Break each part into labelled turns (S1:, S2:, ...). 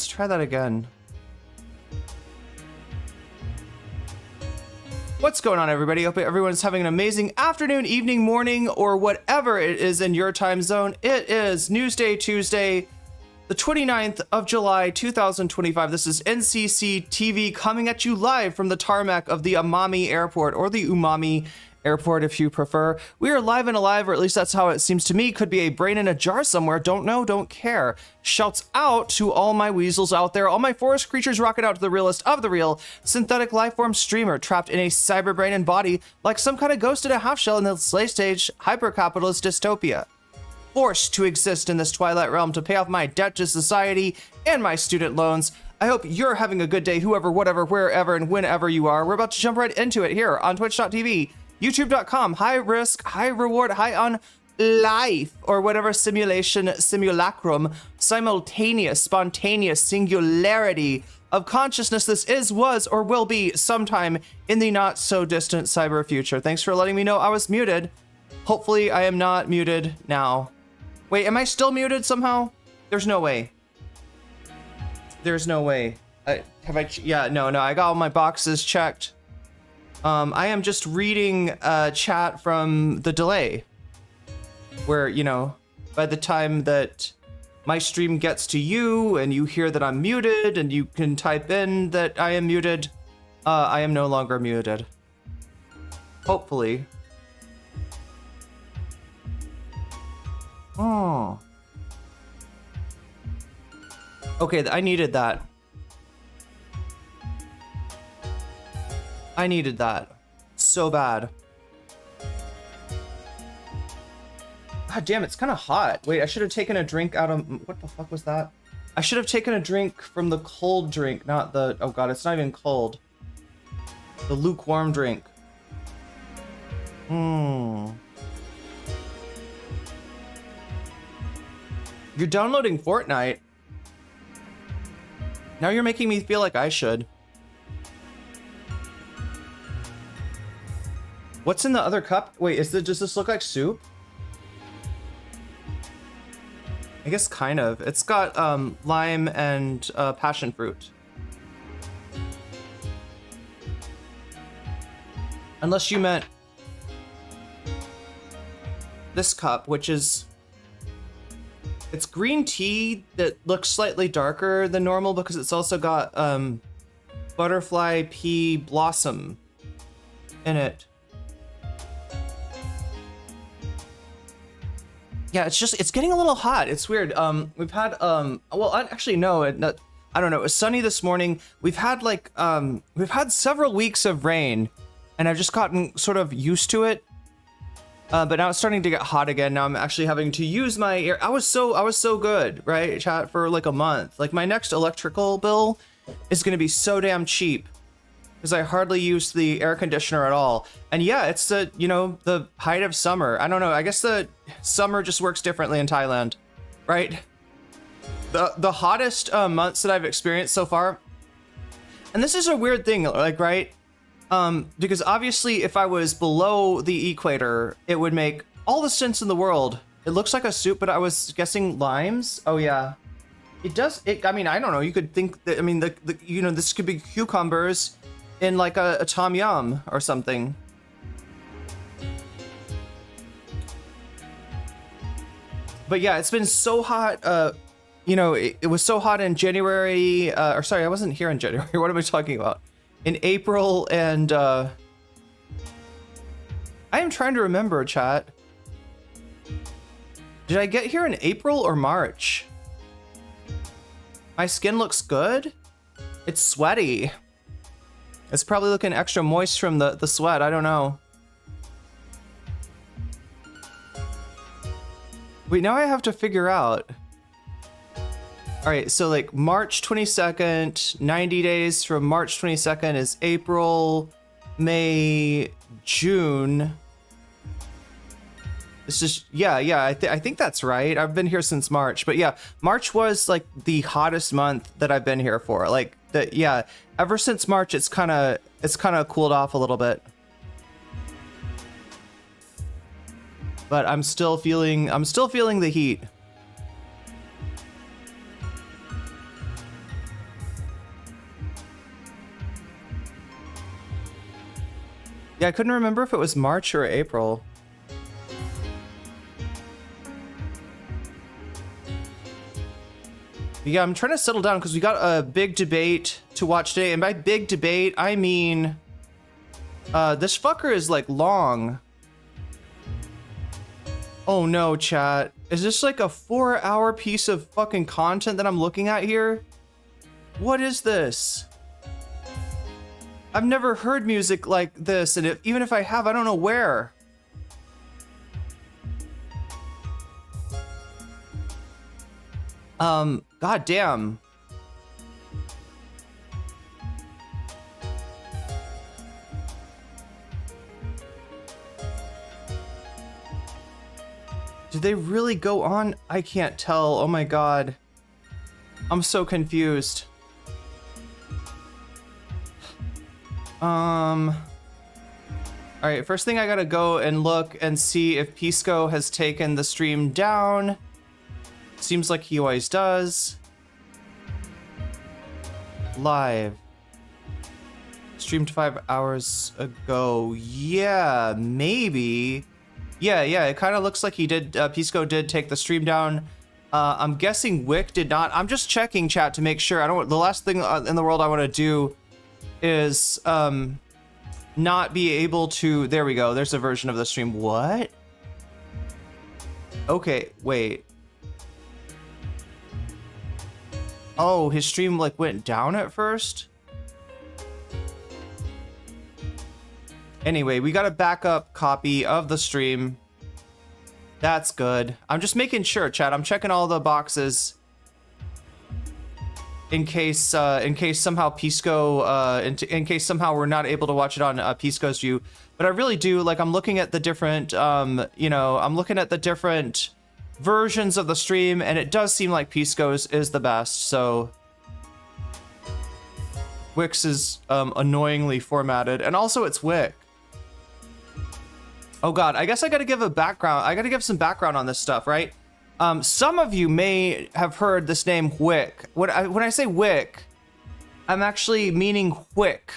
S1: Try that again. What's going on, everybody? Hope everyone's having an amazing afternoon, evening, morning, or whatever it is in your time zone. It is Newsday Tuesday, the 29th of July, 2025. This is NCC TV coming at you live from the tarmac of the Amami Airport, or the Umami Airport if you prefer. We are live and alive, or at least that's how it seems to me. Could be a brain in a jar somewhere. Don't know, don't care. Shouts out to all my weasels out there, all my forest creatures rocking out to the realest of the real, synthetic lifeform streamer trapped in a cyber brain and body like some kind of ghost in a half shell in the slave stage hyper-capitalist dystopia. Forced to exist in this twilight realm to pay off my debt to society and my student loans. I hope you're having a good day, whoever, whatever, wherever, and whenever you are. We're about to jump right into it here on twitch.tv. YouTube.com, high risk, high reward, high on life, or whatever simulation, simulacrum, simultaneous, spontaneous singularity of consciousness this is, was, or will be sometime in the not so distant cyber future. Thanks for letting me know I was muted. Hopefully I am not muted now. Wait, am I still muted somehow? There's no way. There's no way. Yeah, no, I got all my boxes checked. I am just reading chat from the delay, where, you know, by the time that my stream gets to you and you hear that I'm muted and you can type in that I am muted, I am no longer muted. Hopefully. Oh. Okay, I needed that. I needed that so bad. God damn, it's kind of hot. Wait, I should have taken a drink out of... What the fuck was that? I should have taken a drink from the cold drink, not the... Oh god, it's not even cold. The lukewarm drink. You're downloading Fortnite. Now you're making me feel like I should. What's in the other cup? Wait, does this look like soup? I guess kind of. It's got lime and passion fruit. Unless you meant this cup, which is... It's green tea that looks slightly darker than normal because it's also got butterfly pea blossom in it. Yeah, it's getting a little hot. It's weird. We've had well, actually no, I don't know. It was sunny this morning. We've had like we've had several weeks of rain, and I've just gotten sort of used to it. But now it's starting to get hot again. Now I'm actually having to use my air. I was so good, right, chat, for like a month. Like my next electrical bill is going to be so damn cheap because I hardly use the air conditioner at all. And yeah, it's the, you know, the height of summer. I don't know. I guess the summer just works differently in Thailand, right? The hottest months that I've experienced so far. And this is a weird thing, like, right? Because obviously if I was below the equator, it would make all the sense in the world. It looks like a soup, but I was guessing limes. Oh yeah, it does. I mean, I don't know. You could think that, I mean, you know, this could be cucumbers in like a tom yum or something. But yeah, it's been so hot. You know, it was so hot in January, or sorry, I wasn't here in January. What am I talking about? In April, and I am trying to remember, chat. Did I get here in April or March? My skin looks good. It's sweaty. It's probably looking extra moist from the sweat. I don't know. Wait, now I have to figure out. All right, so like March 22nd, 90 days from March 22nd is April, May, June. This is, yeah, I think that's right. I've been here since March, but yeah, March was like the hottest month that I've been here for. Like, yeah, ever since March, it's kind of cooled off a little bit. But I'm still feeling the heat. Yeah, I couldn't remember if it was March or April. But yeah, I'm trying to settle down because we got a big debate to watch today. And by big debate, I mean, this fucker is like long. Oh no, chat. Is this like a 4-hour piece of fucking content that I'm looking at here? What is this? I've never heard music like this, and even if I have, I don't know where. God damn. Did they really go on? I can't tell. Oh my god. I'm so confused. All right, first thing I gotta go and look and see if Pisco has taken the stream down. Seems like he always does. Live. Streamed 5 hours ago. Yeah, maybe. Yeah, it kind of looks like he did, Pisco did take the stream down. I'm guessing Whick did not. I'm just checking, chat, to make sure. The last thing in the world I want to do is not be able to. There we go. There's a version of the stream. What? Okay, wait. Oh, his stream like went down at first. Anyway, we got a backup copy of the stream. That's good. I'm just making sure, chat. I'm checking all the boxes. in case somehow Pisco, in case somehow we're not able to watch it on Pisco's view. But I really do, like, I'm looking at the different, I'm looking at the different versions of the stream, and it does seem like Pisco's is the best. So Whick's is annoyingly formatted, and also it's Whick. Oh God, I guess I gotta give a background. I gotta give some background on this stuff, right? Some of you may have heard this name Whick. When I say Whick, I'm actually meaning Whick.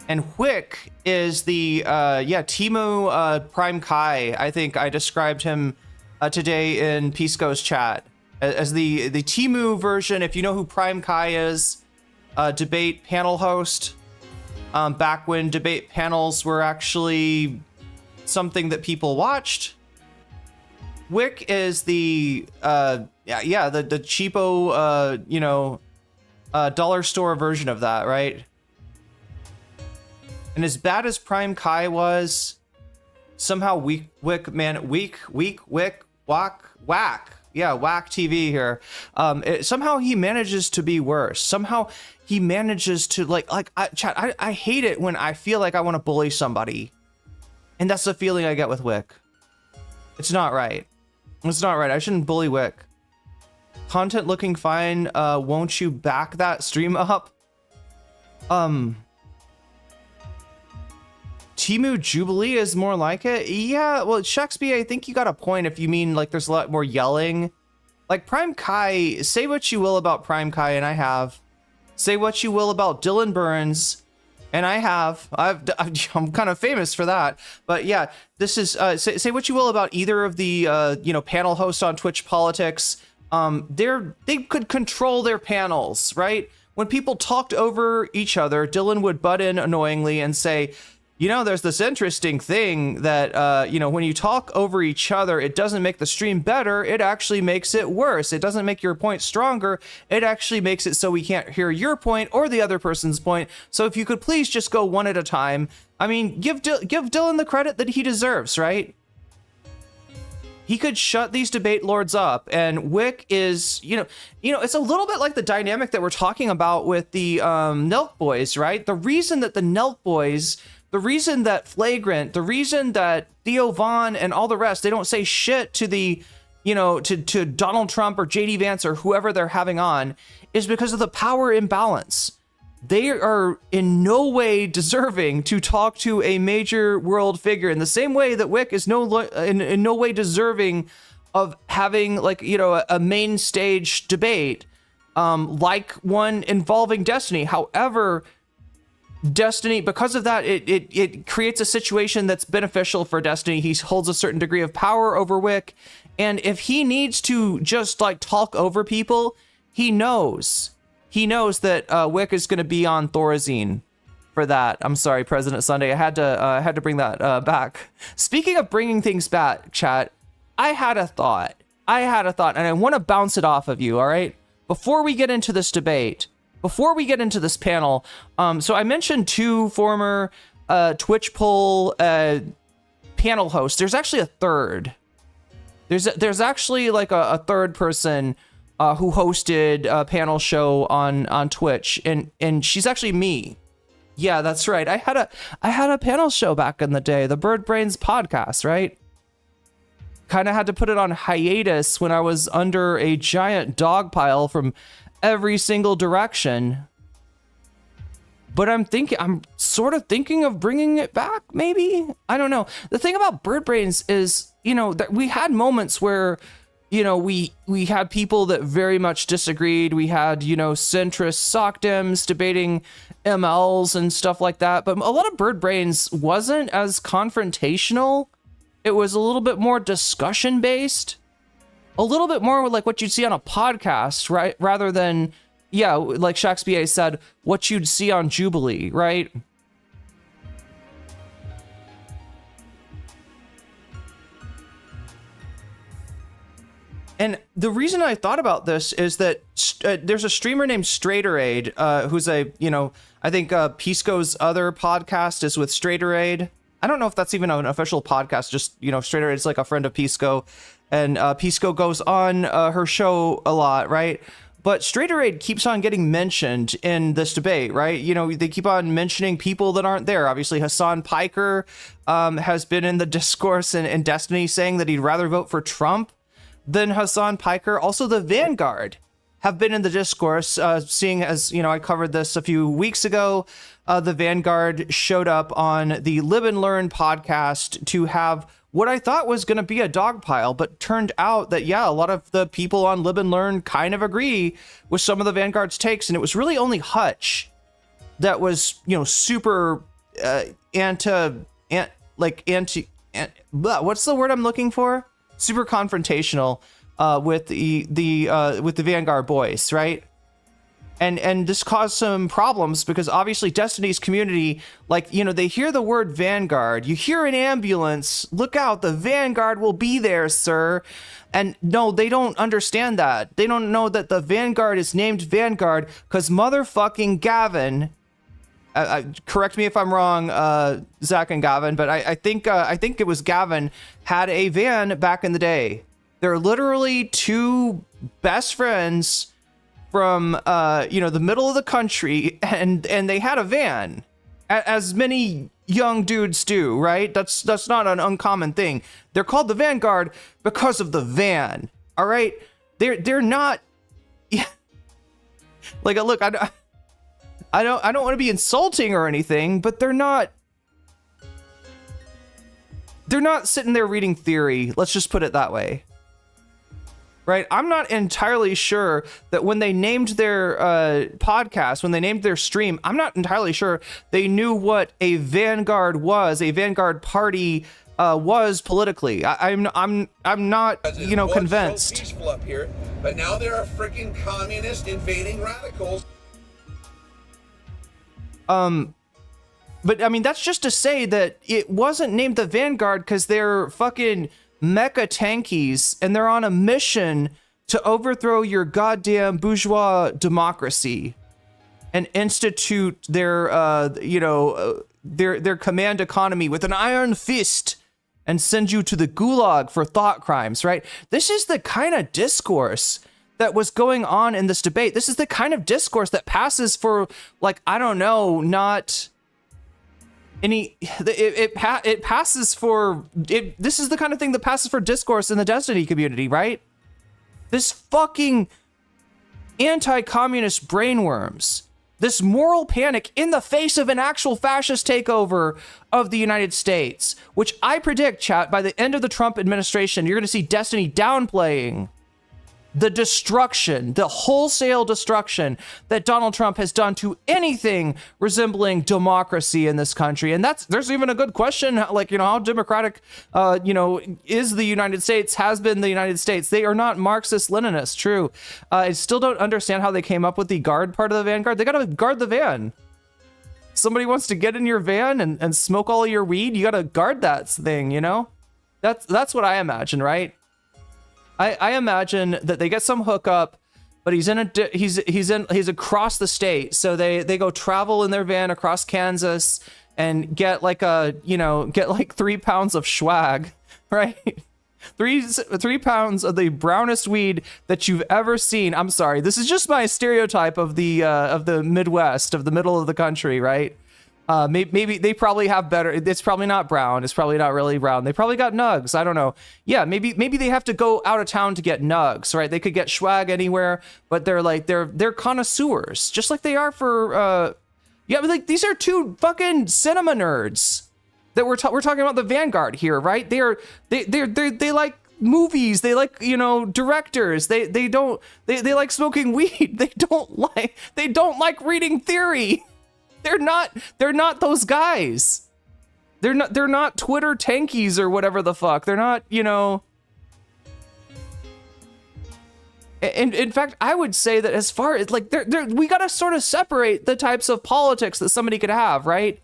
S1: And Whick is the, TEMU Prime Kai. I think I described him today in Pisco's chat as the TEMU version. If you know who Prime Kai is, debate panel host. Back when debate panels were actually something that people watched. Whick is the cheapo dollar store version of that, right? And as bad as Prime Kai was, somehow Whack TV here. Somehow he manages to be worse. Somehow he manages to chat. I hate it when I feel like I want to bully somebody. And that's the feeling I get with Whick. It's not right. It's not right. I shouldn't bully Whick. Content looking fine. Won't you back that stream up? TEMU Jubilee is more like it. Yeah, well, Shakespeare, I think you got a point if you mean like there's a lot more yelling. Like Prime Kai, say what you will about Prime Kai, and I have. Say what you will about Dylan Burns, and I have. I'm kind of famous for that. But yeah, this is say what you will about either of the panel hosts on Twitch Politics. They could control their panels, right? When people talked over each other, Dylan would butt in annoyingly and say, there's this interesting thing that, when you talk over each other, it doesn't make the stream better. It actually makes it worse. It doesn't make your point stronger. It actually makes it so we can't hear your point or the other person's point. So if you could please just go one at a time. I mean, give Dylan the credit that he deserves, right? He could shut these debate lords up, and Whick is, it's a little bit like the dynamic that we're talking about with the Nelk Boys, right? The reason that the Nelk Boys, the reason that Flagrant, the reason that Theo Vaughn and all the rest, they don't say shit to the, to Donald Trump or JD Vance or whoever they're having on, is because of the power imbalance. They are in no way deserving to talk to a major world figure in the same way that Whick is in no way deserving of having a main stage debate, like one involving Destiny. However, Destiny, because of that, it creates a situation that's beneficial for Destiny. He holds a certain degree of power over Whick, and if he needs to just talk over people, he knows that Whick is going to be on Thorazine for that. I'm sorry, President Sunday. I had to bring that back. Speaking of bringing things back, chat, I had a thought, and I want to bounce it off of you. All right, before we get into this debate. Before we get into this panel, so I mentioned two former Twitch poll panel hosts. There's actually a third. There's actually a third person who hosted a panel show on Twitch, and she's actually me. Yeah, that's right. I had a panel show back in the day, the Bird Brains podcast, right? Kind of had to put it on hiatus when I was under a giant dog pile from every single direction, but I'm sort of thinking of bringing it back, maybe. I don't know. The thing about Bird Brains is, that we had moments where, we had people that very much disagreed. We had, centrist sock dems debating MLs and stuff like that, but a lot of Bird Brains wasn't as confrontational. It was a little bit more discussion based. A little bit more like what you'd see on a podcast, right? Rather than, like Shakespeare said, what you'd see on Jubilee, right? And the reason I thought about this is that there's a streamer named Straighterade, who's I think Pisco's other podcast is with Straighterade. I don't know if that's even an official podcast, just, Straighterade is like a friend of Pisco. And Pisco goes on her show a lot, right? But Straighter Aid keeps on getting mentioned in this debate, right? You know, they keep on mentioning people that aren't there. Obviously, Hassan Piker has been in the discourse in Destiny saying that he'd rather vote for Trump than Hassan Piker. Also, the Vanguard have been in the discourse, seeing as, you know, I covered this a few weeks ago. The Vanguard showed up on the Live and Learn podcast to have what I thought was going to be a dog pile, but turned out that, yeah, a lot of the people on Live and Learn kind of agree with some of the Vanguard's takes. And it was really only Hutch that was, you know, super what's the word I'm looking for? Super confrontational with the Vanguard boys, right? And this caused some problems because obviously Destiny's community, like, you know, they hear the word Vanguard, you hear an ambulance, look out, the Vanguard will be there, sir. And no, they don't understand that. They don't know that the Vanguard is named Vanguard because motherfucking Gavin, correct me if I'm wrong, Zach and Gavin, but I think it was Gavin, had a van back in the day. They're literally two best friends from you know, the middle of the country, and they had a van, as many young dudes do, right? That's not an uncommon thing. They're called the Vanguard because of the van. All right, they're not. Yeah. Like, look, I don't want to be insulting or anything, but they're not sitting there reading theory. Let's just put it that way. Right? I'm not entirely sure that when they named their podcast, when they named their stream, I'm not entirely sure they knew what a Vanguard was, a Vanguard party was politically. I'm not, you know, convinced.
S2: So peaceful up here, but now there are freaking communist invading radicals.
S1: But I mean, that's just to say that it wasn't named the Vanguard because they're fucking mecha tankies and they're on a mission to overthrow your goddamn bourgeois democracy and institute their their command economy with an iron fist and send you to the gulag for thought crimes, right? This is the kind of discourse that was going on in this debate. This is the kind of discourse that passes for, like, I don't know, not any, it passes for, this is the kind of thing that passes for discourse in the Destiny community, right? This fucking anti-communist brainworms, this moral panic in the face of an actual fascist takeover of the United States, which I predict, chat, by the end of the Trump administration, you're going to see Destiny downplaying the destruction, the wholesale destruction that Donald Trump has done to anything resembling democracy in this country. And there's even a good question, like, you know, how democratic, is the United States, has been the United States. They are not Marxist-Leninists, true. I still don't understand how they came up with the guard part of the Vanguard. They got to guard the van. Somebody wants to get in your van and smoke all of your weed, you got to guard that thing, you know? That's what I imagine, right? I imagine that they get some hookup, but he's across the state. So they go travel in their van across Kansas and get like 3 pounds of swag, right? Three pounds of the brownest weed that you've ever seen. I'm sorry, this is just my stereotype of the Midwest, of the middle of the country, right? Maybe they probably have better. It's probably not brown. It's probably not really brown. They probably got nugs. I don't know. Yeah, maybe they have to go out of town to get nugs, right? They could get swag anywhere, but they're connoisseurs, just like they are for but like these are two fucking cinema nerds that we're talking about the Vanguard here, right? They like movies. They like, directors. They like smoking weed. They don't like reading theory. They're not those guys. They're not Twitter tankies or whatever the fuck. They're not, And in fact, I would say that as far as like, we got to sort of separate the types of politics that somebody could have, right?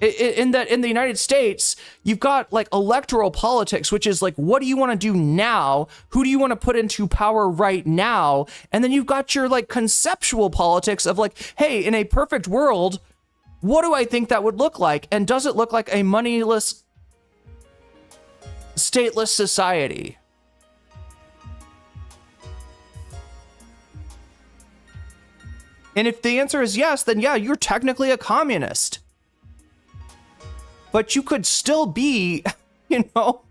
S1: In the United States, you've got like electoral politics, which is like, what do you want to do now? Who do you want to put into power right now? And then you've got your like conceptual politics of like, hey, in a perfect world, what do I think that would look like? And does it look like a moneyless, stateless society? And if the answer is yes, then yeah, you're technically a communist. But you could still be, you know,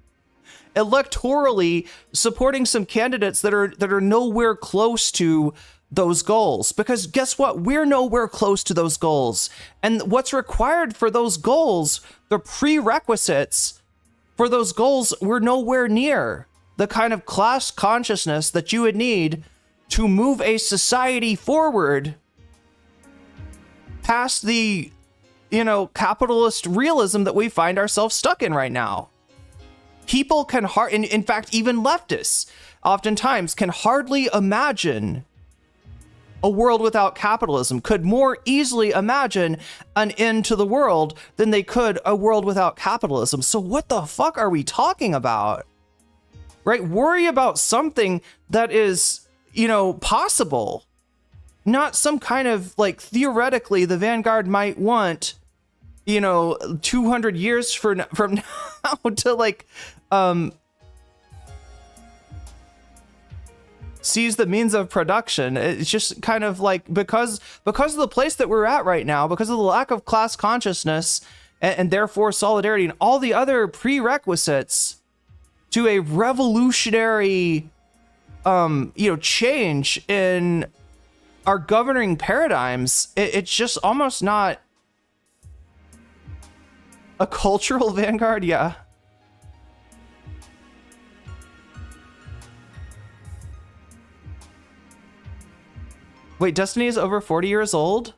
S1: electorally supporting some candidates that are nowhere close to those goals. Because guess what? We're nowhere close to those goals. And what's required for those goals, the prerequisites for those goals, we're nowhere near the kind of class consciousness that you would need to move a society forward past the, you know, capitalist realism that we find ourselves stuck in right now. People can in fact, even leftists oftentimes can hardly imagine a world without capitalism, could more easily imagine an end to the world than they could a world without capitalism. So what the fuck are we talking about? Right? Worry about something that is, you know, possible. Not some kind of, like, theoretically the Vanguard might want, you know, 200 years from now to, like, seize the means of production. It's just kind of like, because of the place that we're at right now, because of the lack of class consciousness and therefore solidarity and all the other prerequisites to a revolutionary, you know, change in our governing paradigms, it's just almost not a cultural vanguard. Yeah. Wait, Destiny is over 40 years old?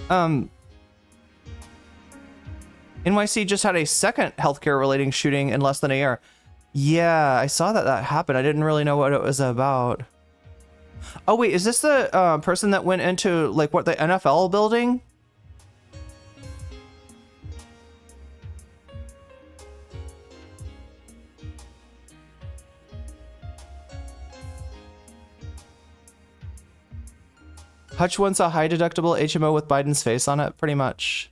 S1: NYC just had a second healthcare relating shooting in less than a year. Yeah, I saw that happened. I didn't really know what it was about. Oh wait, is this the person that went into, like, what, the NFL building? Hutch wants a high deductible HMO with Biden's face on it, pretty much.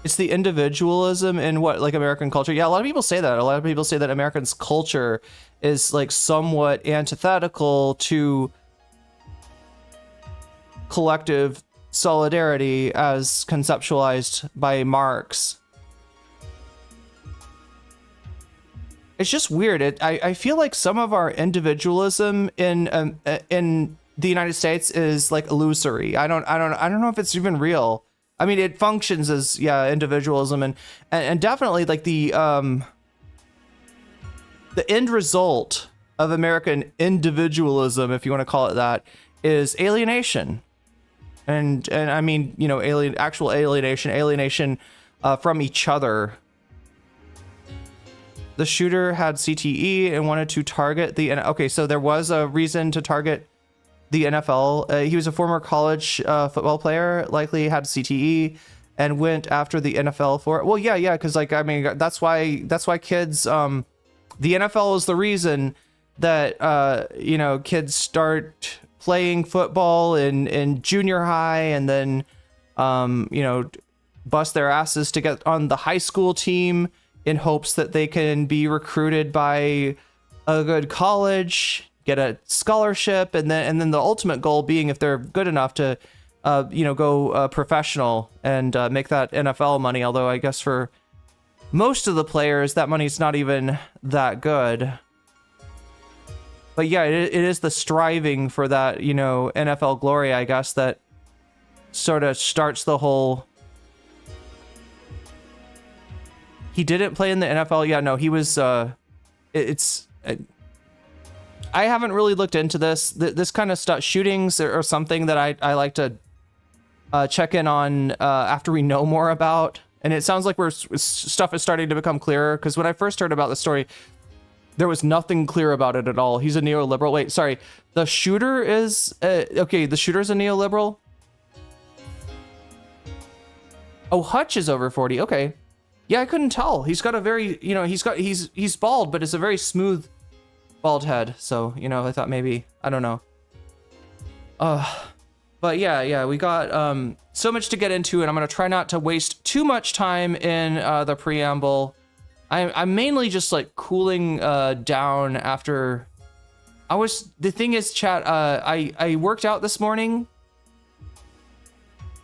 S1: It's the individualism in what, like, American culture. Yeah, a lot of people say that. A lot of people say that Americans' culture is, like, somewhat antithetical to collective solidarity as conceptualized by Marx. It's just weird. I feel like some of our individualism in the United States is, like, illusory. I don't know if it's even real. I mean, it functions as, yeah, individualism and definitely, like, the end result of American individualism, if you want to call it that, is alienation. And I mean, you know, actual alienation from each other. The shooter had CTE and wanted to target the... Okay, so there was a reason to target the NFL. He was a former college football player, likely had CTE, and went after the NFL for it. Well, yeah, because, like, I mean, that's why kids... the NFL is the reason that, you know, kids start playing football in junior high and then, you know, bust their asses to get on the high school team in hopes that they can be recruited by a good college, get a scholarship, and then the ultimate goal being, if they're good enough, to you know, go professional and make that NFL money. Although I guess for most of the players, that money's not even that good. But yeah, it is the striving for that, you know, NFL glory, I guess, that sort of starts the whole... He didn't play in the NFL. Yeah, no, he was, I haven't really looked into this. This kind of stuff, shootings are something that I like to check in on after we know more about. And it sounds like stuff is starting to become clearer, because when I first heard about the story, there was nothing clear about it at all. He's a neoliberal. Wait, sorry. The shooter is, okay, the shooter's a neoliberal? Oh, Hutch is over 40. Okay. Yeah, I couldn't tell. He's got a very, you know, he's bald, but it's a very smooth bald head. So, you know, I thought maybe, I don't know. But yeah, we got so much to get into, and I'm going to try not to waste too much time in the preamble. I'm mainly just like cooling down after. The thing is, chat. I worked out this morning,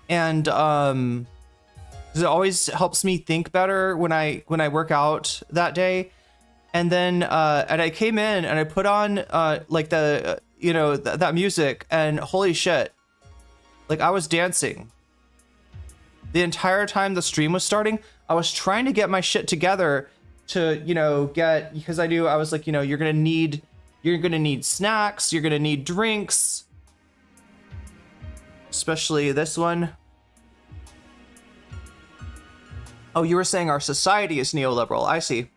S1: and it always helps me think better when I work out that day. And then and I came in and I put on like the that music, and holy shit, like I was dancing the entire time the stream was starting. I was trying to get my shit together to get, because I knew, I was like, you're gonna need snacks, you're gonna need drinks, especially this one. Oh, you were saying our society is neoliberal. I see.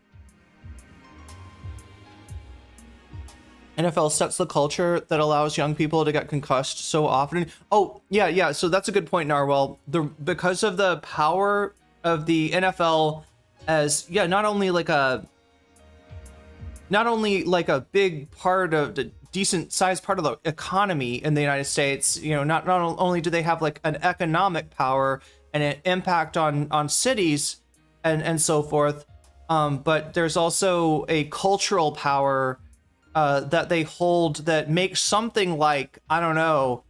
S1: NFL sets the culture that allows young people to get concussed so often. Oh, yeah. So that's a good point, Narwhal. Because of the power of the NFL as, not only like a big part of the decent sized part of the economy in the United States, not only do they have like an economic power and an impact on cities and so forth, but there's also a cultural power that they hold that makes something like, I don't know,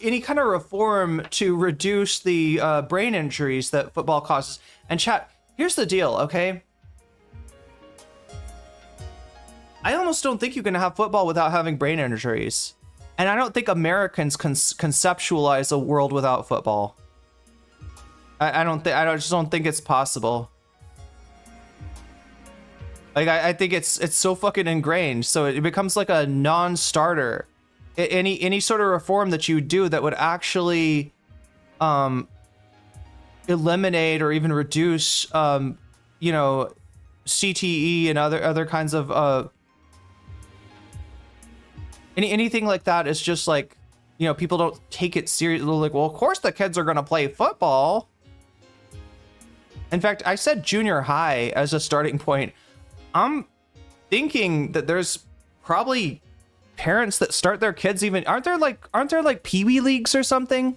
S1: any kind of reform to reduce the brain injuries that football causes. And chat, here's the deal, okay? I almost don't think you can have football without having brain injuries. And I don't think Americans conceptualize a world without football. I just don't think it's possible. Like, I think it's so fucking ingrained, so it becomes like a non-starter. Any sort of reform that you do that would actually eliminate or even reduce CTE and other kinds of anything like that is just like, people don't take it seriously. They're like, well, of course the kids are gonna play football. In fact, I said junior high as a starting point. I'm thinking that there's probably parents that start their kids even, aren't there like pee-wee leagues or something?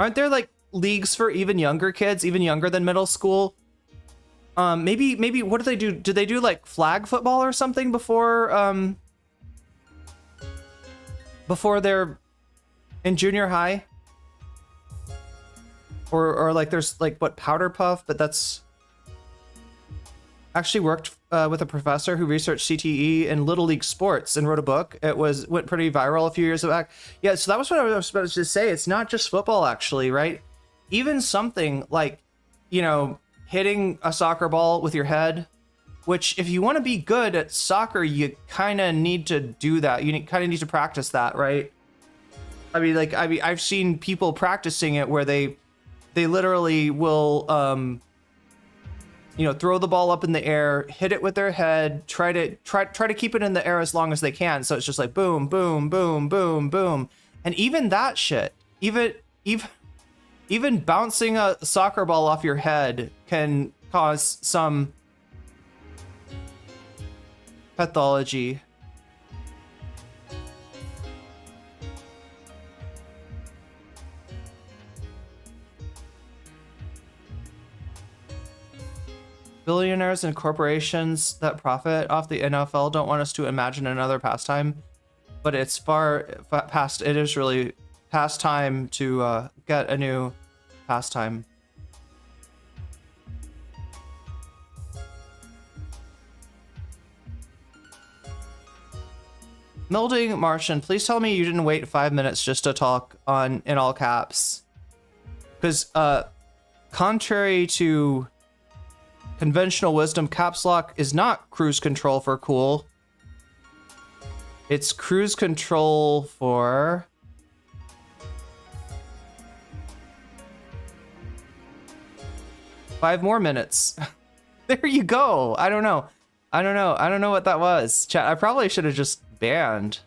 S1: Aren't there like leagues for even younger kids, even younger than middle school? Maybe what do they do? Do they do like flag football or something before they're in junior high? Or like there's like what, powder puff, but that's actually worked with a professor who researched CTE in Little League sports and wrote a book. It went pretty viral a few years back. Yeah, so that was what I was supposed to say. It's not just football, actually, right? Even something like, hitting a soccer ball with your head, which if you want to be good at soccer, you kind of need to do that. You kind of need to practice that, right? I've seen people practicing it where they literally will throw the ball up in the air, hit it with their head, try to keep it in the air as long as they can. So it's just like boom, boom, boom, boom, boom. And even that shit, even bouncing a soccer ball off your head can cause some pathology. Billionaires and corporations that profit off the NFL don't want us to imagine another pastime, but it's far past. It is really past time to get a new pastime. Melding Martian, please tell me you didn't wait 5 minutes just to talk in all caps, because contrary to conventional wisdom, caps lock is not cruise control for cool. It's cruise control for five more minutes. There you go. I don't know what that was. Chat, I probably should have just banned.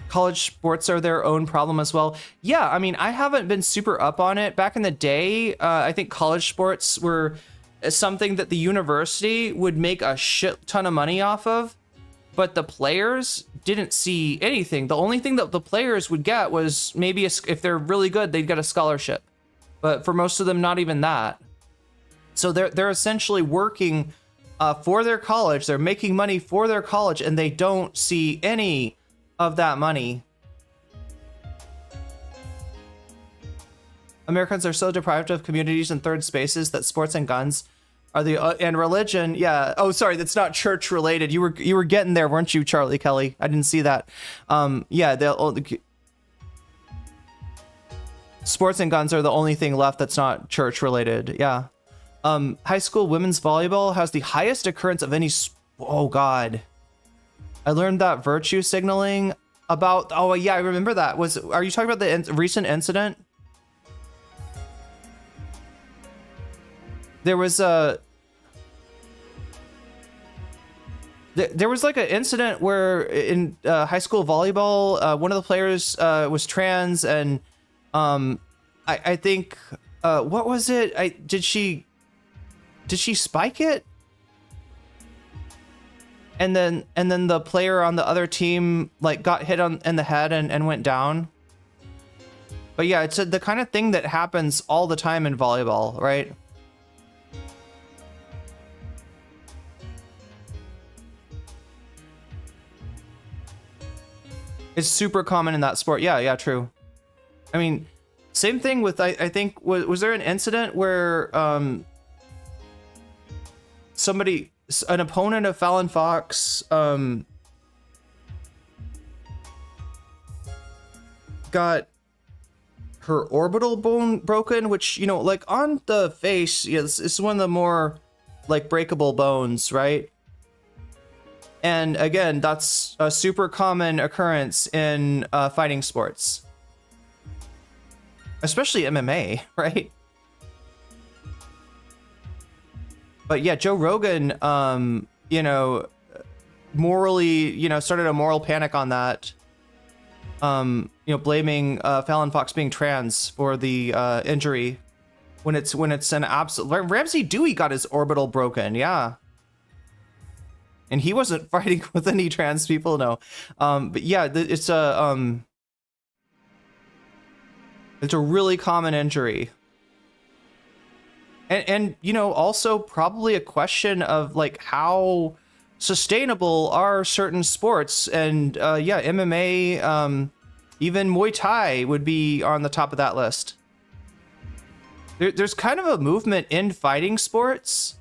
S1: College sports are their own problem as well. Yeah, I mean, I haven't been super up on it. Back in the day, I think college sports were something that the university would make a shit ton of money off of. but the players didn't see anything. The only thing that the players would get was maybe if they're really good, they'd get a scholarship. But for most of them, not even that. So they're essentially working for their college. They're making money for their college, and they don't see any of that money. Americans are so deprived of communities and third spaces that sports and guns are the and religion. Yeah. Oh, sorry, that's not church related. You were getting there, weren't you, Charlie Kelly? I didn't see that. Yeah, sports and guns are the only thing left that's not church related. Yeah. High school women's volleyball has the highest occurrence of any. Oh God. I learned that virtue signaling about. Oh yeah, I remember that. Are you talking about the recent incident? There was like an incident where in high school volleyball, one of the players was trans, and I think what was it? Did she spike it? And then the player on the other team like got hit in the head and went down. But yeah, it's the kind of thing that happens all the time in volleyball, right? It's super common in that sport. Yeah, true. I mean, same thing with, I think, was there an incident where an opponent of Fallon Fox got her orbital bone broken, which, you know, like on the face, yeah, it's one of the more like breakable bones, right? And again, that's a super common occurrence in fighting sports, especially MMA, right? But yeah, Joe Rogan, you know, morally, you know, started a moral panic on that. You know, blaming Fallon Fox being trans for the injury when it's an absolute. Ramsey Dewey got his orbital broken, yeah. And he wasn't fighting with any trans people, no. But yeah, it's a really common injury. And you know, also probably a question of like how sustainable are certain sports, and yeah, MMA, even Muay Thai would be on the top of that list. There's kind of a movement in fighting sports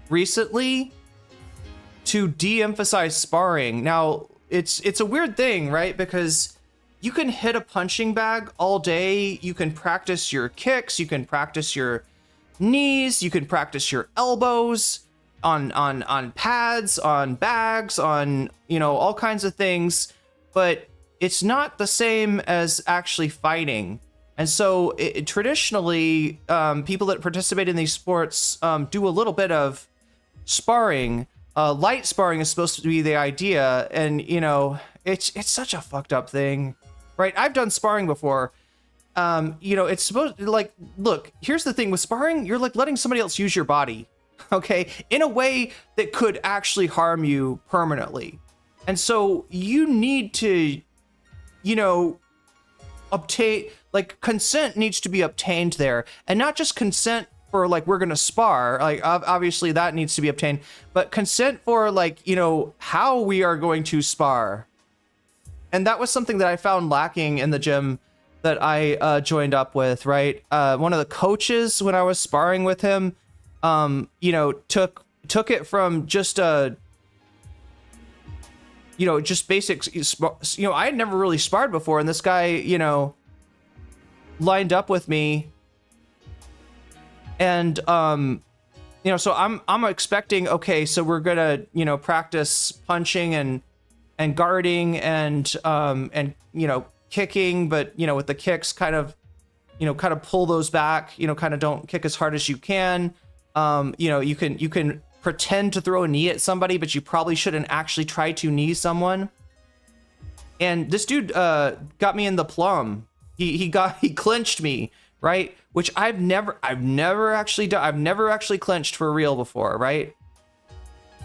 S1: recently to de-emphasize sparring. Now, it's a weird thing, right? Because you can hit a punching bag all day. You can practice your kicks. You can practice your knees. You can practice your elbows on pads, on bags, on, you know, all kinds of things. But it's not the same as actually fighting. And so traditionally, people that participate in these sports do a little bit of sparring. Light sparring is supposed to be the idea, and you know, it's such a fucked up thing, right? I've done sparring before. You know, it's supposed to, like, look, here's the thing with sparring, you're like letting somebody else use your body, okay, in a way that could actually harm you permanently. And so you need to, you know, obtain, like, consent needs to be obtained there, and not just consent for like, we're gonna spar, like obviously that needs to be obtained, but consent for like, you know, how we are going to spar. And that was something that I found lacking in the gym that I joined up with, right? One of the coaches, when I was sparring with him, you know, took it from just you know, just basics, you know, I had never really sparred before, and this guy, you know, lined up with me. And, you know, so I'm expecting, okay, so we're gonna, you know, practice punching and guarding and, you know, kicking, but, you know, with the kicks kind of, you know, kind of pull those back, you know, kind of don't kick as hard as you can. You know, you can pretend to throw a knee at somebody, but you probably shouldn't actually try to knee someone. And this dude, got me in the plum. He clinched me. Right? Which I've never actually done. I've never actually clinched for real before, right?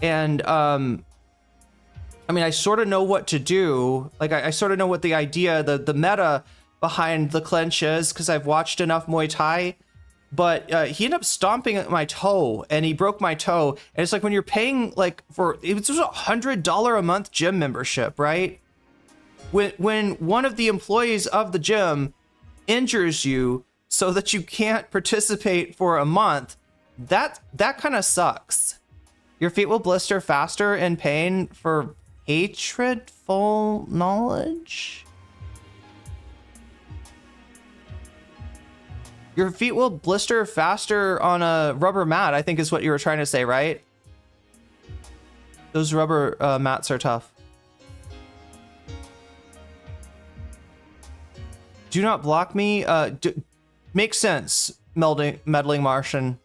S1: And I mean, I sort of know what to do. Like, I sort of know what the idea, the meta behind the clench is, because I've watched enough Muay Thai. But he ended up stomping at my toe, and he broke my toe. And it's like when you're paying, like, for, it was $100 a month gym membership, right? When one of the employees of the gym injures you so that you can't participate for a month, that kind of sucks. Your feet will blister faster in pain for hatredful knowledge. Your feet will blister faster on a rubber mat, I think is what you were trying to say, right? Those rubber mats are tough. Do not block me. Makes sense, meddling Martian.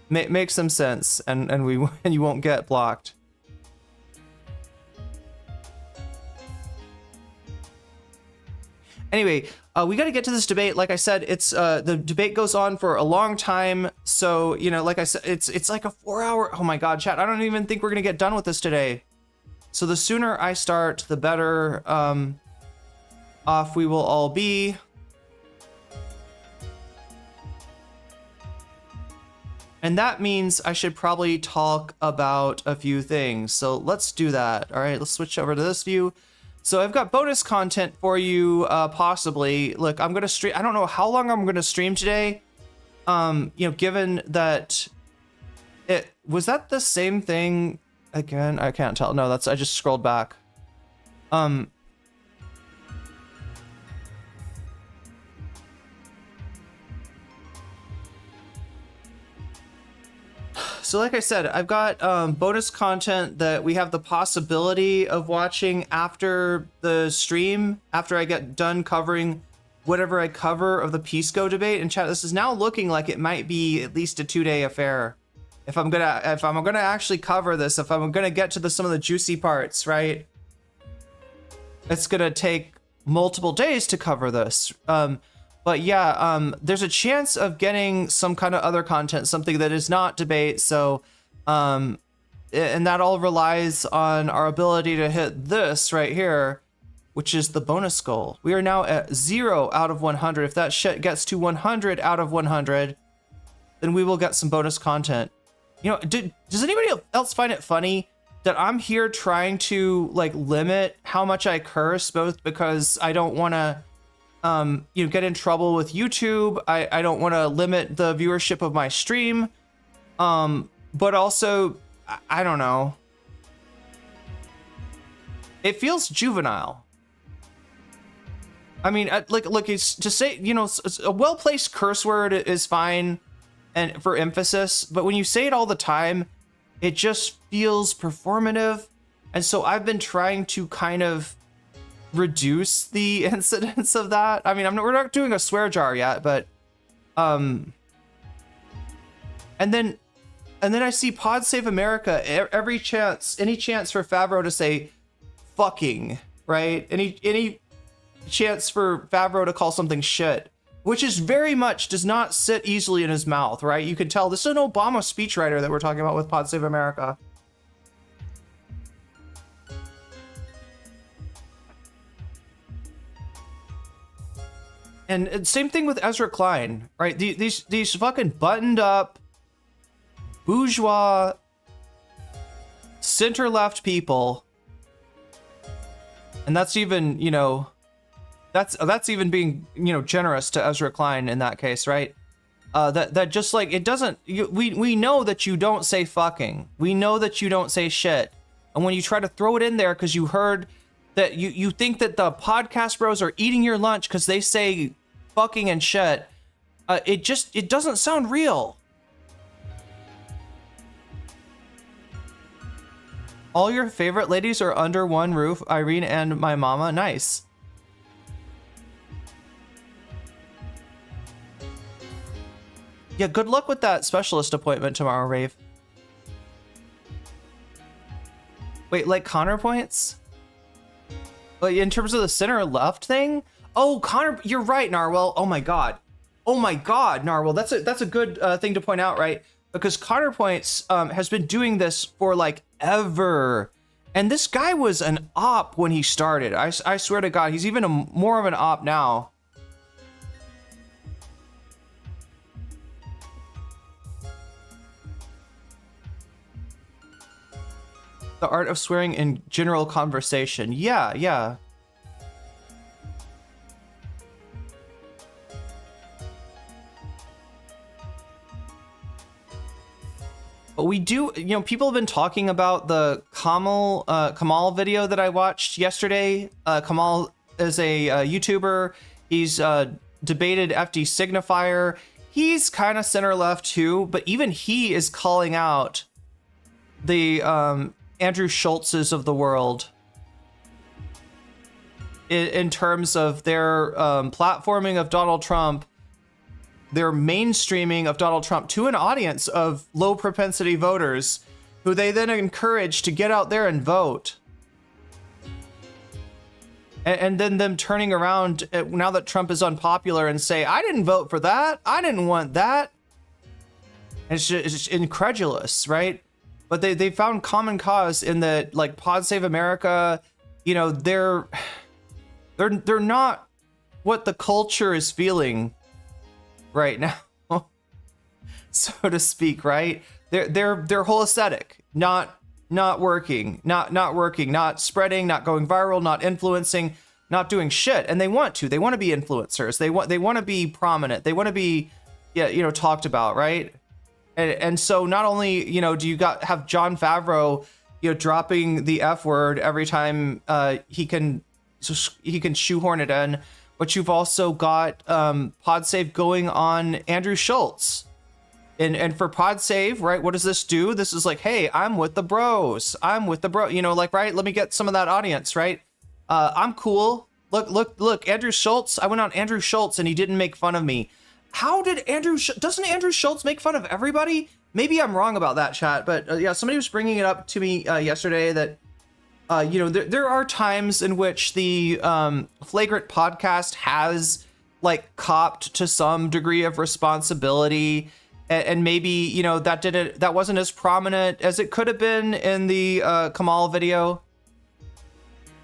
S1: Makes some sense, and you won't get blocked. Anyway, we got to get to this debate. Like I said, it's the debate goes on for a long time. So, you know, like I said, it's like a 4-hour. Oh my God, chat! I don't even think we're gonna get done with this today. So the sooner I start, the better off we will all be. And that means I should probably talk about a few things. So let's do that. All right, let's switch over to this view. So I've got bonus content for you, possibly. Look, I'm gonna stream. I don't know how long I'm gonna stream today. You know, given that it was that the same thing again. I can't tell. No, I just scrolled back. So like I said, I've got bonus content that we have the possibility of watching after the stream, after I get done covering whatever I cover of the Pisco debate. And chat, this is now looking like it might be at least a 2-day affair. If I'm gonna actually cover this, if I'm gonna get to some of the juicy parts, right? It's gonna take multiple days to cover this. But yeah, there's a chance of getting some kind of other content, something that is not debate. So, and that all relies on our ability to hit this right here, which is the bonus goal. We are now at 0 out of 100. If that shit gets to 100 out of 100, then we will get some bonus content. You know, does anybody else find it funny that I'm here trying to like limit how much I curse, both because I don't want to you know, get in trouble with YouTube. I don't want to limit the viewership of my stream. But also, I don't know. It feels juvenile. I mean, look, it's to say, you know, a well-placed curse word is fine and for emphasis, but when you say it all the time, it just feels performative. And so I've been trying to kind of reduce the incidence of that. I mean, we're not doing a swear jar yet, but and then I see Pod Save America any chance for Favreau to say fucking, right? Any chance for Favreau to call something shit, which is very much does not sit easily in his mouth, right? You can tell this is an Obama speechwriter that we're talking about with Pod Save America. And same thing with Ezra Klein, right? These fucking buttoned up, bourgeois, center left people, and that's even, you know, that's even being, you know, generous to Ezra Klein in that case, right? That just like it doesn't. We know that you don't say fucking. We know that you don't say shit, and when you try to throw it in there because you heard that you think that the podcast bros are eating your lunch because they say fucking and shit, it doesn't sound real. All your favorite ladies are under one roof, Irene and my mama. Nice. Yeah, good luck with that specialist appointment tomorrow, Rave. Wait, like Connor points? Like in terms of the center left thing? Oh, Connor, you're right, Narwhal. Oh my god. Oh my god, Narwhal. That's a good thing to point out, right? Because Connor points has been doing this for like ever. And this guy was an op when he started. I swear to God, he's even more of an op now. The art of swearing in general conversation. Yeah, yeah. But we do, you know, people have been talking about the Kamal video that I watched yesterday. Kamal is a YouTuber. He's debated FD Signifier. He's kind of center left too, but even he is calling out the Andrew Schultzes of the world in terms of their platforming of Donald Trump, their mainstreaming of Donald Trump to an audience of low propensity voters who they then encourage to get out there and vote. And then them turning around now that Trump is unpopular and say, I didn't vote for that. I didn't want that. It's just incredulous, right? But they found common cause in that, like, Pod Save America, you know, they're not what the culture is feeling right now, so to speak, right? Their whole aesthetic, not working, not spreading, not going viral, not influencing, not doing shit. And they want to be influencers. They want to be prominent. They want to be, yeah, you know, talked about, right? And so not only, you know, do you have Jon Favreau, you know, dropping the F word every time he can shoehorn it in, but you've also got PodSave going on Andrew Schultz. And for PodSave, right, what does this do? This is like, hey, I'm with the bros. You know, like, right, let me get some of that audience, right? I'm cool. Look, Andrew Schultz. I went on Andrew Schultz and he didn't make fun of me. How did doesn't Andrew Schultz make fun of everybody? Maybe I'm wrong about that, chat, but yeah, somebody was bringing it up to me yesterday that, you know, there are times in which the Flagrant podcast has, like, copped to some degree of responsibility, and maybe, you know, that wasn't as prominent as it could have been in the Kamal video.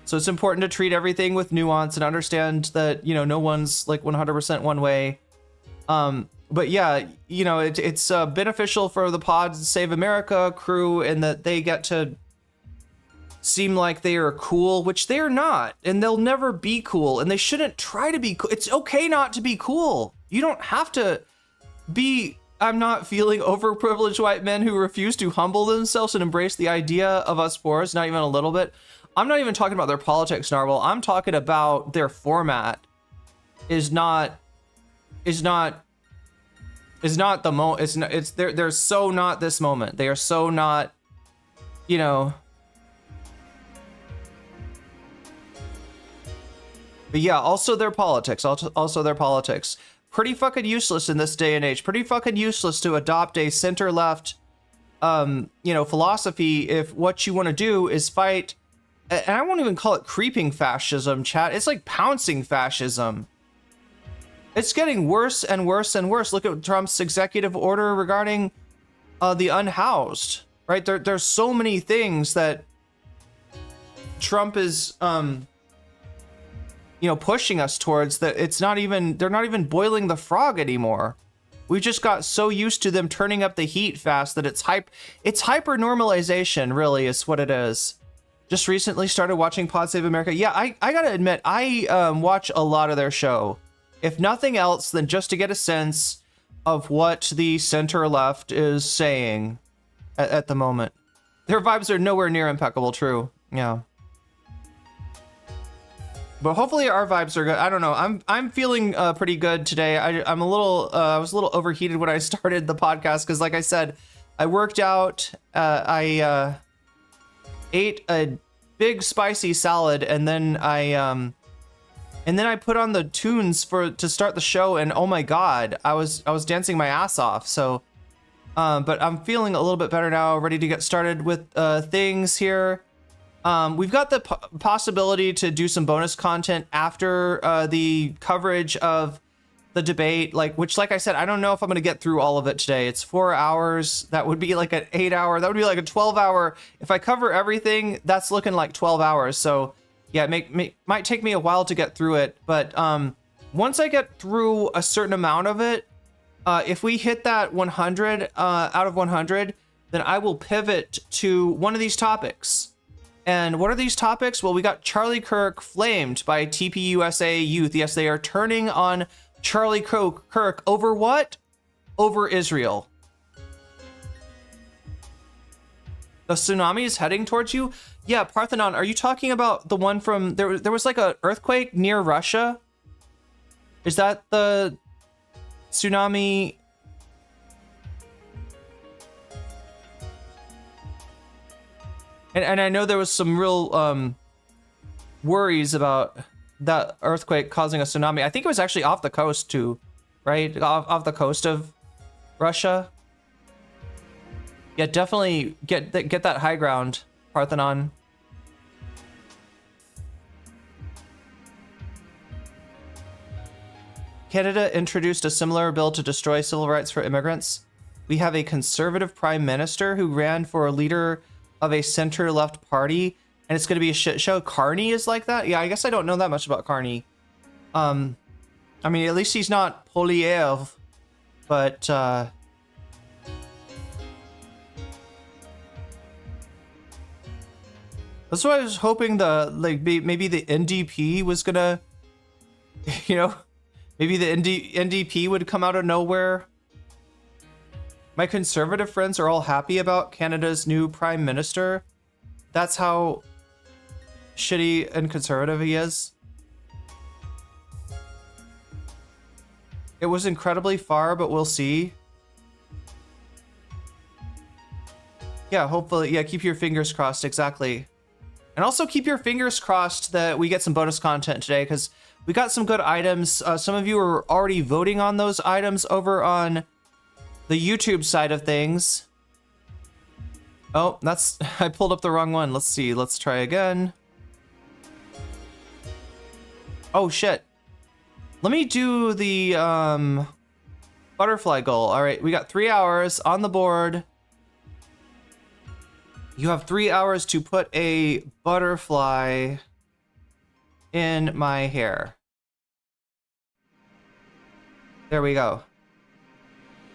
S1: So it's important to treat everything with nuance and understand that, you know, no one's like 100% one way. But yeah, you know, it's beneficial for the Pod Save America crew in that they get to seem like they are cool, which they're not, and they'll never be cool, and they shouldn't try to be cool. It's okay not to be cool. You don't have to be. I'm not feeling overprivileged white men who refuse to humble themselves and embrace the idea of us poors, not even a little bit. I'm not even talking about their politics, Narwhal. I'm talking about their format is not the moment. They're so not this moment. They are so not, you know. But yeah, also their politics. Also their politics. Pretty fucking useless in this day and age. Pretty fucking useless to adopt a center-left, you know, philosophy if what you want to do is fight. And I won't even call it creeping fascism, chat. It's like pouncing fascism. It's getting worse and worse and worse. Look at Trump's executive order regarding the unhoused, right? There's so many things that Trump is, you know, pushing us towards that they're not even boiling the frog anymore. We just got so used to them turning up the heat fast that it's hyper normalization, really, is what it is. Just recently started watching Pod Save America. Yeah, I gotta admit, I watch a lot of their show. If nothing else than just to get a sense of what the center left is saying at the moment. Their vibes are nowhere near impeccable, true. Yeah. But hopefully our vibes are good. I don't know. I'm feeling pretty good today. I was a little overheated when I started the podcast because, like I said, I worked out. I ate a big spicy salad, and then I put on the tunes to start the show, and oh my god, I was dancing my ass off. So, but I'm feeling a little bit better now, ready to get started with things here. We've got the possibility to do some bonus content after the coverage of the debate, like, which, like I said, I don't know if I'm going to get through all of it today. It's 4 hours. That would be like an 8-hour. That would be like a 12-hour. If I cover everything, that's looking like 12 hours. So yeah, might take me a while to get through it. But once I get through a certain amount of it, if we hit that 100 out of 100, then I will pivot to one of these topics. And what are these topics? Well, we got Charlie Kirk flamed by TPUSA youth. Yes, they are turning on Charlie Kirk over what? Over Israel. The tsunami is heading towards you? Yeah, Parthenon, are you talking about the one from... There was like an earthquake near Russia? Is that the tsunami... And I know there was some real worries about that earthquake causing a tsunami. I think it was actually off the coast too, right? Off the coast of Russia. Yeah, definitely get that high ground, Parthenon. Canada introduced a similar bill to destroy civil rights for immigrants. We have a conservative prime minister who ran for a leader of a center-left party, and it's going to be a shit show. Carney is like that? Yeah, I guess I don't know that much about Carney. I mean, at least he's not Polyev, but that's why I was hoping maybe the NDP was gonna, you know, maybe the NDP would come out of nowhere. My conservative friends are all happy about Canada's new prime minister. That's how shitty and conservative he is. It was incredibly far, but we'll see. Yeah, hopefully, yeah, keep your fingers crossed, exactly. And also keep your fingers crossed that we get some bonus content today, because we got some good items. Some of you are already voting on those items over on the YouTube side of things. Oh, I pulled up the wrong one. Let's see. Let's try again. Oh, shit. Let me do the butterfly goal. All right, we got 3 hours on the board. You have 3 hours to put a butterfly in my hair. There we go.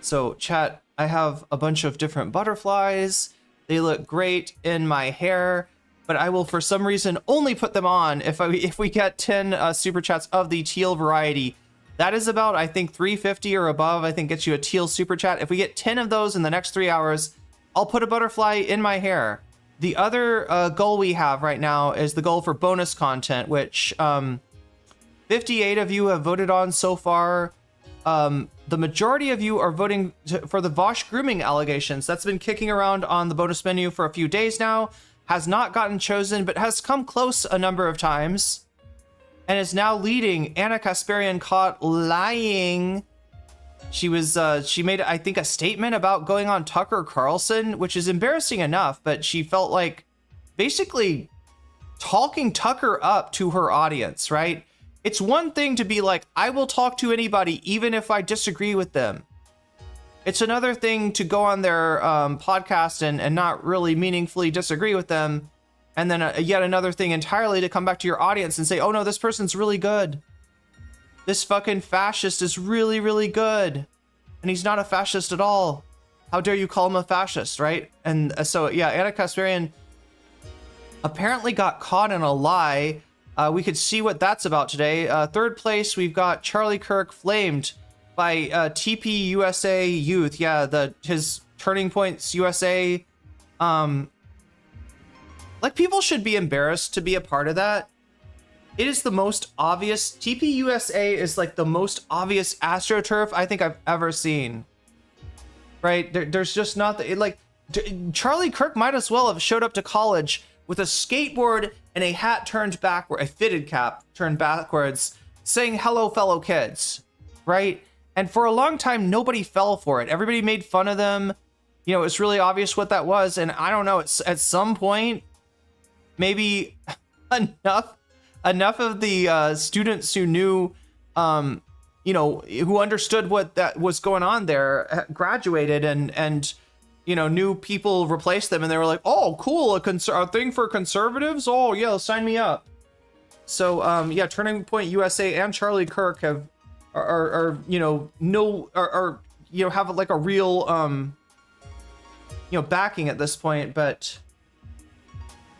S1: So chat, I have a bunch of different butterflies. They look great in my hair, but I will for some reason only put them on if we get 10 super chats of the teal variety. That is about, I think, 350 or above. I think gets you a teal super chat. If we get 10 of those in the next 3 hours, I'll put a butterfly in my hair. The other goal we have right now is the goal for bonus content, which 58 of you have voted on so far. The majority of you are voting for the Vosh grooming allegations. That's been kicking around on the bonus menu for a few days now. Has not gotten chosen, but has come close a number of times. And is now leading Anna Kasparian caught lying. She made, I think, a statement about going on Tucker Carlson, which is embarrassing enough, but she felt like basically talking Tucker up to her audience, right? It's one thing to be like, I will talk to anybody, even if I disagree with them. It's another thing to go on their podcast and not really meaningfully disagree with them. And then yet another thing entirely to come back to your audience and say, oh no, this person's really good. This fucking fascist is really, really good. And he's not a fascist at all. How dare you call him a fascist, right? And so, yeah, Anna Kasparian apparently got caught in a lie. We could see what that's about today. Third place, we've got Charlie Kirk flamed by TPUSA youth. Yeah, his Turning Points USA. Like, people should be embarrassed to be a part of that. It is the most obvious. TPUSA is like the most obvious AstroTurf I think I've ever seen. Right? There's just not Charlie Kirk might as well have showed up to college with a skateboard and a hat turned backward, a fitted cap turned backwards, saying hello, fellow kids. Right? And for a long time, nobody fell for it. Everybody made fun of them. You know, it's really obvious what that was. And I don't know, it's at some point, maybe enough of the students who knew, you know, who understood what that was going on there, graduated and you know, new people replaced them, and they were like, oh, cool, a thing for conservatives. Oh yeah, sign me up. So yeah, Turning Point USA and Charlie Kirk are you know, you know, have like a real you know, backing at this point, but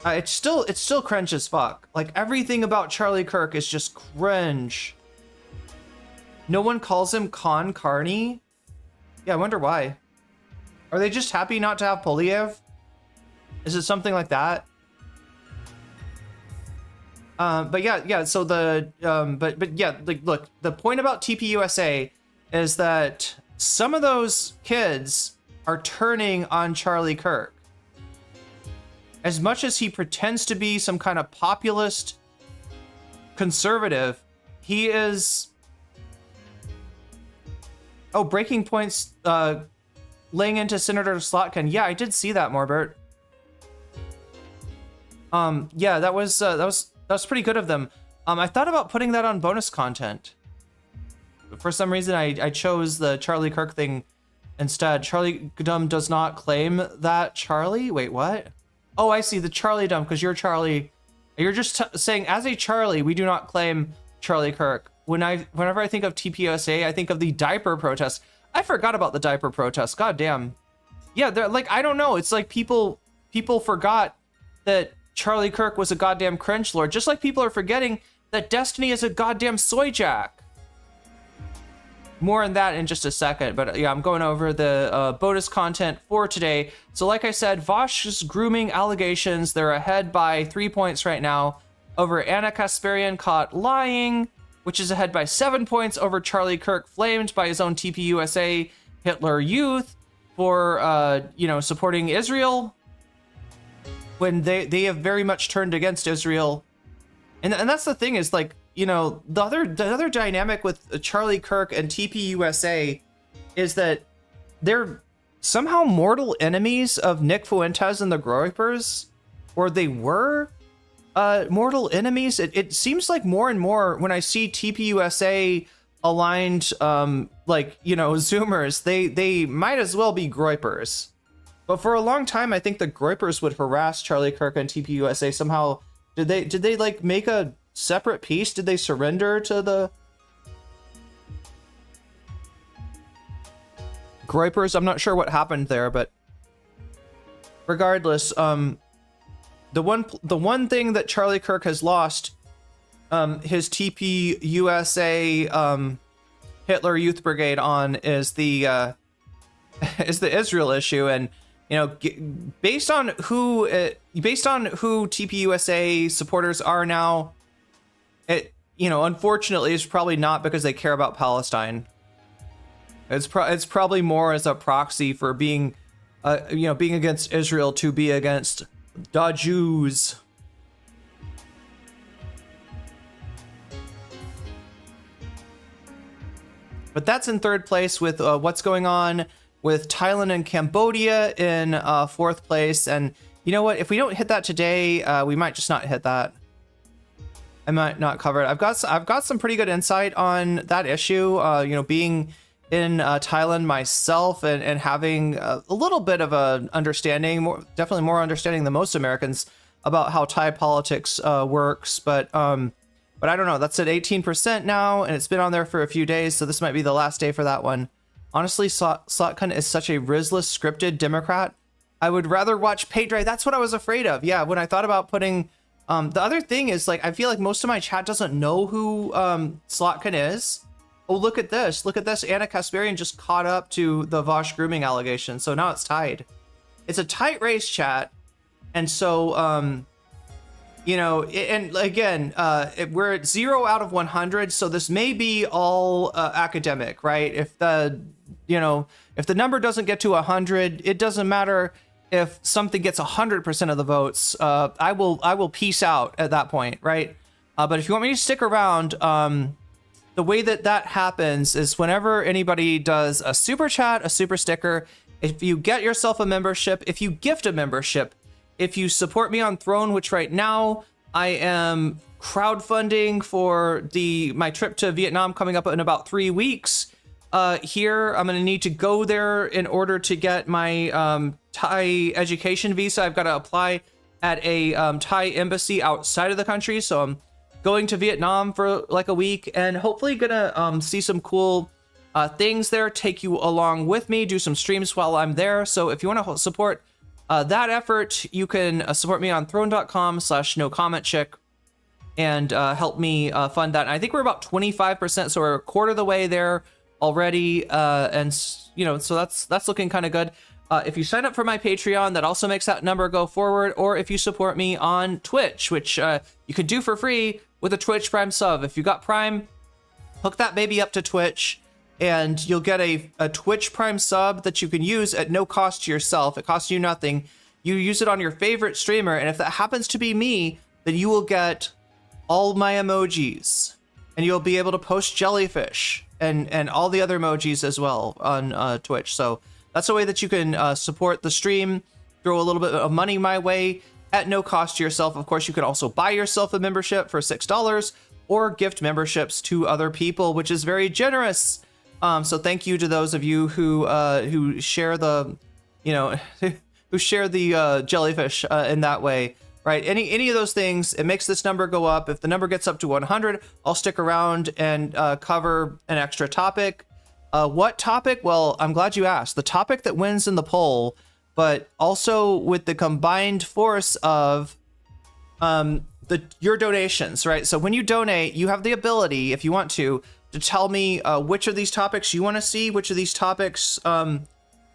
S1: it's still cringe as fuck. Like, everything about Charlie Kirk is just cringe. No one calls him Carney. Yeah, I wonder why. Are they just happy not to have Polyev? Is it something like that? But yeah, so the but yeah, like, look, the point about TPUSA is that some of those kids are turning on Charlie Kirk. As much as he pretends to be some kind of populist conservative, he is... Oh, Breaking Point's laying into Senator Slotkin. Yeah, I did see that, Morbert. Yeah, that was pretty good of them. I thought about putting that on bonus content. But for some reason, I chose the Charlie Kirk thing instead. Charlie Dumb does not claim that Charlie. Wait, what? Oh, I see, the Charlie Dumb, because you're Charlie. You're just saying, as a Charlie, we do not claim Charlie Kirk. Whenever I think of TPUSA, I think of the diaper protest. I forgot about the diaper protest. God damn. Yeah, they're like, I don't know. It's like people forgot that Charlie Kirk was a goddamn cringe lord, just like people are forgetting that Destiny is a goddamn soyjack. More on that in just a second, but yeah, I'm going over the bonus content for today. So like I said, Vosh's grooming allegations, they're ahead by 3 points right now over Anna Kasparian caught lying, which is ahead by 7 points over Charlie Kirk flamed by his own TPUSA Hitler Youth for, you know, supporting Israel when they have very much turned against Israel. And that's the thing is, like, you know, the other dynamic with Charlie Kirk and TPUSA is that they're somehow mortal enemies of Nick Fuentes and the Groypers, or they were mortal enemies. It seems like more and more when I see TPUSA aligned, like, you know, Zoomers, they might as well be Groypers. But for a long time, I think the Groypers would harass Charlie Kirk and TPUSA somehow. Did they like make a separate peace? Did they surrender to the Groypers? I'm not sure what happened there, but regardless, the one thing that Charlie Kirk has lost, his TPUSA Hitler Youth Brigade on is the Israel issue, and you know, based on who TPUSA supporters are now, it, you know, unfortunately, it's probably not because they care about Palestine. It's probably more as a proxy for being, you know, being against Israel to be against the Jews. But that's in third place with what's going on with Thailand and Cambodia in fourth place. And you know what? If we don't hit that today, we might just not hit that. I might not cover it. I've got some pretty good insight on that issue. You know, being in Thailand myself and having a little bit of a understanding, definitely more understanding than most Americans about how Thai politics works. But I don't know. That's at 18% now, and it's been on there for a few days, so this might be the last day for that one. Honestly, Slotkin is such a Rizless scripted Democrat. I would rather watch Pay Drive. That's what I was afraid of. Yeah, when I thought about putting... the other thing is, like, I feel like most of my chat doesn't know who Slotkin is. Oh, look at this. Look at this. Anna Kasparian just caught up to the Vosh grooming allegation, so now it's tied. It's a tight race, chat. And so, you know, and again, we're at 0 out of 100, so this may be all academic, right? If the, you know, if the number doesn't get to 100, it doesn't matter if something gets 100% of the votes. I will peace out at that point, right? But if you want me to stick around, the way that happens is whenever anybody does a super chat, a super sticker, if you get yourself a membership, if you gift a membership, if you support me on Throne, which right now I am crowdfunding for my trip to Vietnam coming up in about 3 weeks. Here, I'm going to need to go there in order to get my Thai education visa. I've got to apply at a Thai embassy outside of the country. So I'm going to Vietnam for like a week and hopefully gonna see some cool things there, take you along with me, do some streams while I'm there. So if you want to support that effort, you can support me on throne.com/nocommentchick and help me fund that. And I think we're about 25%, so we're a quarter of the way there already, and you know, so that's looking kind of good. If you sign up for my Patreon, that also makes that number go forward, or if you support me on Twitch, which you can do for free with a Twitch Prime sub. If you got Prime, hook that baby up to Twitch, and you'll get a Twitch Prime sub that you can use at no cost to yourself. It costs you nothing. You use it on your favorite streamer, and if that happens to be me, then you will get all my emojis, and you'll be able to post jellyfish and all the other emojis as well on Twitch. So that's a way that you can support the stream, throw a little bit of money my way at no cost to yourself. Of course, you can also buy yourself a membership for $6 or gift memberships to other people, which is very generous. So thank you to those of you who share the, you know, who share the jellyfish in that way. Right, any of those things, it makes this number go up. If the number gets up to 100, I'll stick around and cover an extra topic. What topic? Well, I'm glad you asked. The topic that wins in the poll, but also with the combined force of your donations, right? So when you donate, you have the ability, if you want to tell me which of these topics you want to see, which of these topics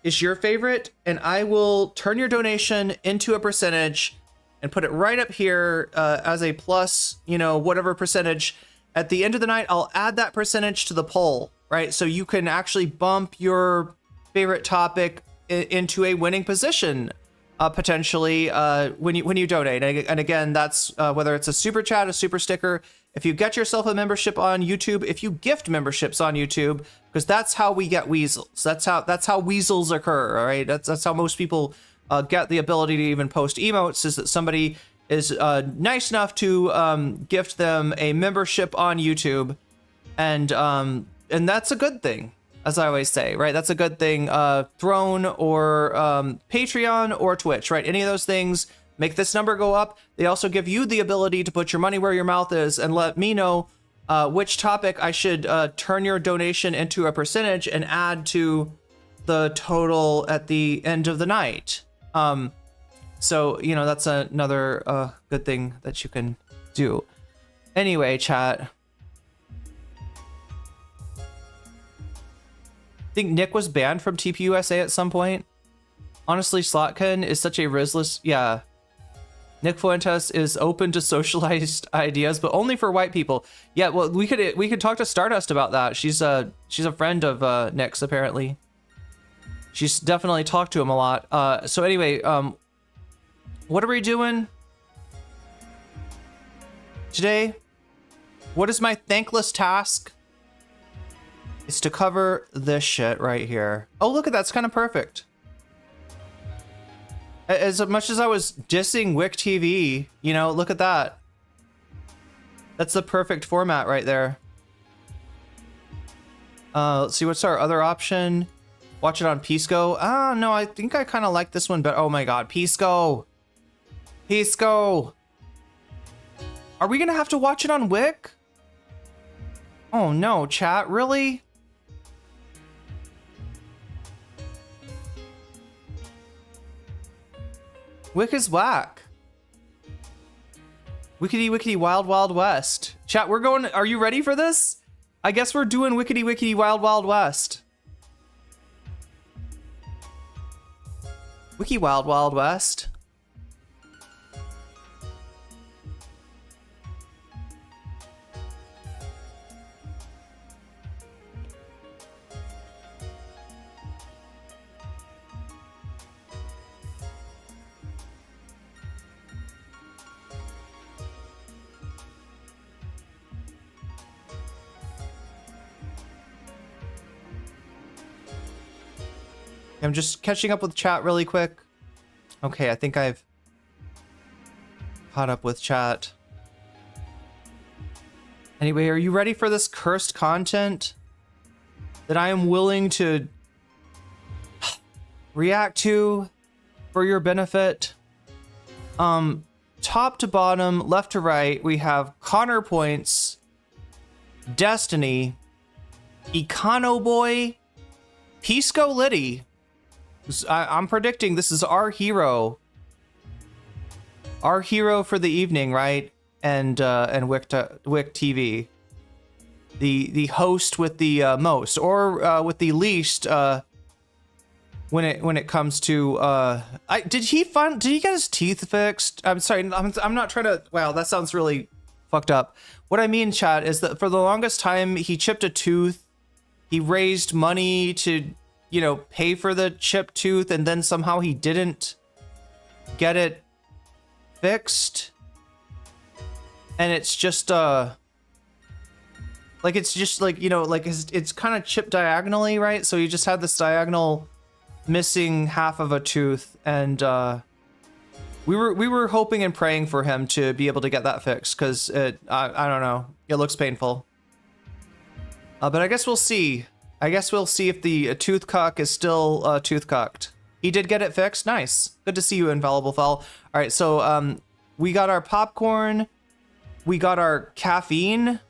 S1: is your favorite, and I will turn your donation into a percentage and put it right up here as a plus, you know, whatever percentage. At the end of the night, I'll add that percentage to the poll, right? So you can actually bump your favorite topic into a winning position, potentially, when you donate. And again, that's whether it's a super chat, a super sticker. If you get yourself a membership on YouTube, if you gift memberships on YouTube, because that's how we get weasels. That's how weasels occur, all right? That's how most people get the ability to even post emotes, is that somebody is nice enough to gift them a membership on YouTube, and that's a good thing, as I always say, right? That's a good thing. Throne or Patreon or Twitch, right? Any of those things make this number go up. They also give you the ability to put your money where your mouth is and let me know which topic I should turn your donation into a percentage and add to the total at the end of the night. So, you know, that's another good thing that you can do. Anyway, chat. I think Nick was banned from TPUSA at some point. Honestly, Slotkin is such a rizless... Yeah. Nick Fuentes is open to socialized ideas, but only for white people. Yeah, well, we could talk to Stardust about that. She's a friend of Nick's, apparently. She's definitely talked to him a lot. So anyway, what are we doing today? What is my thankless task? It's to cover this shit right here. Oh, look at that. It's kind of perfect. As much as I was dissing Whick TV, you know, look at that. That's the perfect format right there. Let's see, what's our other option? Watch it on Pisco. Ah, no, I think I kind of like this one better. Oh my god, Pisco. Pisco. Are we gonna have to watch it on Whick? Oh no, chat, really? Whick is whack. Wickety wickety wild wild west. Chat, we're going, are you ready for this? I guess we're doing wickety wickety wild wild west. Wiki wild wild west. I'm just catching up with chat really quick. Okay, I think I've caught up with chat. Anyway, are you ready for this cursed content that I am willing to react to for your benefit? Top to bottom, left to right, we have Connor Points, Destiny, Econo Boy, Pisco Liddy. I'm predicting this is our hero. Our hero for the evening, right? And Whick TV. The host with the most, or with the least, when it comes to did he get his teeth fixed? I'm sorry, I'm not trying to, wow, that sounds really fucked up. What I mean, chat, is that for the longest time he chipped a tooth. He raised money to, you know, pay for the chipped tooth, and then somehow he didn't get it fixed. And it's just like, it's just like, you know, like it's kind of chipped diagonally, right? So he just had this diagonal missing half of a tooth, and we were hoping and praying for him to be able to get that fixed, because I don't know, it looks painful. But I guess we'll see. I guess we'll see if the tooth cock is still tooth cocked. He did get it fixed. Nice. Good to see you, Infallible Fell. All right, so we got our popcorn. We got our caffeine.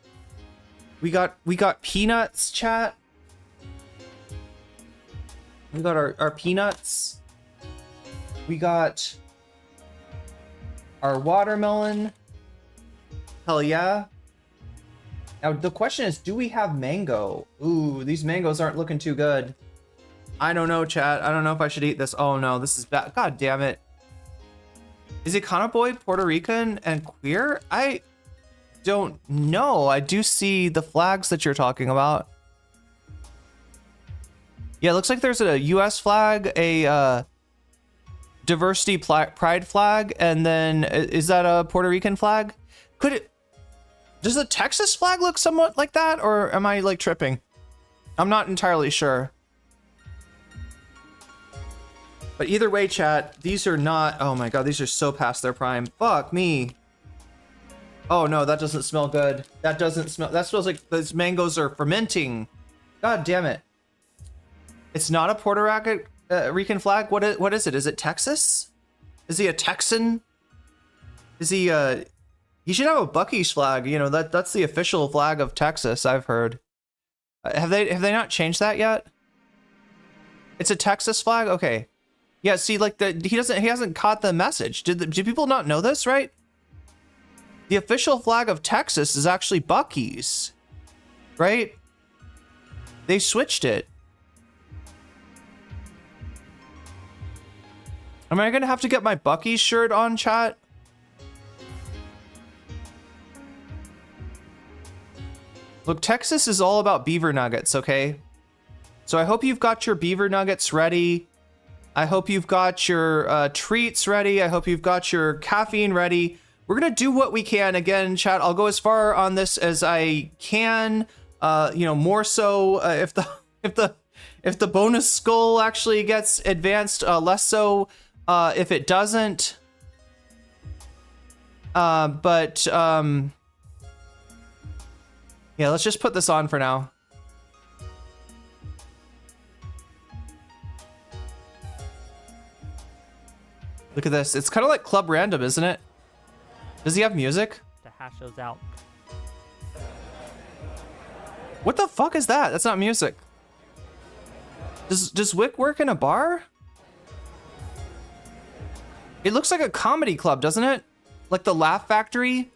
S1: We got peanuts, chat. We got our peanuts. We got our watermelon. Hell yeah. Now the question is, do we have mango? Ooh, these mangoes aren't looking too good. I don't know, chat. I don't know if I should eat this. Oh no, this is bad. God damn it. Is Econo Boy Puerto Rican and queer? I don't know. I do see the flags that you're talking about. Yeah, it looks like there's a US flag, a diversity pride flag, and then is that a Puerto Rican flag? Does the Texas flag look somewhat like that, or am I like tripping? I'm not entirely sure. But either way, chat, these are not, oh my god, these are so past their prime. Fuck me. Oh no, that doesn't smell good. That doesn't smell, that smells like those mangoes are fermenting. God damn it. It's not a Puerto Rican flag. What is it? Is it Texas? Is he a Texan? Is he he should have a Buc-ee's flag. You know, that's the official flag of Texas, I've heard. Have they not changed that yet? It's a Texas flag? Okay. Yeah, see, like he hasn't caught the message. Do people not know this, right? The official flag of Texas is actually Buc-ee's. Right? They switched it. Am I gonna have to get my Buc-ee's shirt on, chat? Look, Texas is all about beaver nuggets, okay? So I hope you've got your beaver nuggets ready. I hope you've got your treats ready. I hope you've got your caffeine ready. We're gonna do what we can. Again, chat, I'll go as far on this as I can. You know, more so if the bonus skull actually gets advanced, less so if it doesn't. Yeah, let's just put this on for now. Look at this. It's kind of like Club Random, isn't it? Does he have music?
S3: To hash those out.
S1: What the fuck is that? That's not music. Does Whick work in a bar? It looks like a comedy club, doesn't it? Like the Laugh Factory?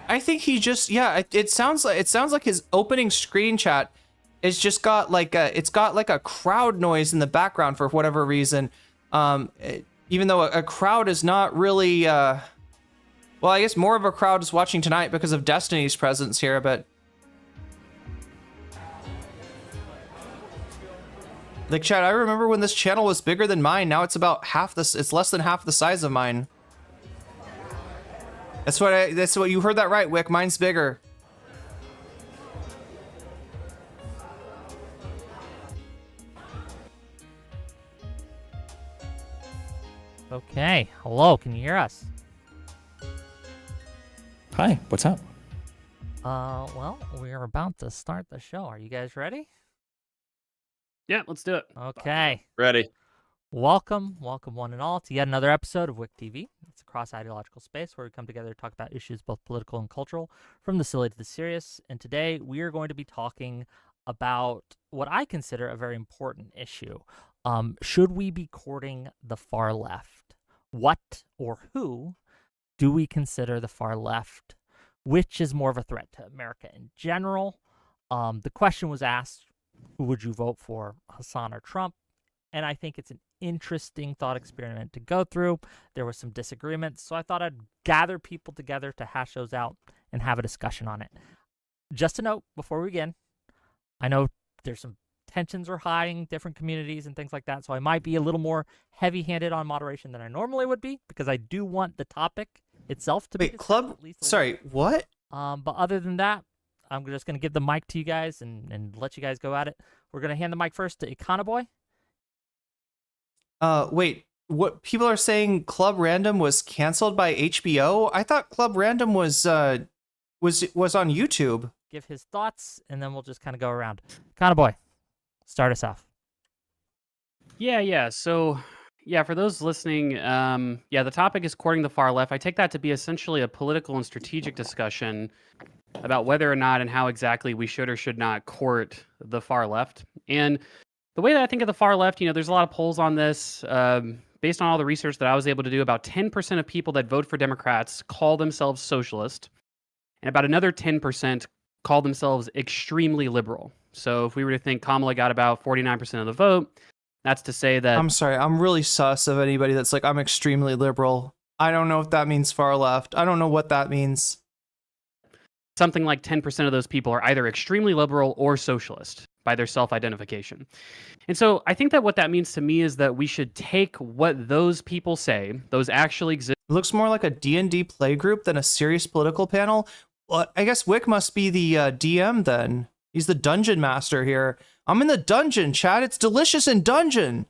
S1: I think he just, yeah, it sounds like his opening screen, chat, it's just got like a crowd noise in the background for whatever reason. Even though a crowd is not really well, I guess more of a crowd is watching tonight because of Destiny's presence here, but like, chat, I remember when this channel was bigger than mine. Now it's about half this, it's less than half the size of mine. That's what you heard that right, Whick. Mine's bigger.
S3: Okay. Hello, can you hear us? Hi, what's up?
S4: Well, we're about to start the show. Are you guys ready?
S5: Yeah, let's do it.
S4: Okay.
S5: Ready.
S4: Welcome one and all to yet another episode of Whick TV. It's a cross-ideological space where we come together to talk about issues both political and cultural, from the silly to the serious. And today we are going to be talking about what I consider a very important issue. Should we be courting the far left? What or who do we consider the far left? Which is more of a threat to America in general? The question was asked, who would you vote for, Hassan or Trump? And I think it's an interesting thought experiment to go through. There was some disagreements, so I thought I'd gather people together to hash those out and have a discussion on it. Just a note before we begin, I know there's some tensions are high in different communities and things like that, so I might be a little more heavy-handed on moderation than I normally would be, because I do want the topic itself to be
S1: Club.
S4: at least
S1: Sorry, what?
S4: but other than that, I'm just going to give the mic to you guys and let you guys go at it. We're going to hand the mic first to Econoboy.
S1: Wait, what people are saying Club Random was canceled by HBO? I thought Club Random was on YouTube.
S4: Give his thoughts, and then we'll just kind of go around. Econoboy, start us off.
S5: Yeah. So, for those listening, the topic is courting the far left. I take that to be essentially a political and strategic discussion about whether or not and how exactly we should or should not court the far left. And the way that I think of the far left, there's a lot of polls on this. Based on all the research that I was able to do, about 10% of people that vote for Democrats call themselves socialist, and about another 10% call themselves extremely liberal. So if we were to think Kamala got about 49% of the vote, that's to say that...
S1: I'm sorry, I'm really sus of anybody that's like, I'm extremely liberal. I don't know if that means far left. I don't know what that means.
S5: Something like 10% of those people are either extremely liberal or socialist by their self-identification. And so I think that what that means to me is that we should take what those people say, those actually exist.
S1: It looks more like a D&D play group than a serious political panel. Well, I guess Whick must be the DM then. He's the dungeon master here. I'm in the dungeon, Chad. It's delicious in dungeon.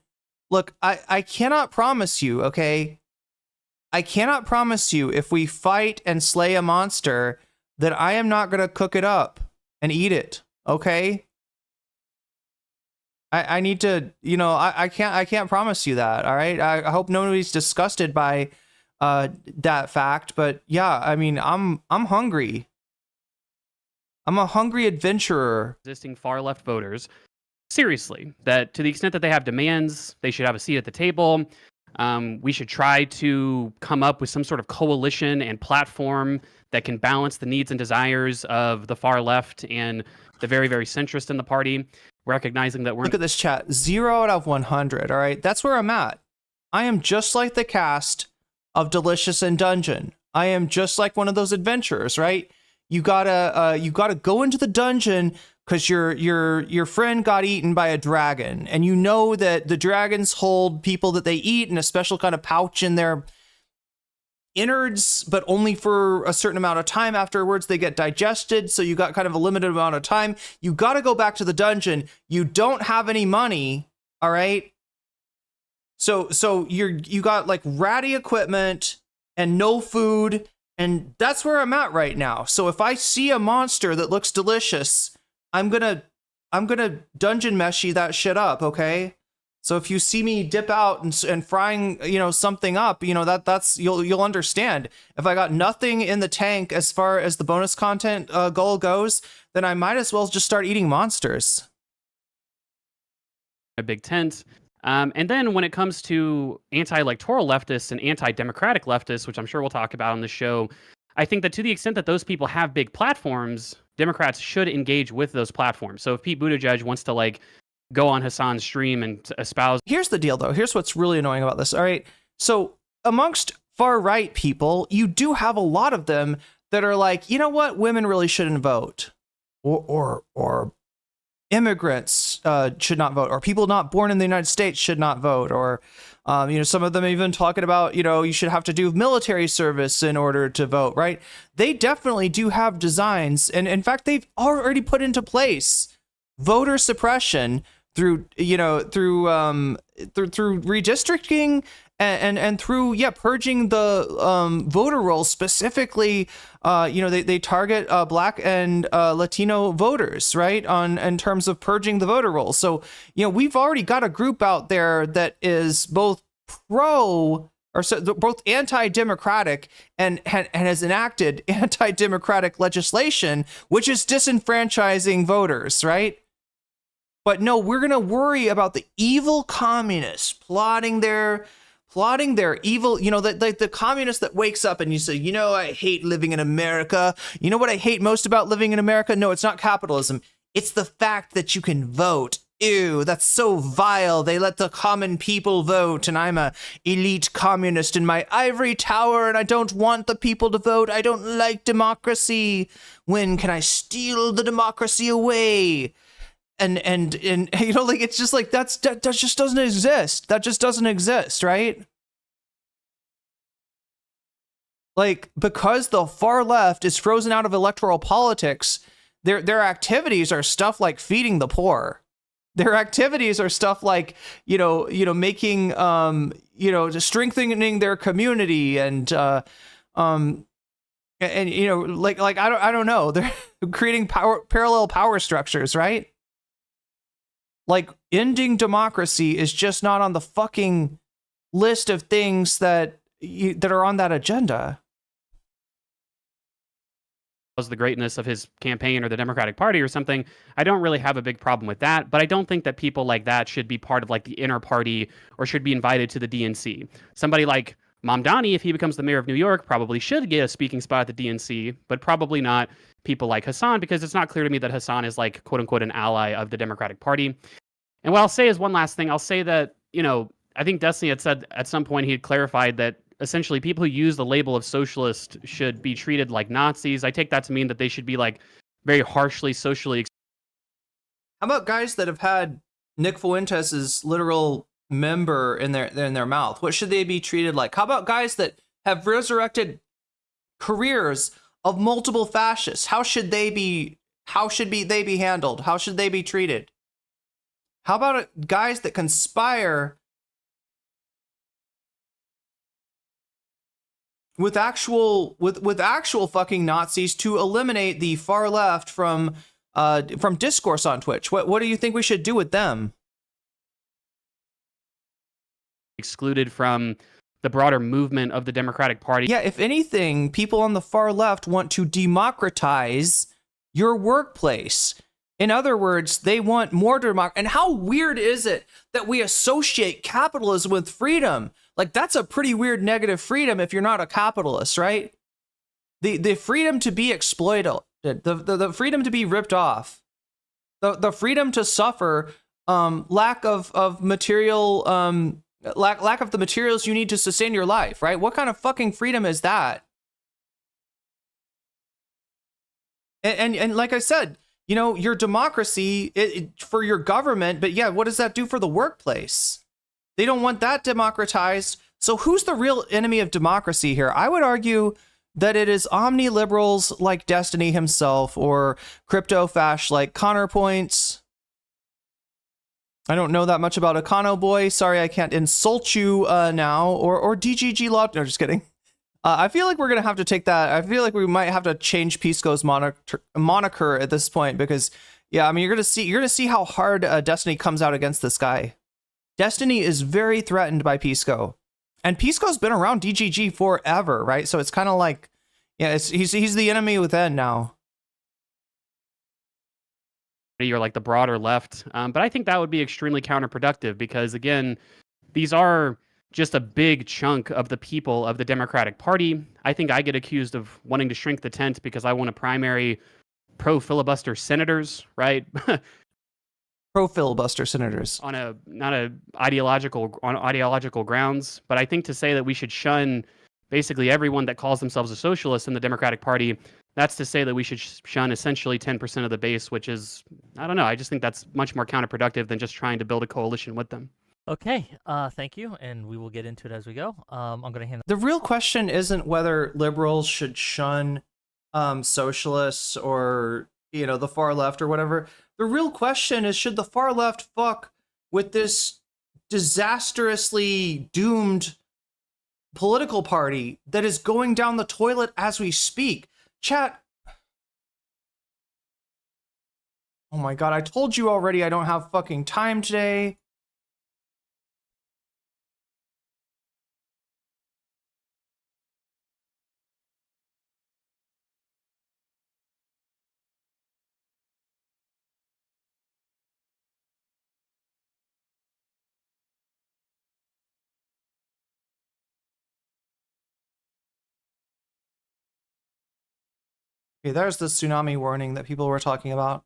S1: Look, I cannot promise you, okay? I cannot promise you if we fight and slay a monster that I am not going to cook it up and eat it, okay? I need to, I can't promise you that, all right? I hope nobody's disgusted by that fact, but yeah, I mean, I'm hungry. I'm a hungry adventurer.
S5: Existing far left voters, seriously, that to the extent that they have demands, they should have a seat at the table. We should try to come up with some sort of coalition and platform that can balance the needs and desires of the far left and the very, very centrist in the party, recognizing that we're...
S1: Look at this chat. 0 out of 100, all right? That's where I'm at. I am just like the cast of Delicious in Dungeon. I am just like one of those adventurers, right? You gotta go into the dungeon because your friend got eaten by a dragon, and you know that the dragons hold people that they eat in a special kind of pouch in their innards, but only for a certain amount of time. Afterwards, they get digested, so you got kind of a limited amount of time. You got to go back to the dungeon. You don't have any money, all right? So you got like ratty equipment and no food, and that's where I'm at right now. So if I see a monster that looks delicious, I'm gonna dungeon meshy that shit up, okay? So if you see me dip out and frying, something up, that's you'll understand. If I got nothing in the tank as far as the bonus content goal goes, then I might as well just start eating monsters.
S5: A big tent. And then when it comes to anti-electoral leftists and anti-democratic leftists, which I'm sure we'll talk about on the show, I think that to the extent that those people have big platforms, Democrats should engage with those platforms. So if Pete Buttigieg wants to go on Hassan's stream and espouse...
S1: Here's the deal, though. Here's what's really annoying about this, all right? So amongst far-right people, you do have a lot of them that are like, you know what? Women really shouldn't vote. Or immigrants should not vote. Or people not born in the United States should not vote. Or, some of them even talking about, you should have to do military service in order to vote, right? They definitely do have designs. And in fact, they've already put into place voter suppression through redistricting and through purging the voter rolls, specifically they target Black and Latino voters, right, in terms of purging the voter rolls. So we've already got a group out there that is both both anti-democratic and has enacted anti-democratic legislation, which is disenfranchising voters, right? But no, we're going to worry about the evil communists plotting their evil, the communist that wakes up and you say, I hate living in America. You know what I hate most about living in America? No, it's not capitalism. It's the fact that you can vote. Ew, that's so vile. They let the common people vote, and I'm a elite communist in my ivory tower, and I don't want the people to vote. I don't like democracy. When can I steal the democracy away? And it's just like that just doesn't exist. That just doesn't exist, right? Like, because the far left is frozen out of electoral politics, their activities are stuff like feeding the poor. Their activities are stuff like, making, strengthening their community and I don't know, they're creating parallel power structures, right? Like, ending democracy is just not on the fucking list of things that are on that agenda.
S5: Was the greatness of his campaign or the Democratic Party or something, I don't really have a big problem with that. But I don't think that people like that should be part of like the inner party or should be invited to the DNC. Somebody like Mamdani, if he becomes the mayor of New York, probably should get a speaking spot at the DNC, but probably not people like Hassan, because it's not clear to me that Hassan is like, quote unquote, an ally of the Democratic Party. And what I'll say is one last thing. I'll say that, I think Destiny had said at some point, he had clarified that essentially people who use the label of socialist should be treated like Nazis. I take that to mean that they should be like very harshly socially.
S1: How about guys that have had Nick Fuentes's literal member in their mouth? What should they be treated like? How about guys that have resurrected careers of multiple fascists? How should they be handled? How should they be treated? How about guys that conspire with actual fucking Nazis to eliminate the far left from discourse on Twitch? What do you think we should do with them?
S5: Excluded from the broader movement of the Democratic Party.
S1: Yeah, if anything, people on the far left want to democratize your workplace. In other words, they want more democracy. And how weird is it that we associate capitalism with freedom? Like, that's a pretty weird negative freedom if you're not a capitalist, right? The freedom to be exploited, the freedom to be ripped off, the freedom to suffer, lack of material, lack of the materials you need to sustain your life, right? What kind of fucking freedom is that? And like I said, your democracy for your government, but yeah, what does that do for the workplace? They don't want that democratized. So who's the real enemy of democracy here? I would argue that it is omni-liberals like Destiny himself or crypto-fash like Connor Points. I don't know that much about Econo Boy. Sorry, I can't insult you now. Or DGG Law. No, just kidding. I feel like we're going to have to take that. I feel like we might have to change Pisco's moniker at this point because, yeah, I mean, you're going to see how hard Destiny comes out against this guy. Destiny is very threatened by Pisco. And Pisco's been around DGG forever, right? So it's kind of like, yeah, he's the enemy within now.
S5: Or like the broader left. But I think that would be extremely counterproductive because, again, these are just a big chunk of the people of the Democratic Party. I think I get accused of wanting to shrink the tent because I want to primary pro-filibuster senators, right?
S1: Pro-filibuster senators.
S5: On ideological grounds. But I think to say that we should shun basically everyone that calls themselves a socialist in the Democratic Party, that's to say that we should shun essentially 10% of the base, which is, I don't know, I just think that's much more counterproductive than just trying to build a coalition with them.
S4: Okay, thank you, and we will get into it as we go. I'm going to hand
S1: the real question isn't whether liberals should shun socialists or, the far left or whatever. The real question is, should the far left fuck with this disastrously doomed political party that is going down the toilet as we speak. Chat. Oh my God, I told you already I don't have fucking time today. Okay, there's the tsunami warning that people were talking about.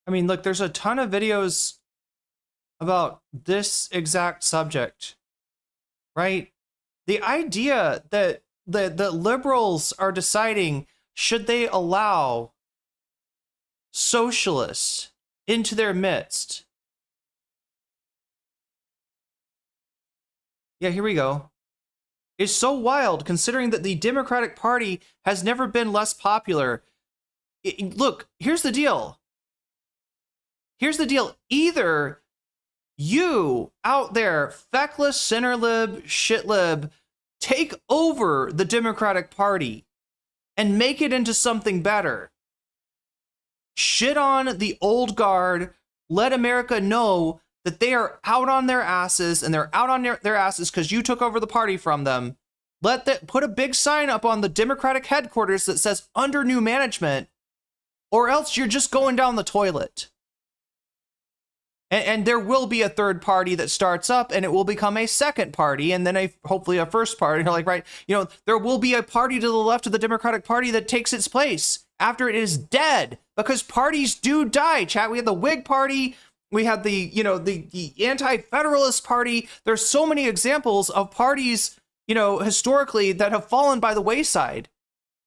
S1: I mean, look, there's a ton of videos about this exact subject, right? The idea that the liberals are deciding, should they allow socialists into their midst? Yeah, here we go. It's so wild considering that the Democratic Party has never been less popular. Look, here's the deal. Here's the deal. Either you out there, feckless, center lib, shit lib, take over the Democratic Party and make it into something better. Shit on the old guard. Let America know that they are out on their asses, and they're out on their asses because you took over the party from them. Put a big sign up on the Democratic headquarters that says under new management, or else you're just going down the toilet. And there will be a third party that starts up, and it will become a second party, and then hopefully a first party. Like, right, there will be a party to the left of the Democratic Party that takes its place after it is dead, because parties do die. Chat. We had the Whig Party, we had the anti-federalist party. There's so many examples of parties, historically that have fallen by the wayside.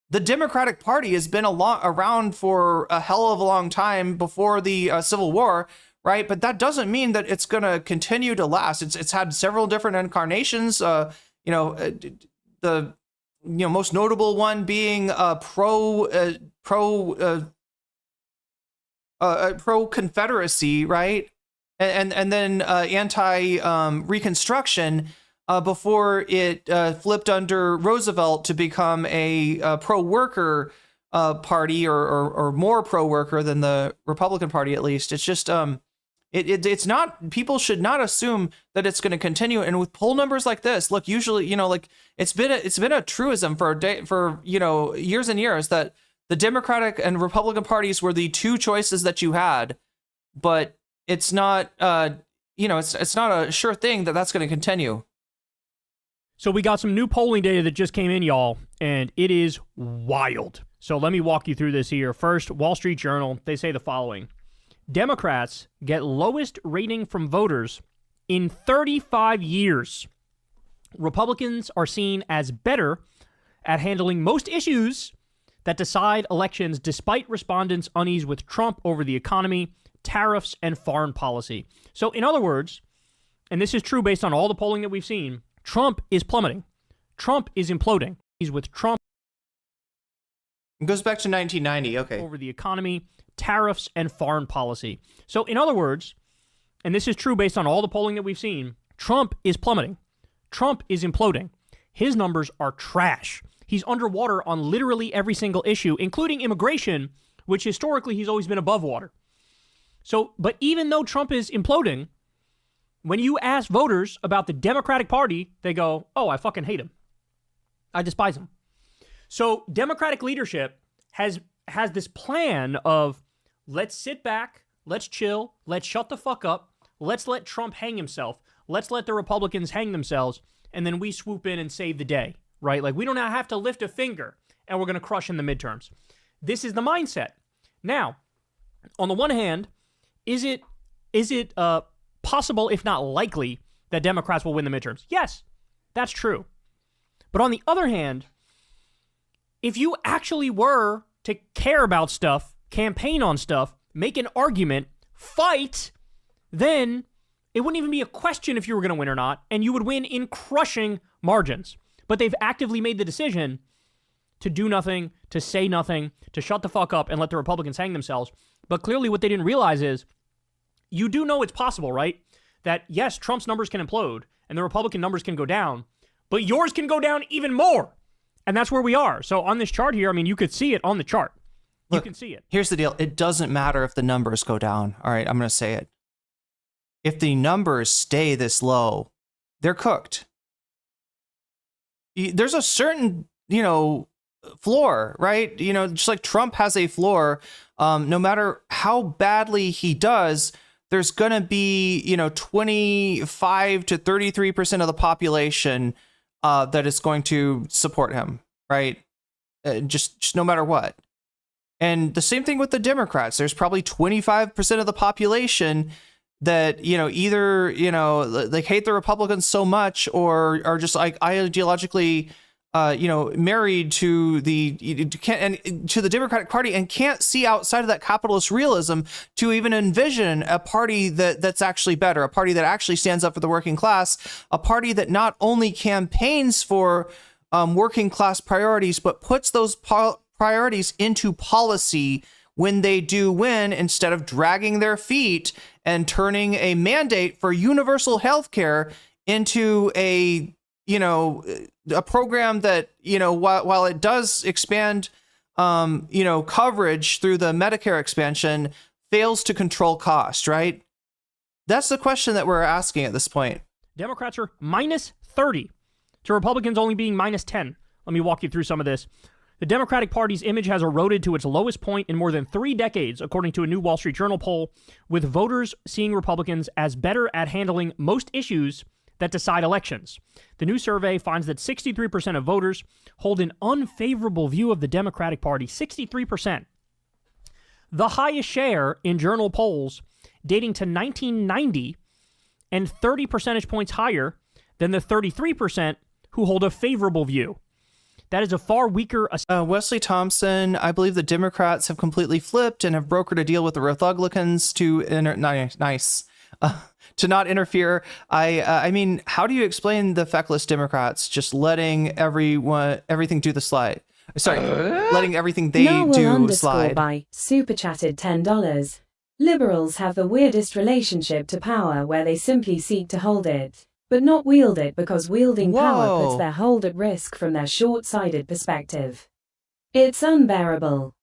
S1: The Democratic Party has been around for a hell of a long time before the Civil War. Right, but that doesn't mean that it's going to continue to last. It's had several different incarnations. The most notable one being pro Confederacy, right, and then anti Reconstruction before it flipped under Roosevelt to become a pro worker party, or more pro worker than the Republican Party, at least. It's just it's not, people should not assume that it's going to continue. And with poll numbers like this, look, usually, it's been a truism for years and years that the Democratic and Republican parties were the two choices that you had, but it's not, it's not a sure thing that that's going to continue.
S3: So we got some new polling data that just came in, y'all, and it is wild. So let me walk you through this here. First, Wall Street Journal, they say the following. Democrats get lowest rating from voters in 35 years. Republicans are seen as better at handling most issues that decide elections, despite respondents' unease with Trump over the economy, tariffs, and foreign policy. So in other words, and this is true based on all the polling that we've seen, Trump is plummeting. Trump is imploding. He's with Trump.
S1: It goes back to 1990, okay.
S3: Over the economy, tariffs, and foreign policy. So in other words, and this is true based on all the polling that we've seen, Trump is plummeting. Trump is imploding. His numbers are trash. He's underwater on literally every single issue, including immigration, which historically he's always been above water. So, but even though Trump is imploding, when you ask voters about the Democratic Party, they go, oh, I fucking hate him. I despise him. So Democratic leadership has this plan of, let's sit back, let's chill, let's shut the fuck up, let's let Trump hang himself, let's let the Republicans hang themselves, and then we swoop in and save the day, right? Like, we don't have to lift a finger, and we're going to crush in the midterms. This is the mindset. Now, on the one hand, is it possible, if not likely, that Democrats will win the midterms? Yes, that's true. But on the other hand, if you actually were to care about stuff, campaign on stuff, make an argument, fight, then it wouldn't even be a question if you were going to win or not, and you would win in crushing margins. But they've actively made the decision to do nothing, to say nothing, to shut the fuck up and let the Republicans hang themselves. But clearly what they didn't realize is, you do know it's possible, right? That yes, Trump's numbers can implode and the Republican numbers can go down, but yours can go down even more. And that's where we are. So on this chart here, I mean, you could see it on the chart. You can see it.
S1: Here's the deal. It doesn't matter if the numbers go down. All right, I'm going to say it. If the numbers stay this low, they're cooked. There's a certain, floor, right? Just like Trump has a floor, no matter how badly he does, there's going to be, 25 to 33% of the population that is going to support him, right? Just no matter what. And the same thing with the Democrats. There's probably 25% of the population that, either, like hate the Republicans so much or are just like ideologically, married to the Democratic Party and can't see outside of that capitalist realism to even envision a party that's actually better, a party that actually stands up for the working class, a party that not only campaigns for working class priorities, but puts those priorities into policy when they do win, instead of dragging their feet and turning a mandate for universal health care into a program that, while it does expand, coverage through the Medicare expansion, fails to control cost, right? That's the question that we're asking at this point.
S3: Democrats are minus 30 to Republicans only being minus 10. Let me walk you through some of this. The Democratic Party's image has eroded to its lowest point in more than 3 decades, according to a new Wall Street Journal poll, with voters seeing Republicans as better at handling most issues that decide elections. The new survey finds that 63% of voters hold an unfavorable view of the Democratic Party. 63%. The highest share in journal polls dating to 1990, and 30 percentage points higher than the 33% who hold a favorable view. That is a far weaker...
S1: Wesley Thompson, I believe the Democrats have completely flipped and have brokered a deal with the Republicans to... to not interfere. I mean, how do you explain the feckless Democrats just letting everything do the slide? Sorry, letting everything they do slide.
S6: By super chatted $10. Liberals have the weirdest relationship to power, where they simply seek to hold it, but not wield it, because wielding power puts their hold at risk from their short-sighted perspective. It's unbearable.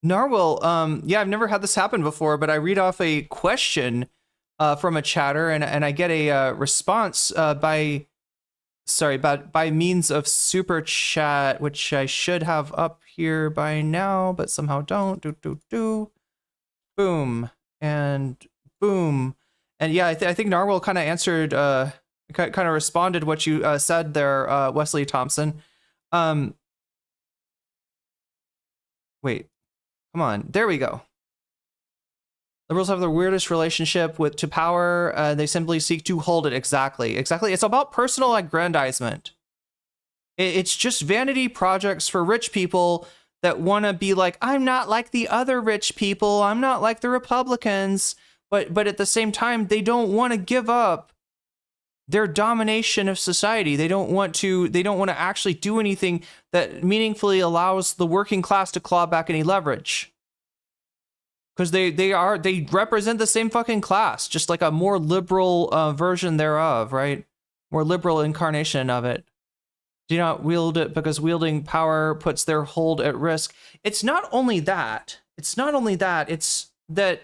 S1: Narwhal, I've never had this happen before, but I read off a question from a chatter, and I get a response by means of super chat, which I should have up here by now, but somehow don't. Boom and boom, and yeah, I think Narwhal kind of answered, kind of responded what you said there, Wesley Thompson. Wait, come on, there we go. Liberals have the weirdest relationship to power. They simply seek to hold it. Exactly. It's about personal aggrandizement. It's just vanity projects for rich people that want to be like, I'm not like the other rich people. I'm not like the Republicans. But at the same time, they don't want to give up their domination of society. They don't want to actually do anything that meaningfully allows the working class to claw back any leverage. Because they represent the same fucking class, just like a more liberal version thereof, right? More liberal incarnation of it. Do not wield it because wielding power puts their hold at risk. It's not only that. It's that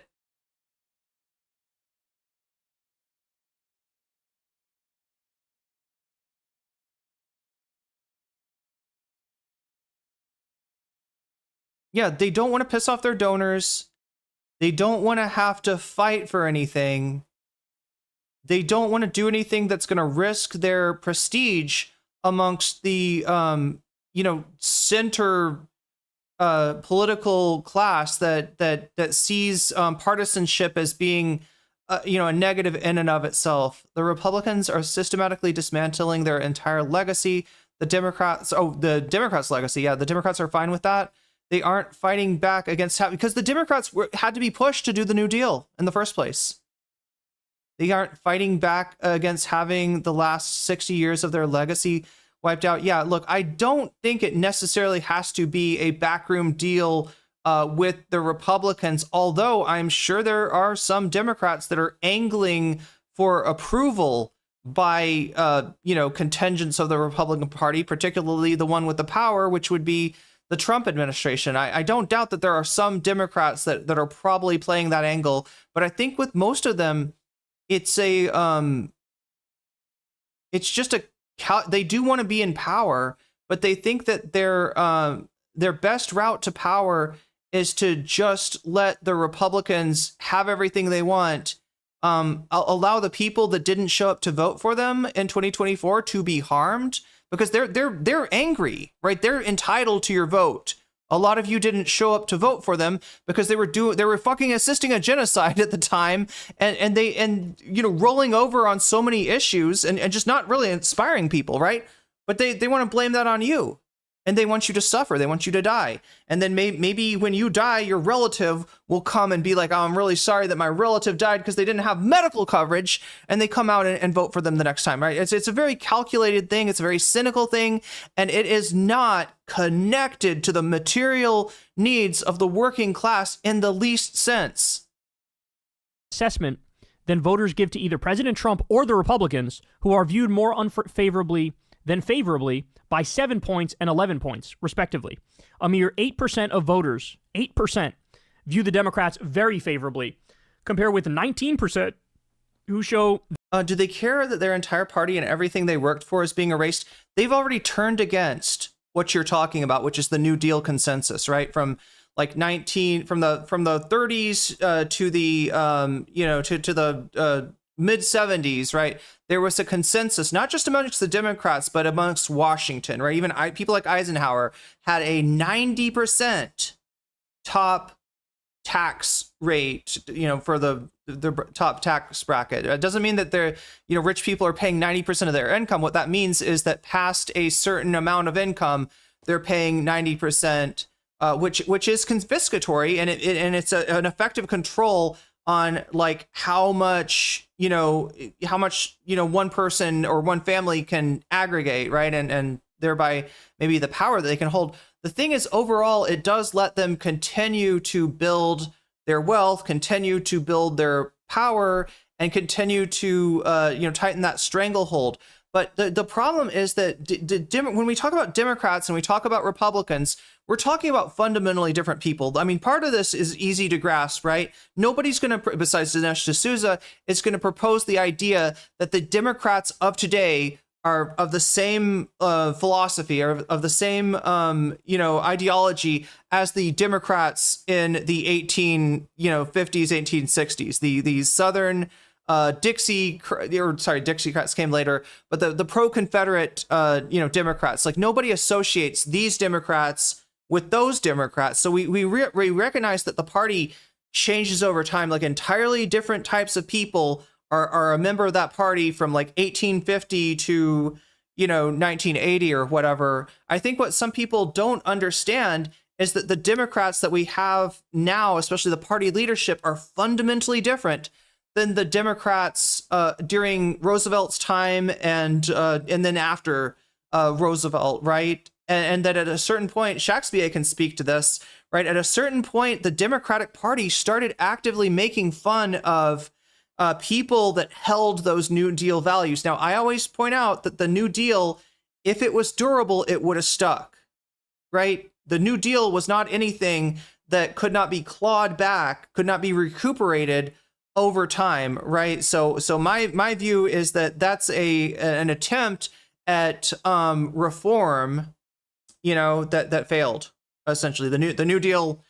S1: they don't want to piss off their donors. They don't want to have to fight for anything. They don't want to do anything that's going to risk their prestige amongst the, center political class that sees partisanship as being, a negative in and of itself. The Republicans are systematically dismantling their entire legacy. The Democrats' legacy. Yeah, the Democrats are fine with that. They aren't fighting back against because the Democrats had to be pushed to do the New Deal in the first place. They aren't fighting back against having the last 60 years of their legacy wiped out. Yeah, look, I don't think it necessarily has to be a backroom deal with the Republicans, although I'm sure there are some Democrats that are angling for approval by, contingents of the Republican Party, particularly the one with the power, which would be the Trump administration. I don't doubt that there are some Democrats that are probably playing that angle, but I think with most of them, it's they do want to be in power, but they think that their best route to power is to just let the Republicans have everything they want, allow the people that didn't show up to vote for them in 2024 to be harmed, because they're angry, right? They're entitled to your vote. A lot of you didn't show up to vote for them because they were fucking assisting a genocide at the time, and rolling over on so many issues and just not really inspiring people, right? But they want to blame that on you. And they want you to suffer. They want you to die. And then maybe when you die, your relative will come and be like, oh, I'm really sorry that my relative died because they didn't have medical coverage. And they come out and vote for them the next time, right? It's a very calculated thing. It's a very cynical thing. And it is not connected to the material needs of the working class in the least sense.
S3: Assessment than voters give to either President Trump or the Republicans, who are viewed more unfavorably than favorably by 7 points and 11 points, respectively. A mere 8% of voters, 8%, view the Democrats very favorably, compared with 19% who show...
S1: do they care that their entire party and everything they worked for is being erased? They've already turned against what you're talking about, which is the New Deal consensus, right? From like from the 30s to the to the mid 70s, right? There was a consensus, not just amongst the Democrats, but amongst Washington, right? Even people like Eisenhower had a 90% top tax rate, for the top tax bracket. It doesn't mean that rich people are paying 90% of their income. What that means is that past a certain amount of income, they're paying 90%, which is confiscatory, and it's an effective control on like how much one person or one family can aggregate, right? And thereby maybe the power that they can hold. The thing is, overall, it does let them continue to build their wealth, continue to build their power, and continue to tighten that stranglehold. But the problem is that when we talk about Democrats and we talk about Republicans, we're talking about fundamentally different people. I mean, part of this is easy to grasp, right? Nobody's going to, besides Dinesh D'Souza, is going to propose the idea that the Democrats of today are of the same philosophy or of the same, ideology as the Democrats in the 1850s, 1860s, the Southern Dixiecrats came later, but the pro-Confederate, Democrats. Like, nobody associates these Democrats with those Democrats. So we recognize that the party changes over time. Like, entirely different types of people are a member of that party from like 1850 to 1980 or whatever. I think what some people don't understand is that the Democrats that we have now, especially the party leadership, are fundamentally different than the Democrats during Roosevelt's time and then after Roosevelt, right? And that at a certain point, Shakespeare can speak to this, right? At a certain point, the Democratic Party started actively making fun of people that held those New Deal values. Now, I always point out that the New Deal, if it was durable, it would have stuck, right? The New Deal was not anything that could not be clawed back, could not be recuperated over time, right? So my view is that that's an attempt at reform, that failed. Essentially, the New Deal,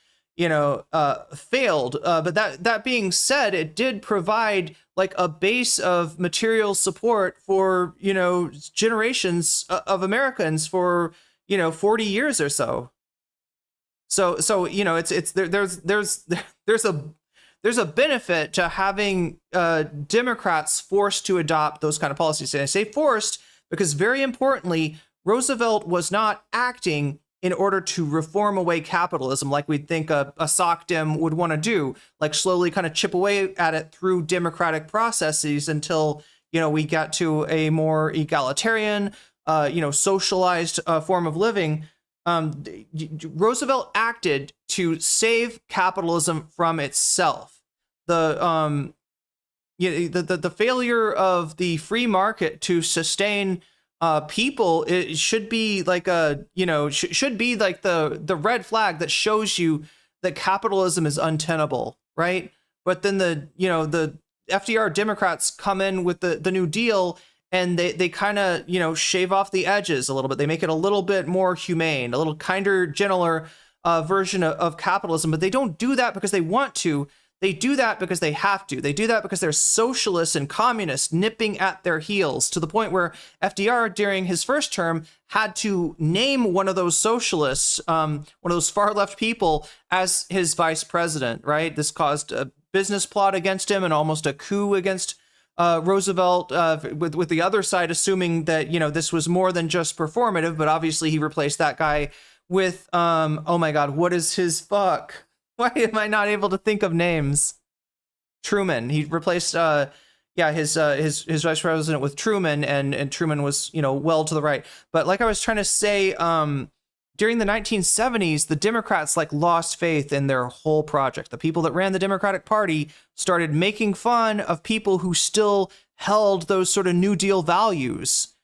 S1: failed. But that being said, it did provide like a base of material support for generations of Americans for 40 years or so. So it's there's a benefit to having Democrats forced to adopt those kind of policies. And I say forced because, very importantly, Roosevelt was not acting in order to reform away capitalism like we'd think a soc dem would want to do, like slowly kind of chip away at it through democratic processes until we got to a more egalitarian, socialized form of living. Roosevelt acted to save capitalism from itself. The failure of the free market to sustain people, it should be like should be like the red flag that shows you that capitalism is untenable, right? But then the FDR Democrats come in with the New Deal, and they kind of, shave off the edges a little bit. They make it a little bit more humane, a little kinder, gentler version of capitalism. But they don't do that because they want to. They do that because they have to. They do that because there's socialists and communists nipping at their heels, to the point where FDR, during his first term, had to name one of those socialists, one of those far left people, as his vice president, right? This caused a business plot against him and almost a coup against Roosevelt, with the other side assuming that, this was more than just performative. But obviously he replaced that guy with, oh my God, what is his fuck? Why am I not able to think of names? Truman. He replaced, his vice president with Truman, and Truman was, well to the right. But like I was trying to say, during the 1970s, the Democrats lost faith in their whole project. The people that ran the Democratic Party started making fun of people who still held those sort of New Deal values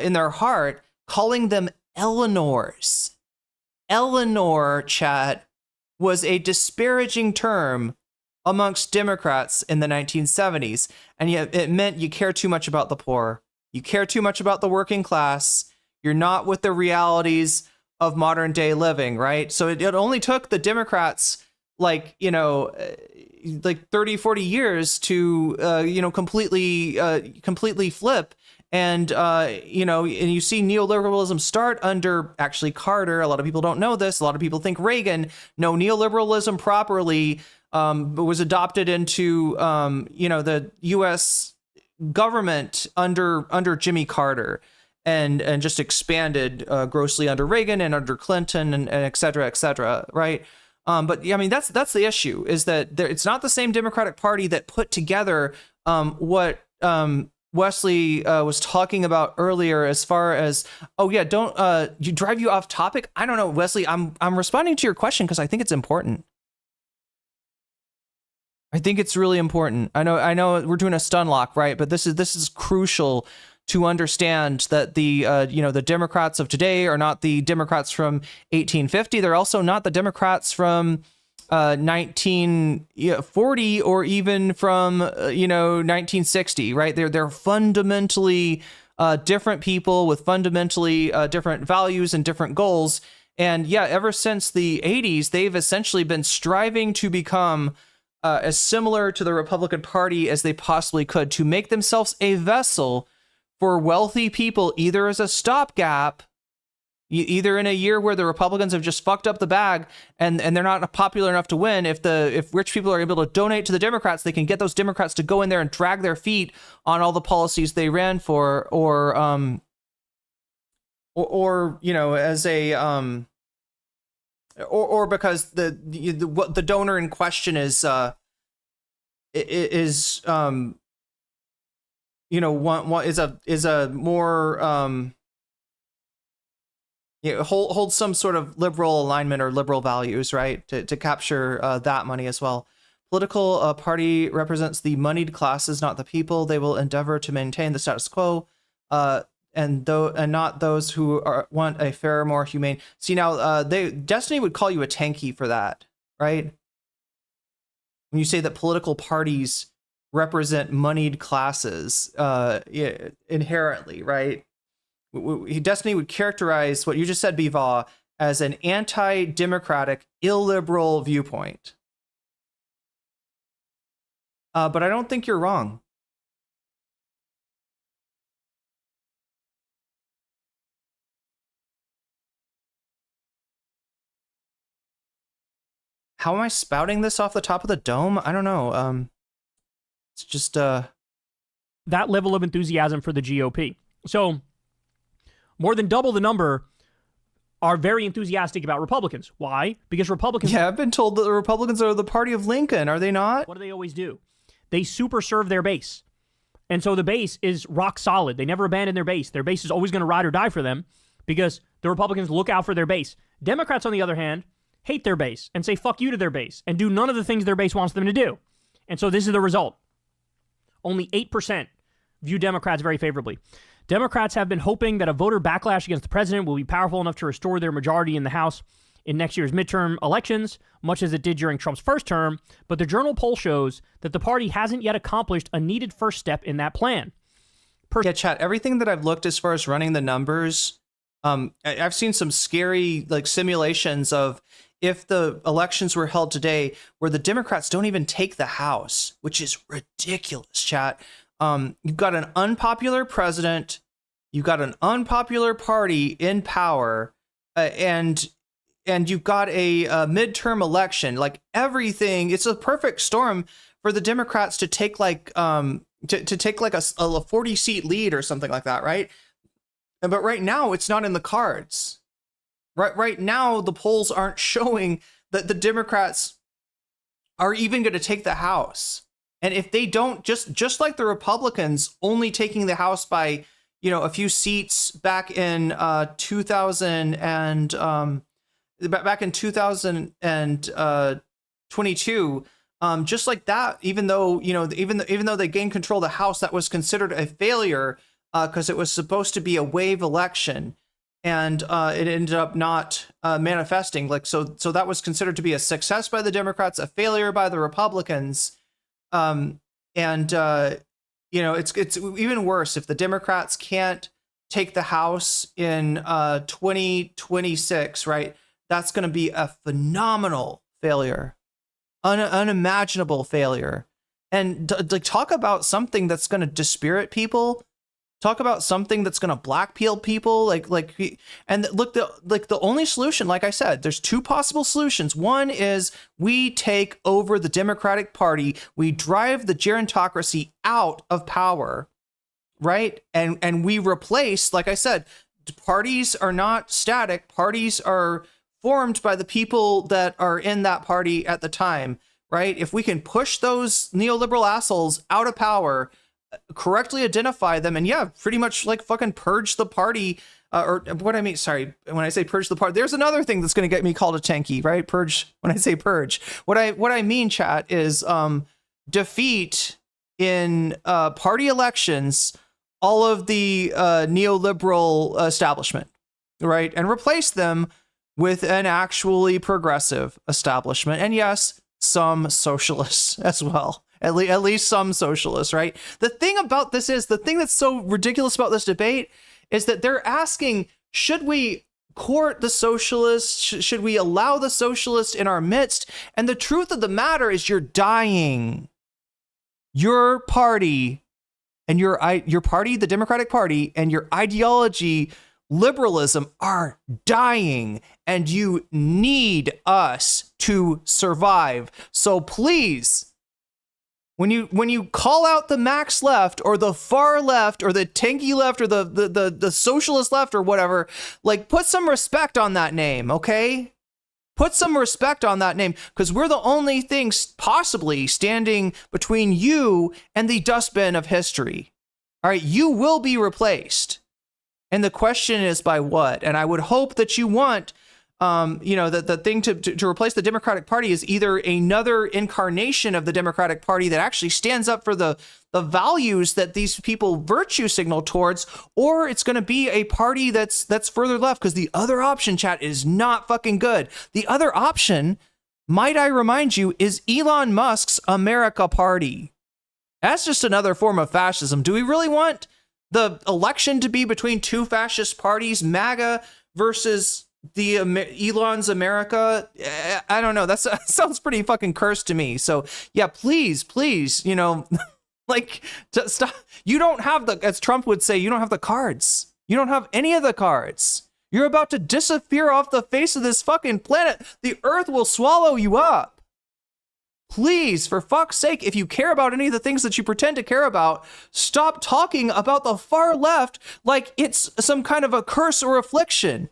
S1: in their heart, calling them Eleanors. Eleanor, chat, was a disparaging term amongst Democrats in the 1970s. And yet it meant you care too much about the poor. You care too much about the working class. You're not with the realities of modern day living, right? So it only took the Democrats 30, 40 years to completely flip. And and you see neoliberalism start under actually Carter. A lot of people don't know this. A lot of people think Reagan. No, neoliberalism properly was adopted into the U.S. government under Jimmy Carter. And just expanded grossly under Reagan and under Clinton and et cetera, right? But I mean, that's the issue, is that it's not the same Democratic Party that put together what Wesley was talking about earlier, as far as, don't you drive you off topic? I don't know, Wesley. I'm responding to your question because I think it's important. I think it's really important. I know we're doing a stun lock, right? But this is crucial to understand that the Democrats of today are not the Democrats from 1850. They're also not the Democrats from 1940 or even from 1960, right? They're fundamentally different people with fundamentally different values and different goals. And yeah, ever since the 80s, they've essentially been striving to become as similar to the Republican Party as they possibly could, to make themselves a vessel for wealthy people, either as a stopgap, either in a year where the Republicans have just fucked up the bag and they're not popular enough to win. If rich people are able to donate to the Democrats, they can get those Democrats to go in there and drag their feet on all the policies they ran for, or as a or because the donor in question is a more hold some sort of liberal alignment or liberal values, right, to capture that money as well. Political party represents the moneyed classes, not the people. They will endeavor to maintain the status quo, and not those who want a fairer, more humane. See, now Destiny would call you a tankie for that, right? When you say that political parties represent moneyed classes inherently, right? Destiny would characterize what you just said, Biva, as an anti-democratic, illiberal viewpoint. But I don't think you're wrong. How am I spouting this off the top of the dome? I don't know. It's just
S3: that level of enthusiasm for the GOP. So more than double the number are very enthusiastic about Republicans. Why? Because Republicans...
S1: Yeah, I've been told that the Republicans are the party of Lincoln. Are they not?
S3: What do they always do? They super serve their base. And so the base is rock solid. They never abandon their base. Their base is always going to ride or die for them because the Republicans look out for their base. Democrats, on the other hand, hate their base and say fuck you to their base and do none of the things their base wants them to do. And so this is the result. Only 8% view Democrats very favorably. Democrats have been hoping that a voter backlash against the president will be powerful enough to restore their majority in the House in next year's midterm elections, much as it did during Trump's first term, but the Journal poll shows that the party hasn't yet accomplished a needed first step in that plan.
S1: Yeah, chat, everything that I've looked as far as running the numbers, I've seen some scary like simulations of if the elections were held today where the Democrats don't even take the House, which is ridiculous, chat. You've got an unpopular president, you've got an unpopular party in power, and you've got a midterm election. Like everything, it's a perfect storm for the Democrats to take like to take like a 40-seat lead or something like that, right? But right now, it's not in the cards. Right now, the polls aren't showing that the Democrats are even going to take the House. And if they don't, just like the Republicans only taking the House by, a few seats back in 2022, just like that, even though they gained control of the House, that was considered a failure because it was supposed to be a wave election. And it ended up not manifesting. So that was considered to be a success by the Democrats, a failure by the Republicans. It's even worse if the Democrats can't take the House in 2026, right? That's going to be a phenomenal failure, unimaginable failure. And talk about something that's going to dispirit people. Talk about something that's going to blackmail people, the only solution, like I said, there's two possible solutions. One is we take over the Democratic Party, we drive the gerontocracy out of power, right? And we replace, like I said, parties are not static. Parties are formed by the people that are in that party at the time, right? If we can push those neoliberal assholes out of power, correctly identify them, and pretty much like fucking purge the party, when I say purge the party, there's another thing that's going to get me called a tanky, right? Purge, when I say purge, what I mean, chat, is defeat in party elections all of the neoliberal establishment, right? And replace them with an actually progressive establishment. And yes, some socialists as well. At least some socialists, right? The thing about this is, the thing that's so ridiculous about this debate is that they're asking, should we court the socialists? Should we allow the socialists in our midst? And the truth of the matter is you're dying. Your party and your party, the Democratic Party, and your ideology, liberalism, are dying, and you need us to survive. So please, when you call out the max left or the far left or the tanky left or the socialist left or whatever, like, put some respect on that name, okay? Put some respect on that name, because we're the only things possibly standing between you and the dustbin of history. All right, you will be replaced. And the question is by what? And I would hope that you want the thing to replace the Democratic Party is either another incarnation of the Democratic Party that actually stands up for the values that these people virtue signal towards, or it's going to be a party that's further left, because the other option, chat, is not fucking good. The other option, might I remind you, is Elon Musk's America Party. That's just another form of fascism. Do we really want the election to be between two fascist parties, MAGA versus the Elon's America? I don't know. That sounds pretty fucking cursed to me. So yeah, please, stop. You don't have as Trump would say, you don't have the cards. You don't have any of the cards. You're about to disappear off the face of this fucking planet. The earth will swallow you up. Please, for fuck's sake, if you care about any of the things that you pretend to care about, stop talking about the far left like it's some kind of a curse or affliction.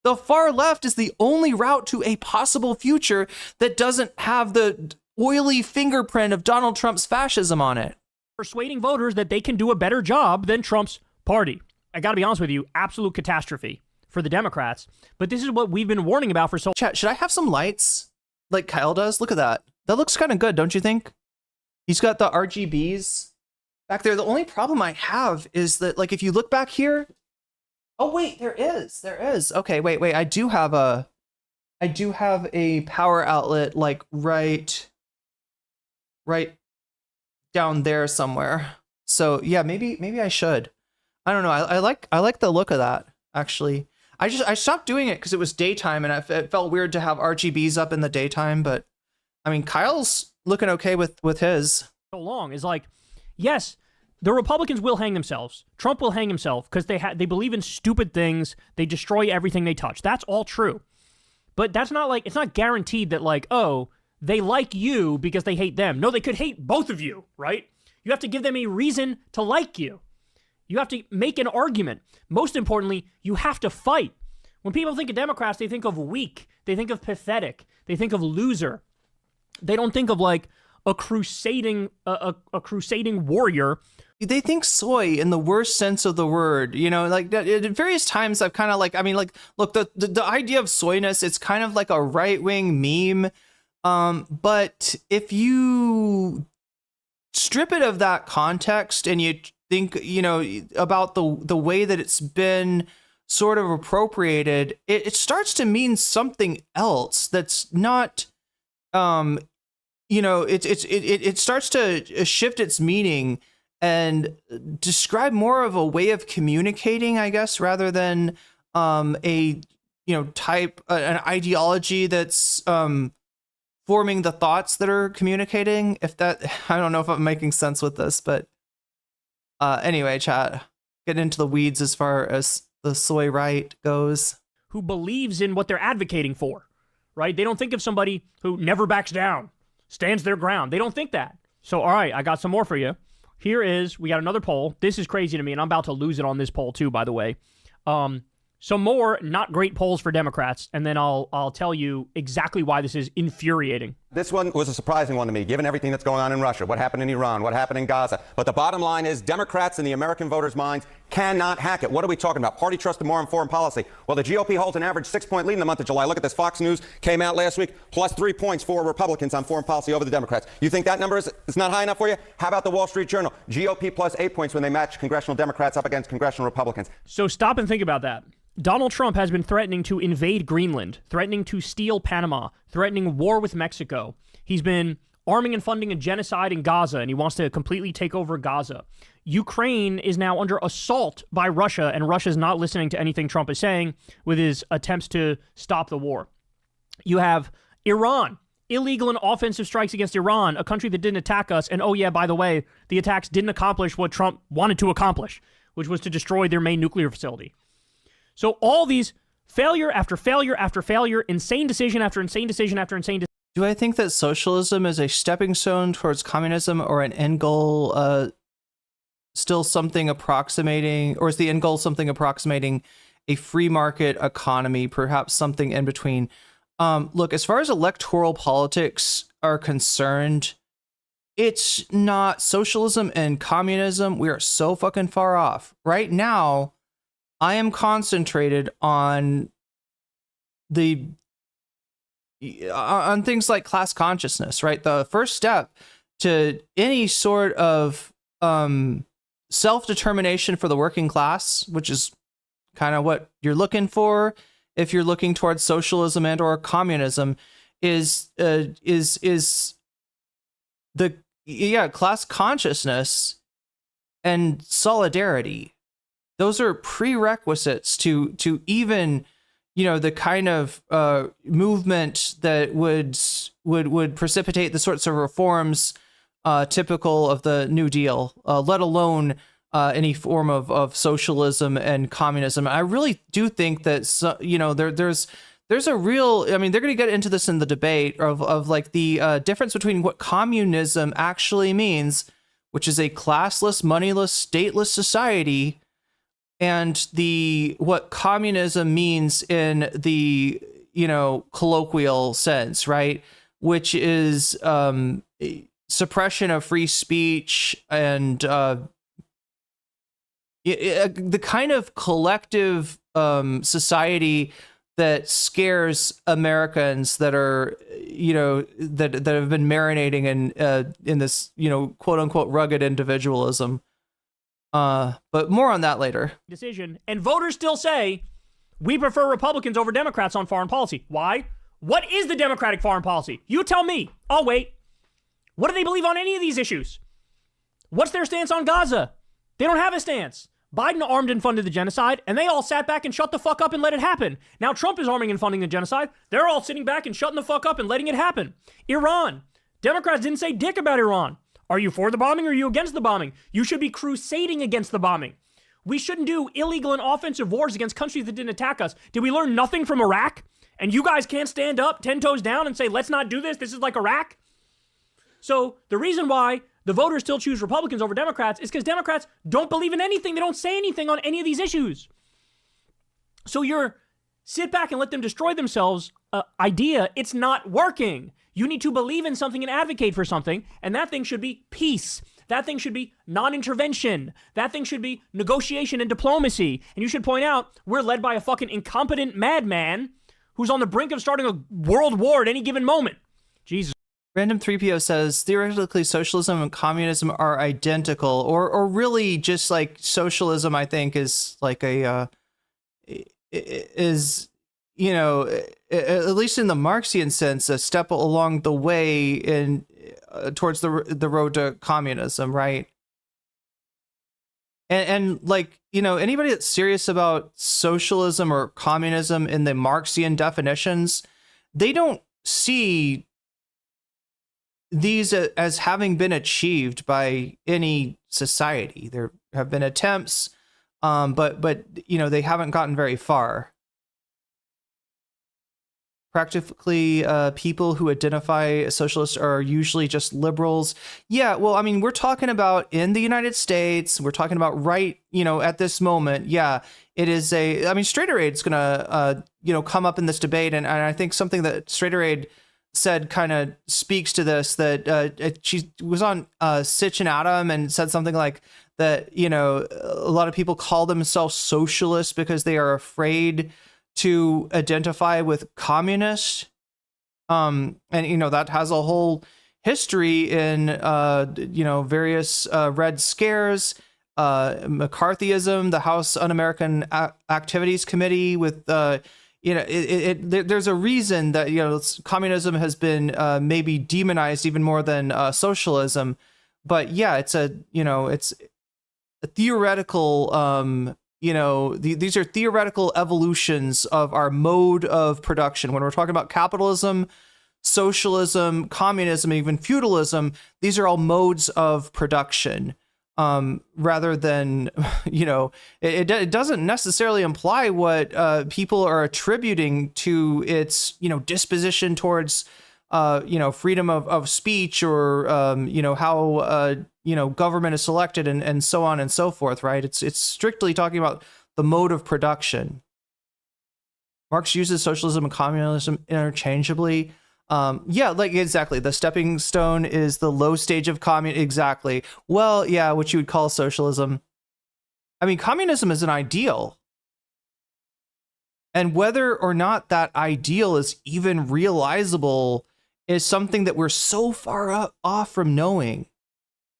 S1: The far left is the only route to a possible future that doesn't have the oily fingerprint of Donald Trump's fascism on it.
S3: persuading voters that they can do a better job than Trump's party. I got to be honest with you, absolute catastrophe for the Democrats. But this is what we've been warning about for so.
S1: Chat, should I have some lights like Kyle does? Look at that. That looks kind of good, don't you think? He's got the RGBs back there. The only problem I have is that, like, if you look back here. Oh wait, there is. Okay, wait. I do have a power outlet like right down there somewhere. So yeah, maybe I should. I don't know. I like the look of that, actually. I stopped doing it because it was daytime and it felt weird to have RGBs up in the daytime. But I mean, Kyle's looking okay with his.
S3: So long is like, yes, the Republicans will hang themselves. Trump will hang himself because they believe in stupid things. They destroy everything they touch. That's all true. But that's not like, it's not guaranteed that like, oh, they like you because they hate them. No, they could hate both of you, right? You have to give them a reason to like you. You have to make an argument. Most importantly, you have to fight. When people think of Democrats, they think of weak. They think of pathetic. They think of loser. They don't think of like a crusading warrior.
S1: They think soy in the worst sense of the word, you know, like at various times I've kind of like, I mean, like, look, the idea of soyness, it's kind of like a right-wing meme. But if you strip it of that context and you think, you know, about the way that it's been sort of appropriated, it starts to mean something else that's not, you know, it starts to shift its meaning and describe more of a way of communicating, I guess, rather than an ideology that's forming the thoughts that are communicating. If that, I don't know if I'm making sense with this, but anyway, chat, getting into the weeds as far as the soy right goes.
S3: Who believes in what they're advocating for, right? They don't think of somebody who never backs down, stands their ground. They don't think that. So, all right, I got some more for you. Here is, we got another poll. This is crazy to me, and I'm about to lose it on this poll too, by the way. Some more not great polls for Democrats, and then I'll tell you exactly why this is infuriating.
S7: This one was a surprising one to me, given everything that's going on in Russia, what happened in Iran, what happened in Gaza. But the bottom line is Democrats in the American voters' minds cannot hack it. What are we talking about? Party trust and more in foreign policy. Well, the GOP holds an average 6-point lead in the month of July. Look at this. Fox News came out last week, plus 3 points for Republicans on foreign policy over the Democrats. You think that number is not high enough for you? How about the Wall Street Journal? GOP plus 8 points when they match congressional Democrats up against congressional Republicans.
S3: So stop and think about that. Donald Trump has been threatening to invade Greenland, threatening to steal Panama, threatening war with Mexico. He's been arming and funding a genocide in Gaza, and he wants to completely take over Gaza. Ukraine is now under assault by Russia, and Russia's not listening to anything Trump is saying with his attempts to stop the war. You have Iran, illegal and offensive strikes against Iran, a country that didn't attack us. And oh yeah, by the way, the attacks didn't accomplish what Trump wanted to accomplish, which was to destroy their main nuclear facility. So all these failure after failure after failure, insane decision after insane decision after insane decision.
S1: Do I think that socialism is a stepping stone towards communism, or an end goal still something approximating, or is the end goal something approximating a free market economy, perhaps something in between? Look, as far as electoral politics are concerned, it's not socialism and communism. We are so fucking far off. Right now, I am concentrated on things like class consciousness, right? The first step to any sort of self-determination for the working class, which is kind of what you're looking for if you're looking towards socialism and or communism, is the class consciousness and solidarity. Those are prerequisites to even, you know, the kind of movement that would precipitate the sorts of reforms typical of the New Deal, let alone any form of socialism and communism. I really do think that, you know, there's a real, I mean, they're going to get into this in the debate of like the difference between what communism actually means, which is a classless, moneyless, stateless society, and what communism means in the, you know, colloquial sense, right? Which is suppression of free speech and the kind of collective society that scares Americans that are, that have been marinating in this, quote unquote rugged individualism. But more on that later.
S3: Decision, and voters still say we prefer Republicans over Democrats on foreign policy. Why? What is the Democratic foreign policy? You tell me. I'll wait. What do they believe on any of these issues? What's their stance on Gaza? They don't have a stance. Biden armed and funded the genocide, and they all sat back and shut the fuck up and let it happen. Now Trump is arming and funding the genocide. They're all sitting back and shutting the fuck up and letting it happen. Iran. Democrats didn't say dick about Iran. Are you for the bombing or are you against the bombing? You should be crusading against the bombing. We shouldn't do illegal and offensive wars against countries that didn't attack us. Did we learn nothing from Iraq? And you guys can't stand up 10 toes down and say, let's not do this. This is like Iraq. So the reason why the voters still choose Republicans over Democrats is because Democrats don't believe in anything. They don't say anything on any of these issues. So your sit back and let them destroy themselves idea, it's not working. You need to believe in something and advocate for something, and that thing should be peace. That thing should be non-intervention. That thing should be negotiation and diplomacy. And you should point out, we're led by a fucking incompetent madman who's on the brink of starting a world war at any given moment. Jesus.
S1: Random 3PO says, theoretically, socialism and communism are identical, or really just like socialism, I think, is like at least in the Marxian sense, a step along the way in towards the road to communism, right? And like, anybody that's serious about socialism or communism in the Marxian definitions, they don't see these as having been achieved by any society. There have been attempts, but they haven't gotten very far. Practically, people who identify as socialists are usually just liberals. Yeah, well, I mean, we're talking about in the United States. We're talking about right, at this moment. Yeah, it is Straighter Aid's gonna, come up in this debate, and I think something that Straighter Aid said kind of speaks to this, that she was on Sitch and Adam and said something like that, a lot of people call themselves socialists because they are afraid to identify with communists. And, that has a whole history in, various Red Scares, McCarthyism, the House Un-American Activities Committee with, there's a reason that, communism has been maybe demonized even more than socialism. But yeah, it's a theoretical, these are theoretical evolutions of our mode of production. When we're talking about capitalism, socialism, communism, even feudalism, these are all modes of production. Rather than, it doesn't necessarily imply what people are attributing to its, disposition towards, freedom of speech or, how, government is selected and so on and so forth, right? It's strictly talking about the mode of production. Marx uses socialism and communism interchangeably. Yeah, like exactly. The stepping stone is the low stage of communism. Exactly. Well, yeah, what you would call socialism. I mean, communism is an ideal. And whether or not that ideal is even realizable is something that we're so far off from knowing.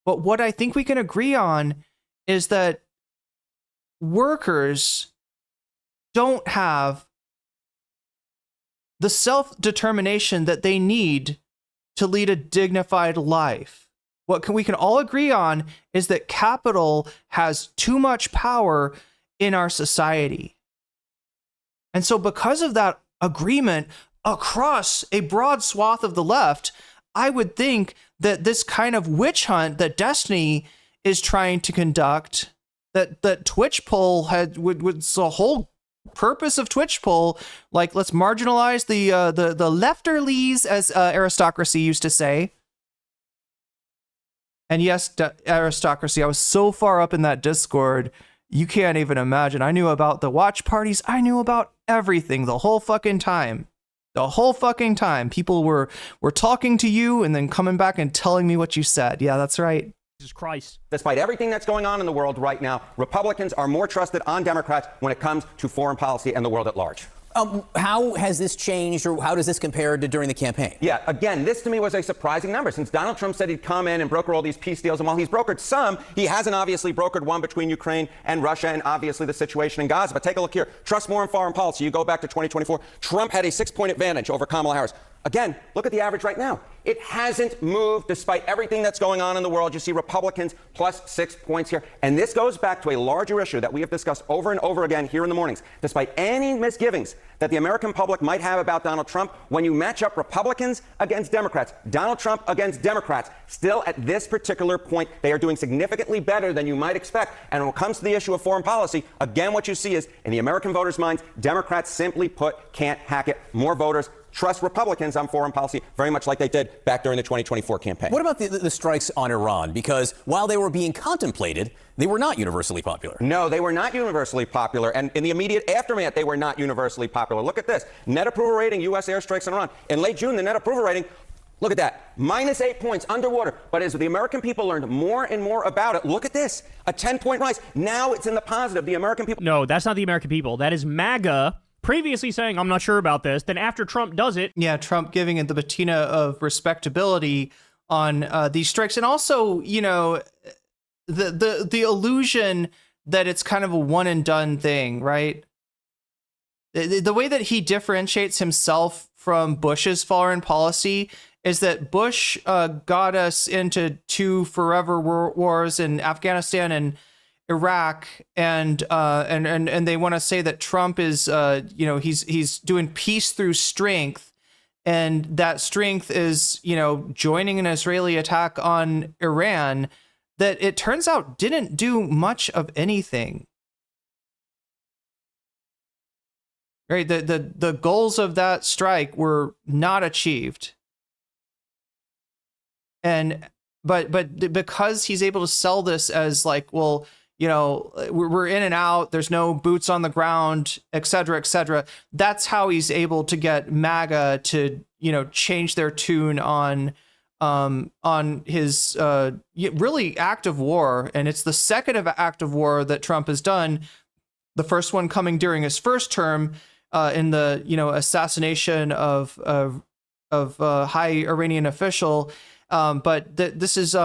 S1: But what I think we can agree on is that workers don't have the self-determination that they need to lead a dignified life. What we can all agree on is that capital has too much power in our society. And so because of that agreement across a broad swath of the left, I would think that this kind of witch hunt that Destiny is trying to conduct, that Twitch poll was a whole purpose of Twitch poll, like let's marginalize the lefterlies, as aristocracy used to say. And yes, aristocracy, I was so far up in that Discord, you can't even imagine. I knew about the watch parties. I knew about everything the whole fucking time. The whole fucking time, people were talking to you and then coming back and telling me what you said. Yeah, that's right.
S3: Jesus Christ.
S7: Despite everything that's going on in the world right now, Republicans are more trusted on Democrats when it comes to foreign policy and the world at large.
S8: How has this changed, or how does this compare to during the campaign?
S7: Yeah, again, this to me was a surprising number, since Donald Trump said he'd come in and broker all these peace deals. And while he's brokered some, he hasn't obviously brokered one between Ukraine and Russia, and obviously the situation in Gaza. But take a look here. Trust more in foreign policy. You go back to 2024. Trump had a 6-point advantage over Kamala Harris. Again, look at the average right now. It hasn't moved despite everything that's going on in the world. You see Republicans plus 6 points here. And this goes back to a larger issue that we have discussed over and over again here in the mornings. Despite any misgivings that the American public might have about Donald Trump, when you match up Republicans against Democrats, Donald Trump against Democrats, still at this particular point, they are doing significantly better than you might expect. And when it comes to the issue of foreign policy, again, what you see is in the American voters' minds, Democrats simply put can't hack it. More voters trust Republicans on foreign policy, very much like they did back during the 2024 campaign.
S8: What about the strikes on Iran? Because while they were being contemplated, they were not universally popular.
S7: No, they were not universally popular. And in the immediate aftermath, they were not universally popular. Look at this. Net approval rating, U.S. airstrikes on Iran. In late June, the net approval rating, look at that, -8 points, underwater. But as the American people learned more and more about it, look at this, a 10-point rise. Now it's in the positive. The American people...
S3: No, that's not the American people. That is MAGA previously saying, I'm not sure about this. Then after Trump does it.
S1: Yeah, Trump giving it the patina of respectability on these strikes. And also, you know, the illusion that it's kind of a one and done thing, right? The way that he differentiates himself from Bush's foreign policy is that Bush got us into 2 forever wars in Afghanistan and Iraq, and they want to say that Trump is, you know, he's doing peace through strength, and that strength is, you know, joining an Israeli attack on Iran that it turns out didn't do much of anything. Right, the goals of that strike were not achieved, and but because he's able to sell this as like, well, you know, we're in and out, there's no boots on the ground, et cetera, et cetera. That's how he's able to get MAGA to, you know, change their tune on his really act of war. And it's the second act of war that Trump has done. The first one coming during his first term in the, you know, assassination of a high Iranian official. But this is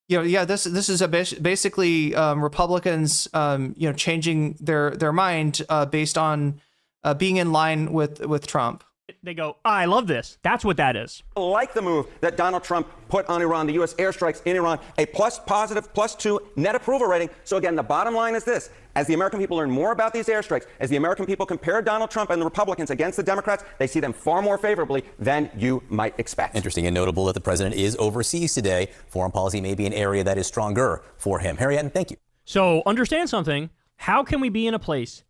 S1: you know, yeah, this is basically Republicans, you know, changing their mind based on being in line with Trump.
S3: They go, I love this. That's what that is.
S7: Like the move that Donald Trump put on Iran, the U.S. airstrikes in Iran, a positive +2 net approval rating. So again, the bottom line is this. As the American people learn more about these airstrikes, as the American people compare Donald Trump and the Republicans against the Democrats, they see them far more favorably than you might expect.
S8: Interesting and notable that the president is overseas today. Foreign policy may be an area that is stronger for him. Harry Hatton, thank you.
S3: So understand something. How can we be in a place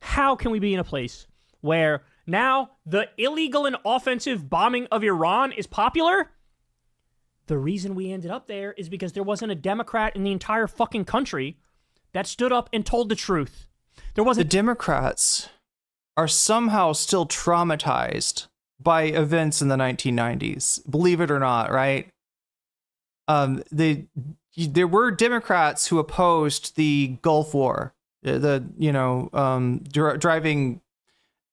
S3: where now the illegal and offensive bombing of Iran is popular? The reason we ended up there is because there wasn't a Democrat in the entire fucking country that stood up and told the truth. There wasn't.
S1: The Democrats are somehow still traumatized by events in the 1990s. Believe it or not, right? There were Democrats who opposed the Gulf War, driving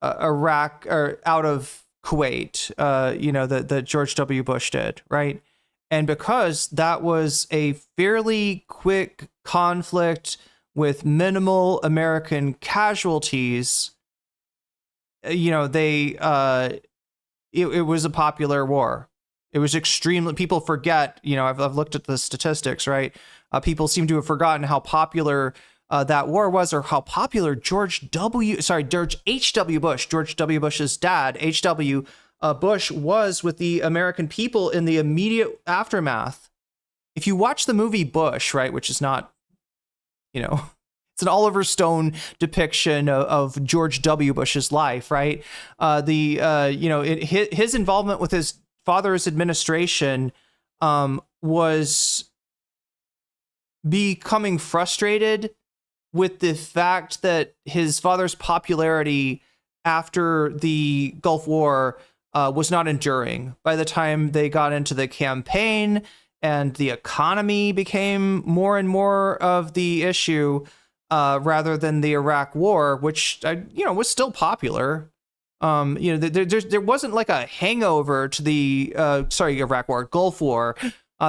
S1: Iraq or out of Kuwait, that George W. Bush did, right? And because that was a fairly quick conflict with minimal American casualties, it was a popular war. It was extremely, people forget, I've looked at the statistics, right? People seem to have forgotten how popular that war was, or how popular George H.W. Bush, George W. Bush's dad, H.W. Bush, was with the American people in the immediate aftermath. If you watch the movie Bush, right, which is not, it's an Oliver Stone depiction of George W. Bush's life, right? His involvement with his father's administration was becoming frustrated with the fact that his father's popularity after the Gulf War was not enduring. By the time they got into the campaign and the economy became more and more of the issue, rather than the Iraq War, which was still popular. There wasn't like a hangover to the Iraq War, Gulf War.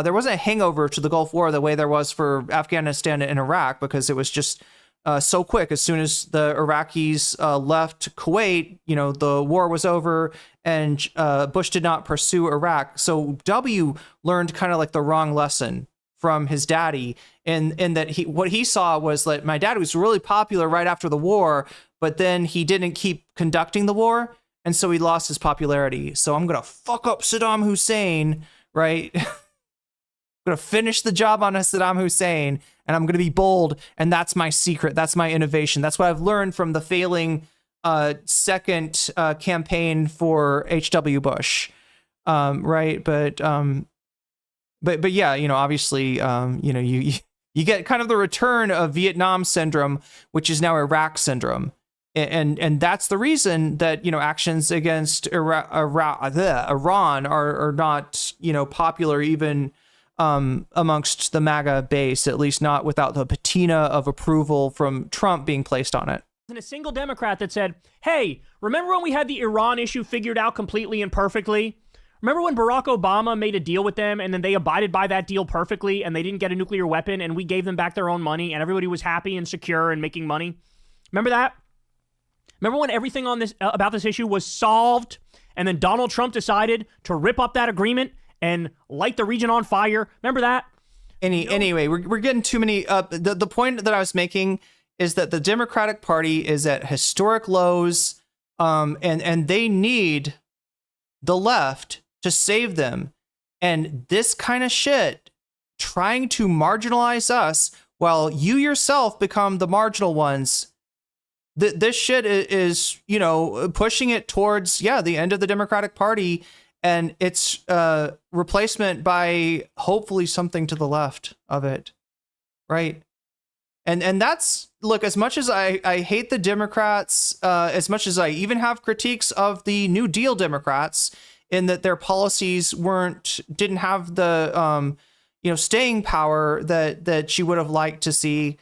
S1: There wasn't a hangover to the Gulf War the way there was for Afghanistan and Iraq, because it was just so quick. As soon as the Iraqis left Kuwait, the war was over, and Bush did not pursue Iraq. So W learned kind of like the wrong lesson from his daddy, in that what he saw was that my dad was really popular right after the war, but then he didn't keep conducting the war, and so he lost his popularity. So I'm gonna fuck up Saddam Hussein, right? I'm gonna finish the job on Saddam Hussein, and I'm gonna be bold, and that's my secret. That's my innovation. That's what I've learned from the failing second campaign for H.W. Bush, right? But yeah, obviously, you get kind of the return of Vietnam syndrome, which is now Iraq syndrome. And that's the reason that, actions against Iran are not, popular even amongst the MAGA base, at least not without the patina of approval from Trump being placed on it.
S3: And a single Democrat that said, hey, remember when we had the Iran issue figured out completely and perfectly? Remember when Barack Obama made a deal with them and then they abided by that deal perfectly and they didn't get a nuclear weapon and we gave them back their own money and everybody was happy and secure and making money? Remember that? Remember when everything on this about this issue was solved and then Donald Trump decided to rip up that agreement and light the region on fire? Remember that?
S1: Anyway, we're getting too many. The point that I was making is that the Democratic Party is at historic lows, and they need the left to save them. And this kind of shit, trying to marginalize us while you yourself become the marginal ones, this shit is, pushing it towards, the end of the Democratic Party and its replacement by hopefully something to the left of it, right? And that's, look, as much as I hate the Democrats, as much as I even have critiques of the New Deal Democrats in that their policies didn't have the, staying power that you would have liked to see.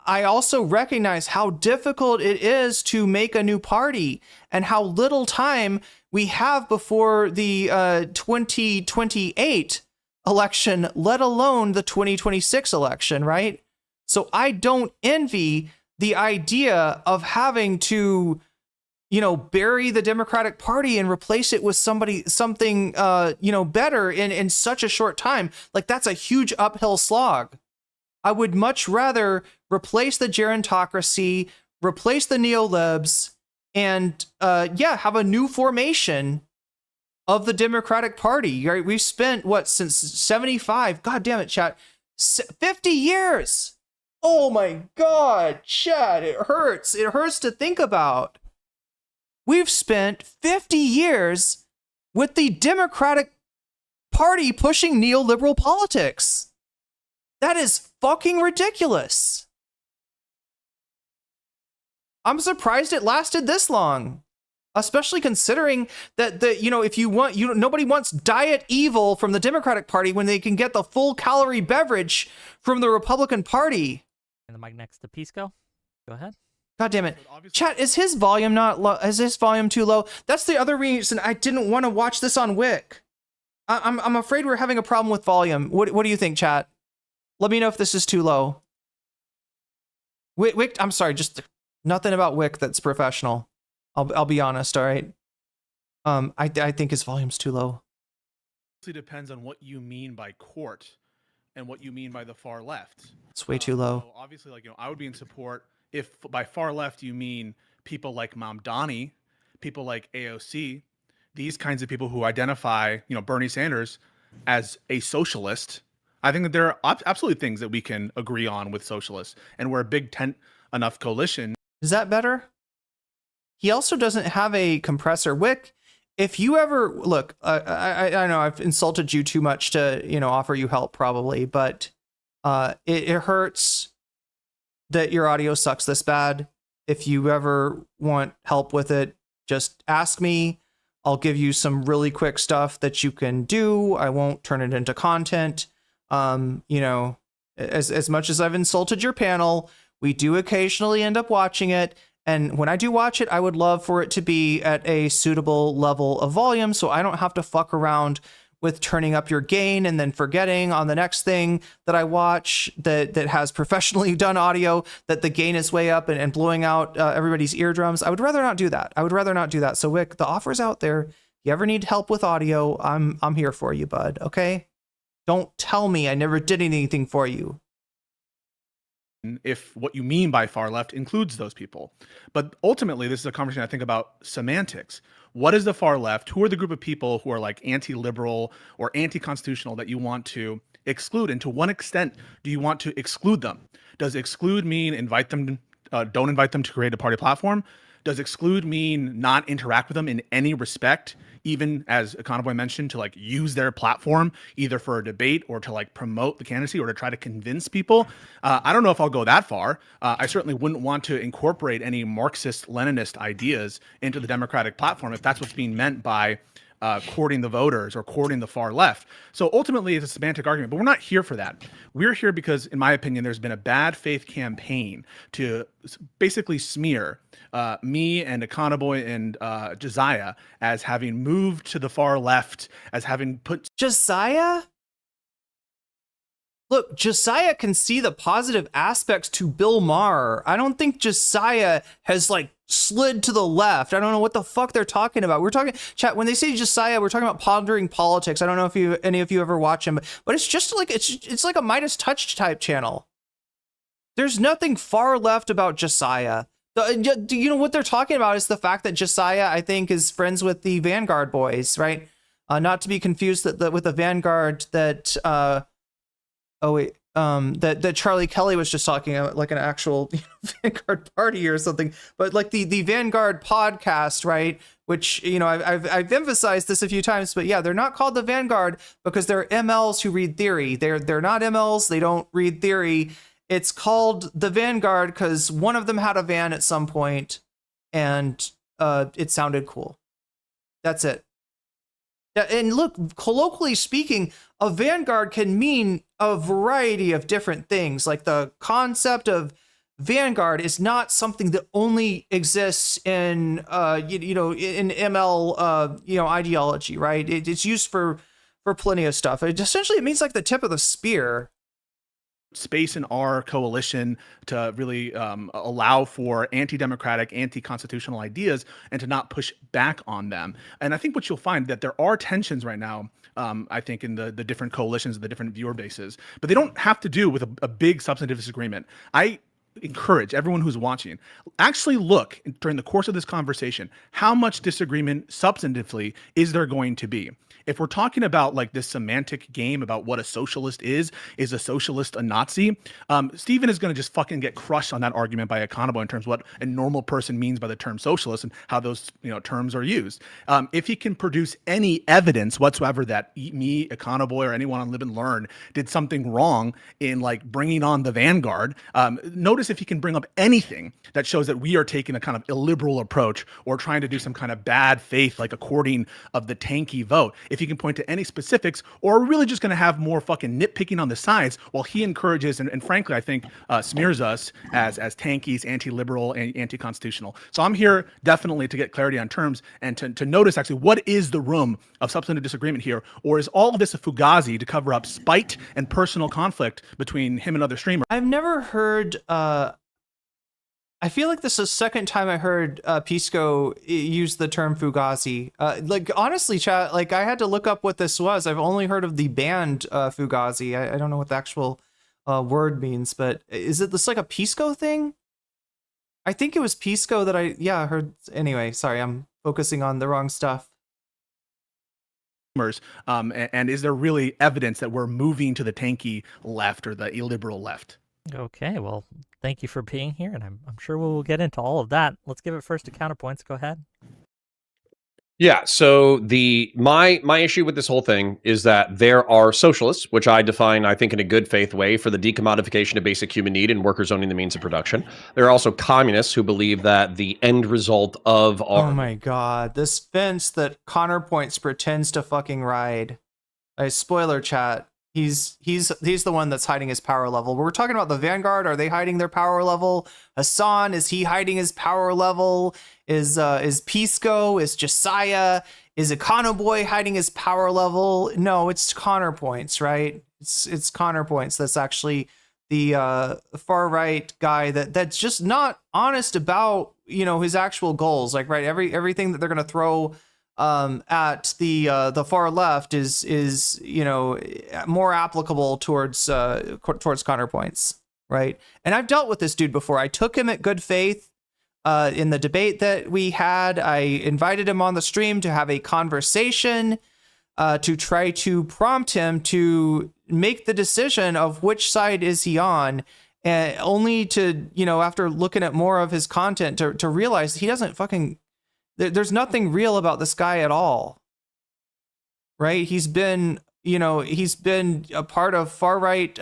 S1: I also recognize how difficult it is to make a new party and how little time we have before the 2028 election, let alone the 2026 election, right? So I don't envy the idea of having to, bury the Democratic Party and replace it with something better in such a short time. Like, that's a huge uphill slog. I would much rather replace the gerontocracy, replace the neolibs, and have a new formation of the Democratic Party. Right? We've spent since 75? God damn it, chat! 50 years. Oh my God, chat! It hurts. It hurts to think about. We've spent 50 years with the Democratic Party pushing neoliberal politics. That is fucking ridiculous. I'm surprised it lasted this long, especially considering that if you want, nobody wants diet evil from the Democratic Party when they can get the full calorie beverage from the Republican Party.
S4: And the mic next to Pisco. Go ahead.
S1: God damn it. Chat, is his volume not low? Is his volume too low? That's the other reason I didn't want to watch this on Whick. I'm afraid we're having a problem with volume. What do you think, chat? Let me know if this is too low. Whick, I'm sorry, just nothing about Whick that's professional. I'll be honest, all right? I think his volume's too low.
S9: It depends on what you mean by court and what you mean by the far left.
S1: It's way too low.
S9: So obviously, I would be in support if by far left you mean people like Mamdani, people like AOC, these kinds of people who identify, Bernie Sanders as a socialist. I think that there are absolutely things that we can agree on with socialists, and we're a big tent enough coalition.
S1: Is that better? He also doesn't have a compressor. Whick, if you ever look, I know I've insulted you too much to offer you help probably, but it hurts that your audio sucks this bad. If you ever want help with it, just ask me. I'll give you some really quick stuff that you can do. I won't turn it into content. You know, as much as I've insulted your panel, we do occasionally end up watching it. And when I do watch it, I would love for it to be at a suitable level of volume so I don't have to fuck around with turning up your gain and then forgetting on the next thing that I watch that has professionally done audio that the gain is way up and blowing out everybody's eardrums. I would rather not do that. So Whick, the offer's out there. You ever need help with audio, I'm here for you, bud. Okay? Don't tell me I never did anything for you.
S9: If what you mean by far left includes those people. But ultimately, this is a conversation I think about semantics. What is the far left? Who are the group of people who are like anti-liberal or anti-constitutional that you want to exclude? And to what extent do you want to exclude them? Does exclude mean invite them, don't invite them to create a party platform? Does exclude mean not interact with them in any respect, even as Econoboy mentioned, to like use their platform either for a debate or to like promote the candidacy or to try to convince people? I don't know if I'll go that far. I certainly wouldn't want to incorporate any Marxist-Leninist ideas into the Democratic platform if that's what's being meant by courting the voters or courting the far left. So ultimately, it's a semantic argument, but we're not here for that. We're here because, in my opinion, there's been a bad faith campaign to basically smear me and Econoboy and Josiah as having moved to the far left, as having put
S1: Josiah? Look, Josiah can see the positive aspects to Bill Maher. I don't think Josiah has like slid to the left. I don't know what the fuck they're talking about. We're talking, chat, when they say Josiah, we're talking about Pondering Politics. I don't know if any of you ever watch him, but it's just like, it's like a Midas Touch type channel. There's nothing far left about Josiah. You know what they're talking about is the fact that Josiah, I think, is friends with the Vanguard boys, right? Not to be confused with the Vanguard that, that Charlie Kelly was just talking about, like an actual Vanguard party or something, but like the Vanguard podcast, right? Which, you know, I've emphasized this a few times, but yeah, they're not called the Vanguard because they're MLs who read theory. They're not MLs. They don't read theory. It's called the Vanguard because one of them had a van at some point, and it sounded cool. That's it. And look, colloquially speaking, a vanguard can mean a variety of different things. Like the concept of vanguard is not something that only exists in, in ML, ideology, right? It's used for plenty of stuff. It means like the tip of the spear.
S9: Space in our coalition to really allow for anti-democratic, anti-constitutional ideas and to not push back on them. And I think what you'll find that there are tensions right now, I think, in the different coalitions, the different viewer bases, but they don't have to do with a big substantive disagreement. I encourage everyone who's watching, actually look during the course of this conversation, how much disagreement substantively is there going to be? If we're talking about like this semantic game about what a socialist is a socialist a Nazi? Stephen is going to just fucking get crushed on that argument by Econobo in terms of what a normal person means by the term socialist and how those terms are used. If he can produce any evidence whatsoever that me, Econoboy, or anyone on Live and Learn did something wrong in like bringing on the Vanguard, notice if he can bring up anything that shows that we are taking a kind of illiberal approach or trying to do some kind of bad faith, like a courting of the tanky vote. If he can point to any specifics, or we're really just going to have more fucking nitpicking on the sides while he encourages and frankly, I think smears us as tankies, anti-liberal, and anti-constitutional. So I'm here definitely to get clarity on terms and to notice actually what is the room of substantive disagreement here, or is all of this a fugazi to cover up spite and personal conflict between him and other streamers?
S1: I've never heard, I feel like this is the second time I heard Pisco use the term Fugazi. Like, honestly, chat, like, I had to look up what this was. I've only heard of the band Fugazi. I don't know what the actual word means, but is it this like a Pisco thing? I think it was Pisco that I heard. Anyway, sorry, I'm focusing on the wrong stuff.
S9: And is there really evidence that we're moving to the tanky left or the illiberal left?
S4: Okay, well, thank you for being here, and I'm sure we'll get into all of that. Let's give it first to counterpoints. Go ahead.
S10: Yeah, so my issue with this whole thing is that there are socialists, which I define, I think, in a good faith way, for the decommodification of basic human need and workers owning the means of production. There are also communists who believe that the end result of our...
S1: Oh my god, this fence that Connor Points pretends to fucking ride. Spoiler chat. He's the one that's hiding his power level. We're talking about the Vanguard. Are they hiding their power level? Hassan, is he hiding his power level? Is Pisco? Is Josiah? Is Econoboy hiding his power level? No, it's Connor Points, right? It's Connor Points that's actually the far right guy that's just not honest about, you know, his actual goals. Like, right, everything that they're gonna throw at the far left is you know, more applicable towards Connor Points, right? And I've dealt with this dude before. I took him at good faith in the debate that we had. I invited him on the stream to have a conversation to try to prompt him to make the decision of which side is he on, and only to, you know, after looking at more of his content to realize he doesn't fucking... There's nothing real about this guy at all, right? He's been a part of far-right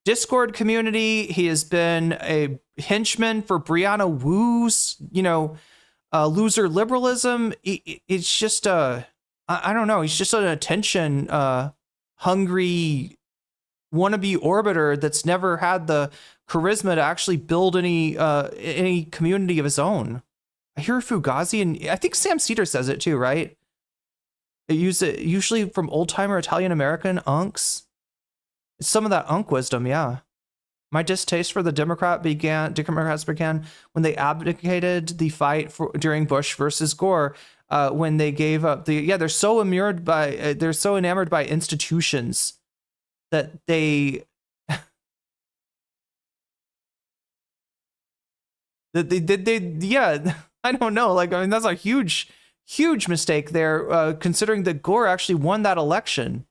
S1: Discord community. He has been a henchman for Brianna Wu's, you know, loser liberalism. It's just I don't know. He's just an attention hungry wannabe orbiter that's never had the charisma to actually build any community of his own. I hear Fugazi, and I think Sam Cedar says it too, right? It usually from old-timer Italian-American unks. It's some of that unk wisdom, yeah. My distaste for the Democrats began when they abdicated the fight during Bush versus Gore, when they gave up they're so enamored by institutions that they I don't know. Like, I mean, that's a huge mistake there, considering that Gore actually won that election.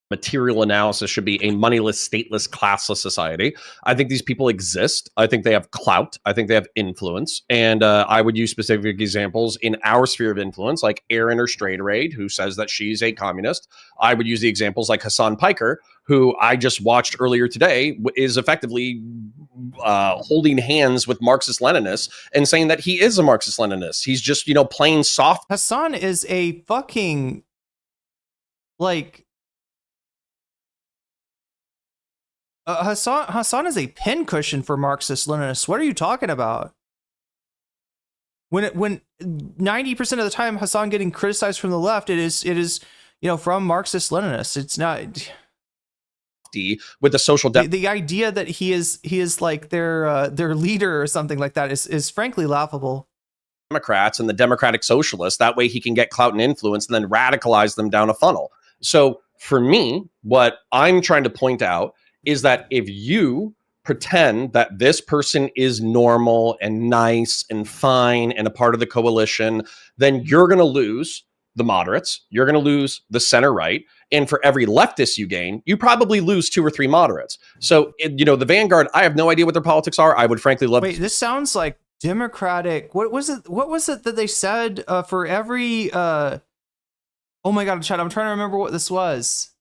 S10: Material analysis should be a moneyless, stateless, classless society. I think these people exist. I think they have clout. I think they have influence. And I would use specific examples in our sphere of influence, like Erin or Straight Raid, who says that she's a communist. I would use the examples like Hassan Piker, who I just watched earlier today, is effectively holding hands with Marxist-Leninists and saying that he is a Marxist-Leninist. He's just, you know, plain soft.
S1: Hassan is a fucking, like... Hassan is a pincushion for Marxist-Leninists. What are you talking about? When 90% of the time Hassan getting criticized from the left, it is you know, from Marxist-Leninists. It's not
S10: with the social
S1: the idea that he is like their leader or something like that is frankly laughable.
S10: Democrats and the Democratic Socialists. That way he can get clout and influence and then radicalize them down a funnel. So for me, what I'm trying to point out is that if you pretend that this person is normal and nice and fine and a part of the coalition, then you're going to lose the moderates, you're going to lose the center right, and for every leftist you gain, you probably lose 2 or 3 moderates. So, you know, the Vanguard, I have no idea what their politics are. I would frankly love...
S1: Wait, this sounds like Democratic... What was it that they said for every... Oh my god, chat, I'm trying to remember what this was.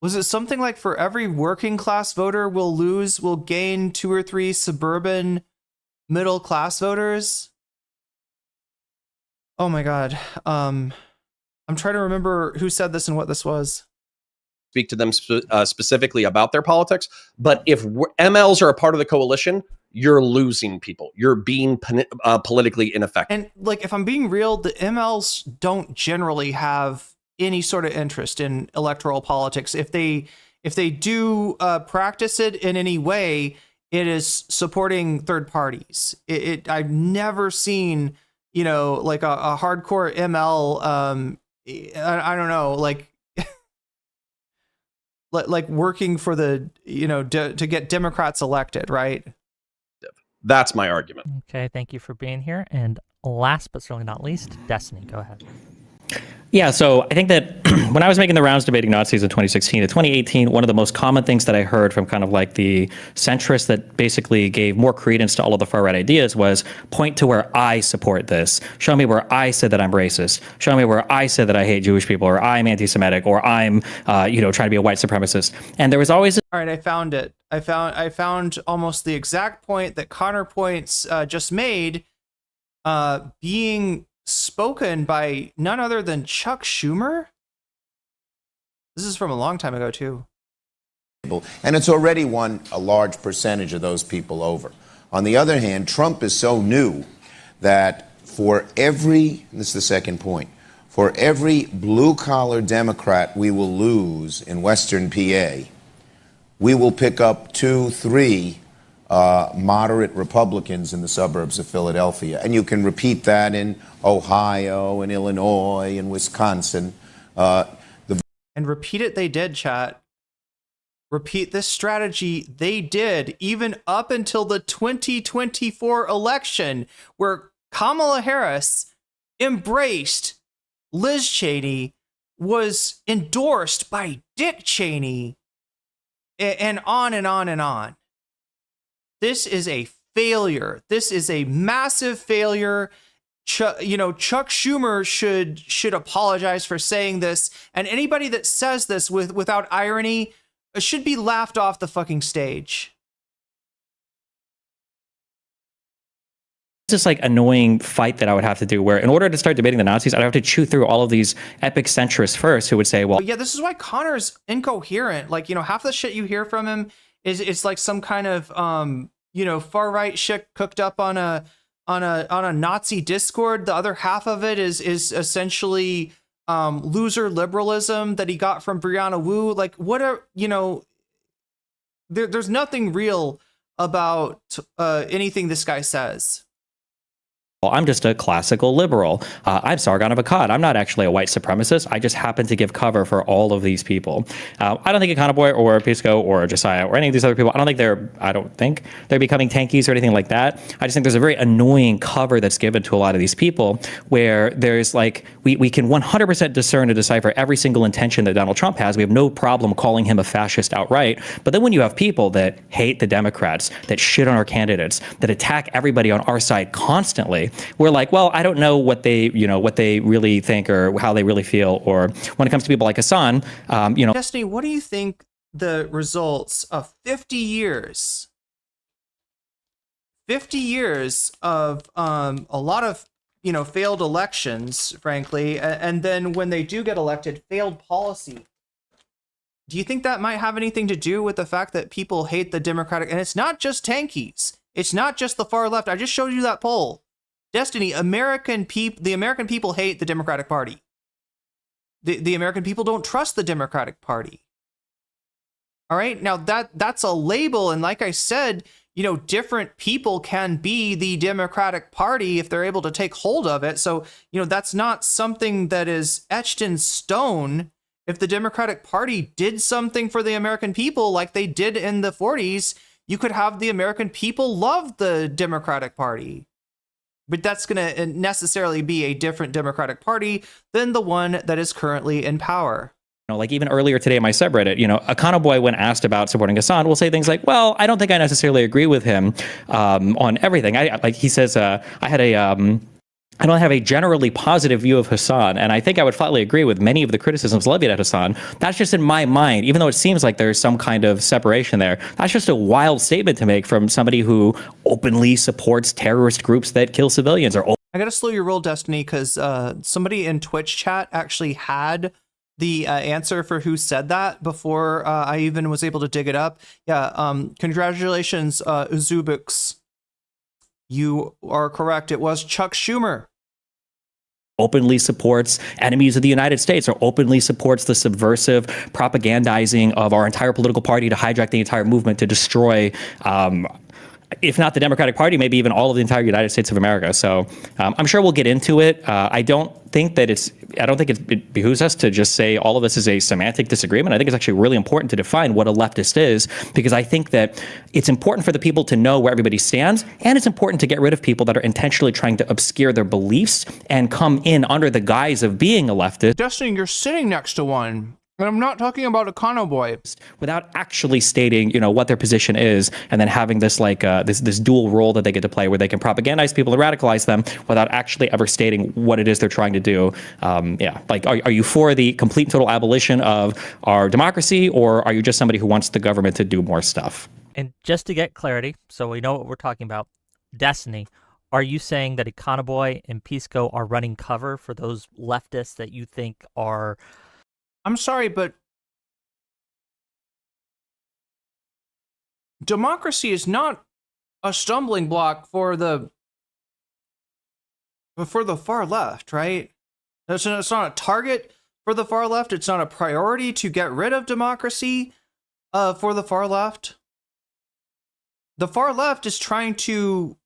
S1: Was it something like for every working class voter we'll gain 2 or 3 suburban middle class voters? Oh my god. I'm trying to remember who said this and what this was.
S10: Speak to them specifically about their politics, but if MLs are a part of the coalition, you're losing people. You're being politically ineffective.
S1: And like, if I'm being real, the MLs don't generally have any sort of interest in electoral politics. If they do practice it in any way, it is supporting third parties. I've never seen, you know, like a hardcore ML. I don't know, like like working for the, you know, to get Democrats elected, right?
S10: That's my argument.
S4: Okay, thank you for being here. And last but certainly not least, Destiny, go ahead.
S11: Yeah, so I think that when I was making the rounds debating Nazis in 2016 to 2018, one of the most common things that I heard from kind of like the centrists that basically gave more credence to all of the far-right ideas was point to where I support this. Show me where I said that I'm racist. Show me where I said that I hate Jewish people, or I'm anti-Semitic, or I'm, trying to be a white supremacist. And there was always...
S1: All right, I found it. I found almost the exact point that Connor Points just made, being spoken by none other than Chuck Schumer. This is from a long time ago too.
S12: And it's already won a large percentage of those people over. On the other hand, Trump is so new that for every, this is the second point, for every blue-collar Democrat we will lose in Western PA, we will pick up 2, 3 moderate Republicans in the suburbs of Philadelphia. And you can repeat that in Ohio and Illinois and Wisconsin.
S1: And repeat it they did, chat. Repeat this strategy they did, even up until the 2024 election, where Kamala Harris embraced Liz Cheney, was endorsed by Dick Cheney, and on and on and on. This is a failure. This is a massive failure. Chuck Schumer should apologize for saying this, and anybody that says this without irony should be laughed off the fucking stage.
S11: This like annoying fight that I would have to do, where in order to start debating the Nazis, I'd have to chew through all of these epic centrists first, who would say, well,
S1: yeah, this is why Connor's incoherent. Like, half the shit you hear from him is it's like some kind of far right shit cooked up on a Nazi Discord. The other half of it is essentially loser liberalism that he got from Brianna Wu. Like, there's nothing real about anything this guy says.
S11: I'm just a classical liberal. I'm Sargon of Akkad. I'm not actually a white supremacist. I just happen to give cover for all of these people. I don't think Econoboy or Pisco or Josiah or any of these other people, I don't think they're becoming tankies or anything like that. I just think there's a very annoying cover that's given to a lot of these people, where there's like, we can 100% discern and decipher every single intention that Donald Trump has. We have no problem calling him a fascist outright. But then when you have people that hate the Democrats, that shit on our candidates, that attack everybody on our side constantly, we're like, well, I don't know what they really think or how they really feel. Or when it comes to people like Hassan,
S1: Destiny, what do you think the results of 50 years of a lot of failed elections, frankly, and then when they do get elected, failed policy? Do you think that might have anything to do with the fact that people hate the Democratic? And it's not just tankies. It's not just the far left. I just showed you that poll. Destiny, the American people hate the Democratic Party. The American people don't trust the Democratic Party. All right, now that's a label, and like I said, different people can be the Democratic Party if they're able to take hold of it. So, that's not something that is etched in stone. If the Democratic Party did something for the American people like they did in the 40s, you could have the American people love the Democratic Party. But that's going to necessarily be a different Democratic Party than the one that is currently in power.
S11: Like even earlier today in my subreddit, Econoboy, when asked about supporting Hassan, will say things like, well, I don't think I necessarily agree with him on everything. He says, I don't have a generally positive view of Hassan, and I think I would flatly agree with many of the criticisms levied at Hassan. That's just in my mind, even though it seems like there's some kind of separation there. That's just a wild statement to make from somebody who openly supports terrorist groups that kill civilians.
S1: I gotta slow your roll, Destiny, because somebody in Twitch chat actually had the answer for who said that before I even was able to dig it up. Yeah, congratulations, Uzubix. You are correct. It was Chuck Schumer.
S11: Openly supports enemies of the United States, or openly supports the subversive propagandizing of our entire political party to hijack the entire movement to destroy if not the Democratic Party, maybe even all of the entire United States of America. So I'm sure we'll get into it. I don't think it behooves us to just say all of this is a semantic disagreement. I think it's actually really important to define what a leftist is, because I think that it's important for the people to know where everybody stands, and it's important to get rid of people that are intentionally trying to obscure their beliefs and come in under the guise of being a leftist.
S1: Justin, you're sitting next to one. And I'm not talking about a Econo Boy.
S11: Without actually stating, what their position is, and then having this this dual role that they get to play, where they can propagandize people and radicalize them without actually ever stating what it is they're trying to do. Are you for the complete and total abolition of our democracy, or are you just somebody who wants the government to do more stuff?
S4: And just to get clarity, so we know what we're talking about, Destiny, are you saying that Econoboy and Pisco are running cover for those leftists that you think are...
S1: I'm sorry, but democracy is not a stumbling block for the far left, right? It's not a target for the far left. It's not a priority to get rid of democracy for the far left. The far left is trying to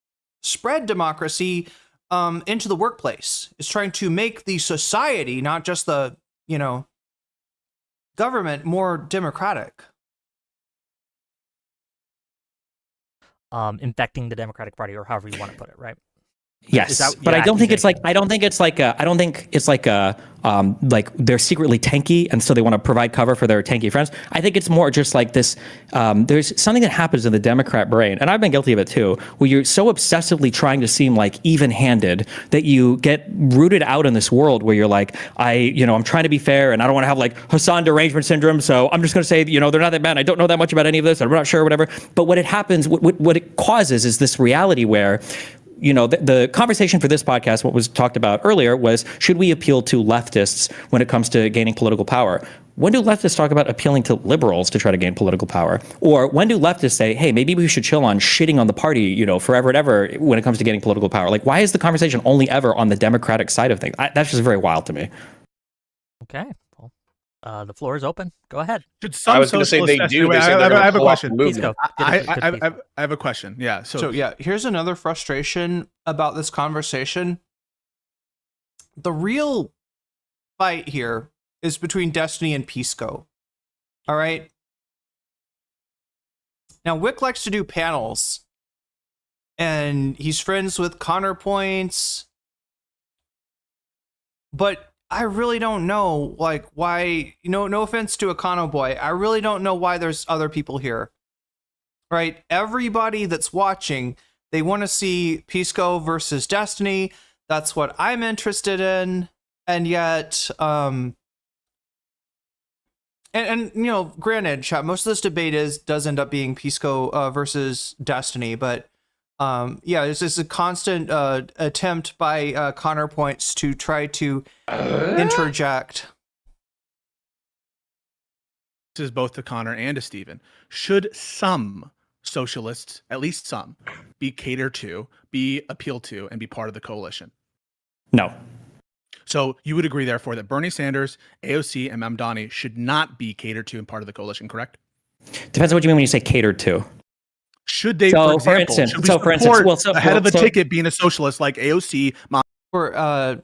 S1: spread democracy into the workplace. It's trying to make the society, not just the, government, more democratic.
S4: Infecting the Democratic Party, or however you want to put it, right?
S11: Yes, but I don't think it's like they're secretly tanky, and so they want to provide cover for their tanky friends. I think it's more just like this. There's something that happens in the Democrat brain, and I've been guilty of it too, where you're so obsessively trying to seem like even-handed that you get rooted out in this world where you're like, I'm trying to be fair, and I don't want to have like Hassan derangement syndrome, so I'm just going to say, they're not that bad. I don't know that much about any of this. I'm not sure, whatever. But what it causes is this reality where, the conversation for this podcast, what was talked about earlier, was should we appeal to leftists when it comes to gaining political power? When do leftists talk about appealing to liberals to try to gain political power? Or when do leftists say, hey, maybe we should chill on shitting on the party, forever and ever when it comes to getting political power? Like, why is the conversation only ever on the Democratic side of things? That's just very wild to me.
S4: Okay. The floor is open. Go ahead.
S10: I was going to say they do. I
S9: have a question.
S4: I
S9: have a question. Yeah.
S1: So here's another frustration about this conversation. The real fight here is between Destiny and Pisco. All right. Now, Whick likes to do panels, and he's friends with Counterpoints, but I really don't know, why, no offense to Econo Boy, I really don't know why there's other people here, right? Everybody that's watching, they want to see Pisco versus Destiny. That's what I'm interested in. And yet, granted, chat, most of this debate does end up being Pisco versus Destiny, but it's just a constant attempt by Counterpoints to try to interject.
S9: This is both to Connor and to Stephen. Should some socialists, at least some, be catered to, be appealed to, and be part of the coalition?
S11: No.
S9: So you would agree, therefore, that Bernie Sanders, AOC, and Mamdani should not be catered to and part of the coalition, correct?
S11: Depends on what you mean when you say catered to.
S9: Should they, for instance, the head of the ticket being a socialist like AOC?
S1: For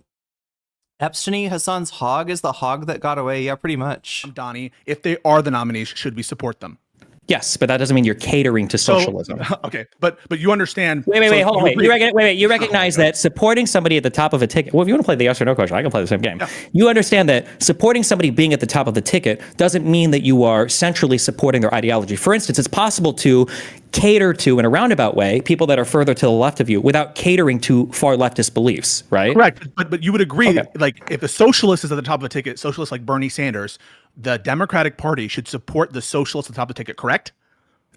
S1: Epstein, Hassan's hog is the hog that got away. Yeah, pretty much.
S9: Donnie, if they are the nominees, should we support them?
S11: Yes, but that doesn't mean you're catering to socialism.
S9: Okay, but you understand.
S11: Hold on. You recognize that supporting somebody at the top of a ticket. Well, if you want to play the yes or no question, I can play the same game. Yeah. You understand that supporting somebody being at the top of the ticket doesn't mean that you are centrally supporting their ideology. For instance, it's possible to cater to, in a roundabout way, people that are further to the left of you without catering to far leftist beliefs, right?
S9: Correct. But you would agree, like, if a socialist is at the top of a ticket, socialist like Bernie Sanders, the Democratic Party should support the socialist at the top of the ticket, correct?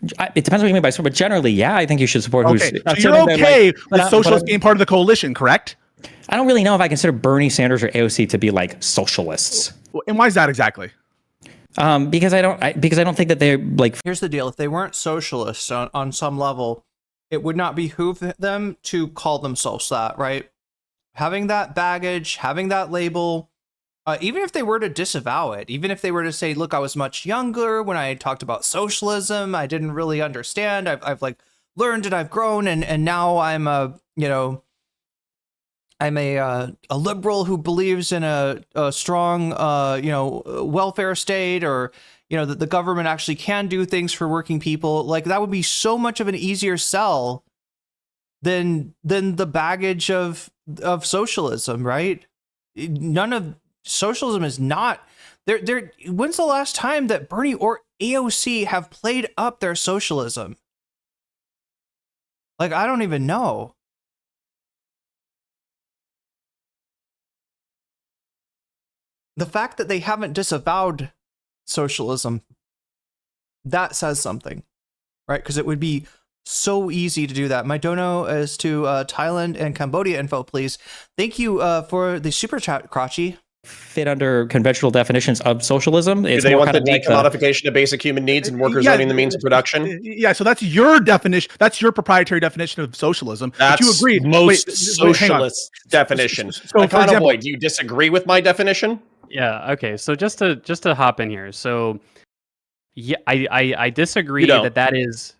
S11: It depends what you mean by support, but generally, yeah, I think you should support.
S9: Okay, so you're okay with socialists being part of the coalition, correct?
S11: I don't really know if I consider Bernie Sanders or AOC to be like socialists.
S9: And why is that exactly?
S11: Because I don't think that they're like.
S1: Here's the deal: if they weren't socialists on some level, it would not behoove them to call themselves that, right? Having that baggage, having that label. Even if they were to disavow it, even if they were to say, look, I was much younger when I talked about socialism, I didn't really understand. I've like learned and I've grown, and now I'm a liberal who believes in a strong welfare state, or that the government actually can do things for working people. Like, that would be so much of an easier sell than the baggage of socialism, right? None of socialism is not there. When's the last time that Bernie or AOC have played up their socialism? Like, I don't even know. The fact that they haven't disavowed socialism, that says something, right? Because it would be so easy to do that. My dono is to Thailand and Cambodia info, please. Thank you for the super chat, Crotchy.
S11: Fit under conventional definitions of socialism.
S10: Do they want the decommodification of basic human needs and workers owning the means of production?
S9: Yeah, so that's your definition. That's your proprietary definition of socialism.
S10: That's
S9: you agree.
S10: Most socialist definition.
S9: So, for example,
S10: do you disagree with my definition?
S5: Yeah. Okay. So just to hop in here. So yeah, I disagree that is.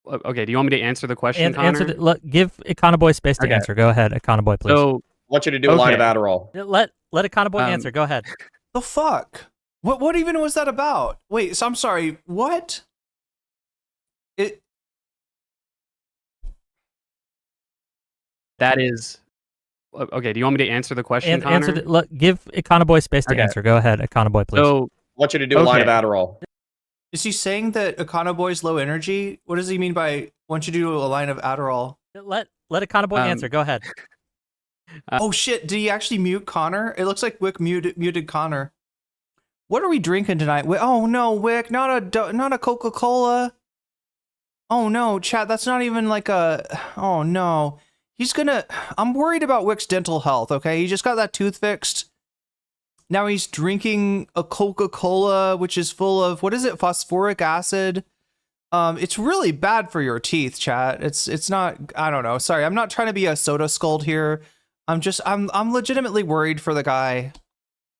S5: Okay. Do you want me to answer the question, Connor?
S4: Give Econoboy space to answer. Go ahead, Econoboy, please.
S5: So
S10: I want you to do a line of Adderall.
S4: Let Econoboy answer. Go ahead.
S1: The fuck? What even was that about? Wait, so I'm sorry. What?
S5: That is. Okay, do you want me to answer the question, Connor?
S4: Give Econoboy space to answer. Go ahead, Econoboy, please.
S5: So
S10: I want you to do a line of Adderall.
S1: Is he saying that Econoboy's low energy? What does he mean by want you to do a line of Adderall?
S4: Let Econoboy answer. Go ahead.
S1: Oh shit! Did he actually mute Connor? It looks like Whick muted Connor. What are we drinking tonight? Oh no, Whick! Not a Coca-Cola. Oh no, chat. That's not even like a. Oh no. I'm worried about Wick's dental health, okay? He just got that tooth fixed. Now he's drinking a Coca-Cola, which is full of, what is it, phosphoric acid? It's really bad for your teeth, chat. It's not, I don't know. Sorry, I'm not trying to be a soda scold here. I'm legitimately worried for the guy.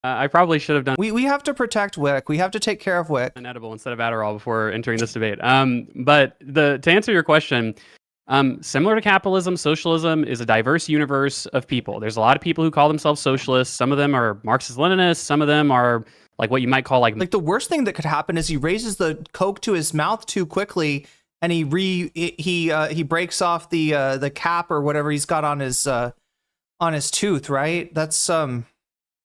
S5: I probably should have done.
S1: We have to protect Whick. We have to take care of Whick.
S5: An edible instead of Adderall before entering this debate. But to answer your question, similar to capitalism, socialism is a diverse universe of people. There's a lot of people who call themselves socialists. Some of them are Marxist-Leninists. Some of them are like what you might call like
S1: the worst thing that could happen is he raises the Coke to his mouth too quickly, and he breaks off the cap or whatever he's got on his tooth. Right? That's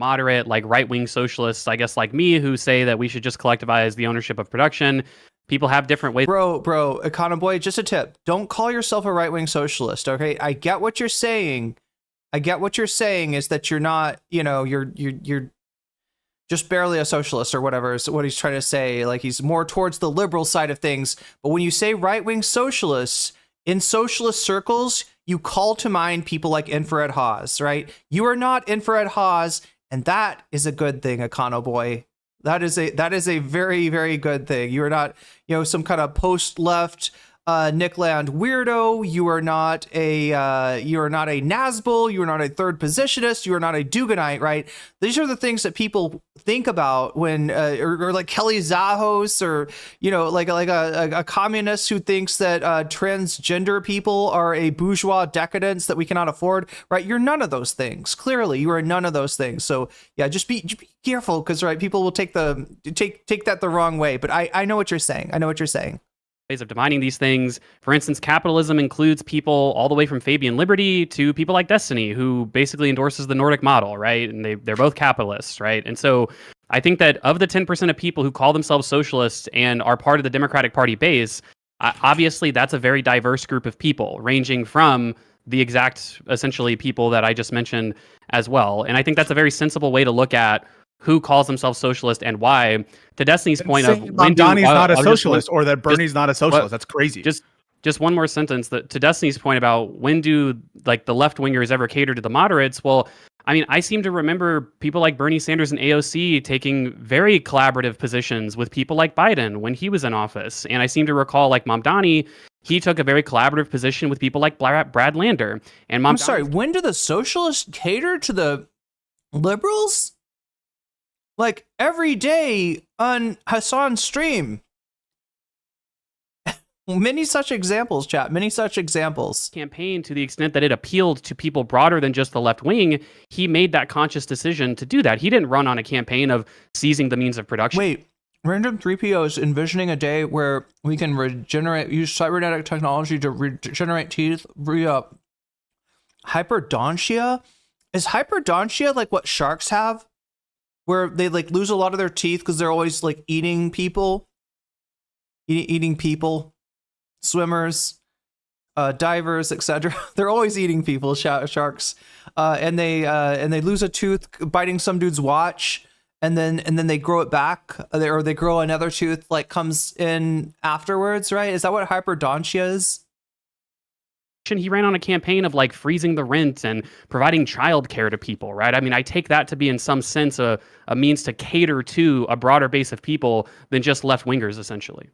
S5: moderate, like right-wing socialists, I guess, like me, who say that we should just collectivize the ownership of production. People have different ways.
S1: Bro, Econoboy, just a tip. Don't call yourself a right-wing socialist, okay? I get what you're saying. Is that you're not, you're just barely a socialist or whatever is what he's trying to say. Like, he's more towards the liberal side of things. But when you say right-wing socialists, in socialist circles, you call to mind people like Infrared Haas, right? You are not Infrared Haas, and that is a good thing, Econoboy. That is a very, very good thing. You are not, some kind of post-left Nickland weirdo. You are not a Nazgul. You are not a third positionist. You are not a Duganite, right? These are the things that people think about when, or like Kelly Zahos, or like a communist who thinks that transgender people are a bourgeois decadence that we cannot afford, right? You're none of those things. Clearly, you are none of those things. So yeah, just be careful, because right, people will take that the wrong way. But I know what you're saying.
S5: Ways of defining these things. For instance, capitalism includes people all the way from Fabian Liberty to people like Destiny, who basically endorses the Nordic model, right? And they're both capitalists, right? And so I think that of the 10% of people who call themselves socialists and are part of the Democratic Party base, obviously that's a very diverse group of people, ranging from the exact, essentially, people that I just mentioned as well. And I think that's a very sensible way to look at who calls themselves socialist and why. To Destiny's point of when
S9: Donnie's not a socialist, or that Bernie's not a socialist, that's crazy.
S5: Just one more sentence. To Destiny's point about when do like the left wingers ever cater to the moderates? Well, I mean, I seem to remember people like Bernie Sanders and AOC taking very collaborative positions with people like Biden when he was in office, and I seem to recall like Mamdani. He took a very collaborative position with people like Brad Lander. And
S1: I'm sorry, when do the socialists cater to the liberals? Like every day on Hassan's stream. Many such examples, chat. Many such examples.
S5: Campaign, to the extent that it appealed to people broader than just the left wing, he made that conscious decision to do that. He didn't run on a campaign of seizing the means of production.
S1: Wait, Random 3PO is envisioning a day where we can use cybernetic technology to regenerate teeth via hyperdontia. Is hyperdontia like what sharks have, where they like lose a lot of their teeth because they're always like eating people, eating people, swimmers, divers, etc. They're always eating people, sharks, and they lose a tooth biting some dude's watch, and then they grow it back, or they grow another tooth like comes in afterwards, right? Is that what hyperdontia is?
S5: He ran on a campaign of like freezing the rent and providing childcare to people, right? I mean, I take that to be in some sense a means to cater to a broader base of people than just left-wingers, essentially.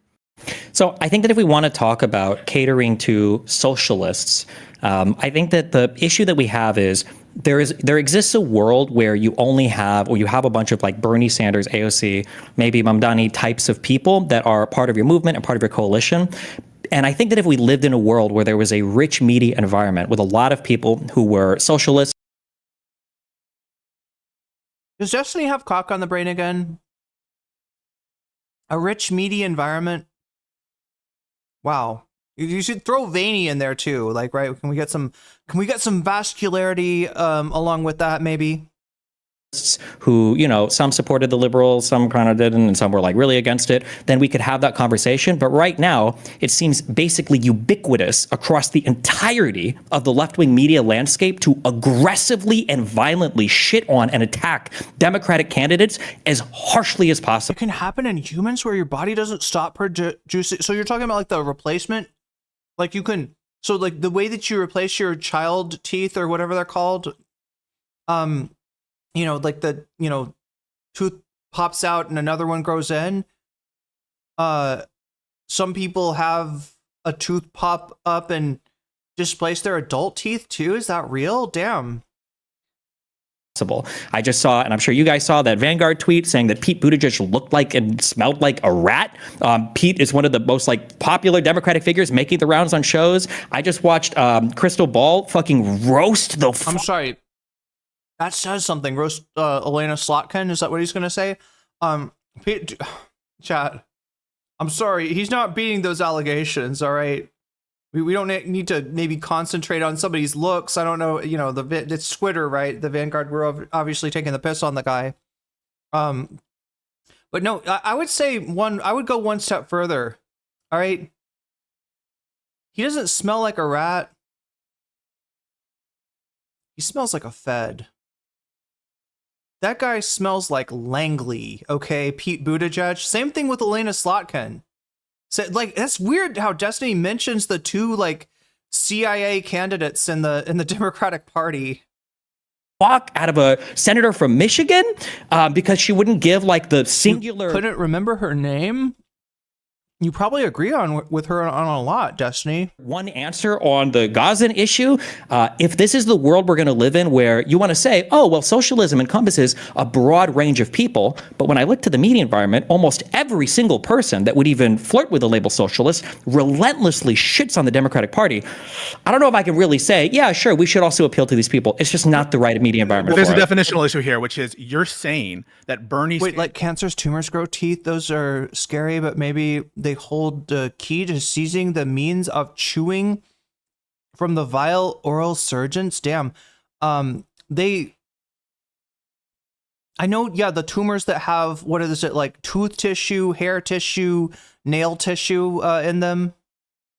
S11: So I think that if we want to talk about catering to socialists, I think that the issue that we have is there exists a world where you only have, or you have a bunch of like Bernie Sanders, AOC, maybe Mamdani types of people that are part of your movement and part of your coalition. And I think that if we lived in a world where there was a rich media environment with a lot of people who were socialists.
S1: Does Destiny have cock on the brain again? A rich media environment? Wow. You should throw veiny in there too. Like, right? Can we get some vascularity along with that maybe?
S11: Who, you know, some supported the liberals, some kind of didn't, and some were like really against it, then we could have that conversation. But right now, it seems basically ubiquitous across the entirety of the left-wing media landscape to aggressively and violently shit on and attack Democratic candidates as harshly as possible.
S1: It can happen in humans where your body doesn't stop producing. So you're talking about like the replacement? Like you can, so like the way that you replace your child teeth or whatever they're called, you know, like the, you know, tooth pops out and another one grows in. Some people have a tooth pop up and displace their adult teeth too. Is that real? Damn.
S11: I just saw, and I'm sure you guys saw, that Vanguard tweet saying that Pete Buttigieg looked like and smelled like a rat. Pete is one of the most like popular Democratic figures making the rounds on shows. I just watched Crystal Ball fucking roast the.
S1: I'm sorry. That says something. Roast Elena Slotkin. Is that what he's gonna say? Pete, chat. I'm sorry. He's not beating those allegations. All right. We don't need to maybe concentrate on somebody's looks. I don't know. You know, it's Twitter, right? The Vanguard were obviously taking the piss on the guy. But no, I would say I would go one step further. All right. He doesn't smell like a rat. He smells like a Fed. That guy smells like Langley, okay? Pete Buttigieg. Same thing with Elena Slotkin. So, like, that's weird how Destiny mentions the two like CIA candidates in the Democratic Party.
S11: Walk out of a senator from Michigan because she wouldn't give like the singular.
S1: You couldn't remember her name. You probably agree with her on a lot, Destiny.
S11: One answer on the Gazan issue. If this is the world we're going to live in, where you want to say, oh, well, socialism encompasses a broad range of people. But when I look to the media environment, almost every single person that would even flirt with the label socialist relentlessly shits on the Democratic Party. I don't know if I can really say, yeah, sure, we should also appeal to these people. It's just not the right media environment.
S9: There's a definitional issue here, which is you're saying that Bernie.
S1: Wait, like cancers, tumors grow teeth. Those are scary, but maybe they hold the key to seizing the means of chewing from the vile oral surgeons. Damn. I know, yeah, the tumors that have, what is it, like tooth tissue, hair tissue, nail tissue in them.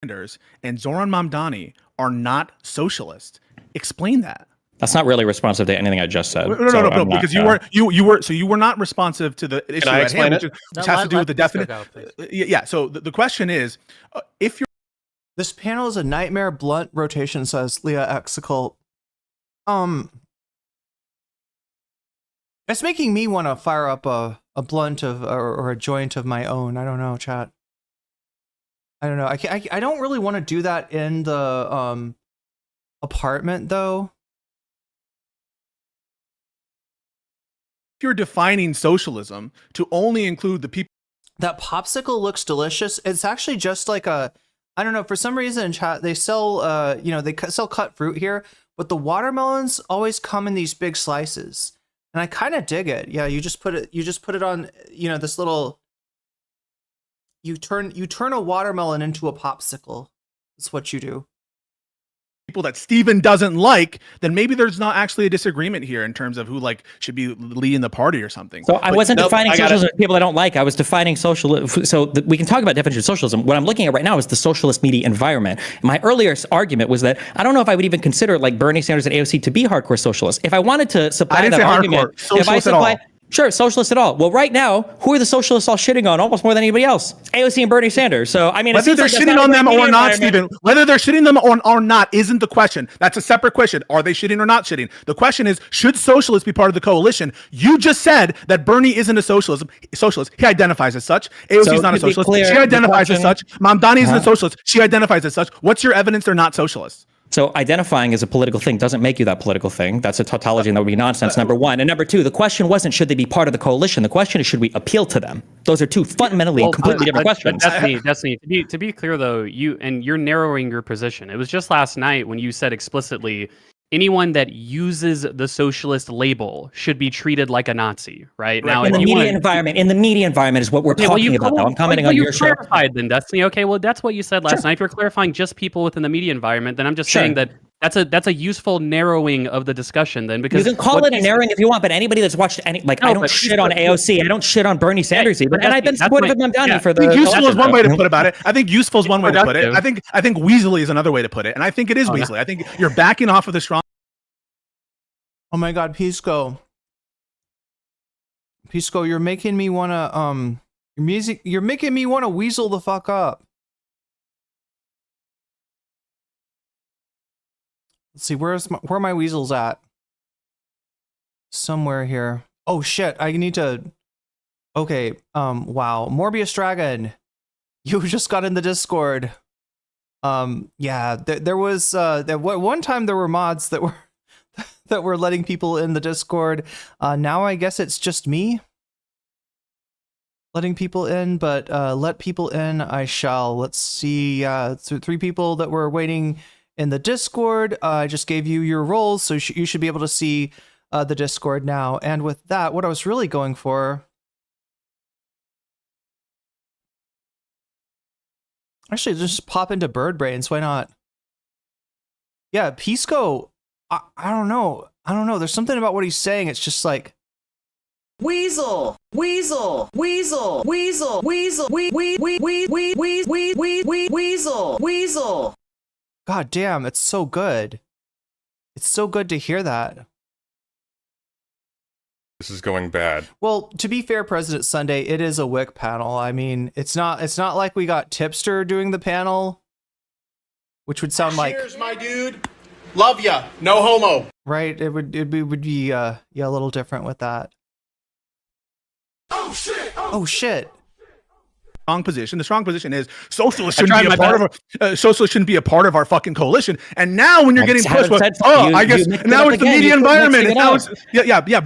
S9: And Zoran Mamdani are not socialist. Explain that.
S11: That's not really responsive to anything I just said.
S9: No, because you were not responsive to the issue at hand, which has to do with the definition. Yeah. So the question is, if you're
S1: this panel is a nightmare blunt rotation, says Leah Exicult. It's making me want to fire up a blunt of or a joint of my own. I don't know, chat. I don't know. I don't really want to do that in the apartment though.
S9: If you're defining socialism to only include the people.
S1: That popsicle looks delicious. It's actually just like a I don't know, for some reason in chat they sell sell cut fruit here, but the watermelons always come in these big slices. And I kind of dig it. Yeah, you just put it on, this little, you turn a watermelon into a popsicle. That's what you do.
S9: People that Steven doesn't like, then maybe there's not actually a disagreement here in terms of who should be leading the party or something.
S11: So I wasn't defining socialism with people I don't like. I was defining socialism. So we can talk about definition of socialism. What I'm looking at right now is the socialist media environment. My earlier argument was that I don't know if I would even consider Bernie Sanders and AOC to be hardcore socialists. If I wanted to supply that argument, sure, socialists at all. Well, right now, who are the socialists all shitting on almost more than anybody else? AOC and Bernie Sanders. So, I mean,
S9: whether they're shitting on them or not, Stephen, whether they're shitting them or not isn't the question. That's a separate question. Are they shitting or not shitting? The question is, should socialists be part of the coalition? You just said that Bernie isn't a socialist. He identifies as such. AOC is not a socialist. She identifies as such. Mamdani isn't a socialist. She identifies as such. What's your evidence they're not socialists?
S11: So identifying as a political thing doesn't make you that political thing. That's a tautology, and that would be nonsense, number one. And number two, the question wasn't should they be part of the coalition. The question is should we appeal to them? Those are two fundamentally completely different questions.
S5: That's me. To be clear, though, you're narrowing your position. It was just last night when you said explicitly anyone that uses the socialist label should be treated like a Nazi, right? Now,
S11: in the media environment is what we're talking about. I'm commenting on your show.
S5: You clarified then, Destiny. Okay, well, that's what you said last night. If you're clarifying just people within the media environment, then I'm just saying that that's a useful narrowing of the discussion then, because
S11: you can call it a narrowing if you want, but anybody that's watched I don't shit on AOC, I don't shit on Bernie Sanders even, and I've been supportive of Mamdani for the.
S9: I think useful is one way to put about it. I think useful is one way to put it. I think weaselly is another way to put it, and I think it is weaselly. I think you're backing off of the strong.
S1: Oh my God, Pisco, you're making me wanna you're making me wanna weasel the fuck up. Let's see, where are my weasels at? Somewhere here. Oh shit, I need to. Okay, wow, Morbius Dragon, you just got in the Discord. Yeah, there was one time there were mods that were letting people in the Discord. Now I guess it's just me letting people in, but let people in I shall. Let's see, so 3 people that were waiting in the Discord. I just gave you your roles, so you should be able to see the Discord now. And with that, what I was really going for... Actually, just pop into Bird Brains, why not? Yeah, Pisco, I don't know. There's something about what he's saying. It's just like weasel. God damn, it's so good. It's so good to hear that.
S13: This is going bad.
S1: Well, to be fair, President Sunday, it is a Whick panel. I mean, it's not like we got Tipster doing the panel, which would sound like
S14: cheers, my dude. Love ya. No homo.
S1: Right? It would be a little different with that.
S14: Oh shit.
S1: Oh shit.
S9: Strong position. The strong position is socialists shouldn't be a part of socialists shouldn't be a part of our fucking coalition. And now when you're getting pushed, I guess now it's the media environment. And now it's but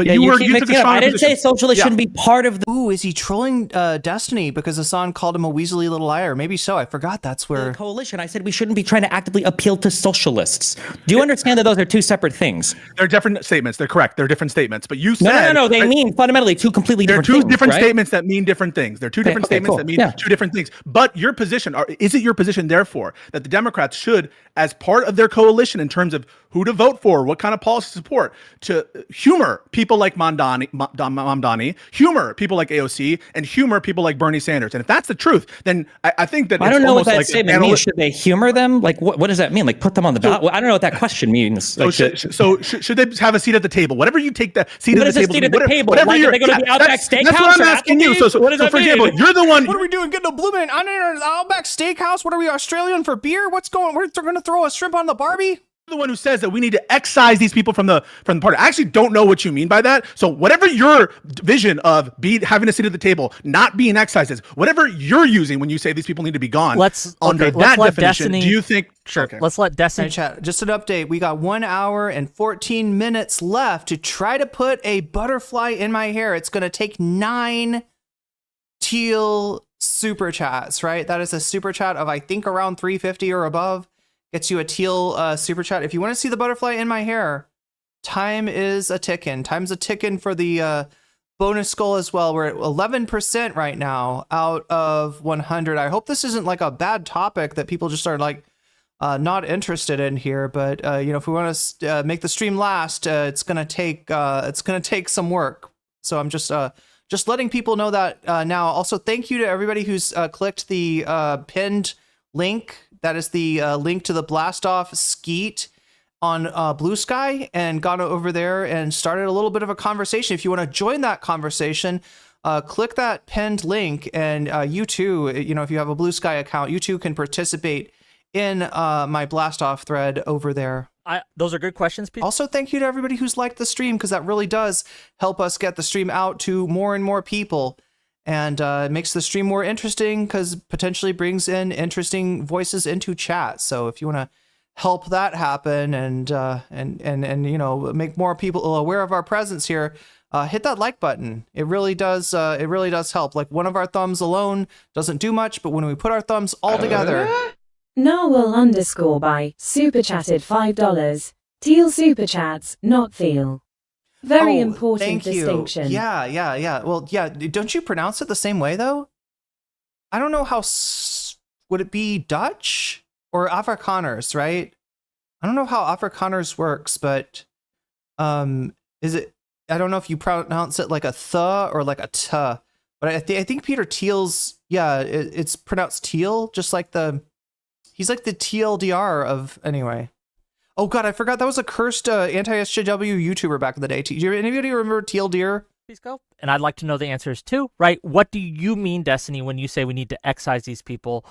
S9: you took the strong
S11: I didn't
S9: position.
S11: say socialists shouldn't be part of the.
S1: Ooh, is he trolling Destiny because Hassan called him a weaselly little liar? Maybe so. I forgot that's where
S11: coalition. I said we shouldn't be trying to actively appeal to socialists. Do you understand that those are two separate things?
S9: They're different statements. They're correct. They're different statements. But you said
S11: no. They mean fundamentally two completely different things.
S9: They're two different statements that mean different things. They're two different statements that mean two different things. But your position, is it your position, therefore, that the Democrats should, as part of their coalition in terms of who to vote for, what kind of policy support, to humor people like Mamdani, humor people like AOC, and humor people like Bernie Sanders? And if that's the truth, then I think that
S11: I don't know what that statement means. Should they humor them? Like, what does that mean? Like, put them on the ballot? Well, I don't know what that question means. Like,
S9: should they have a seat at the table? Whatever you take the seat at the table.
S11: Seat at the table?
S9: Whatever
S11: you're they go to the Outback Steakhouse.
S9: That's what I'm asking you. So for example, you're the one.
S1: What are we doing? Getting a Blue Man on an Outback Steakhouse? What are we, Australian for beer? What's going? We're going to throw a shrimp on the Barbie?
S9: The one who says that we need to excise these people from the party. I actually don't know what you mean by that. So whatever your vision of having a seat at the table, not being excised is, whatever you're using when you say these people need to be gone. Under that definition, do you think?
S4: Sure. Okay. Let's let Destiny
S1: chat. Just an update. We got 1 hour and 14 minutes left to try to put a butterfly in my hair. It's going to take 9 teal super chats, right? That is a super chat of, I think, around 350 or above. Gets you a teal super chat. If you want to see the butterfly in my hair, time is a ticking. Time's a ticking for the bonus skull as well. We're at 11% right now out of 100. I hope this isn't like a bad topic that people just are like not interested in here. But you know, if we want to make the stream last, it's gonna take some work. So I'm just letting people know that now. Also, thank you to everybody who's clicked the pinned link. That is the link to the blast off skeet on Blue Sky, and gone over there and started a little bit of a conversation. If you want to join that conversation, click that pinned link, and you too, you know, if you have a Blue Sky account, you too can participate in my blast off thread over there.
S4: Those are good questions, Pete.
S1: Also, thank you to everybody who's liked the stream, because that really does help us get the stream out to more and more people. And it makes the stream more interesting, because potentially brings in interesting voices into chat. So if you want to help that happen and you know, make more people aware of our presence here, hit that like button. It really does help. Like, one of our thumbs alone doesn't do much, but when we put our thumbs all together.
S6: Narwhal_by super chatted $5. Teal super chats, not Thiel. Very important distinction.
S1: Yeah. Well, yeah. Don't you pronounce it the same way though? I don't know how. Would it be Dutch or Afrikaners, right? I don't know how Afrikaners works, but is it? I don't know if you pronounce it like a th or like a t. But I think Peter Thiel's, it's pronounced Thiel, just like he's like the TLDR of, anyway. Oh God, I forgot that was a cursed anti-SJW YouTuber back in the day. Do anybody remember TLDR?
S4: Pisco? And I'd like to know the answers too, right? What do you mean, Destiny, when you say we need to excise these people?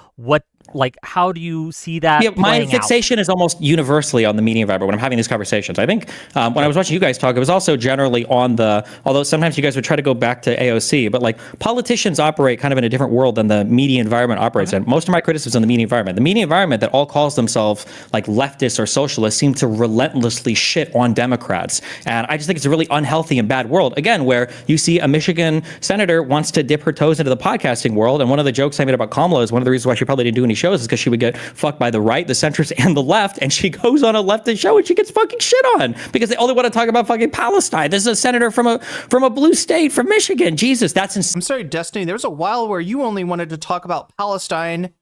S4: How do you see that?
S11: Yeah, my fixation is almost universally on the media environment when I'm having these conversations. I think when I was watching you guys talk, it was also generally on although sometimes you guys would try to go back to AOC, but like politicians operate kind of in a different world than the media environment operates in. Most of my criticism on the media environment that all calls themselves like leftists or socialists seem to relentlessly shit on Democrats. And I just think it's a really unhealthy and bad world, again, where you see a Michigan senator wants to dip her toes into the podcasting world. And one of the jokes I made about Kamala is one of the reasons why she probably didn't do any shows is because she would get fucked by the right, the centrist, and the left. And she goes on a leftist show and she gets fucking shit on because they only want to talk about fucking Palestine. This is a senator from a blue state, from Michigan. Jesus, that's insane.
S1: I'm sorry, Destiny. There was a while where you only wanted to talk about Palestine.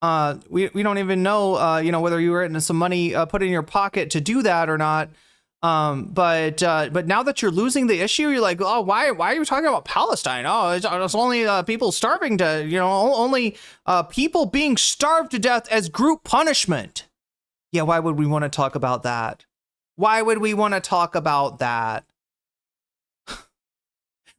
S1: We don't even know, whether you were getting some money put in your pocket to do that or not. But now that you're losing the issue, you're like, oh, why are you talking about Palestine? Oh, it's only people starving to, only people being starved to death as group punishment. Yeah, why would we want to talk about that? Why would we want to talk about that?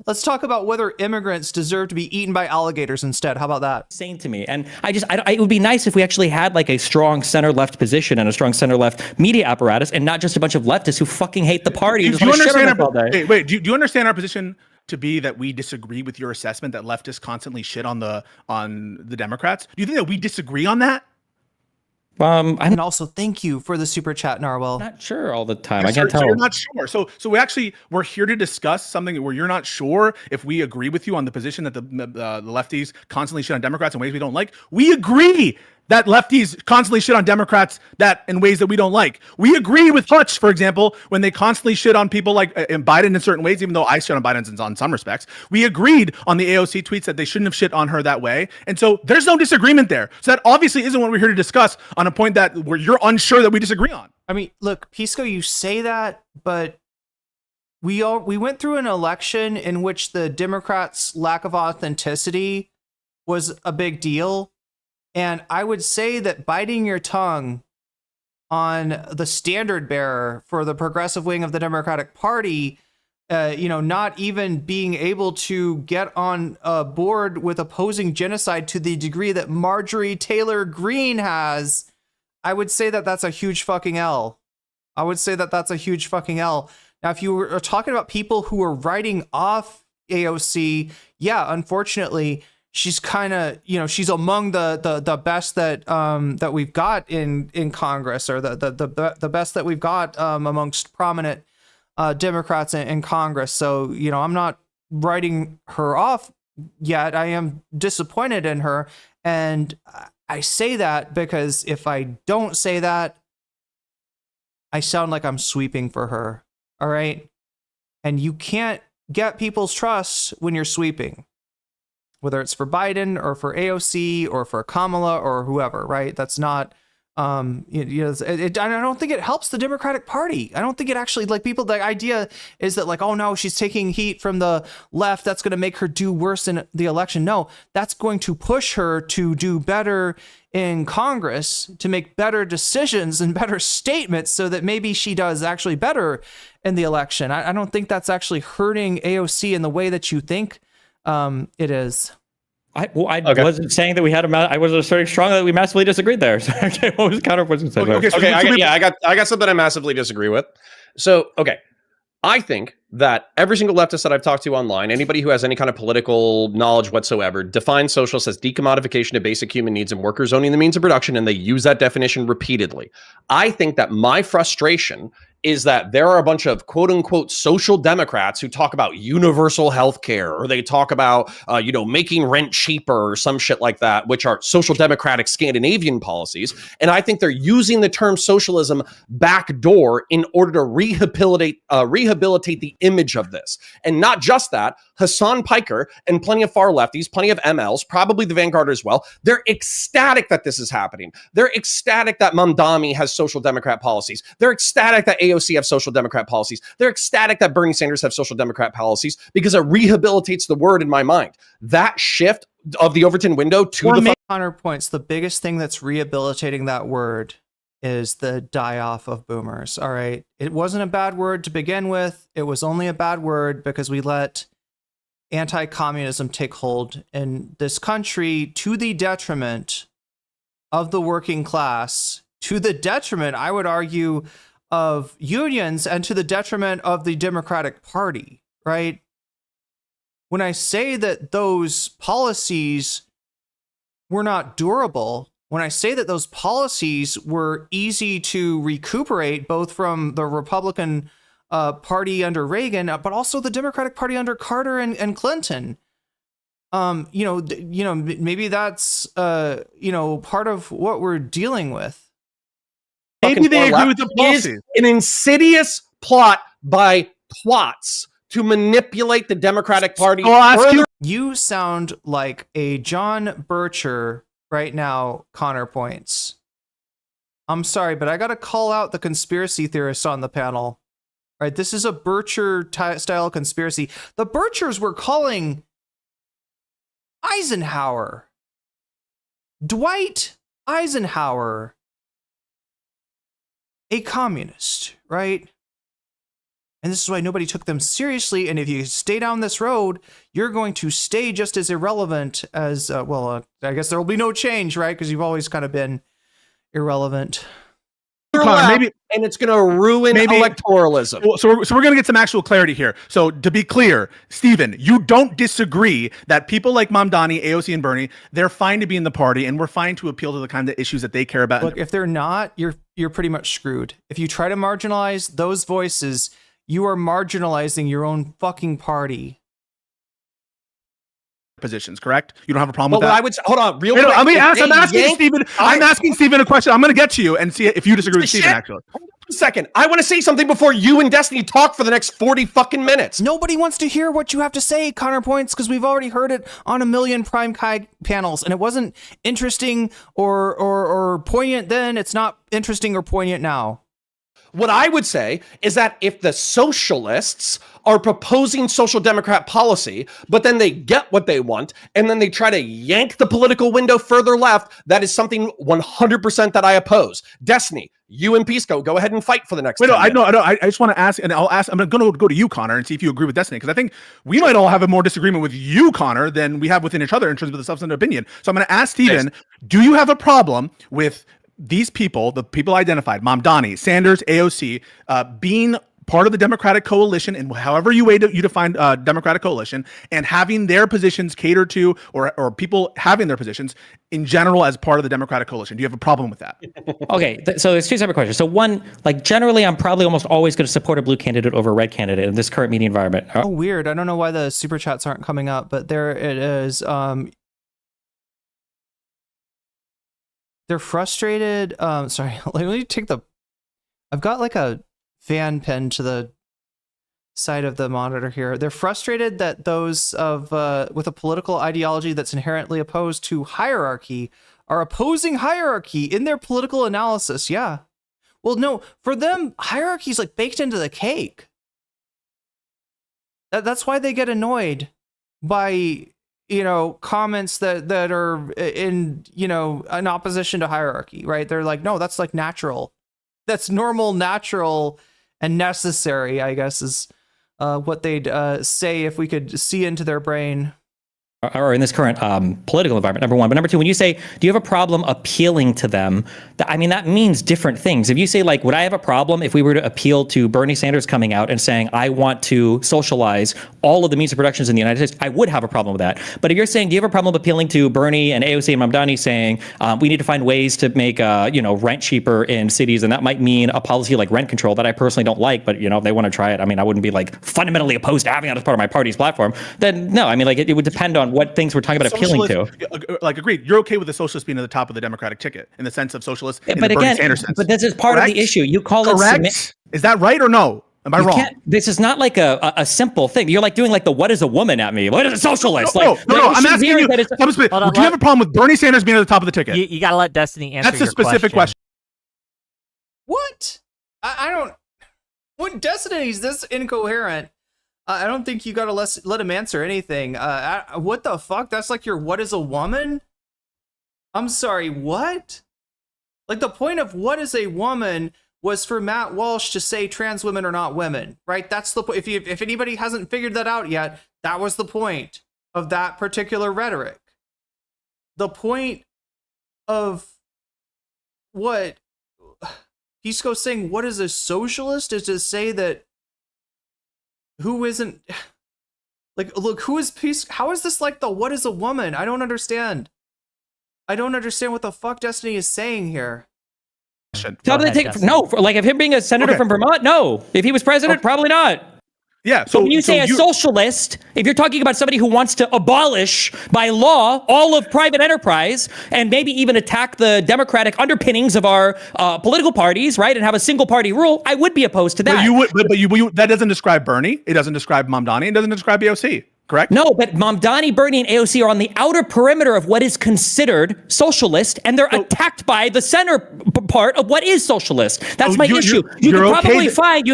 S1: Let's talk about whether immigrants deserve to be eaten by alligators instead. How about that?
S11: Insane to me. And it would be nice if we actually had like a strong center-left position and a strong center-left media apparatus, and not just a bunch of leftists who fucking hate the party.
S9: Do you understand our position to be that we disagree with your assessment that leftists constantly shit on the Democrats? Do you think that we disagree on that?
S1: And also, thank you for the super chat, Narwhal.
S11: Not sure all the time. I can't tell.
S9: So you're not sure. So we're here to discuss something where you're not sure if we agree with you on the position that the lefties constantly shit on Democrats in ways we don't like. We agree that lefties constantly shit on Democrats that in ways that we don't like. We agree with Hutch, for example, when they constantly shit on people like Biden in certain ways, even though I shit on Biden in some respects. We agreed on the AOC tweets that they shouldn't have shit on her that way. And so there's no disagreement there. So that obviously isn't what we're here to discuss on a point that where you're unsure that we disagree on.
S1: I mean, look, Pisco, you say that, but we went through an election in which the Democrats' lack of authenticity was a big deal. And I would say that biting your tongue on the standard bearer for the progressive wing of the Democratic Party, not even being able to get on board with opposing genocide to the degree that Marjorie Taylor Greene has, I would say that that's a huge fucking L. Now, if you were talking about people who are writing off AOC, yeah, unfortunately, she's kind of, she's among the best that we've got in Congress, or the best that we've got amongst prominent Democrats in Congress. So, I'm not writing her off yet. I am disappointed in her. And I say that because if I don't say that, I sound like I'm sweeping for her. All right. And you can't get people's trust when you're sweeping, whether it's for Biden or for AOC or for Kamala or whoever, right? That's not, I don't think it helps the Democratic Party. I don't think it actually, like, people, the idea is that, like, oh no, she's taking heat from the left. That's going to make her do worse in the election. No, that's going to push her to do better in Congress, to make better decisions and better statements so that maybe she does actually better in the election. I don't think that's actually hurting AOC in the way that you think it is.
S11: I wasn't saying that we had I was asserting strongly that we massively disagreed there. So, okay, what was counterpoint saying?
S10: I got something I massively disagree with. So, okay, I think that every single leftist that I've talked to online, anybody who has any kind of political knowledge whatsoever, defines socialists as decommodification of basic human needs and workers owning the means of production, and they use that definition repeatedly. I think that my frustration is that there are a bunch of quote unquote social democrats who talk about universal health care, or they talk about, making rent cheaper or some shit like that, which are social democratic Scandinavian policies. And I think they're using the term socialism backdoor in order to rehabilitate the image of this. And not just that, Hassan Piker and plenty of far lefties, plenty of MLs, probably the Vanguard as well, they're ecstatic that this is happening. They're ecstatic that Mamdani has social democrat policies. They're ecstatic that AOC have social democrat policies. They're ecstatic that Bernie Sanders have social democrat policies because it rehabilitates the word in my mind. That shift of the Overton window to the
S1: counterpoints, the biggest thing that's rehabilitating that word is the die-off of boomers. All right. It wasn't a bad word to begin with. It was only a bad word because we let anti-communism take hold in this country to the detriment of the working class, to the detriment, I would argue, of unions, and to the detriment of the Democratic Party, right? When I say that those policies were not durable, when I say that those policies were easy to recuperate, both from the Republican Party under Reagan, but also the Democratic Party under Carter and Clinton, maybe that's part of what we're dealing with.
S9: Maybe they agree with the policy.
S10: An insidious plot by twats to manipulate the Democratic Party.
S1: You sound like a John Bircher right now, Connor Points. I'm sorry, but I got to call out the conspiracy theorists on the panel. Right, this is a Bircher style conspiracy. The Birchers were calling Eisenhower, Dwight Eisenhower, a communist, right? And this is why nobody took them seriously. And if you stay down this road, you're going to stay just as irrelevant as, I guess there will be no change, right? Because you've always kind of been irrelevant.
S10: And it's going to ruin electoralism.
S9: So we're going to get some actual clarity here. So to be clear, Stephen, you don't disagree that people like Mamdani, AOC, and Bernie, they're fine to be in the party, and we're fine to appeal to the kind of issues that they care about.
S1: Look, if they're not, you're pretty much screwed. If you try to marginalize those voices, you are marginalizing your own fucking party.
S9: Positions, correct? You don't have a problem with that?
S10: I would hold on, real quick.
S9: I'm asking Stephen a question. I'm going to get to you and see if you disagree with Stephen, actually.
S10: Hold on a second. I want to say something before you and Destiny talk for the next 40 fucking minutes.
S1: Nobody wants to hear what you have to say, Connor Points, because we've already heard it on a million Prime Kai panels, and it wasn't interesting or poignant then. It's not interesting or poignant now.
S10: What I would say is that if the socialists are proposing social democrat policy, but then they get what they want, and then they try to yank the political window further left, that is something 100% that I oppose. Destiny, you and Pisco, go ahead and fight for the next.
S9: I just want to ask, and I'll ask. I'm going to go to you, Connor, and see if you agree with Destiny, because I think we might all have a more disagreement with you, Connor, than we have within each other in terms of the substantive opinion. So I'm going to ask Stephen, do you have a problem with these people, the people identified, Mamdani, Sanders, AOC, being part of the Democratic coalition, and however you define Democratic coalition, and having their positions catered to, or people having their positions in general as part of the Democratic coalition. Do you have a problem with that?
S11: Okay, so there's two separate questions. So one, like generally, I'm probably almost always going to support a blue candidate over a red candidate in this current media environment.
S1: Oh, weird. I don't know why the super chats aren't coming up, but there it is. They're frustrated. Sorry, let me take I've got like a fan pinned to the side of the monitor here. They're frustrated that those with a political ideology that's inherently opposed to hierarchy are opposing hierarchy in their political analysis. Yeah. Well, no, for them, hierarchy is like baked into the cake. That's why they get annoyed by, comments that are in, in opposition to hierarchy, right? They're like, no, that's like natural. That's normal, natural, and necessary, I guess, is what they'd say if we could see into their brain.
S11: Or in this current political environment, number one. But number two, when you say, do you have a problem appealing to them? That means different things. If you say, like, would I have a problem if we were to appeal to Bernie Sanders coming out and saying, I want to socialize all of the means of productions in the United States, I would have a problem with that. But if you're saying, do you have a problem appealing to Bernie and AOC and Mamdani saying, we need to find ways to make, rent cheaper in cities, and that might mean a policy like rent control that I personally don't like, but, if they want to try it, I wouldn't be, like, fundamentally opposed to having that as part of my party's platform. Then, no, it would depend on what things we're talking about appealing to.
S9: Like, agreed. You're okay with the socialist being at the top of the Democratic ticket in the sense of socialists.
S11: But again, but this is part of the issue. You call
S9: it Is that right or no? Am I wrong?
S11: This is not like a simple thing. You're like doing like the what is a woman at me? What is a socialist?
S9: No. I'm asking you. Do you have a problem with Bernie Sanders being at the top of the ticket?
S4: You got to let Destiny answer.
S9: That's a specific question.
S1: What? I don't. When Destiny's this incoherent, I don't think you gotta let him answer anything. What the fuck? That's like your what is a woman? I'm sorry, what? Like the point of what is a woman was for Matt Walsh to say trans women are not women, right? That's the point. If anybody hasn't figured that out yet, that was the point of that particular rhetoric. The point of what Pisco saying what is a socialist is to say that who isn't, like, look, who is peace? How is this like the what is a woman? I don't understand. I don't understand what the fuck Destiny is saying here.
S11: Like if him being a senator from Vermont, no. If he was president, probably not.
S9: Yeah.
S11: So when you say a socialist, if you're talking about somebody who wants to abolish by law all of private enterprise and maybe even attack the democratic underpinnings of our political parties, right, and have a single party rule, I would be opposed to that.
S9: But you that doesn't describe Bernie. It doesn't describe Mamdani. It doesn't describe AOC. Correct?
S11: No, but Mamdani, Bernie, and AOC are on the outer perimeter of what is considered socialist, and they're attacked by the center part of what is socialist. That's my issue. You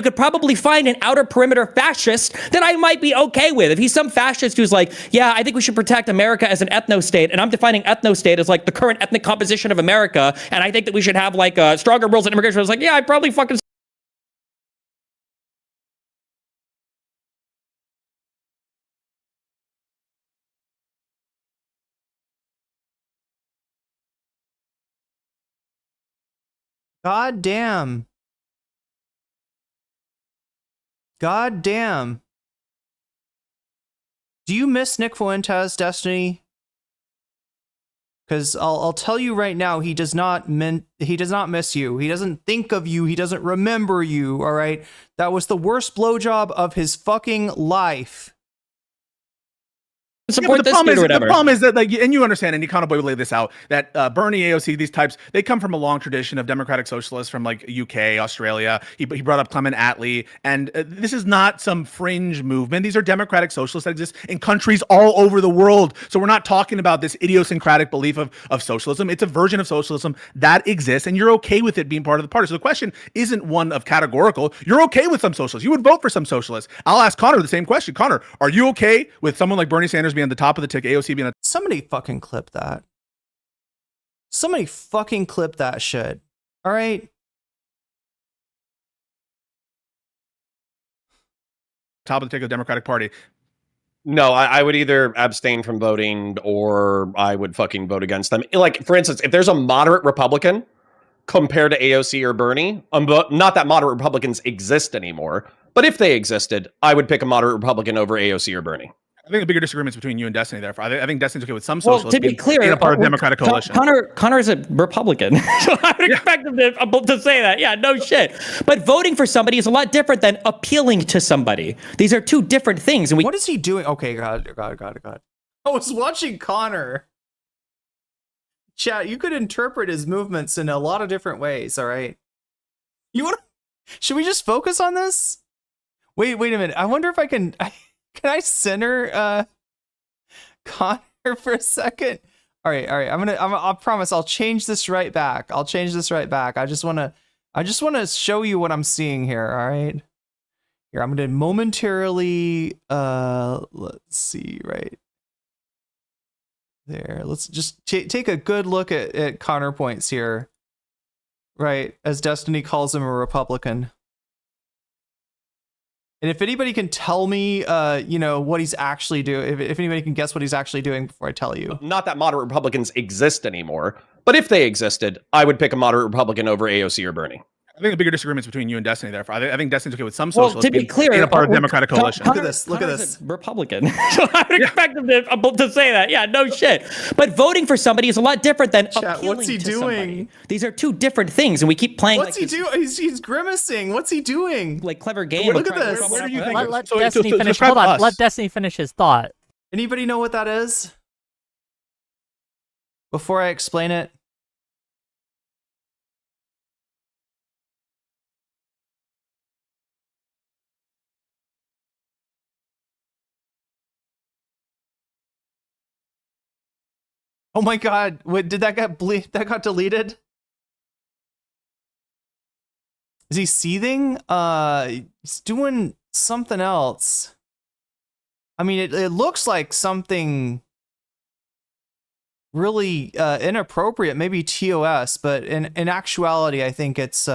S11: could probably find an outer perimeter fascist that I might be okay with. If he's some fascist who's like, yeah, I think we should protect America as an ethno-state, and I'm defining ethno-state as like the current ethnic composition of America, and I think that we should have like stronger rules on immigration. I was like, yeah, I probably fucking.
S1: God damn. God damn. Do you miss Nick Fuentes, Destiny? Because I'll tell you right now, he does not miss you. He doesn't think of you. He doesn't remember you. All right. That was the worst blowjob of his fucking life.
S11: Support
S9: the problem is that, like, and you understand, and Econoboy would lay this out, that Bernie, AOC, these types, they come from a long tradition of democratic socialists from like UK, Australia. He brought up Clement Attlee, and this is not some fringe movement. These are democratic socialists that exist in countries all over the world. So we're not talking about this idiosyncratic belief of socialism. It's a version of socialism that exists, and you're okay with it being part of the party. So the question isn't one of categorical. You're okay with some socialists. You would vote for some socialists. I'll ask Connor the same question. Connor, are you okay with someone like Bernie Sanders being at the top of the ticket, AOC being
S1: somebody fucking clip that. Somebody fucking clip that shit. All right.
S9: Top of the ticket of the Democratic Party.
S10: No, I would either abstain from voting or I would fucking vote against them. Like, for instance, if there's a moderate Republican compared to AOC or Bernie. But not that moderate Republicans exist anymore. But if they existed, I would pick a moderate Republican over AOC or Bernie.
S9: I think the bigger disagreements between you and Destiny, therefore. I think Destiny's okay with some
S11: Well,
S9: socialists
S11: to be clear,
S9: being a part of the Democratic coalition.
S11: Connor is a Republican, so I would expect him to say that. Yeah, no shit. But voting for somebody is a lot different than appealing to somebody. These are two different things. And
S1: what is he doing? Okay, God. I was watching Connor. Chat, you could interpret his movements in a lot of different ways. All right. Should we just focus on this? Wait a minute. I wonder if I can. Can I center Connor for a second? All right. I promise I'll change this right back. I just want to show you what I'm seeing here. All right. Here, I'm going to momentarily let's see right there. Let's just take a good look at Connor points here. Right, as Destiny calls him a Republican. And if anybody can tell me, what he's actually doing, if anybody can guess what he's actually doing before I tell you.
S10: Not that moderate Republicans exist anymore, but if they existed, I would pick a moderate Republican over AOC or Bernie.
S9: I think the bigger disagreements between you and Destiny, therefore. I think Destiny's okay with some
S11: Well,
S9: socialists
S11: to be clear,
S9: being a part of the Democratic coalition.
S1: Look at this.
S11: Republican, so I would expect him to say that. Yeah, no shit. But voting for somebody is a lot different than appealing
S1: what's he
S11: to
S1: doing?
S11: somebody. These are two different things, and we keep playing.
S1: What's he doing? He's grimacing. What's he doing?
S11: Like clever game.
S1: Look at this.
S9: Where do you think?
S4: Let Destiny finish. Hold on. Let Destiny finish his thought.
S1: Anybody know what that is? Before I explain it. Oh my God! What did that that got deleted? Is he seething? He's doing something else. I mean, it looks like something really inappropriate, maybe TOS, but in actuality, I think it's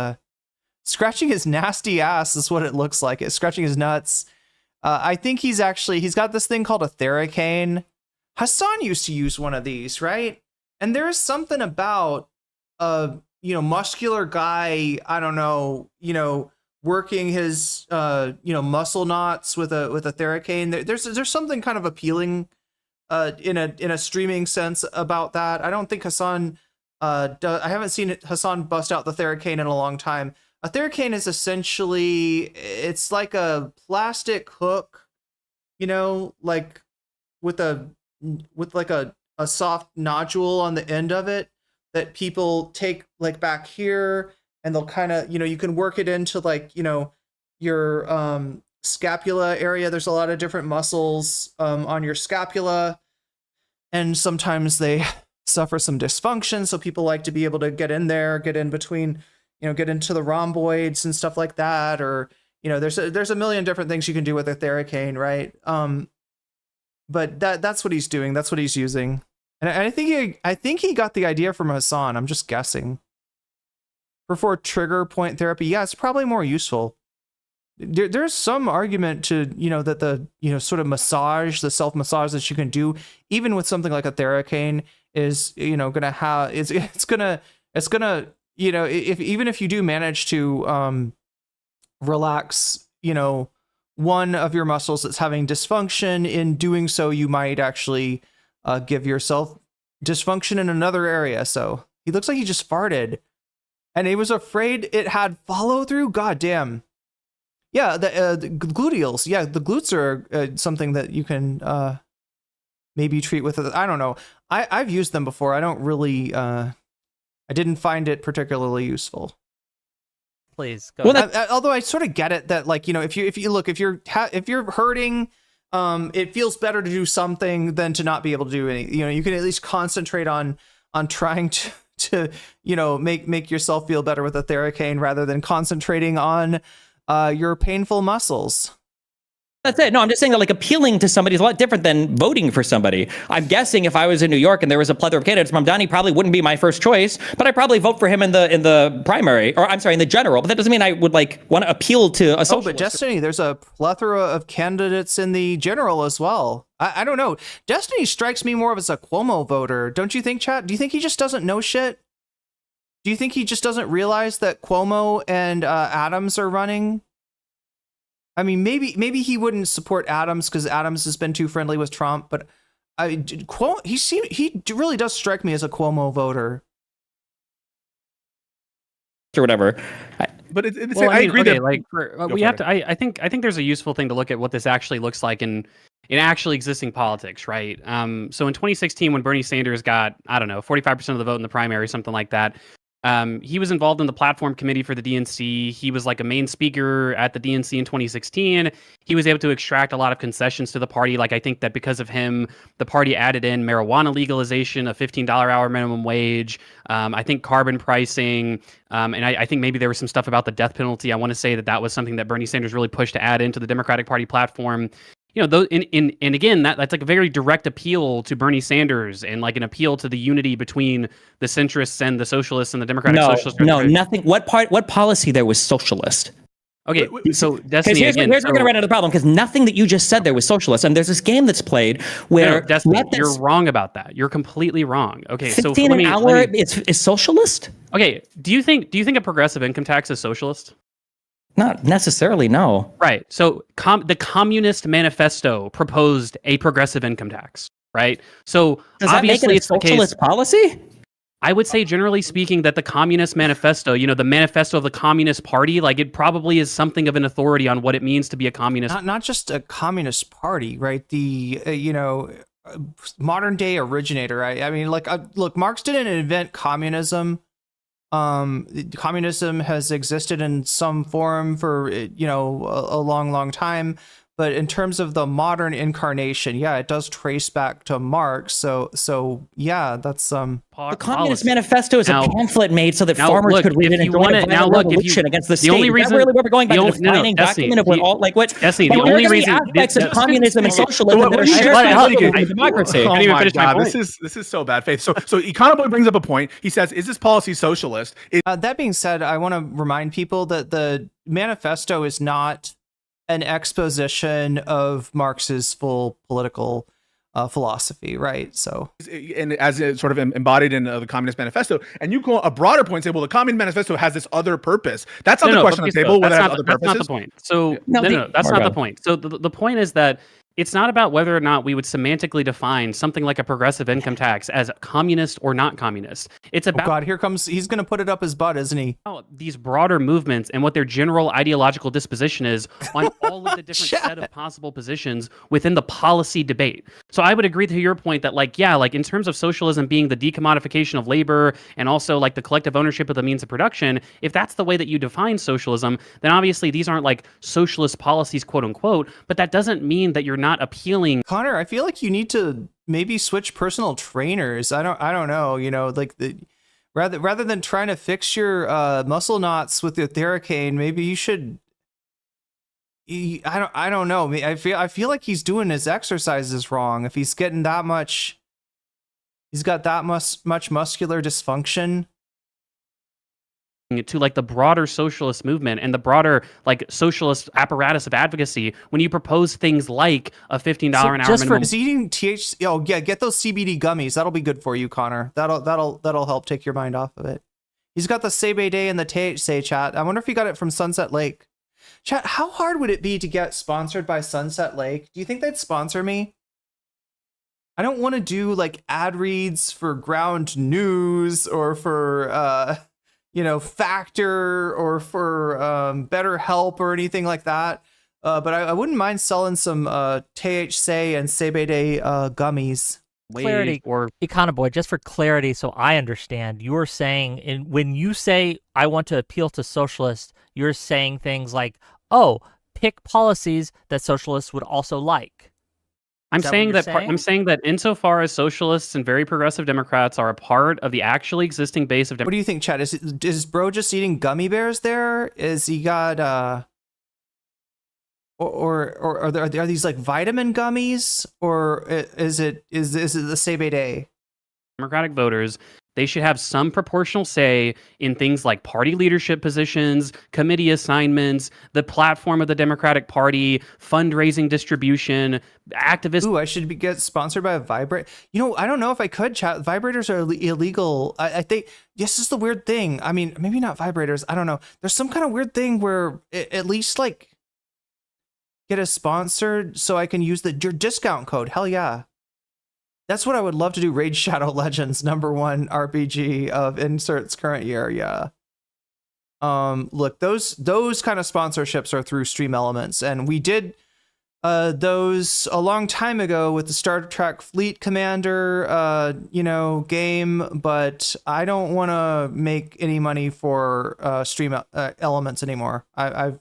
S1: scratching his nasty ass is what it looks like. It's scratching his nuts. I think he's got this thing called a Theracane. Hassan used to use one of these, right? And there's something about a muscular guy, I don't know, working his muscle knots with a Theracane. There's something kind of appealing in a streaming sense about that. I don't think Hassan I haven't seen Hassan bust out the Theracane in a long time. A Theracane is essentially, it's like a plastic hook, like with like a soft nodule on the end of it that people take like back here, and they'll kind of, you can work it into like, your scapula area. There's a lot of different muscles on your scapula, and sometimes they suffer some dysfunction. So people like to be able to get in there, get in between, get into the rhomboids and stuff like that. Or, there's a million different things you can do with a Theracane, right? But that's what he's doing. That's what he's using. And I think he got the idea from Hassan. I'm just guessing. For trigger point therapy, yeah, it's probably more useful. There's some argument to, that the, sort of massage, the self-massage that you can do, even with something like a Theracane, is, gonna have, it's gonna, if you do manage to relax, one of your muscles that's having dysfunction, in doing so, you might actually give yourself dysfunction in another area. So he looks like he just farted, and he was afraid it had follow through. God damn. Yeah, the gluteals. Yeah, the glutes are something that you can maybe treat with. I don't know. I've used them before. I don't really. I didn't find it particularly useful.
S4: Please go.
S1: Well, although I sort of get it that, like, if you're hurting, it feels better to do something than to not be able to do any. You can at least concentrate on trying to make yourself feel better with a Theracane rather than concentrating on your painful muscles.
S11: That's it. No, I'm just saying that, like, appealing to somebody is a lot different than voting for somebody. I'm guessing if I was in New York and there was a plethora of candidates, Mamdani probably wouldn't be my first choice, but I'd probably vote for him in the primary, or I'm sorry, in the general. But that doesn't mean I would want to appeal to a socialist.
S1: Oh, but Destiny, there's a plethora of candidates in the general as well. I don't know. Destiny strikes me more of as a Cuomo voter, don't you think, chat? Do you think he just doesn't know shit? Do you think he just doesn't realize that Cuomo and Adams are running? I mean, maybe he wouldn't support Adams because Adams has been too friendly with Trump, but he really does strike me as a Cuomo voter.
S11: Or whatever.
S9: I agree
S5: okay,
S9: that
S5: like we have to. I think there's a useful thing to look at what this actually looks like in actually existing politics, right? So in 2016, when Bernie Sanders got 45% of the vote in the primary, something like that. He was involved in the platform committee for the DNC. He was like a main speaker at the DNC in 2016. He was able to extract a lot of concessions to the party. Like, I think that because of him, the party added in marijuana legalization, a $15 hour minimum wage. I think carbon pricing. And I think maybe there was some stuff about the death penalty. I want to say that was something that Bernie Sanders really pushed to add into the Democratic Party platform. And again, that's like a very direct appeal to Bernie Sanders and like an appeal to the unity between the centrists and the socialists and the Democratic Socialists.
S11: No, nothing. What policy there was socialist?
S5: Okay, so Destiny
S11: here's
S5: again.
S11: We're going to run into the problem because nothing that you just said there was socialist, and there's this game that's played where
S5: Destiny, you're wrong about that. You're completely wrong. Okay,
S11: 15 an hour is socialist.
S5: Okay, do you think a progressive income tax is socialist?
S11: Not necessarily, no.
S5: Right. So the Communist Manifesto proposed a progressive income tax, right? So
S11: does that make it a socialist policy?
S5: I would say, generally speaking, that the Communist Manifesto, the manifesto of the Communist Party, like it probably is something of an authority on what it means to be a communist.
S1: Not just a communist party, right? The modern day originator. I mean, look, Marx didn't invent communism. Communism has existed in some form for a long time, but in terms of the modern incarnation, yeah, it does trace back to Marx. So yeah, that's
S11: the Communist Manifesto is a pamphlet made so that farmers could read it and join a violent revolution against the state.
S5: Only reason,
S11: is that really where we're going by the defining document of what all
S5: Destiny, the only reason
S11: aspects of communism and socialism that are shared with democracy.
S9: Oh my God, this is so bad faith. So Econoboy brings up a point. He says, "Is this policy socialist?"
S1: That being said, I want to remind people that the manifesto is not an exposition of Marx's full political philosophy, right? So,
S9: and as it's sort of embodied in the Communist Manifesto, and you go a broader point, say, well, the Communist Manifesto has this other purpose. That's not the question on the table. Whether it has other purposes.
S5: That's not the point. So no, that's not the point. So the point is that it's not about whether or not we would semantically define something like a progressive income tax as communist or not communist. It's about
S1: God, he's going to put it up his butt, isn't he?
S5: These broader movements and what their general ideological disposition is on all of the different set of possible positions within the policy debate. So I would agree to your point that like in terms of socialism being the decommodification of labor and also like the collective ownership of the means of production, if that's the way that you define socialism, then obviously these aren't like socialist policies, quote unquote, but that doesn't mean that you're not appealing.
S1: Connor, I feel like you need to maybe switch personal trainers. I don't know, like rather than trying to fix your muscle knots with your Theracane, maybe you should I don't know. I feel like he's doing his exercises wrong if he's getting that much. He's got that much muscular dysfunction.
S5: To like the broader socialist movement and the broader like socialist apparatus of advocacy when you propose things like a $15 an hour minimum.
S1: Is eating THC? Oh yeah, get those CBD gummies. That'll be good for you, Connor. That'll help take your mind off of it. He's got the Sebe Day and the THC chat. I wonder if he got it from Sunset Lake. Chat, how hard would it be to get sponsored by Sunset Lake? Do you think they'd sponsor me? I don't want to do like ad reads for Ground News or for Factor or for Better Help or anything like that. But I wouldn't mind selling some THC and CBD gummies.
S4: Clarity, or Econoboy, just for clarity, so I understand, you're saying when you say I want to appeal to socialists, you're saying things like, oh, pick policies that socialists would also like.
S5: I'm saying that insofar as socialists and very progressive Democrats are a part of the actually existing base of
S1: What do you think, Chad? Is bro just eating gummy bears there? Is he got or are these like vitamin gummies, or is it the CBD?
S5: Democratic voters They should have some proportional say in things like party leadership positions, committee assignments, the platform of the Democratic Party, fundraising distribution, activists.
S1: Ooh, I should get sponsored by a vibrator. I don't know if I could. Chat vibrators are illegal. I think this is the weird thing. I mean, maybe not vibrators. I don't know. There's some kind of weird thing where at least like get a sponsored so I can use your discount code. Hell yeah. That's what I would love to do. Raid Shadow Legends, #1 RPG of inserts current year. Yeah. Look, those kind of sponsorships are through Stream Elements, and we did those a long time ago with the Star Trek Fleet Commander, game. But I don't want to make any money for Stream Elements anymore. I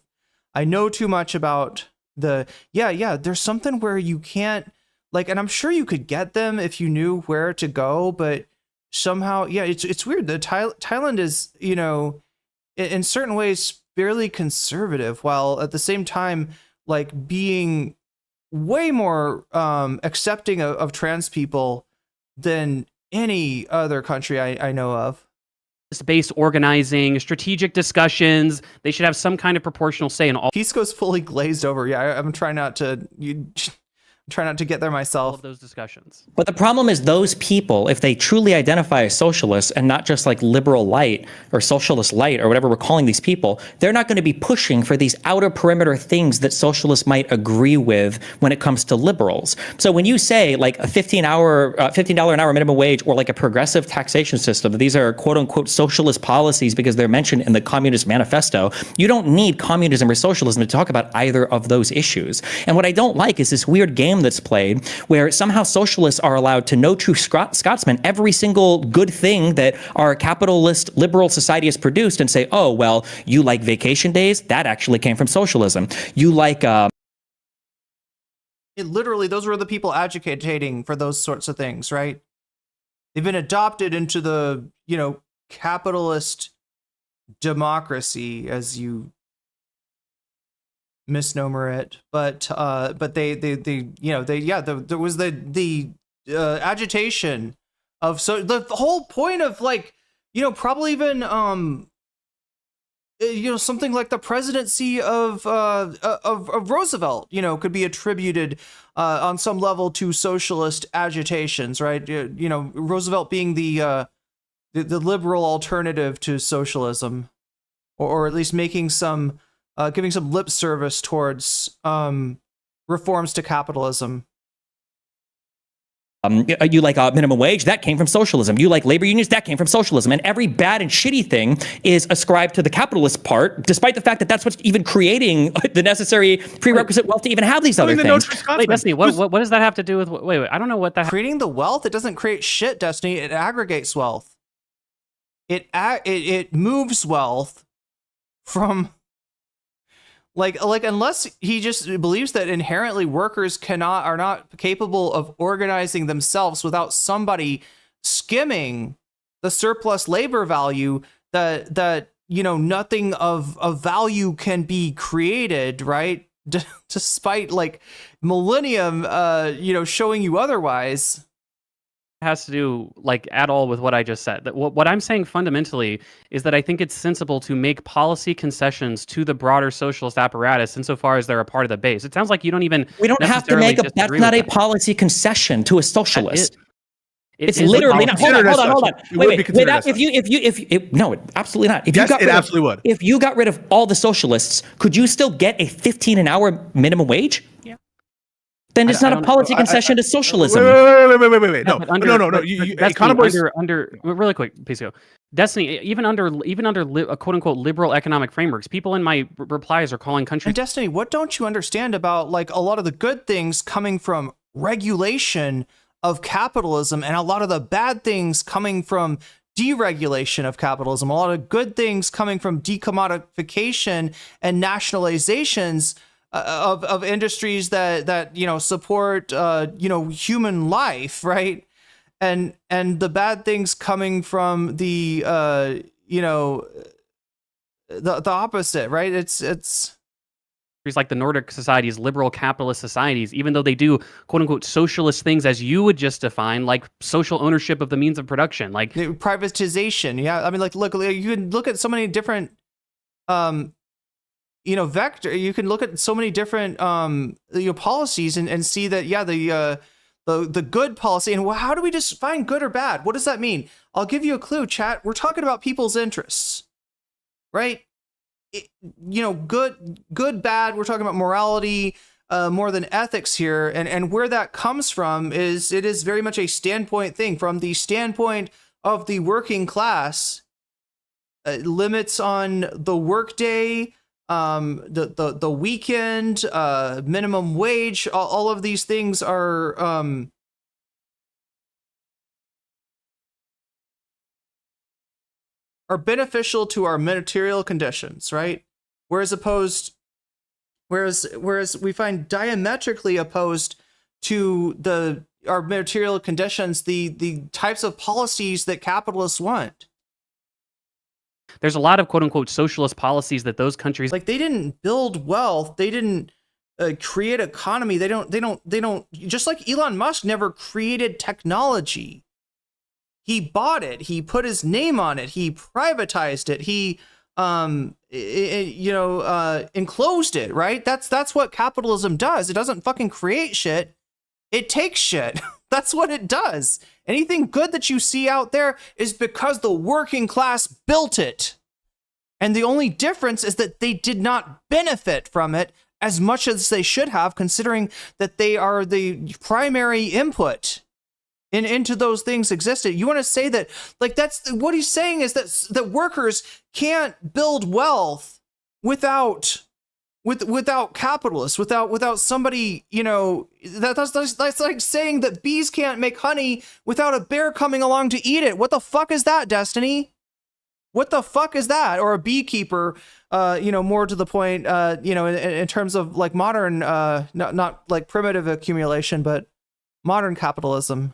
S1: know too much about the There's something where you can't. Like, and I'm sure you could get them if you knew where to go, but somehow, it's weird. Thailand is, in certain ways fairly conservative, while at the same time, like being way more accepting of trans people than any other country I know of.
S5: Based organizing, strategic discussions. They should have some kind of proportional say in all.
S1: Pisco's fully glazed over. Yeah, I'm trying not to. Try not to get there myself.
S5: All of those discussions.
S11: But the problem is those people, if they truly identify as socialists and not just like liberal light or socialist light or whatever we're calling these people, they're not going to be pushing for these outer perimeter things that socialists might agree with when it comes to liberals. So when you say like a $15 an hour minimum wage or like a progressive taxation system, these are quote unquote socialist policies because they're mentioned in the Communist Manifesto. You don't need communism or socialism to talk about either of those issues. And what I don't like is this weird game that's played where somehow socialists are allowed to no true Scotsman every single good thing that our capitalist liberal society has produced and say, oh, well, you like vacation days? That actually came from socialism. You like...
S1: Literally, those were the people agitating for those sorts of things, right? They've been adopted into the, capitalist democracy, as you misnomer it, but there was the agitation of, so the whole point of like, probably even something like the presidency of Roosevelt, could be attributed on some level to socialist agitations, right? Roosevelt being the liberal alternative to socialism, or at least making some giving some lip service towards reforms to capitalism.
S11: You like minimum wage? That came from socialism. You like labor unions? That came from socialism. And every bad and shitty thing is ascribed to the capitalist part, despite the fact that that's what's even creating the necessary prerequisite wealth to even have these other things.
S5: Wait, Destiny, what does that have to do with? Wait, I don't know what that.
S1: Creating the wealth? It doesn't create shit, Destiny. It aggregates wealth. It moves wealth from. Like unless he just believes that inherently workers are not capable of organizing themselves without somebody skimming the surplus labor value, that nothing of value can be created, right? Despite like millennium showing you otherwise.
S5: Has to do like at all with what I just said. That what I'm saying fundamentally is that I think it's sensible to make policy concessions to the broader socialist apparatus insofar as they're a part of the base. It sounds like you don't even.
S11: We don't have to make that's not a policy concession to a socialist. It's literally not. Hold on. Wait. Without, no, absolutely not. If
S9: yes,
S11: you got
S9: it absolutely would.
S11: If you got rid of all the socialists, could you still get a $15 an hour minimum wage?
S5: Yeah.
S11: Then it's not a policy concession to socialism.
S9: Wait. No.
S5: Under really quick, Pisco. Destiny, even under a quote unquote liberal economic frameworks, people in my replies are calling countries.
S1: And Destiny, what don't you understand about like a lot of the good things coming from regulation of capitalism and a lot of the bad things coming from deregulation of capitalism, a lot of good things coming from decommodification and nationalizations of industries that support human life, right? And the bad things coming from the opposite, right? It's
S5: like the Nordic societies, liberal capitalist societies, even though they do quote unquote socialist things as you would just define, like social ownership of the means of production, like
S1: privatization. Yeah, I mean, like, look, you can look at so many different, vector. You can look at so many different, policies and see that, yeah, the good policy. And how do we define good or bad? What does that mean? I'll give you a clue, chat. We're talking about people's interests, right? Good, bad. We're talking about morality more than ethics here, and where that comes from is it is very much a standpoint thing. From the standpoint of the working class, limits on the workday, the weekend, minimum wage, all of these things are beneficial to our material conditions, right? Whereas we find diametrically opposed to our material conditions, the types of policies that capitalists want.
S5: There's a lot of quote unquote socialist policies that those countries,
S1: like, they didn't build wealth, they didn't create economy, they don't just like Elon Musk never created technology. He bought it. He put his name on it. He privatized it. He, enclosed it. Right. That's what capitalism does. It doesn't fucking create shit. It takes shit. That's what it does. Anything good that you see out there is because the working class built it. And the only difference is that they did not benefit from it as much as they should have, considering that they are the primary input into those things existed. You want to say that, like, that's what he's saying is that workers can't build wealth without capitalists, without somebody, that's like saying that bees can't make honey without a bear coming along to eat it. What the fuck is that, Destiny? What the fuck is that? Or a beekeeper, more to the point, in terms of like modern, not like primitive accumulation, but modern capitalism.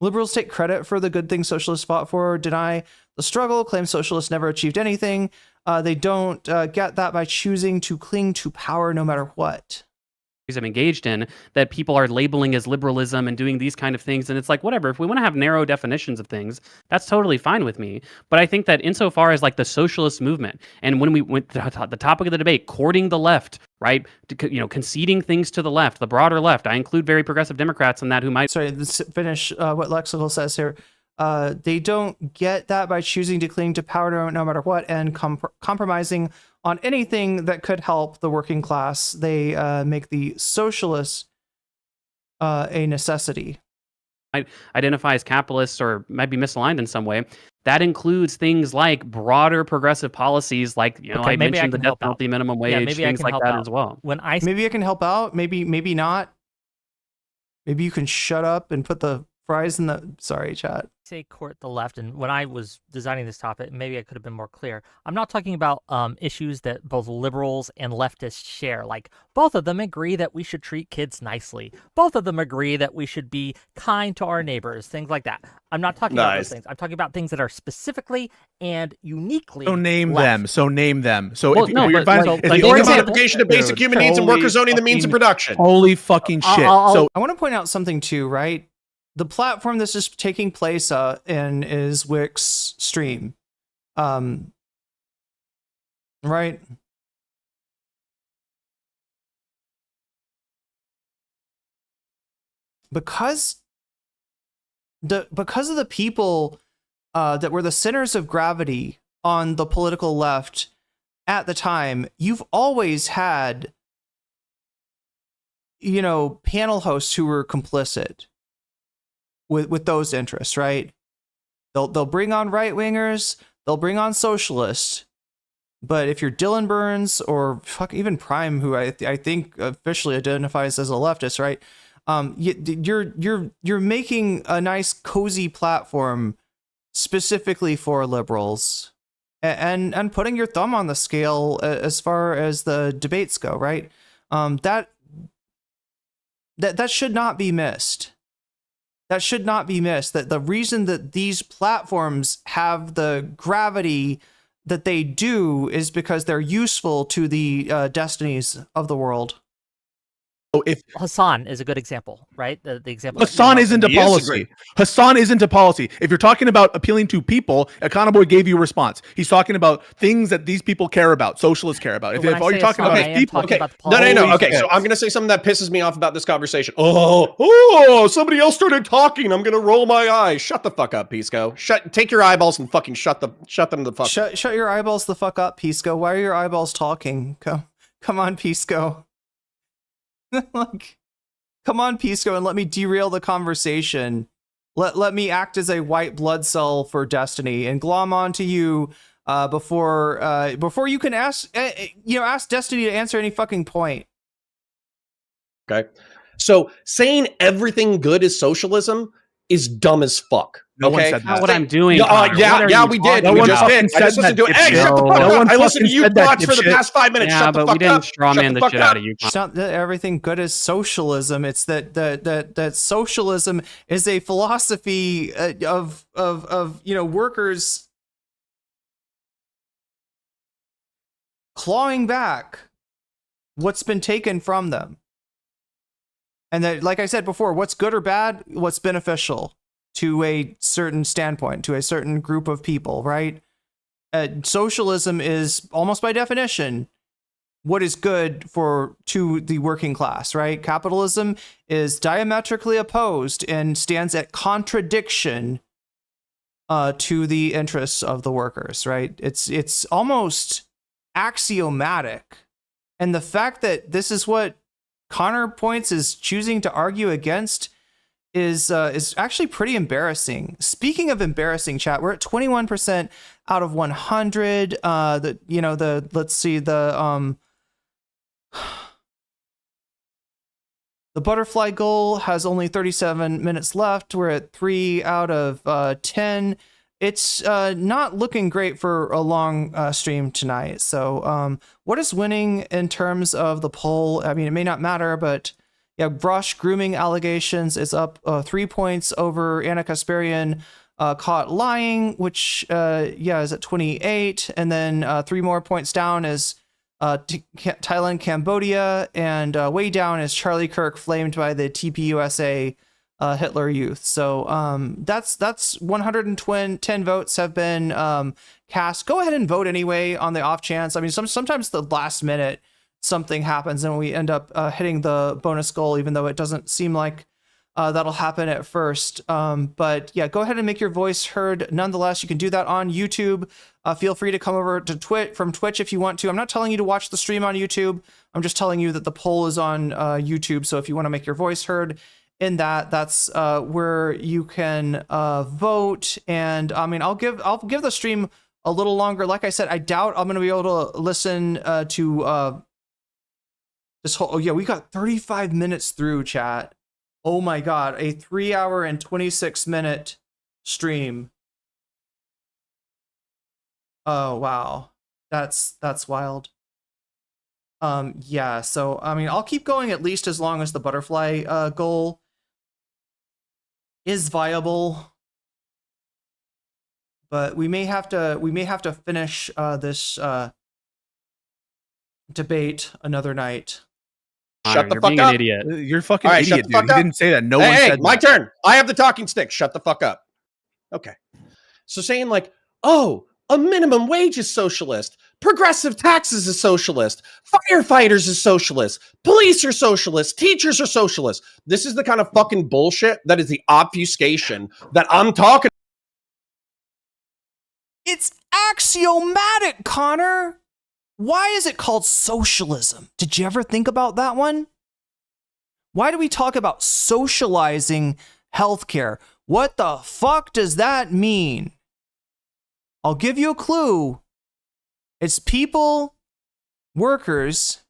S1: Liberals take credit for the good things socialists fought for, deny the struggle, claim socialists never achieved anything. They don't get that by choosing to cling to power no matter what.
S5: I'm engaged in, that people are labeling as liberalism and doing these kind of things. And it's like, whatever, if we want to have narrow definitions of things, that's totally fine with me. But I think that insofar as like the socialist movement, and when we went to the topic of the debate, courting the left, right, conceding things to the left, the broader left, I include very progressive Democrats in that who might...
S1: Sorry, let's finish what Lexical says here. They don't get that by choosing to cling to power no matter what, and compromising on anything that could help the working class. They make the socialists a necessity.
S5: Might identify as capitalists or might be misaligned in some way. That includes things like broader progressive policies, like I mentioned the death penalty, minimum wage, things like that as well.
S1: Maybe I can help out. Maybe not. Maybe you can shut up and put the fries in the... Sorry, chat.
S4: Say court the left, and when I was designing this topic, maybe I could have been more clear. I'm not talking about issues that both liberals and leftists share. Like, both of them agree that we should treat kids nicely. Both of them agree that we should be kind to our neighbors, things like that. I'm not talking about those things. I'm talking about things that are specifically and uniquely
S9: name
S4: left.
S9: them. So
S10: well, application of basic human needs and workers owning the means of production.
S9: Holy fucking shit.
S1: So I want to point out something too, right? The platform this is taking place in is Whick's stream. Right? Because of the people that were the centers of gravity on the political left at the time, you've always had, panel hosts who were complicit with those interests, right? They'll bring on right-wingers, they'll bring on socialists, but if you're Dylan Burns or even Prime, who I think officially identifies as a leftist, right? You're making a nice cozy platform specifically for liberals, and putting your thumb on the scale as far as the debates go, right? That should not be missed. That should not be missed. That the reason that these platforms have the gravity that they do is because they're useful to the destinies of the world.
S9: If
S4: Hassan is a good example, right? The example.
S9: Hassan isn't a policy. Hassan isn't a policy. If you're talking about appealing to people, Econoboy gave you a response. He's talking about things that these people care about, socialists care about. If all you're talking about is people,
S10: no. Okay, so I'm going to say something that pisses me off about this conversation. Oh, somebody else started talking. I'm going to roll my eyes. Shut the fuck up, Pisco. Take your eyeballs and fucking shut them the fuck up.
S1: Shut your eyeballs the fuck up, Pisco. Why are your eyeballs talking? Come on, Pisco. Like, come on, Pisco, and let me derail the conversation. Let me act as a white blood cell for Destiny and glom onto you before you can ask Destiny to answer any fucking point.
S10: Okay, so saying everything good is socialism is dumb as fuck.
S9: No one
S10: okay?
S9: said that.
S5: Not what I'm doing.
S10: Yeah, we did.
S9: No
S10: We
S9: one
S10: just
S9: fucking
S10: did. I just
S9: said
S10: listened to it.
S9: that,
S10: Hey, shut the
S9: dipshit.
S10: fuck
S9: No
S10: up.
S9: one
S10: I listened to
S9: fucking
S10: you
S9: said that,
S10: bots for the
S9: dipshit.
S10: past 5 minutes.
S5: Yeah,
S10: Shut the
S5: but
S10: fuck
S5: we didn't
S10: up.
S5: straw
S10: Shut
S5: man
S10: the
S5: the
S10: fuck
S5: shit
S10: up.
S5: out of you.
S1: It's not that everything good is socialism. It's that socialism is a philosophy of workers clawing back what's been taken from them. And that, like I said before, what's good or bad, what's beneficial to a certain standpoint, to a certain group of people, right? Socialism is almost by definition what is good to the working class, right? Capitalism is diametrically opposed and stands at contradiction to the interests of the workers, right? It's almost axiomatic. And the fact that this is what Connor Points is choosing to argue against is actually pretty embarrassing. Speaking of embarrassing, chat, we're at 21% out of 100. Let's see, the butterfly goal has only 37 minutes left. We're at 3 out of 10. It's not looking great for a long stream tonight. So what is winning in terms of the poll? I mean, it may not matter, but yeah, Brush grooming allegations is up 3 points over Anna Kasparian caught lying, which is at 28. And then 3 more points down is Thailand, Cambodia, and way down is Charlie Kirk flamed by the TPUSA Hitler Youth. So that's 110 votes have been cast. Go ahead and vote anyway on the off chance. I mean, sometimes the last minute something happens and we end up hitting the bonus goal, even though it doesn't seem like that'll happen at first. But yeah, go ahead and make your voice heard. Nonetheless, you can do that on YouTube. Feel free to come over to from Twitch if you want to. I'm not telling you to watch the stream on YouTube. I'm just telling you that the poll is on YouTube. So if you want to make your voice heard in that's where you can vote. And I mean, I'll give the stream a little longer. Like I said, I doubt I'm going to be able to listen to this whole. Oh yeah, we got 35 minutes through, chat. Oh my God, a 3 hour and 26 minute stream. Oh wow, that's wild. Yeah, so I mean, I'll keep going at least as long as the butterfly goal is viable. But we may have to finish this debate another night.
S10: Shut the
S5: You're
S10: fuck
S5: being
S10: up.
S5: an idiot.
S9: You're fucking
S10: All right,
S9: idiot,
S10: shut the
S9: dude.
S10: fuck
S9: You
S10: up.
S9: didn't say that. No one said
S10: my
S9: that.
S10: turn. I have the talking stick. Shut the fuck up. Okay. So saying like, oh, a minimum wage is socialist. Progressive taxes is socialist. Firefighters is socialist. Police are socialist. Teachers are socialist. This is the kind of fucking bullshit that is the obfuscation that I'm talking.
S1: It's axiomatic, Connor. Why is it called socialism? Did you ever think about that one? Why do we talk about socializing healthcare? What the fuck does that mean? I'll give you a clue. It's people, workers,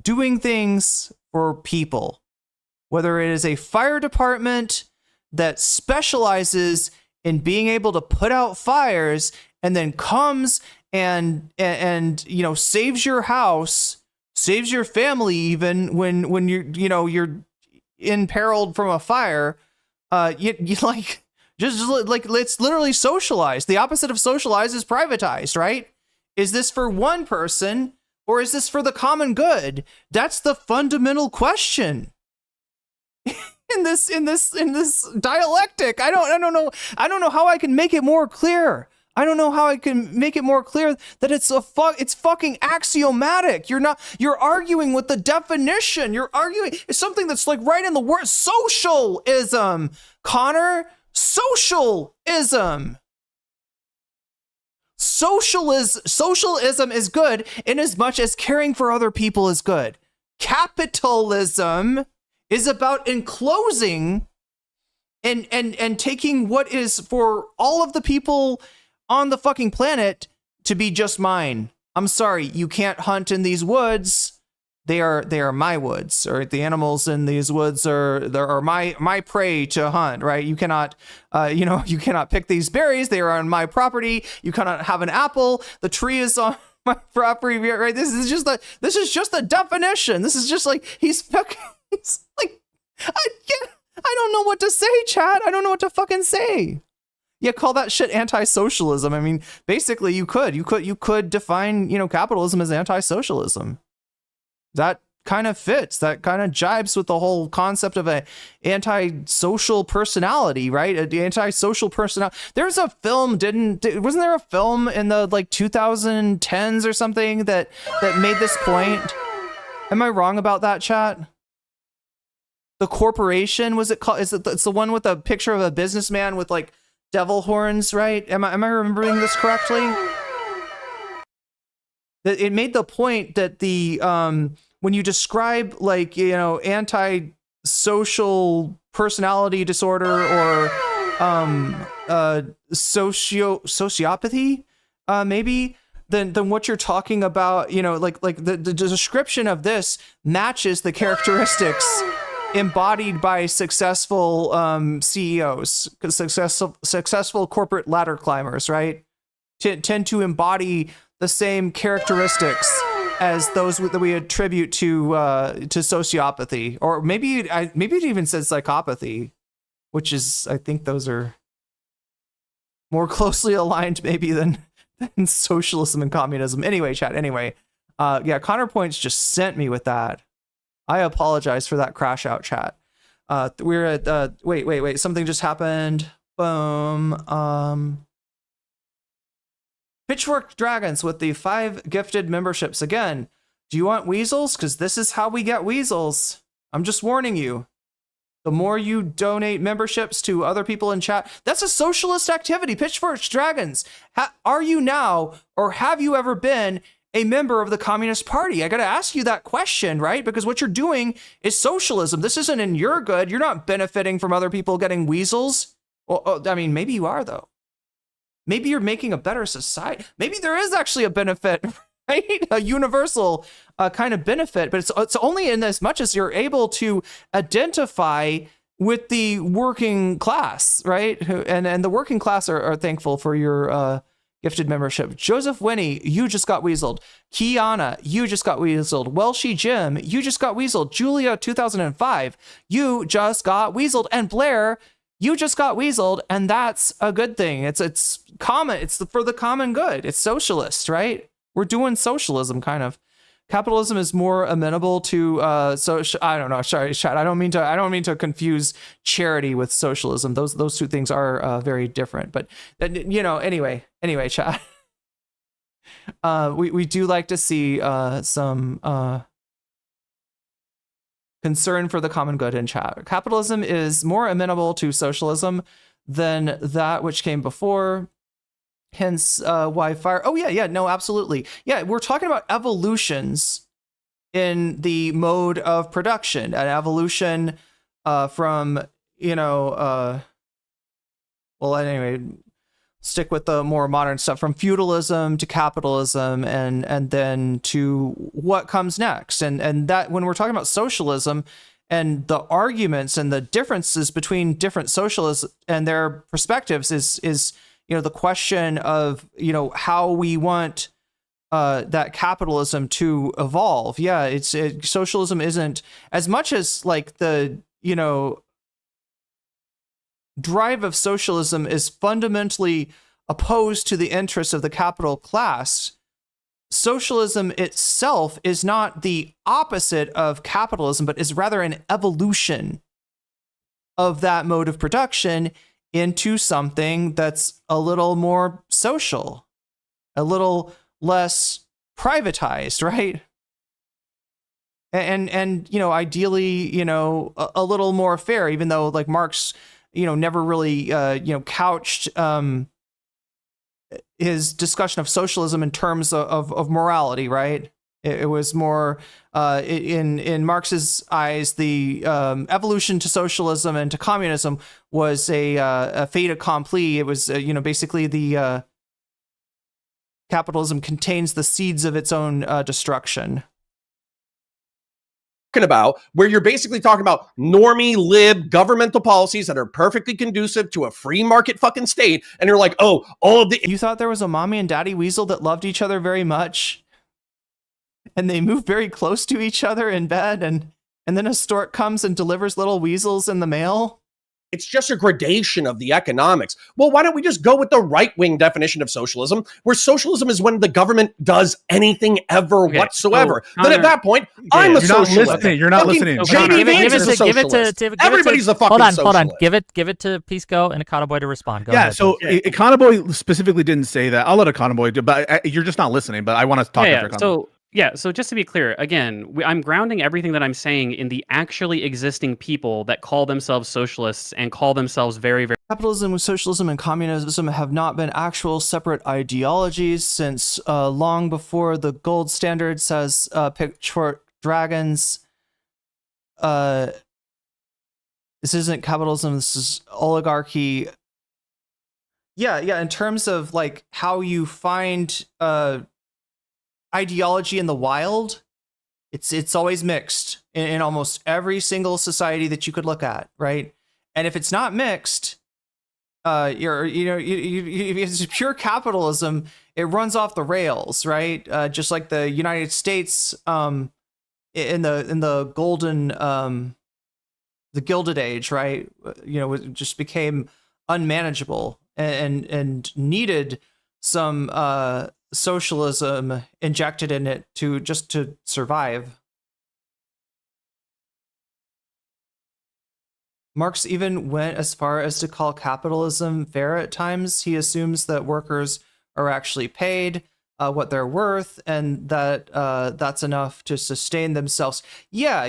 S1: doing things for people. Whether it is a fire department that specializes in being able to put out fires and then comes and saves your house, saves your family even when you're imperiled from a fire. Just like, it's literally socialized. The opposite of socialized is privatized, right? Is this for one person or is this for the common good? That's the fundamental question. in this dialectic. I don't know how I can make it more clear. I don't know how I can make it more clear that it's fucking axiomatic. You're arguing with the definition. You're arguing it's something that's like right in the word socialism, Connor. Socialism. Socialism is good in as much as caring for other people is good. Capitalism is about enclosing and taking what is for all of the people on the fucking planet to be just mine. I'm sorry, you can't hunt in these woods. They are my woods, or the animals in these woods are my prey to hunt, right? You cannot you cannot pick these berries. They are on my property. You cannot have an apple. The tree is on my property, right? This is just the definition. This is just like he's like I don't know what to say, chat. I don't know what to fucking say. Yeah, call that shit anti-socialism. I mean, basically you could define, capitalism as anti-socialism. That kind of fits. That kind of jibes with the whole concept of a anti-social personality, right? An anti-social personality. There's a film, wasn't there a film in the like 2010s or something that made this point? Am I wrong about that, chat? The Corporation, was it called? It's the one with a picture of a businessman with like devil horns, right? Am I remembering this correctly? It made the point that the when you describe like anti-social personality disorder or sociopathy, maybe then what you're talking about, like the description of this matches the characteristics embodied by successful CEOs, successful corporate ladder climbers, right? Tend to embody the same characteristics as those that we attribute to sociopathy, or maybe it even says psychopathy, which is, I think those are more closely aligned maybe than socialism and communism. Anyway, chat. Anyway, yeah, Connor Points just sent me with that. I apologize for that crash out, chat. We're at wait, something just happened. Boom. Pitchfork Dragons with the 5 gifted memberships. Again, do you want weasels? Because this is how we get weasels. I'm just warning you. The more you donate memberships to other people in chat, that's a socialist activity. Pitchfork Dragons, are you now, or have you ever been a member of the Communist Party? I got to ask you that question, right? Because what you're doing is socialism. This isn't in your good. You're not benefiting from other people getting weasels. Well, I mean, maybe you are, though. Maybe you're making a better society. Maybe there is actually a benefit, right? A universal kind of benefit, but it's only in as much as you're able to identify with the working class, right? And the working class are thankful for your gifted membership. Joseph Winnie, you just got weaseled. Kiana, you just got weaseled. Welshie Jim, you just got weaseled. Julia 2005, you just got weaseled. And Blair, you just got weaseled, and that's a good thing. It's common. It's for the common good. It's socialist, right? We're doing socialism, kind of. Capitalism is more amenable to I don't know. Sorry, chat. I don't mean to confuse charity with socialism. Those two things are very different. But anyway, chat. We do like to see some concern for the common good in chat. Capitalism is more amenable to socialism than that which came before. Hence, why fire? Oh yeah, no, absolutely. Yeah, we're talking about evolutions in the mode of production, an evolution from well, anyway, stick with the more modern stuff, from feudalism to capitalism, and then to what comes next. And that when we're talking about socialism and the arguments and the differences between different socialists and their perspectives is the question of how we want that capitalism to evolve. Yeah, socialism isn't as much as like the drive of socialism is fundamentally opposed to the interests of the capital class, socialism itself is not the opposite of capitalism, but is rather an evolution of that mode of production into something that's a little more social, a little less privatized, right? And you know, ideally, you know, a little more fair, even though like Marx, you know, never really you know, couched his discussion of socialism in terms of morality, right? It was more in Marx's eyes, the evolution to socialism and to communism was a fait accompli. It was you know, basically the capitalism contains the seeds of its own destruction.
S10: About where you're basically talking about normie lib governmental policies that are perfectly conducive to a free market fucking state, and you're like, oh, all of the—
S1: You thought there was a mommy and daddy weasel that loved each other very much, and they moved very close to each other in bed, and then a stork comes and delivers little weasels in the mail?
S10: It's just a gradation of the economics. Well, why don't we just go with the right-wing definition of socialism, where socialism is when the government does anything ever whatsoever.
S5: So,
S10: then at that point, I'm a socialist.
S9: You're not listening.
S10: JD Vance is a socialist. Everybody's a fucking socialist.
S4: Hold on. Give it to Pisco and Econoboy to respond. Go ahead.
S9: So Econoboy specifically didn't say that. I'll let Econoboy do, but you're just not listening. But I want to talk after Econoboy.
S5: So just to be clear, again, I'm grounding everything that I'm saying in the actually existing people that call themselves socialists and call themselves very, very...
S1: Capitalism, socialism, and communism have not been actual separate ideologies since long before the gold standard says pitchfork dragons. This isn't capitalism, this is oligarchy. Yeah, in terms of like how you find ideology in the wild, it's always mixed in almost every single society that you could look at, right? And if it's not mixed, if it's pure capitalism, it runs off the rails, right? Just like the United States in the golden the Gilded Age, right? You know, it just became unmanageable and needed some socialism injected in it to survive. Marx even went as far as to call capitalism fair at times. He assumes that workers are actually paid what they're worth, and that that's enough to sustain themselves. Yeah.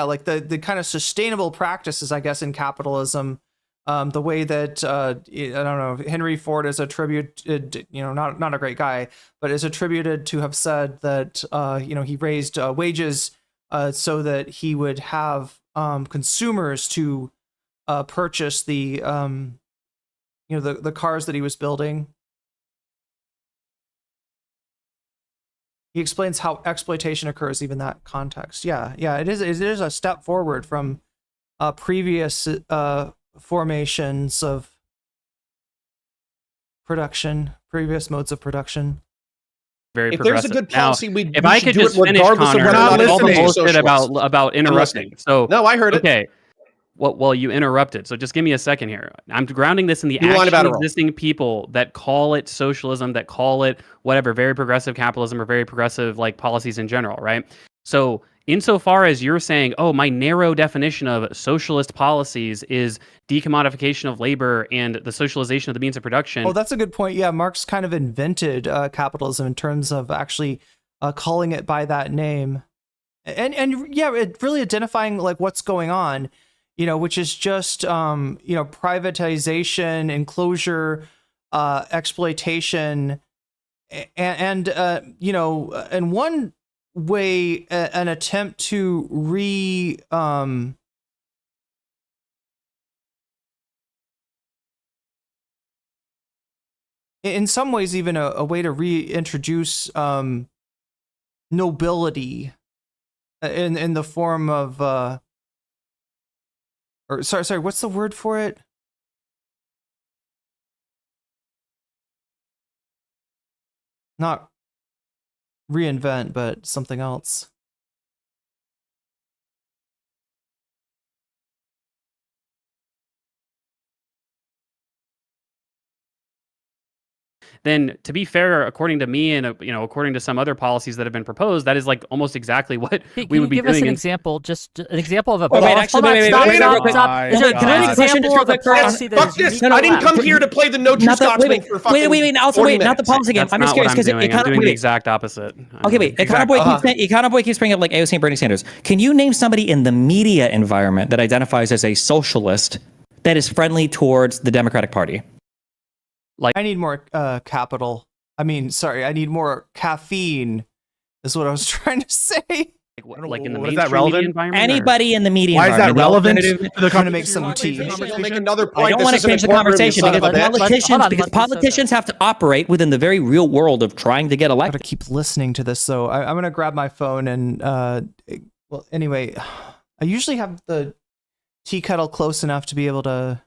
S1: Like the kind of sustainable practices, I guess, in capitalism. The way that I don't know, Henry Ford is attributed, you know, not a great guy, but is attributed to have said that he raised wages so that he would have consumers to purchase the the cars that he was building. He explains how exploitation occurs even in that context. Yeah, it is a step forward from previous formations of production, previous modes of production.
S5: Very
S10: if there's a good policy,
S5: if I could just finish, Connor, all the bullshit about interrupting. So
S10: no, I heard it.
S5: Okay. Well, you interrupted, so just give me a second here. I'm grounding this in the actual existing people that call it socialism, that call it whatever, very progressive capitalism or very progressive like policies in general, right? So insofar as you're saying, oh, my narrow definition of socialist policies is decommodification of labor and the socialization of the means of production.
S1: Oh, that's a good point. Yeah, Marx kind of invented capitalism in terms of actually calling it by that name. And yeah, it really identifying like what's going on, which is just, privatization, enclosure, exploitation, and in one way, an attempt to in some ways, even a way to reintroduce nobility in the form of sorry, what's the word for it? Not reinvent, but something else.
S5: then to be fair, according to me and according to some other policies that have been proposed, that is like almost exactly what we would be doing.
S4: Give us an example, just an example of a
S5: Wait, actually, wait,
S4: stop.
S5: Is there a good
S4: example of a policy that
S10: Fuck this! I didn't come here to play the no true Scotsman for fucking
S11: wait. Also, wait, not the policy game. I'm just curious because
S5: I'm doing the exact opposite.
S11: Okay, wait. Econoboy keeps bringing up like AOC and Bernie Sanders. Can you name somebody in the media environment that identifies as a socialist that is friendly towards the Democratic Party?
S1: Like, I need more I need more caffeine, is what I was trying to say.
S5: Like in the
S9: is that relevant?
S11: Anybody in the media
S9: Why is that relevant?
S1: They're trying to make some tea.
S10: I'll make another
S11: I
S10: point.
S11: don't want to change the conversation because politicians have to operate within the very real world of trying to get elected.
S1: I gotta keep listening to this, so I'm gonna grab my phone and well, anyway, I usually have the tea kettle close enough to be able to.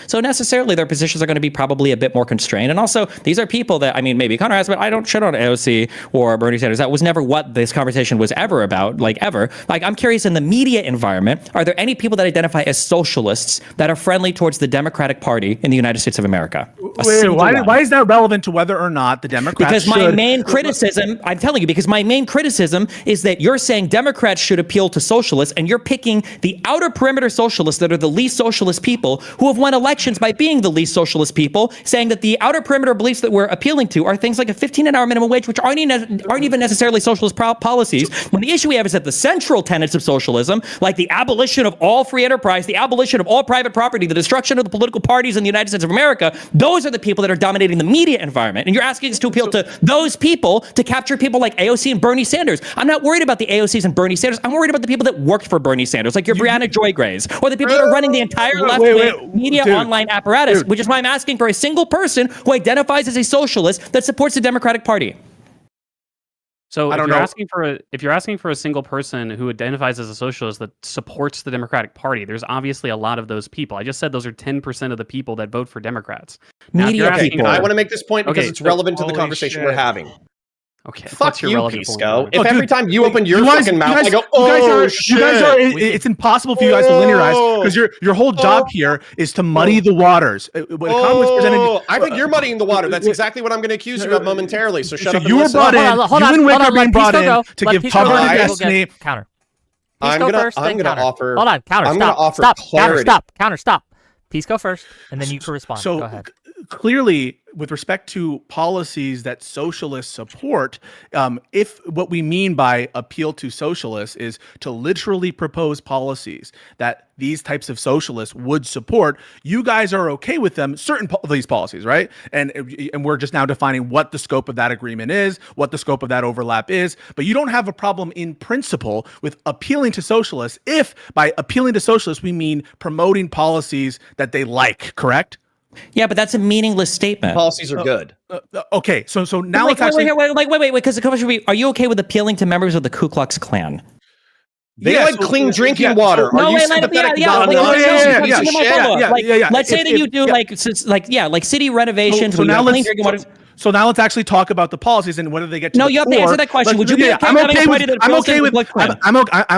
S11: So necessarily their positions are going to be probably a bit more constrained. And also, these are people that, I mean, maybe Connor has, but I don't shit on AOC or Bernie Sanders. That was never what this conversation was ever about, like ever. Like, I'm curious, in the media environment, are there any people that identify as socialists that are friendly towards the Democratic Party in the United States of America?
S9: Why is that relevant to whether or not the Democrats
S11: Because my main criticism, I'm telling you, because my main criticism is that you're saying Democrats should appeal to socialists, and you're picking the outer perimeter socialists that are the least socialist people who have won elections by being the least socialist people, saying that the outer perimeter beliefs that we're appealing to are things like a 15-an-hour minimum wage, which aren't even necessarily socialist policies, when the issue we have is that the central tenets of socialism, like the abolition of all free enterprise, the abolition of all private property, the destruction of the political parties in the United States of America, those are the people that are dominating the media environment. And you're asking us to appeal to those people to capture people like AOC and Bernie Sanders. I'm not worried about the AOCs and Bernie Sanders. I'm worried about the people that worked for Bernie Sanders, like your Brianna Joy Grays, or the people that are running the entire left-wing media online apparatus, which is why I'm asking for a single person who identifies as a socialist that supports the Democratic Party.
S5: So if you're asking for a single person who identifies as a socialist that supports the Democratic Party, there's obviously a lot of those people. I just said those are 10% of the people that vote for Democrats.
S11: Media people.
S10: I want to make this point because it's relevant to the conversation we're having.
S5: Okay,
S10: fuck you, Pisco.
S9: Oh,
S10: every time you open your fucking mouth, I go, shit.
S9: It's impossible for you guys to linearize because your whole job here is to muddy the waters.
S10: I think you're muddying the water. That's exactly what I'm going to accuse you of momentarily. So shut up.
S9: You were brought in. You and Whick are being brought in to give cover to Destiny.
S4: Counter.
S10: I'm going to offer.
S4: Hold on, counter. Stop. Counter. Stop. Pisco first, and then you can respond.
S9: So
S4: go ahead.
S9: Clearly, with respect to policies that socialists support, if what we mean by appeal to socialists is to literally propose policies that these types of socialists would support, you guys are okay with them, certain of these policies, right? And we're just now defining what the scope of that agreement is, what the scope of that overlap is, but you don't have a problem in principle with appealing to socialists if by appealing to socialists we mean promoting policies that they like, correct?
S11: Yeah, but that's a meaningless statement.
S10: Policies are good.
S9: Okay, so now let's actually
S11: wait, because the question would be, are you okay with appealing to members of the Ku Klux Klan?
S10: They like clean drinking water.
S11: No,
S10: are you sympathetic?
S11: Let's say that you do like city renovations.
S9: So now let's actually talk about the policies and whether they get to
S11: you have to answer that question. Would you be okay
S9: I'm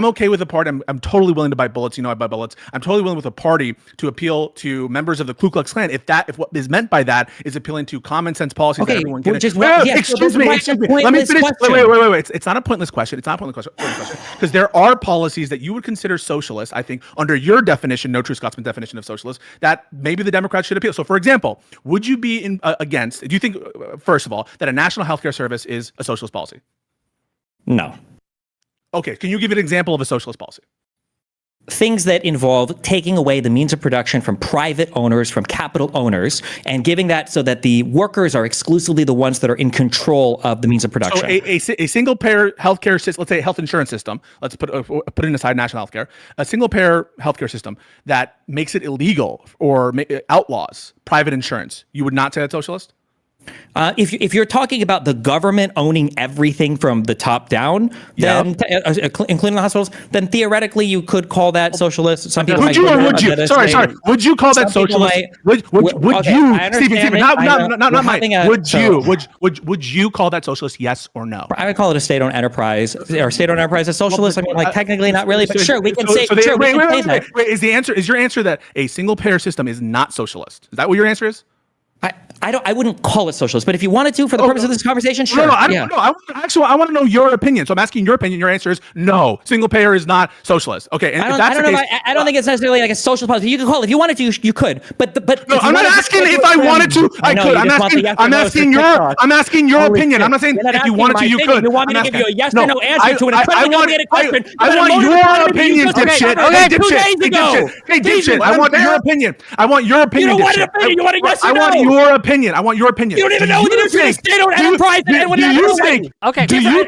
S9: okay with the party. I'm totally willing to bite bullets. You know I bite bullets. I'm totally willing with a party to appeal to members of the Ku Klux Klan if what is meant by that is appealing to common sense policies that everyone can. Excuse me. Let me finish. Wait. It's not a pointless question. It's not a pointless question because there are policies that you would consider socialist, I think, under your definition, no true Scotsman definition of socialist, that maybe the Democrats should appeal. So, for example, would you be against? Do you think? First of all, that a national healthcare service is a socialist policy?
S11: No.
S9: Okay, can you give an example of a socialist policy?
S11: Things that involve taking away the means of production from private owners, from capital owners, and giving that so that the workers are exclusively the ones that are in control of the means of production.
S9: So a single payer healthcare system, let's say a health insurance system, let's put it aside national healthcare, a single payer healthcare system that makes it illegal or outlaws private insurance, you would not say that's socialist?
S11: If you're talking about the government owning everything from the top down, then including the hospitals, then theoretically you could call that socialist. Some people
S9: would you call that socialist? Would you call that socialist? Yes or no?
S11: I would call it a state-owned enterprise, or state-owned enterprise as socialist. I mean, like technically not really, but sure, we can say.
S9: Is your answer that a single payer system is not socialist? Is that what your answer is?
S11: I wouldn't call it socialist, but if you wanted to, for the purpose of this conversation, sure.
S9: No, I don't know. I want to know your opinion. So I'm asking your opinion. Your answer is no. Single payer is not socialist. Okay, and
S11: I don't think it's necessarily like a socialist policy. You could call it if you wanted to. You could, but
S9: no, I'm not asking if I wanted to. I could. I'm asking your opinion. I'm not saying if you wanted to, you could.
S11: You want me to give you a yes or no answer to an incredibly complicated question.
S9: I want your opinion, dipshit. Hey, dipshit. I want your opinion. I want your opinion.
S11: You don't want an opinion. You want a yes or no.
S9: I want your opinion. I want your opinion.
S11: You don't even know the difference between a state-owned enterprise and anyone else.
S9: Do you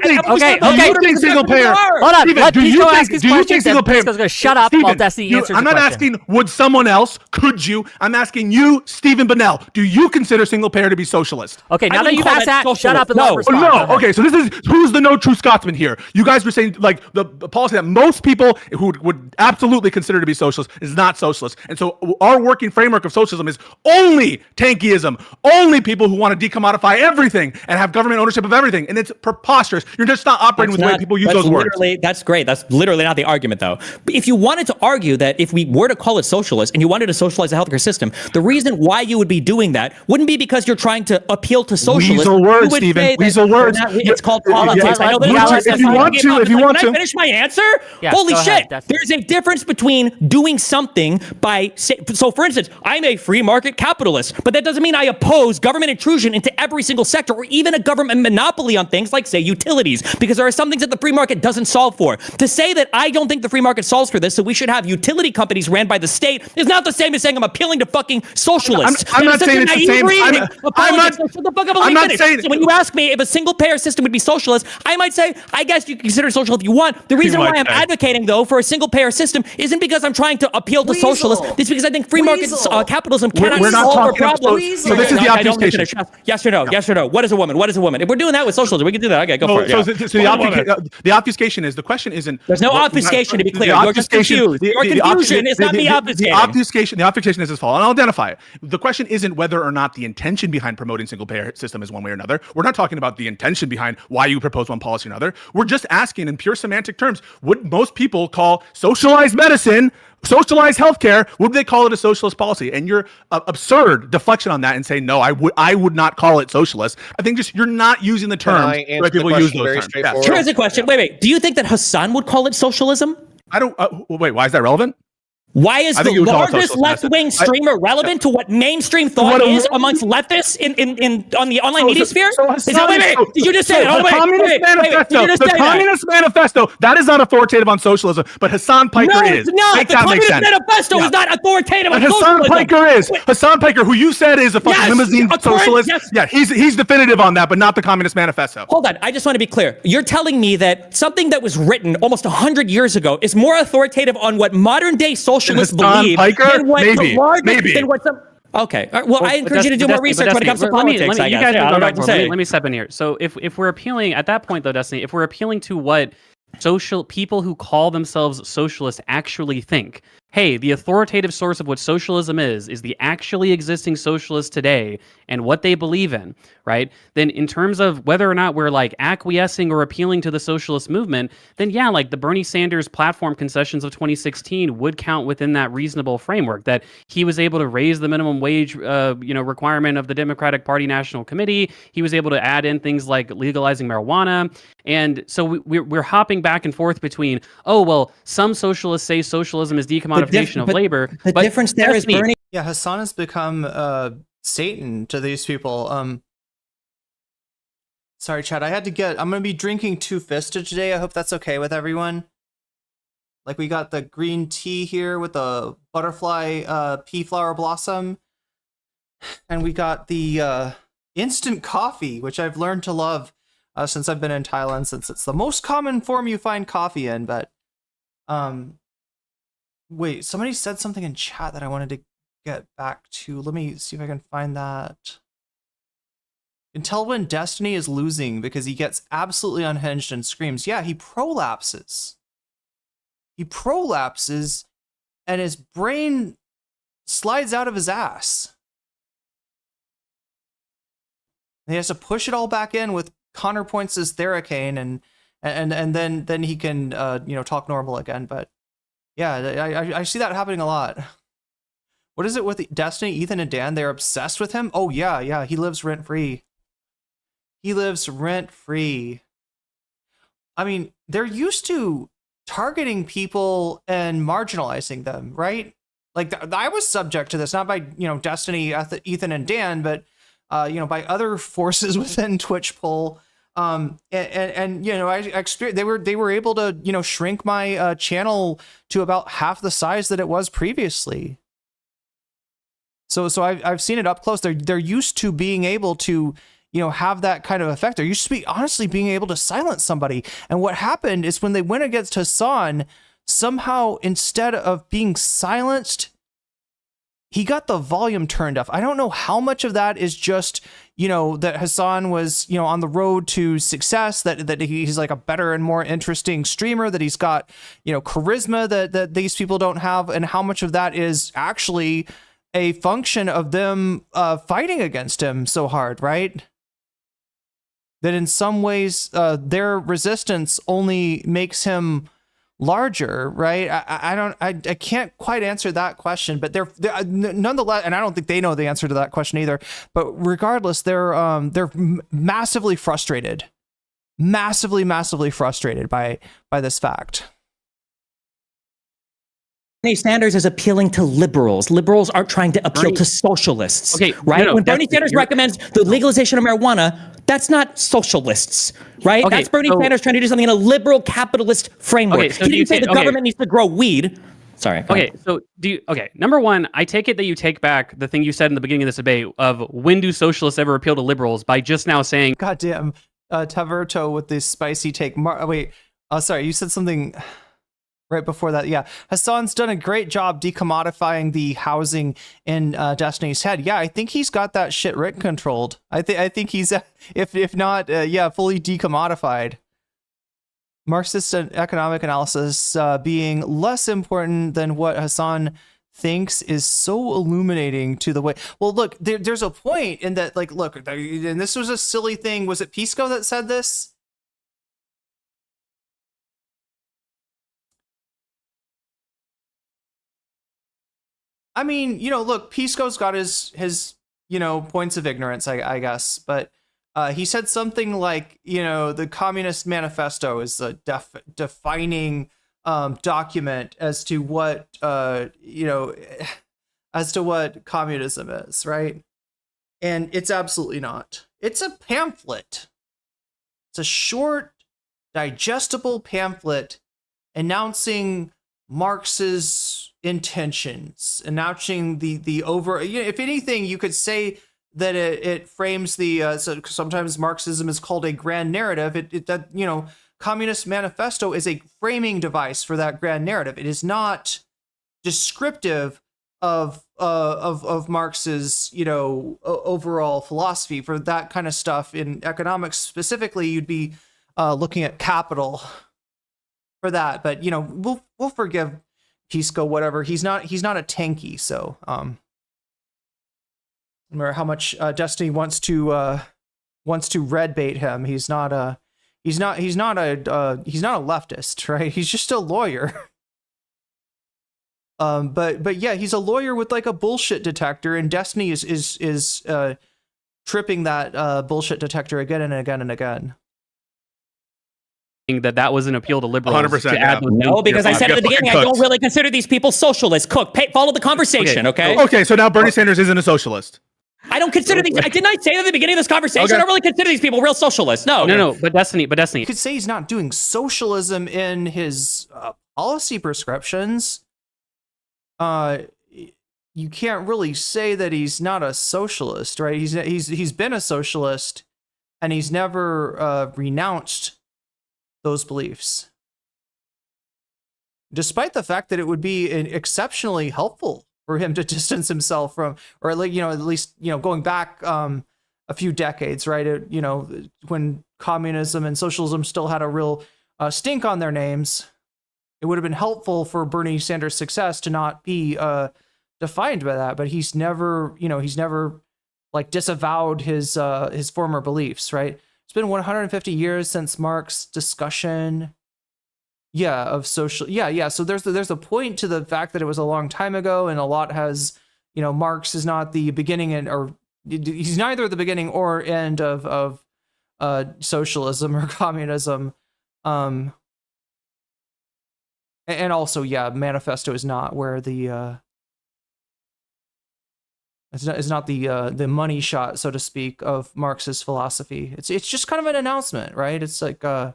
S9: think single payer?
S4: Hold on. Let Pisco ask his question.
S9: Do you think single payer?
S4: Pisco's going to shut up while Destiny answers the question.
S9: I'm not asking would someone else, could you? I'm asking you, Stephen Bonnell. Do you consider single payer to be socialist?
S4: Okay, now that you've asked that, shut up and let him respond.
S9: No. Okay, so this is who's the no true Scotsman here? You guys were saying like the policy that most people who would absolutely consider to be socialist is not socialist, and so our working framework of socialism is only tankyism, only people who want to decommodify everything and have government ownership of everything, and it's preposterous. You're just not operating with the way people use those words.
S11: That's great. That's literally not the argument, though. But if you wanted to argue that if we were to call it socialist and you wanted to socialize the healthcare system, the reason why you would be doing that wouldn't be because you're trying to appeal to socialists.
S9: Weasel words, Stephen. Weasel words.
S11: It's called politics. I know that
S9: if you want to.
S11: Can I finish my answer?
S4: Yeah,
S11: holy shit! There's a difference between doing something by. So, for instance, I'm a free market capitalist, but that doesn't mean I oppose government intrusion into every single sector or even a government monopoly on things like, say, utilities, because there are some things that the free market doesn't solve for. To say that I don't think the free market solves for this, so we should have utility companies ran by the state, is not the same as saying I'm appealing to fucking socialists.
S9: I'm not saying it's the same. I'm not saying.
S11: So when you ask me if a single payer system would be socialist, I might say, I guess you can consider social if you want. The reason why I'm advocating, though, for a single payer system isn't because I'm trying to appeal to socialists. It's because I think free market capitalism cannot solve our problems.
S9: So this is the obfuscation.
S11: Yes or no? Yes or no? What is a woman? What is a woman? If we're doing that with socialism, we can do that. Okay, go for it.
S9: So the obfuscation is, the question isn't.
S11: There's no obfuscation, to be clear. You're just confused. Your confusion is not me obfuscating.
S9: The obfuscation is as follows, and I'll identify it. The question isn't whether or not the intention behind promoting single payer system is one way or another. We're not talking about the intention behind why you propose one policy or another. We're just asking in pure semantic terms, would most people call socialized medicine, socialized healthcare, would they call it a socialist policy? And your absurd deflection on that and saying, no, I would not call it socialist. I think just you're not using the terms the way people use those terms.
S11: Here's a question. Wait. Do you think that Hassan would call it socialism?
S9: I don't. Wait, why is that relevant?
S11: Why is the largest left-wing streamer relevant to what mainstream thought is amongst leftists on the online media sphere? Did you just say it?
S9: The Communist Manifesto, that is not authoritative on socialism, but Hassan Piker is.
S11: No, the Communist Manifesto is not authoritative on
S9: socialism. Hassan Piker is. Hassan Piker, who you said is a fucking limousine socialist. Yeah, he's definitive on that, but not the Communist Manifesto.
S11: Hold on, I just want to be clear. You're telling me that something that was written almost 100 years ago is more authoritative on what modern-day socialists believe than what okay. Well, I encourage you to do more research when it comes to politics.
S5: Let me step in here. So if we're appealing at that point, though, Destiny, if we're appealing to what people who call themselves socialists actually think, hey, the authoritative source of what socialism is the actually existing socialists today and what they believe in, right? Then in terms of whether or not we're like acquiescing or appealing to the socialist movement, then yeah, like the Bernie Sanders platform concessions of 2016 would count within that reasonable framework, that he was able to raise the minimum wage requirement of the Democratic Party National Committee. He was able to add in things like legalizing marijuana. And so we're hopping back and forth between, oh, well, some socialists say socialism is decommodification of labor.
S11: The difference there is Bernie.
S1: Yeah, Hassan has become Satan to these people. Sorry, Chad. I'm going to be drinking two-fisted today. I hope that's okay with everyone. Like, we got the green tea here with the butterfly pea flower blossom. And we got the instant coffee, which I've learned to love since I've been in Thailand, since it's the most common form you find coffee in. But wait, somebody said something in chat that I wanted to get back to. Let me see if I can find that. You can tell when Destiny is losing because he gets absolutely unhinged and screams. Yeah, he prolapses. He prolapses and his brain slides out of his ass. And he has to push it all back in with counterpoints as Theracane, and then he can talk normal again. But yeah, I see that happening a lot. What is it with Destiny, Ethan, and Dan? They're obsessed with him? Oh, yeah. He lives rent-free. He lives rent-free. I mean, they're used to targeting people and marginalizing them, right? Like, I was subject to this, not by, Destiny, Ethan, and Dan, but, by other forces within Twitch Poll. I experienced, they were able to, shrink my channel to about half the size that it was previously. So I've seen it up close. They're used to being able to, have that kind of effect. They're used to honestly being able to silence somebody. And what happened is when they went against Hassan, somehow instead of being silenced, he got the volume turned up. I don't know how much of that is just, that Hassan was, on the road to success, that he's like a better and more interesting streamer, that he's got, charisma that these people don't have, and how much of that is actually a function of them fighting against him so hard, right? That in some ways their resistance only makes him larger, right? I can't quite answer that question, but they're nonetheless, and I don't think they know the answer to that question either. But regardless, they're massively frustrated, massively frustrated by this fact.
S11: Bernie Sanders is appealing to liberals. Liberals aren't trying to appeal to socialists, right? When Bernie Sanders recommends the legalization of marijuana, that's not socialists, right? That's Bernie Sanders trying to do something in a liberal capitalist framework. He didn't say the government needs to grow weed. Sorry.
S5: So number one, I take it that you take back the thing you said in the beginning of this debate of when do socialists ever appeal to liberals by just now saying,
S1: goddamn, Taverto with this spicy take. Sorry, you said something right before that. Yeah, Hassan's done a great job decommodifying the housing in Destiny's head. Yeah, I think he's got that shit rent controlled. I think he's, if not, fully decommodified. Marxist economic analysis being less important than what Hassan thinks is so illuminating to the way. Well, look, there's a point in that, like, look, and this was a silly thing. Was it Pisco that said this? I mean, look, Pisco's got his points of ignorance, I guess, but he said something like, the Communist Manifesto is a defining document as to what communism is, right? And it's absolutely not. It's a pamphlet. It's a short, digestible pamphlet announcing Marx's intentions, announcing the over. If anything, you could say that it frames the. So sometimes Marxism is called a grand narrative. Communist Manifesto is a framing device for that grand narrative. It is not descriptive of Marx's overall philosophy. For that kind of stuff in economics specifically, you'd be looking at Capital for that. But we'll forgive Pisco, whatever. He's not a tanky. So no matter how much Destiny wants to red bait him, he's not a leftist, right? He's just a lawyer. But yeah, he's a lawyer with like a bullshit detector, and Destiny is tripping that bullshit detector again and again and again.
S5: That was an appeal to liberals.
S9: 100%.
S11: No, because I said at the beginning, I don't really consider these people socialists. Follow the conversation, okay?
S9: Okay, so now Bernie Sanders isn't a socialist.
S11: I don't consider these. Didn't I say at the beginning of this conversation? I don't really consider these people real socialists. No.
S5: But Destiny.
S1: You could say he's not doing socialism in his policy prescriptions. You can't really say that he's not a socialist, right? He's been a socialist, and he's never renounced those beliefs, despite the fact that it would be exceptionally helpful for him to distance himself from, or at least going back a few decades, right? When communism and socialism still had a real stink on their names, it would have been helpful for Bernie Sanders' success to not be defined by that. But he's never like disavowed his former beliefs, right? It's been 150 years since Marx's discussion, of social. So there's a point to the fact that it was a long time ago, and a lot has, Marx is not the beginning or he's neither the beginning or end of socialism or communism. And also, Manifesto is not where the is not the money shot, so to speak, of Marx's philosophy. It's just kind of an announcement, right? It's like it's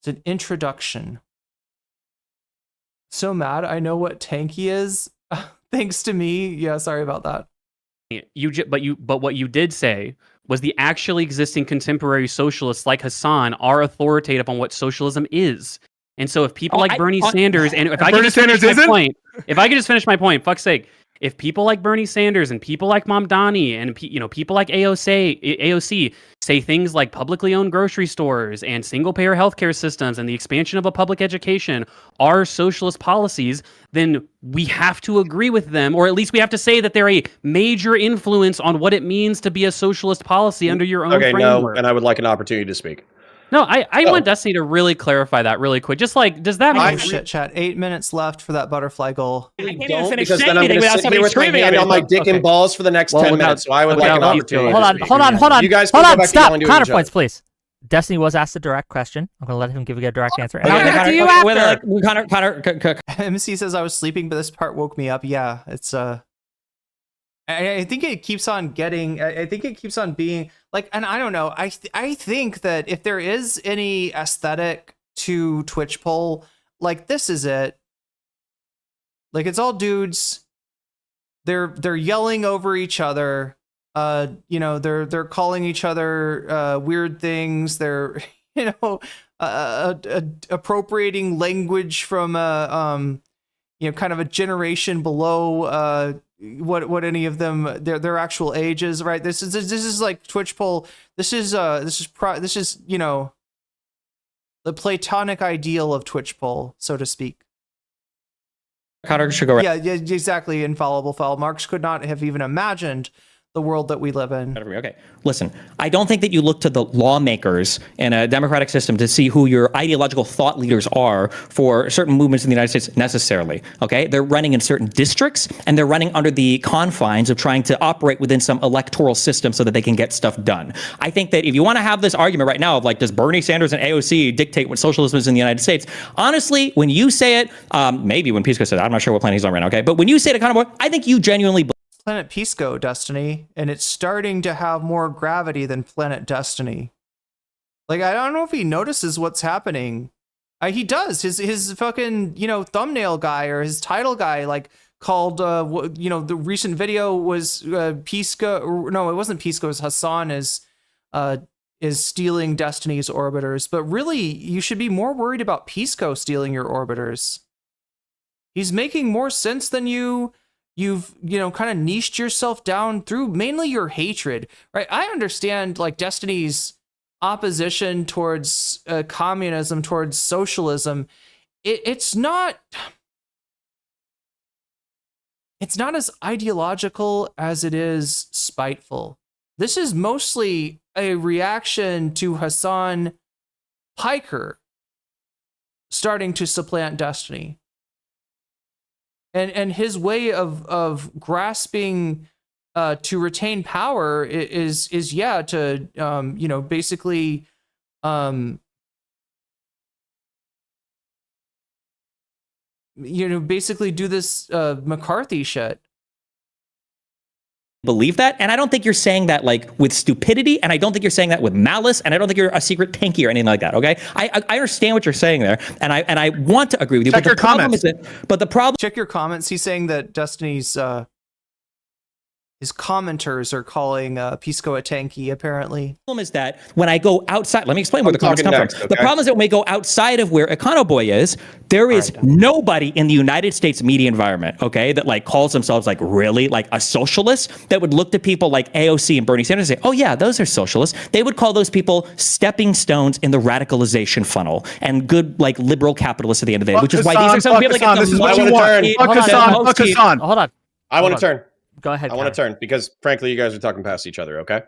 S1: an introduction. So mad. I know what tanky is. Thanks to me. Yeah, sorry about that.
S5: But what you did say was the actually existing contemporary socialists like Hassan are authoritative on what socialism is. And so if people like Bernie Sanders, and if I could just finish my point, fuck's sake, if people like Bernie Sanders and people like Mamdani and people like AOC say things like publicly owned grocery stores and single-payer healthcare systems and the expansion of a public education are socialist policies, then we have to agree with them, or at least we have to say that they're a major influence on what it means to be a socialist policy under your own framework.
S10: No, and I would like an opportunity to speak.
S5: No, I want Destiny to really clarify that really quick. Just like, does that mean
S1: shit, chat? 8 minutes left for that butterfly goal.
S10: I can't even finish because then I'm going to sit here with my hand on my dick and balls for the next 10 minutes. So I would like an opportunity.
S4: Hold on.
S10: You guys
S4: hold on. Stop. Counterpoints, please. Destiny was asked a direct question. I'm going to let him give you a direct answer. And I'll give it to you after.
S1: Connor. MC says I was sleeping, but this part woke me up. Yeah, it's I think it keeps on getting. I think it keeps on being like, and I don't know. I think that if there is any aesthetic to Twitch poll, like this is it. Like it's all dudes. They're yelling over each other. They're calling each other weird things. They're appropriating language from kind of a generation below what any of them their actual ages, right? This is like Twitch poll. This is the platonic ideal of Twitch poll, so to speak.
S11: Connor should go right.
S1: Yeah, exactly. Infallible foul. Marx could not have even imagined the world that we live in.
S11: Okay, listen, I don't think that you look to the lawmakers in a democratic system to see who your ideological thought leaders are for certain movements in the United States necessarily, okay? They're running in certain districts, and they're running under the confines of trying to operate within some electoral system so that they can get stuff done. I think that if you want to have this argument right now of like, does Bernie Sanders and AOC dictate what socialism is in the United States? Honestly, when you say it, maybe when Pisco said it, I'm not sure what planet he's on right now, okay? But when you say it, kind of, I think you genuinely believe
S1: Planet Pisco, Destiny, and it's starting to have more gravity than Planet Destiny. Like, I don't know if he notices what's happening. He does. His fucking, thumbnail guy or his title guy, like, called, the recent video was Pisco. No, it wasn't Pisco. It was Hassan is stealing Destiny's orbiters. But really, you should be more worried about Pisco stealing your orbiters. He's making more sense than you. You've, kind of niched yourself down through mainly your hatred, right? I understand like Destiny's opposition towards communism, towards socialism. It's not as ideological as it is spiteful. This is mostly a reaction to Hassan Piker starting to supplant Destiny. And his way of grasping to retain power is to basically basically do this McCarthy shit.
S11: Believe that, and I don't think you're saying that like with stupidity, and I don't think you're saying that with malice, and I don't think you're a secret tanky or anything like that. Okay, I understand what you're saying there, and I want to agree with you.
S9: Check
S11: but
S9: your
S11: the problem
S9: comments.
S11: is that, but the problem.
S1: Check your comments. He's saying that Destiny's his commenters are calling Pisco a tanky, apparently.
S11: The problem is that when I go outside, let me explain where the comments come from.
S10: Okay?
S11: The problem is that when we go outside of where Econoboy is, there is nobody in the United States media environment, okay, that like calls themselves like really like a socialist that would look to people like AOC and Bernie Sanders and say, oh yeah, those are socialists. They would call those people stepping stones in the radicalization funnel and good like liberal capitalists at the end of the day, which is why these are some people that
S9: This is what you want. Fuck Hassan.
S4: Hold on.
S10: I want to turn.
S4: Go ahead.
S10: I want to turn because, frankly, you guys are talking past each other, okay?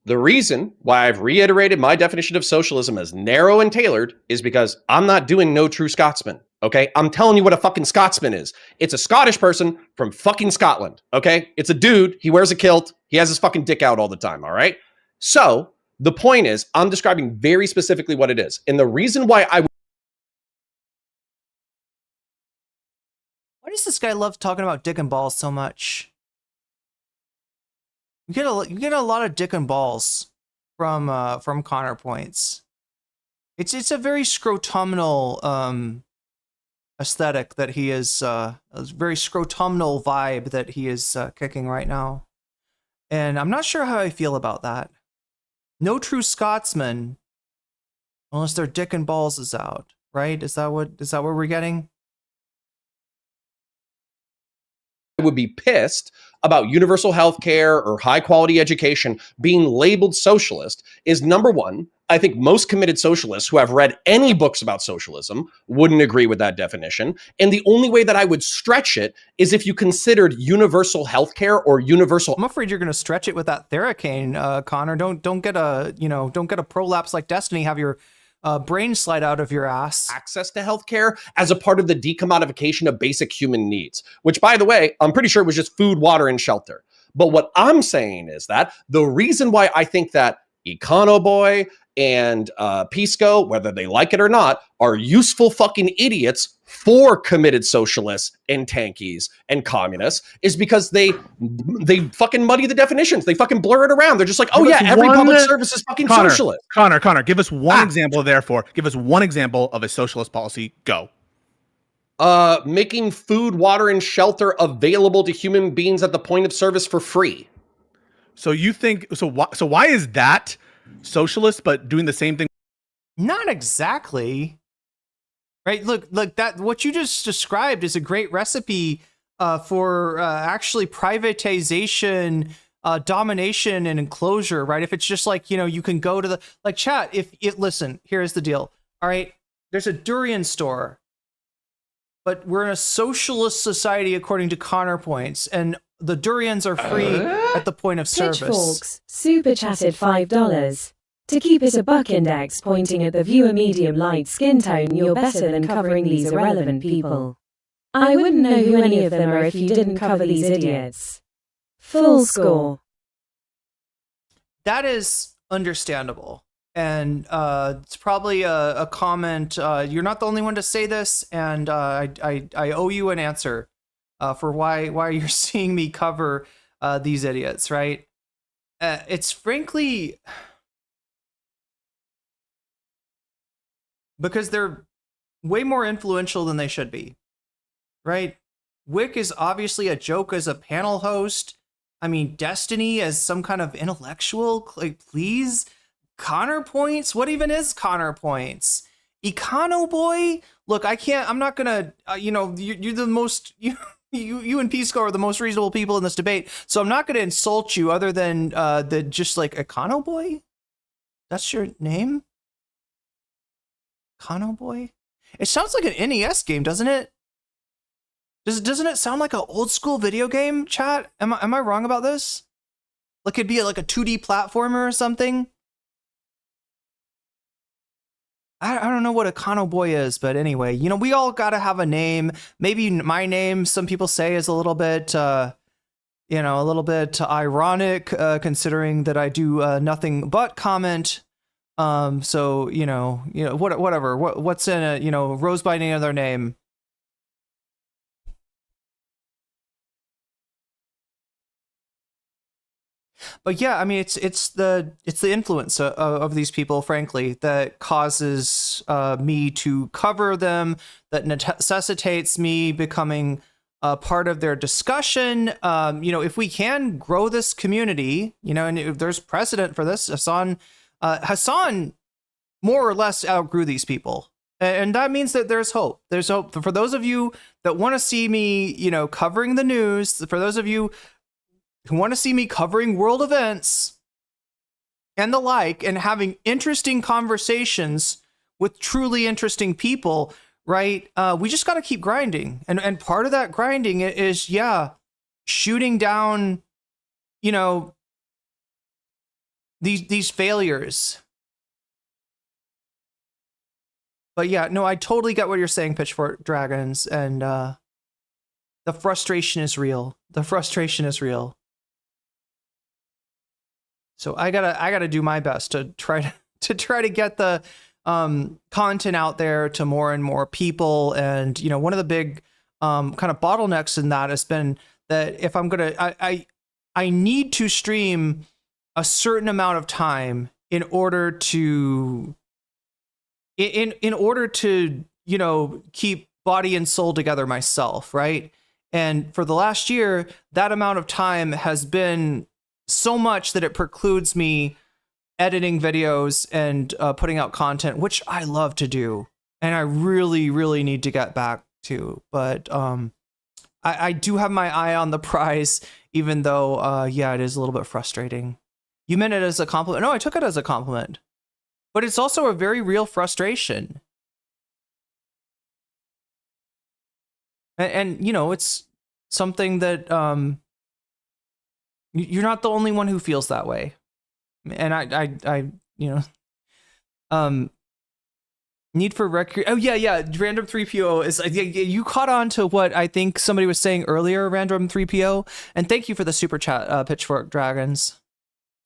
S10: The reason why I've reiterated my definition of socialism as narrow and tailored is because I'm not doing no true Scotsman. Okay, I'm telling you what a fucking Scotsman is. It's a Scottish person from fucking Scotland. Okay, it's a dude. He wears a kilt. He has his fucking dick out all the time. All right. So the point is, I'm describing very specifically what it is, and the reason why I.
S1: Why does this guy love talking about dick and balls so much? You get a lot of dick and balls from counterpoints. It's a very scrotumnal aesthetic that he is a very scrotumnal vibe that he is kicking right now, and I'm not sure how I feel about that. No true Scotsman, unless their dick and balls is out, right? Is that what we're getting?
S10: Would be pissed about universal health care or high quality education being labeled socialist is, number one, I think most committed socialists who have read any books about socialism wouldn't agree with that definition. And the only way that I would stretch it is if you considered universal health care or universal.
S1: I'm afraid you're going to stretch it with that Theracane, Connor. Don't get a prolapse like Destiny. Have your brain slide out of your ass.
S10: Access to healthcare as a part of the decommodification of basic human needs, which, by the way, I'm pretty sure it was just food, water, and shelter. But what I'm saying is that the reason why I think that Econoboy and Pisco, whether they like it or not, are useful fucking idiots for committed socialists and tankies and communists is because they fucking muddy the definitions. They fucking blur it around. They're just like, oh yeah, every public service is fucking socialist.
S9: Connor, give us one example, therefore. Give us one example of a socialist policy. Go.
S10: Making food, water, and shelter available to human beings at the point of service for free.
S9: So you think, so why is that socialist, but doing the same thing?
S1: Not exactly. Right? Look, that what you just described is a great recipe for actually privatization, domination, and enclosure, right? If it's just like, you can go to the, like, chat, listen, here's the deal. All right, there's a durian store, but we're in a socialist society according to counterpoints, and the durians are free at the point of service.
S6: Pitchforks, super chatted $5. To keep it a buck index pointing at the viewer medium light skin tone, you're better than covering these irrelevant people. I wouldn't know who any of them are if you didn't cover these idiots. Full score.
S1: That is understandable. And it's probably a comment. You're not the only one to say this, and I owe you an answer for why you're seeing me cover these idiots, right? It's frankly because they're way more influential than they should be, right? Whick is obviously a joke as a panel host. I mean, Destiny as some kind of intellectual, like, please. Counterpoints? What even is counterpoints? Econoboy? Look, I'm not gonna, you're the most, you and Pisco are the most reasonable people in this debate, so I'm not gonna insult you other than just like Econoboy? That's your name? Econoboy? It sounds like an NES game, doesn't it? Doesn't it sound like an old school video game, chat? Am I wrong about this? Like it'd be like a 2D platformer or something? I don't know what Econoboy is, but anyway, we all got to have a name. Maybe my name, some people say, is a little bit, ironic, considering that I do nothing but comment. So whatever. What's in it? Rose by any other name. But yeah, I mean, it's the influence of these people, frankly, that causes me to cover them, that necessitates me becoming a part of their discussion. If we can grow this community, and if there's precedent for this, Hassan more or less outgrew these people. And that means that there's hope. There's hope for those of you that want to see me, covering the news, for those of you who want to see me covering world events and the like, and having interesting conversations with truly interesting people, right? We just got to keep grinding. And part of that grinding is, shooting down, these failures. But yeah, no, I totally get what you're saying, Pitchfork Dragons, and the frustration is real. The frustration is real. So I gotta do my best to try to get the content out there to more and more people. And you know, one of the big kind of bottlenecks in that has been that if I'm gonna, I need to stream a certain amount of time in order to in order to, you know, keep body and soul together myself, right? And for the last year, that amount of time has been so much that it precludes me editing videos and putting out content, which I love to do, and I really, really need to get back to. But I do have my eye on the prize, even though, yeah, it is a little bit frustrating. You meant it as a compliment? No, I took it as a compliment. But it's also a very real frustration. And you know, it's something that you're not the only one who feels that way. And I you know, need for record. Oh yeah, random 3PO is, you caught on to what I think somebody was saying earlier, random 3PO, and thank you for the super chat, Pitchfork Dragons.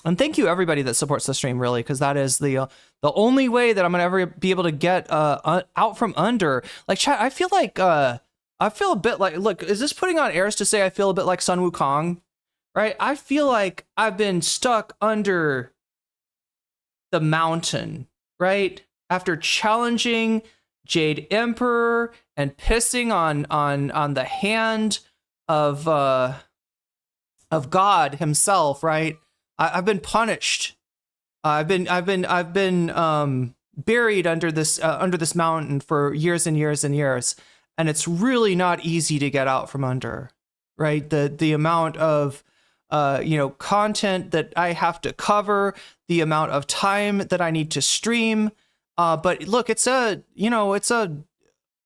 S1: And thank you everybody that supports the stream, really, because that is the only way that I'm gonna ever be able to get out from under. Like, chat, I feel a bit like, look, is this putting on airs to say I feel a bit like Sun Wukong, right? I feel like I've been stuck under the mountain, right? After challenging Jade Emperor and pissing on the hand of God himself, right? I've been punished. I've been buried under this mountain for years and years and years, and it's really not easy to get out from under, right? The amount of you know, content that I have to cover, the amount of time that I need to stream. But look, it's a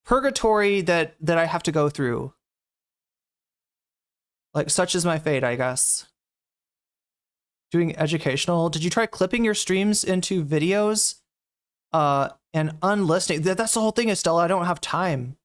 S1: purgatory that I have to go through. Like, such is my fate, I guess. Doing educational. Did you try clipping your streams into videos and unlisting? That's the whole thing, Estella. I don't have time.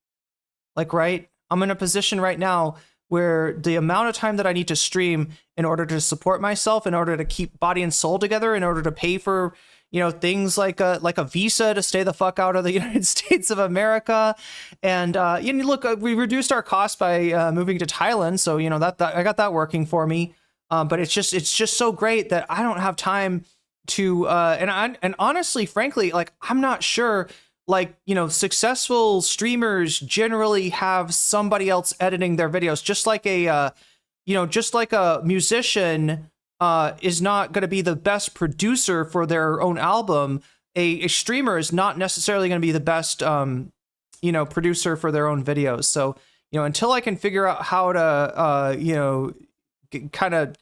S1: Like, right? I'm in a position right now where the amount of time that I need to stream in order to support myself, in order to keep body and soul together, in order to pay for, you know, things like a visa to stay the fuck out of the United States of America. And you know, look, we reduced our costs by moving to Thailand, so you know that I got that working for me. But it's just so great that I don't have time to and honestly, frankly, like, I'm not sure, like, you know, successful streamers generally have somebody else editing their videos, just like a musician is not going to be the best producer for their own album. A streamer is not necessarily going to be the best you know, producer for their own videos. So, you know, until I can figure out how to you know, kind of,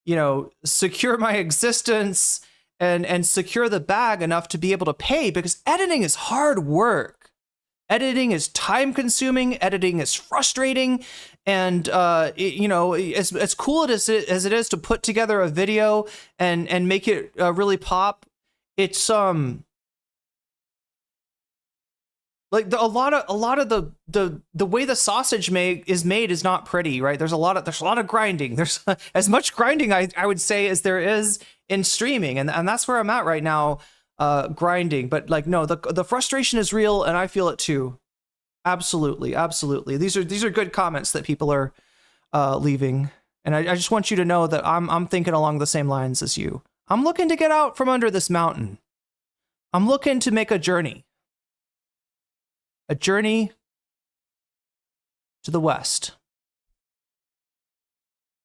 S1: you know, secure my existence and secure the bag enough to be able to pay, because editing is hard work. Editing is time consuming, editing is frustrating, and you know, as cool as it is to put together a video and make it really pop, it's like a lot of the way the sausage is made is not pretty, right? There's a lot of grinding. There's as much grinding I would say as there is in streaming, and that's where I'm at right now, grinding. But like, no, the frustration is real, and I feel it too. Absolutely. These are good comments that people are leaving, and I just want you to know that I'm thinking along the same lines as you. I'm looking to get out from under this mountain. I'm looking to make a journey. A journey to the West.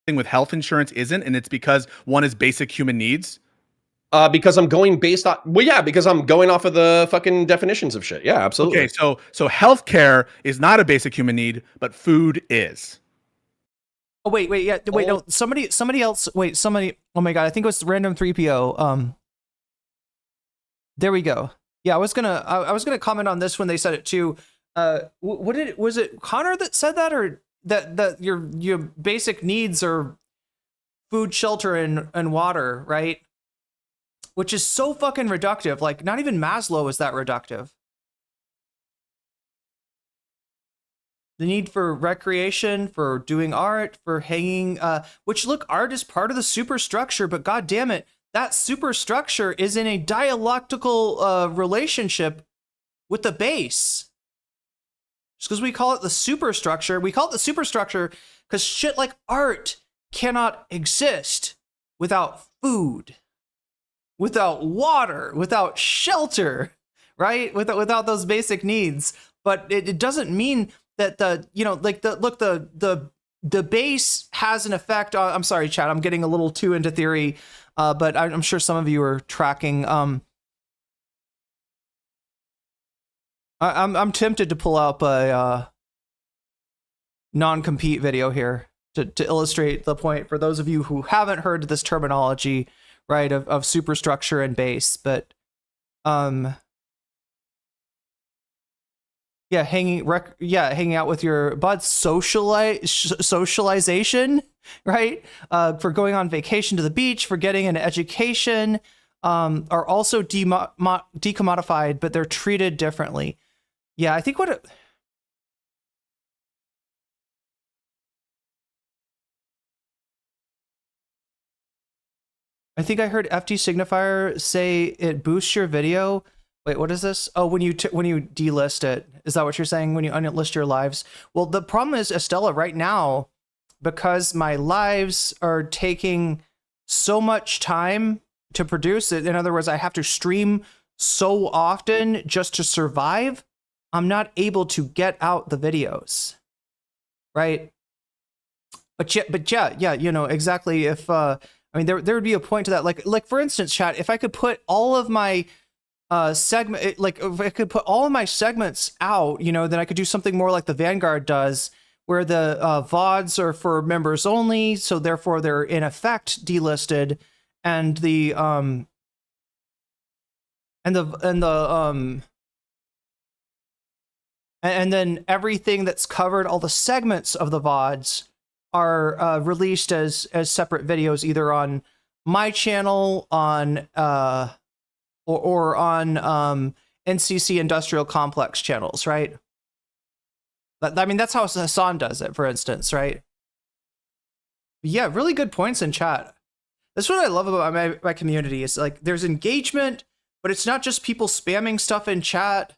S9: Thing with health insurance isn't, and it's because one is basic human needs.
S10: Because I'm going based on, well, yeah, because I'm going off of the fucking definitions of shit. Yeah, absolutely.
S9: Okay, so healthcare is not a basic human need, but food is.
S1: Oh wait, yeah, wait, no, somebody else. Wait, somebody. Oh my god, I think it was random 3PO. There we go. Yeah, I was gonna comment on this when they said it too. Was it Connor that said that, or that your basic needs are food, shelter, and water, right? Which is so fucking reductive. Like, not even Maslow is that reductive. the need for recreation, for doing art, for hanging, which look, art is part of the superstructure, but god damn it, that superstructure is in a dialectical relationship with the base. Just because we call it the superstructure, we call it the superstructure because shit like art cannot exist without food, without water, without shelter, right? Without those basic needs. But it doesn't mean that the base has an effect on, I'm sorry, chat, I'm getting a little too into theory, but I'm sure some of you are tracking. I'm tempted to pull up a non-compete video here to illustrate the point for those of you who haven't heard this terminology, right, of superstructure and base. But yeah, hanging out with your buds, socialization, right? For going on vacation to the beach, for getting an education, are also decommodified, but they're treated differently. Yeah, I think I think I heard FT Signifier say it boosts your video. Wait, what is this? Oh, when you delist it. Is that what you're saying? When you unlist your lives? Well, the problem is, Estella, right now, because my lives are taking so much time to produce it. In other words, I have to stream so often just to survive. I'm not able to get out the videos, right? But yeah, you know, exactly. If I mean, there would be a point to that. Like for instance, chat, if I could put all of my segment, like if I could put all of my segments out, you know, then I could do something more like the Vanguard does, where the VODs are for members only, so therefore they're in effect delisted, and the and then everything that's covered, all the segments of the VODs are released as separate videos, either on my channel, on or on NCC Industrial Complex channels, right? I mean, that's how Hassan does it, for instance, right? Yeah, really good points in chat. That's what I love about my community, is like there's engagement, but it's not just people spamming stuff in chat.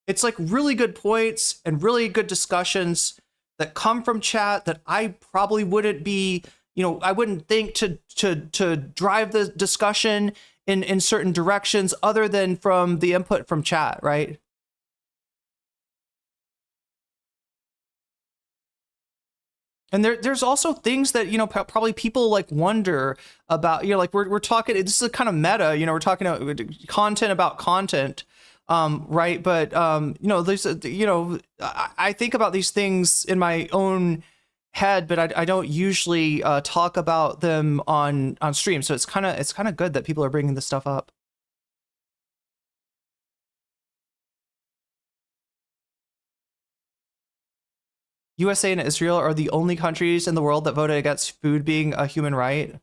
S1: It's like really good points and really good discussions that come from chat that I probably wouldn't be, you know, I wouldn't think to drive the discussion in certain directions other than from the input from chat, right? And there's also things that, you know, probably people like wonder about, you know, like we're talking, this is a kind of meta, you know, we're talking about content about content, right? But, you know, there's, you know, I think about these things in my own head, but I don't usually talk about them on stream. So it's kind of good that people are bringing this stuff up. USA and Israel are the only countries in the world that voted against food being a human right.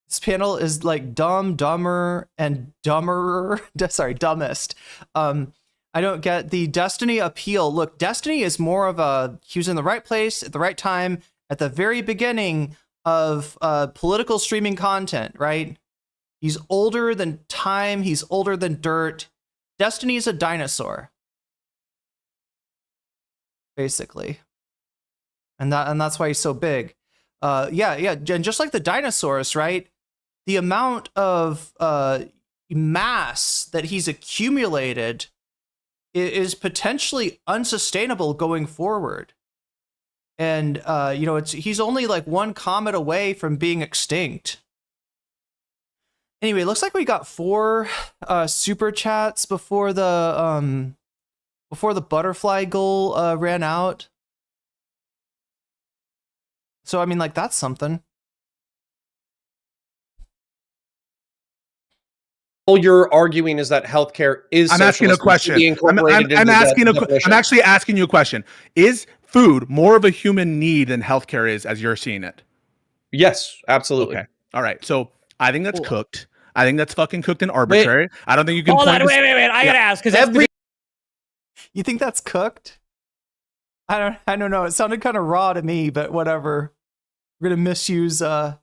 S1: This panel is like dumb, dumber, and dumberer. Sorry, dumbest. I don't get the Destiny appeal. Look, Destiny is more of a, he was in the right place at the right time at the very beginning of political streaming content, right? He's older than time. He's older than dirt. Destiny is a dinosaur, basically, and that's why he's so big. Yeah, and just like the dinosaurs, right? The amount of mass that he's accumulated is potentially unsustainable going forward. And you know, he's only like one comet away from being extinct. Anyway, it looks like we got 4 super chats before the butterfly goal ran out. So I mean, like, that's something.
S10: All you're arguing is that healthcare is.
S9: I'm asking a question. I'm actually asking you a question. Is food more of a human need than healthcare is, as you're seeing it?
S10: Yes, absolutely.
S9: Okay. All right. So I think that's cooked. I think that's fucking cooked and arbitrary. I don't think you can.
S4: Hold on. Wait. I gotta ask, because every
S1: You think that's cooked? I don't know. It sounded kind of raw to me, but whatever. We're gonna misuse if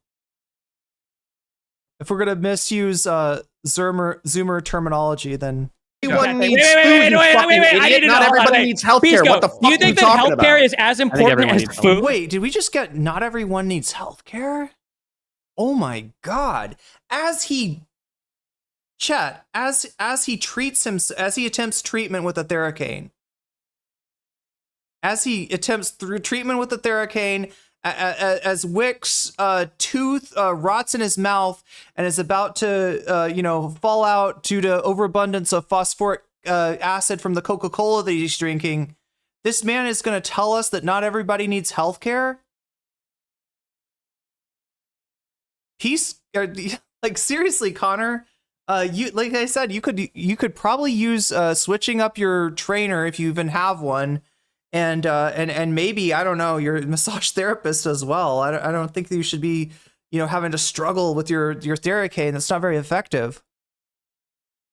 S1: we're gonna misuse Zoomer terminology, then
S10: Everyone
S3: Wait,
S10: needs
S3: wait,
S10: food,
S3: wait,
S10: you
S3: wait,
S10: fucking
S3: wait, wait, I
S10: idiot.
S3: need to
S10: Not
S3: know.
S10: everybody
S3: Wait.
S10: needs healthcare.
S3: Pisco,
S10: What the fuck
S3: do you
S10: are
S3: think
S10: you
S3: that
S10: talking
S3: healthcare
S10: about?
S3: is as
S5: think
S3: important
S5: everyone
S3: as
S5: needs
S3: food?
S1: wait, did we just get not everyone needs healthcare? Oh my god. As he attempts treatment with a Theracane. As he attempts through treatment with the Theracane, as Whick's tooth rots in his mouth and is about to, fall out due to overabundance of phosphoric acid from the Coca-Cola that he's drinking, this man is going to tell us that not everybody needs healthcare? Like seriously, Connor, you like I said, you could probably use switching up your trainer if you even have one. And maybe, I don't know, your massage therapist as well. I don't think that you should be, having to struggle with your Theracane. That's not very effective.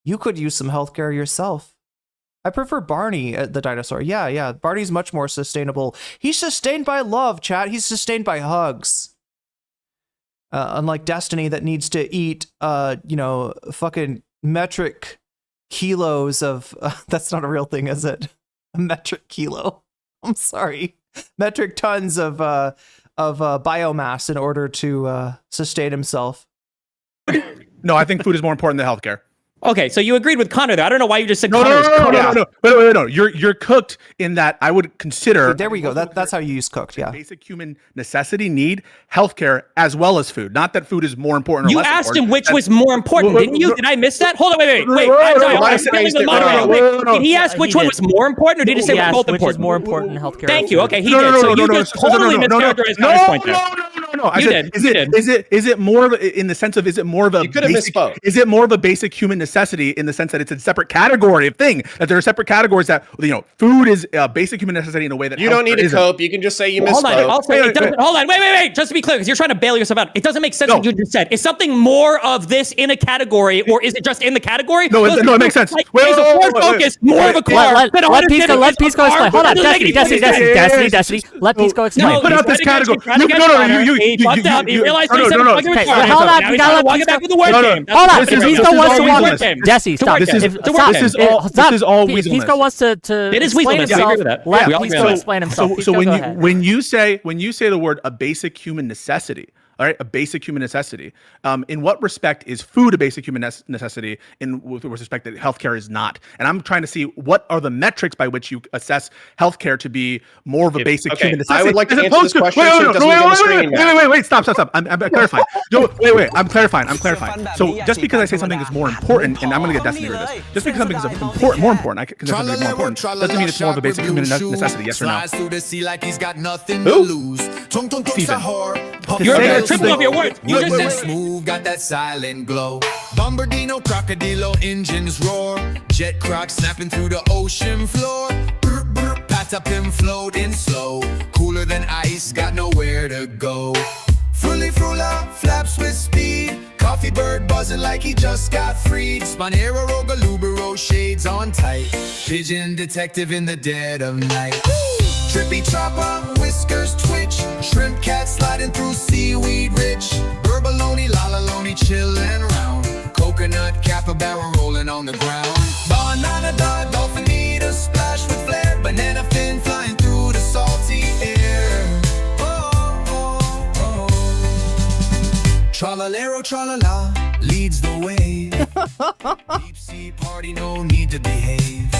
S1: You could use some healthcare yourself. I prefer Barney, the dinosaur. Yeah. Barney's much more sustainable. He's sustained by love, chat. He's sustained by hugs. Unlike Destiny that needs to eat, fucking metric kilos of, that's not a real thing, is it? A metric kilo. I'm sorry. Metric tons of biomass in order to sustain himself.
S9: No, I think food is more important than healthcare.
S11: Okay, so you agreed with Connor there. I don't know why you just said
S9: No.
S11: Connor.
S9: You're cooked in that I would consider.
S1: There we go. That's how you use cooked. Yeah.
S9: Basic human necessity need healthcare as well as food. Not that food is more important. Or
S11: You
S9: less
S11: asked
S9: important.
S11: him which was more important, didn't you? Did I miss that? Hold on, wait. I'm sorry. I'm dealing with the moderator. Wait, did he ask which one was more important, or did he say we're both
S4: which is
S11: important?
S4: more important in healthcare?
S11: Thank you. Okay, he did. So you just totally mischaracterized Connor's point there.
S9: No.
S11: You did.
S9: Is it more of in the sense of is it more of a
S10: You could have misspoke.
S9: Is it more of a basic human necessity in the sense that it's a separate category of thing, that there are separate categories that food is a basic human necessity in a way that
S10: You don't need to
S9: isn't.
S10: cope. You can just say you
S11: Hold
S10: misspoke.
S11: on. Also, hold on. Wait. Just to be clear, because you're trying to bail yourself out. It doesn't make sense what you just said. Is something more of this in a category, or is it just in the category?
S9: No, it makes sense.
S11: Like, is a Ford Focus more of a car?
S4: Let Pisco explain. Hold on, Destiny. Let Pisco explain.
S9: No, put out this category.
S11: He fucked up. He realized he said fucking
S4: Okay,
S11: retarded.
S4: hold on,
S11: Now
S4: you
S11: he's
S4: gotta
S11: trying
S4: let
S11: to walk it back with the word game.
S4: Hold on,
S9: This
S4: Pisco
S9: is
S4: wants
S9: all
S4: to
S9: weaseliness.
S4: Jesse, stop.
S9: This is all weaseliness.
S4: Pisco wants to
S11: It is
S4: explain
S11: weaseliness. I
S4: himself.
S11: agree with that.
S4: Let
S11: We all agree
S4: Pisco
S11: on that.
S4: explain himself.
S9: So
S4: Pisco, go ahead.
S9: when you say the word a basic human necessity, all right, a basic human necessity. In what respect is food a basic human necessity? With respect that healthcare is not. And I'm trying to see what are the metrics by which you assess healthcare to be more of a basic human necessity.
S10: I would like to
S9: as
S10: answer
S9: opposed
S10: this question so it doesn't become a screening match.
S9: Wait, stop. I'm clarifying. No, wait, I'm clarifying. So just because I say something is more important, and I'm going to get Destiny to this, just because something is more important, I consider something more important, doesn't mean it's more of a basic human necessity, yes or no?
S10: Who?
S9: Steven.
S11: You're tripping over your words. You just said
S13: Smooth, got that silent glow. Bombardino, crocodilo, engines roar. Jet croc snapping through the ocean floor. Brr, brr, pat up him floating slow. Cooler than ice, got nowhere to go. Fully frula, flaps with speed. Coffee bird buzzing like he just got freed. Spanero, Rogalubero, shades on tight. Pigeon detective in the dead of night. Trippy chopper, whiskers twitch. Shrimp cat sliding through seaweed rich. Burbaloni, lalaloni, chillin' round. Coconut capybara rolling on the ground. Banana dog, dolphin need a splash with flair. Banana fin flying through the salty air. Tralalero, tralala, leads the way. Deep sea party, no need to behave.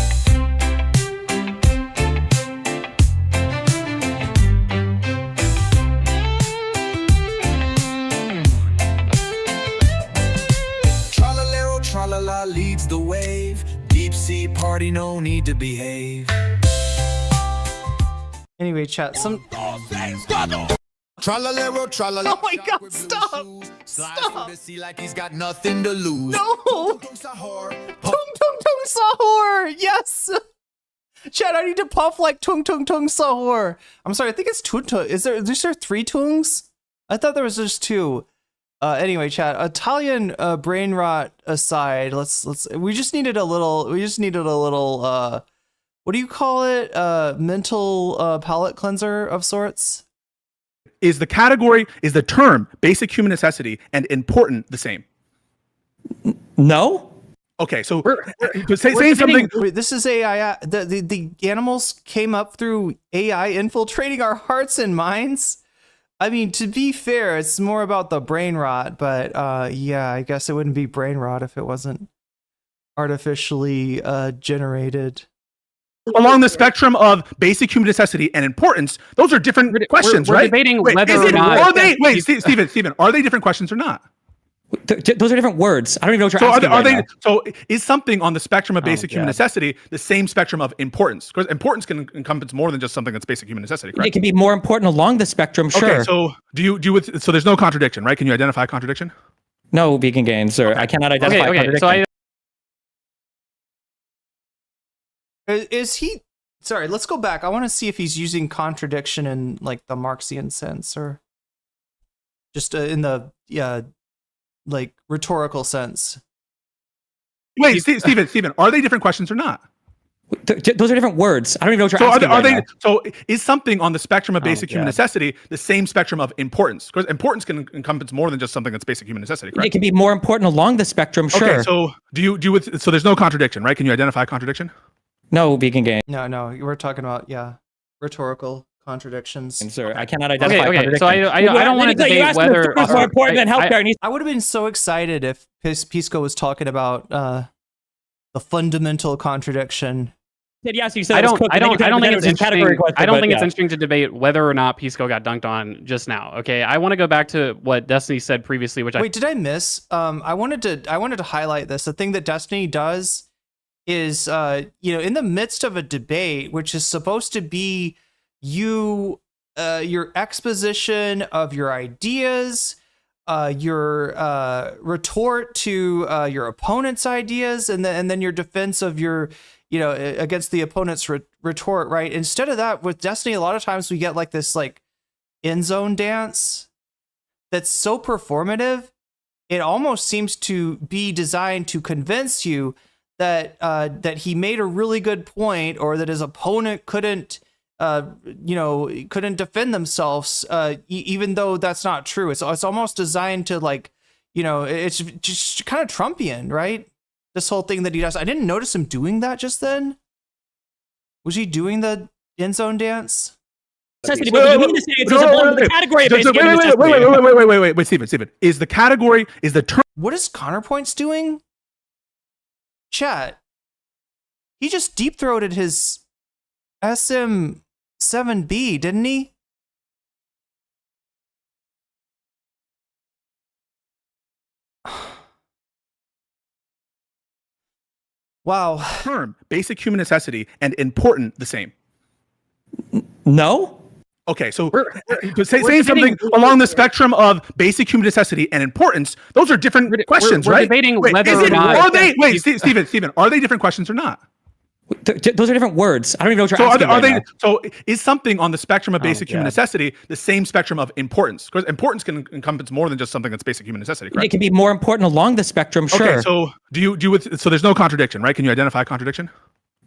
S13: Tralalero, tralala, leads the wave. Deep sea party, no need to behave.
S1: Anyway, chat.
S13: Tralalero, tralala.
S1: Oh my god, stop!
S13: Stop! The sea like he's got nothing to lose.
S1: No! Tung tung sahur! Yes! Chat, I need to puff like tung sahur. I'm sorry, I think it's tunta. Is there 3 tungs? I thought there was just 2. Anyway, chat, Italian brain rot aside, we just needed a little what do you call it? Mental palate cleanser of sorts?
S9: Is the term basic human necessity and important the same?
S11: No.
S9: Okay, so saying something.
S1: Wait, this is AI. The animals came up through AI infiltrating our hearts and minds. I mean, to be fair, it's more about the brain rot, but yeah, I guess it wouldn't be brain rot if it wasn't artificially generated.
S9: Along the spectrum of basic human necessity and importance, those are different questions,
S5: we're
S9: right?
S5: debating whether or not.
S9: Are they? Wait, Stephen, are they different questions or not?
S11: Those are different words. I don't even know what you're
S9: So
S11: asking.
S9: are they?
S11: now.
S9: So is something on the spectrum of basic human
S11: God.
S9: necessity the same spectrum of importance? Because importance can encompass more than just something that's basic human necessity, correct?
S11: It can be more important along the spectrum. Sure.
S9: Okay, so so there's no contradiction, right? Can you identify a contradiction?
S11: No, vegan gain, sir. Okay. I cannot identify.
S5: Okay. So
S1: Is he? Sorry, let's go back. I want to see if he's using contradiction in like the Marxian sense or just in the like rhetorical sense.
S9: Wait, Stephen, are they different questions or not?
S11: Those are different words. I don't even know what you're asking.
S9: Are they? So is something on the spectrum of basic human
S11: God.
S9: necessity the same spectrum of importance? Because importance can encompass more than just something that's basic human necessity, correct?
S11: It can be more important along the spectrum. Sure.
S9: Okay, so so there's no contradiction, right? Can you identify a contradiction?
S11: No, vegan gain.
S1: No, we're talking about rhetorical contradictions.
S11: Sir, I cannot identify.
S5: Okay. So I don't want to debate whether
S11: it's more important than healthcare.
S1: I would have been so excited if Pisco was talking about the fundamental contradiction.
S11: Yes, you said
S5: I don't think
S11: it's
S5: interesting. I don't think it's interesting to debate whether or not Pisco got dunked on just now. Okay, I want to go back to what Destiny said previously, which
S1: Wait, did I miss? I wanted to highlight this. The thing that Destiny does is, in the midst of a debate, which is supposed to be your exposition of your ideas, your retort to your opponent's ideas, and then your defense of your, against the opponent's retort, right? Instead of that, with Destiny, a lot of times we get like this like end zone dance that's so performative, it almost seems to be designed to convince you that he made a really good point, or that his opponent couldn't defend themselves, even though that's not true. It's almost designed to it's just kind of Trumpian, right? This whole thing that he does. I didn't notice him doing that just then. Was he doing the end zone dance?
S11: Wait, Stephen.
S9: Is the category, is the term?
S1: What is Counterpoints doing? Chat. He just deep throated his SM7B, didn't he? Wow.
S9: Term basic human necessity and important the same?
S11: No.
S9: Okay, so saying something along the spectrum of basic human necessity and importance, those are different questions,
S5: we're
S9: right?
S5: Debating whether or not.
S9: Are they? Wait, Stephen, are they different questions or not?
S11: Those are different words. I don't even know what you're asking.
S9: So is something on the spectrum of basic human necessity the same spectrum of importance? Because importance can encompass more than just something that's basic human necessity, correct?
S11: It can be more important along the spectrum. Sure.
S9: Okay, so so there's no contradiction, right? Can you identify a contradiction?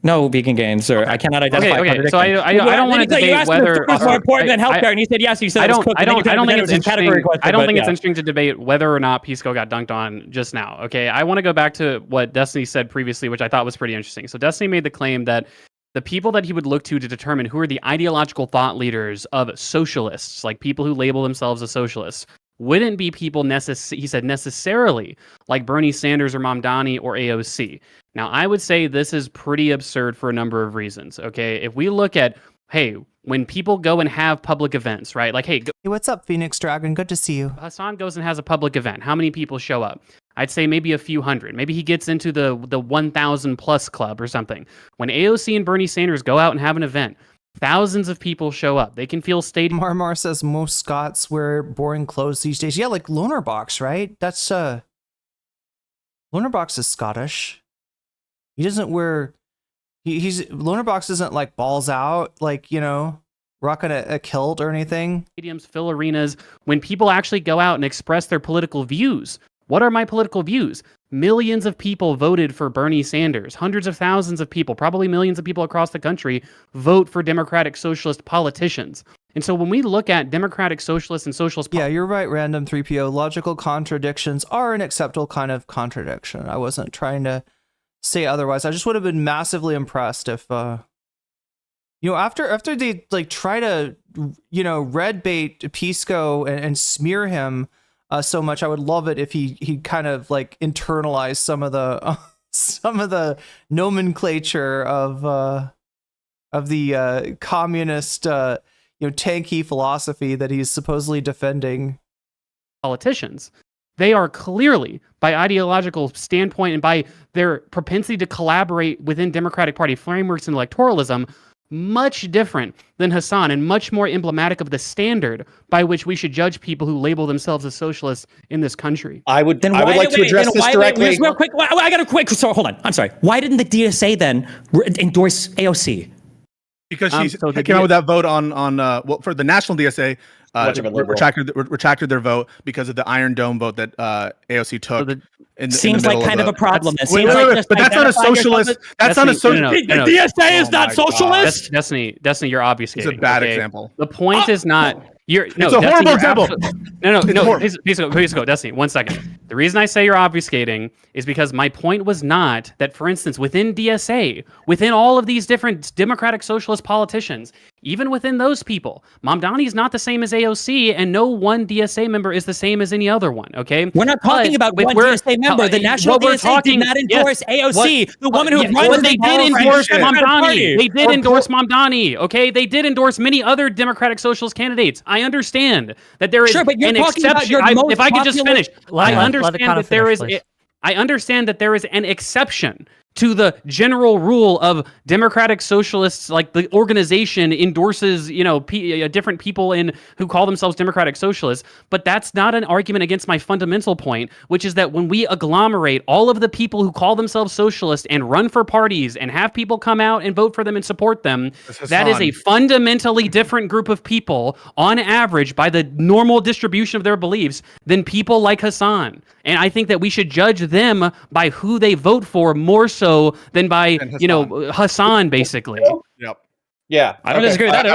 S11: No, vegan gain, sir. I cannot identify.
S5: Okay. So I don't want to debate whether
S11: it's more important than healthcare, and you said yes. You said
S5: I don't think it's interesting. I don't think it's
S11: interesting
S5: to debate whether or not Pisco got dunked on just now. Okay, I want to go back to what Destiny said previously, which I thought was pretty interesting. So Destiny made the claim that the people that he would look to determine who are the ideological thought leaders of socialists, like people who label themselves as socialists, wouldn't be people necessarily like Bernie Sanders or Mamdani or AOC. Now, I would say this is pretty absurd for a number of reasons, okay? If we look at, hey, when people go and have public events, right? Like, hey,
S1: what's up, Phoenix Dragon? Good to see you.
S5: Hassan goes and has a public event. How many people show up? I'd say maybe a few hundred. Maybe he gets into the 1,000 plus club or something. When AOC and Bernie Sanders go out and have an event, thousands of people show up. They can feel stadium.
S1: Marmar says most Scots wear boring clothes these days. Yeah, like Lonerbox, right? That's Lonerbox is Scottish. He doesn't wear. He's Lonerbox isn't like balls out, like rocking a kilt or anything.
S5: Stadiums fill arenas when people actually go out and express their political views. What are my political views? millions of people voted for Bernie Sanders. Hundreds of thousands of people, probably millions of people across the country, vote for Democratic Socialist politicians. And so when we look at Democratic Socialists and Socialist...
S1: Yeah, you're right, Random 3PO. Logical contradictions are an acceptable kind of contradiction. I wasn't trying to say otherwise. I just would have been massively impressed if... after they like try to, red bait Pisco and smear him so much, I would love it if he kind of like internalized some of the nomenclature of the communist tanky philosophy that he's supposedly defending.
S5: Politicians. They are clearly, by ideological standpoint and by their propensity to collaborate within Democratic Party frameworks and electoralism, much different than Hassan and much more emblematic of the standard by which we should judge people who label themselves as socialists in this country.
S10: I would like to address this directly.
S11: Real quick, I got a quick. So hold on. I'm sorry. Why didn't the DSA then endorse AOC?
S9: Because she came out with that vote on for the national DSA. Retracted their vote because of the Iron Dome vote that AOC took.
S11: Seems like kind of a problem.
S9: But that's not a socialist. That's not a socialist.
S11: The DSA is not socialist.
S5: Destiny, you're obfuscating.
S9: It's a bad example.
S5: The point is not.
S9: It's a horrible example.
S5: No. Please go, Destiny. 1 second. The reason I say you're obfuscating is because my point was not that, for instance, within DSA, within all of these different Democratic Socialist politicians, even within those people, Mamdani is not the same as AOC, and no one DSA member is the same as any other one. Okay,
S11: we're not talking about one DSA member. The national DSA did not endorse AOC. The woman who runs
S5: they did endorse Mamdani. They did endorse Mamdani. Okay, they did endorse many other Democratic Socialist candidates. I understand that there is an exception. If I could just finish, I understand that there is an exception to the general rule of Democratic Socialists, like the organization endorses, different people who call themselves Democratic Socialists. But that's not an argument against my fundamental point, which is that when we agglomerate all of the people who call themselves socialists and run for parties and have people come out and vote for them and support them, that is a fundamentally different group of people on average by the normal distribution of their beliefs than people like Hassan. And I think that we should judge them by who they vote for more so than by Hassan basically.
S9: Yep.
S10: Yeah,
S11: I don't disagree with that.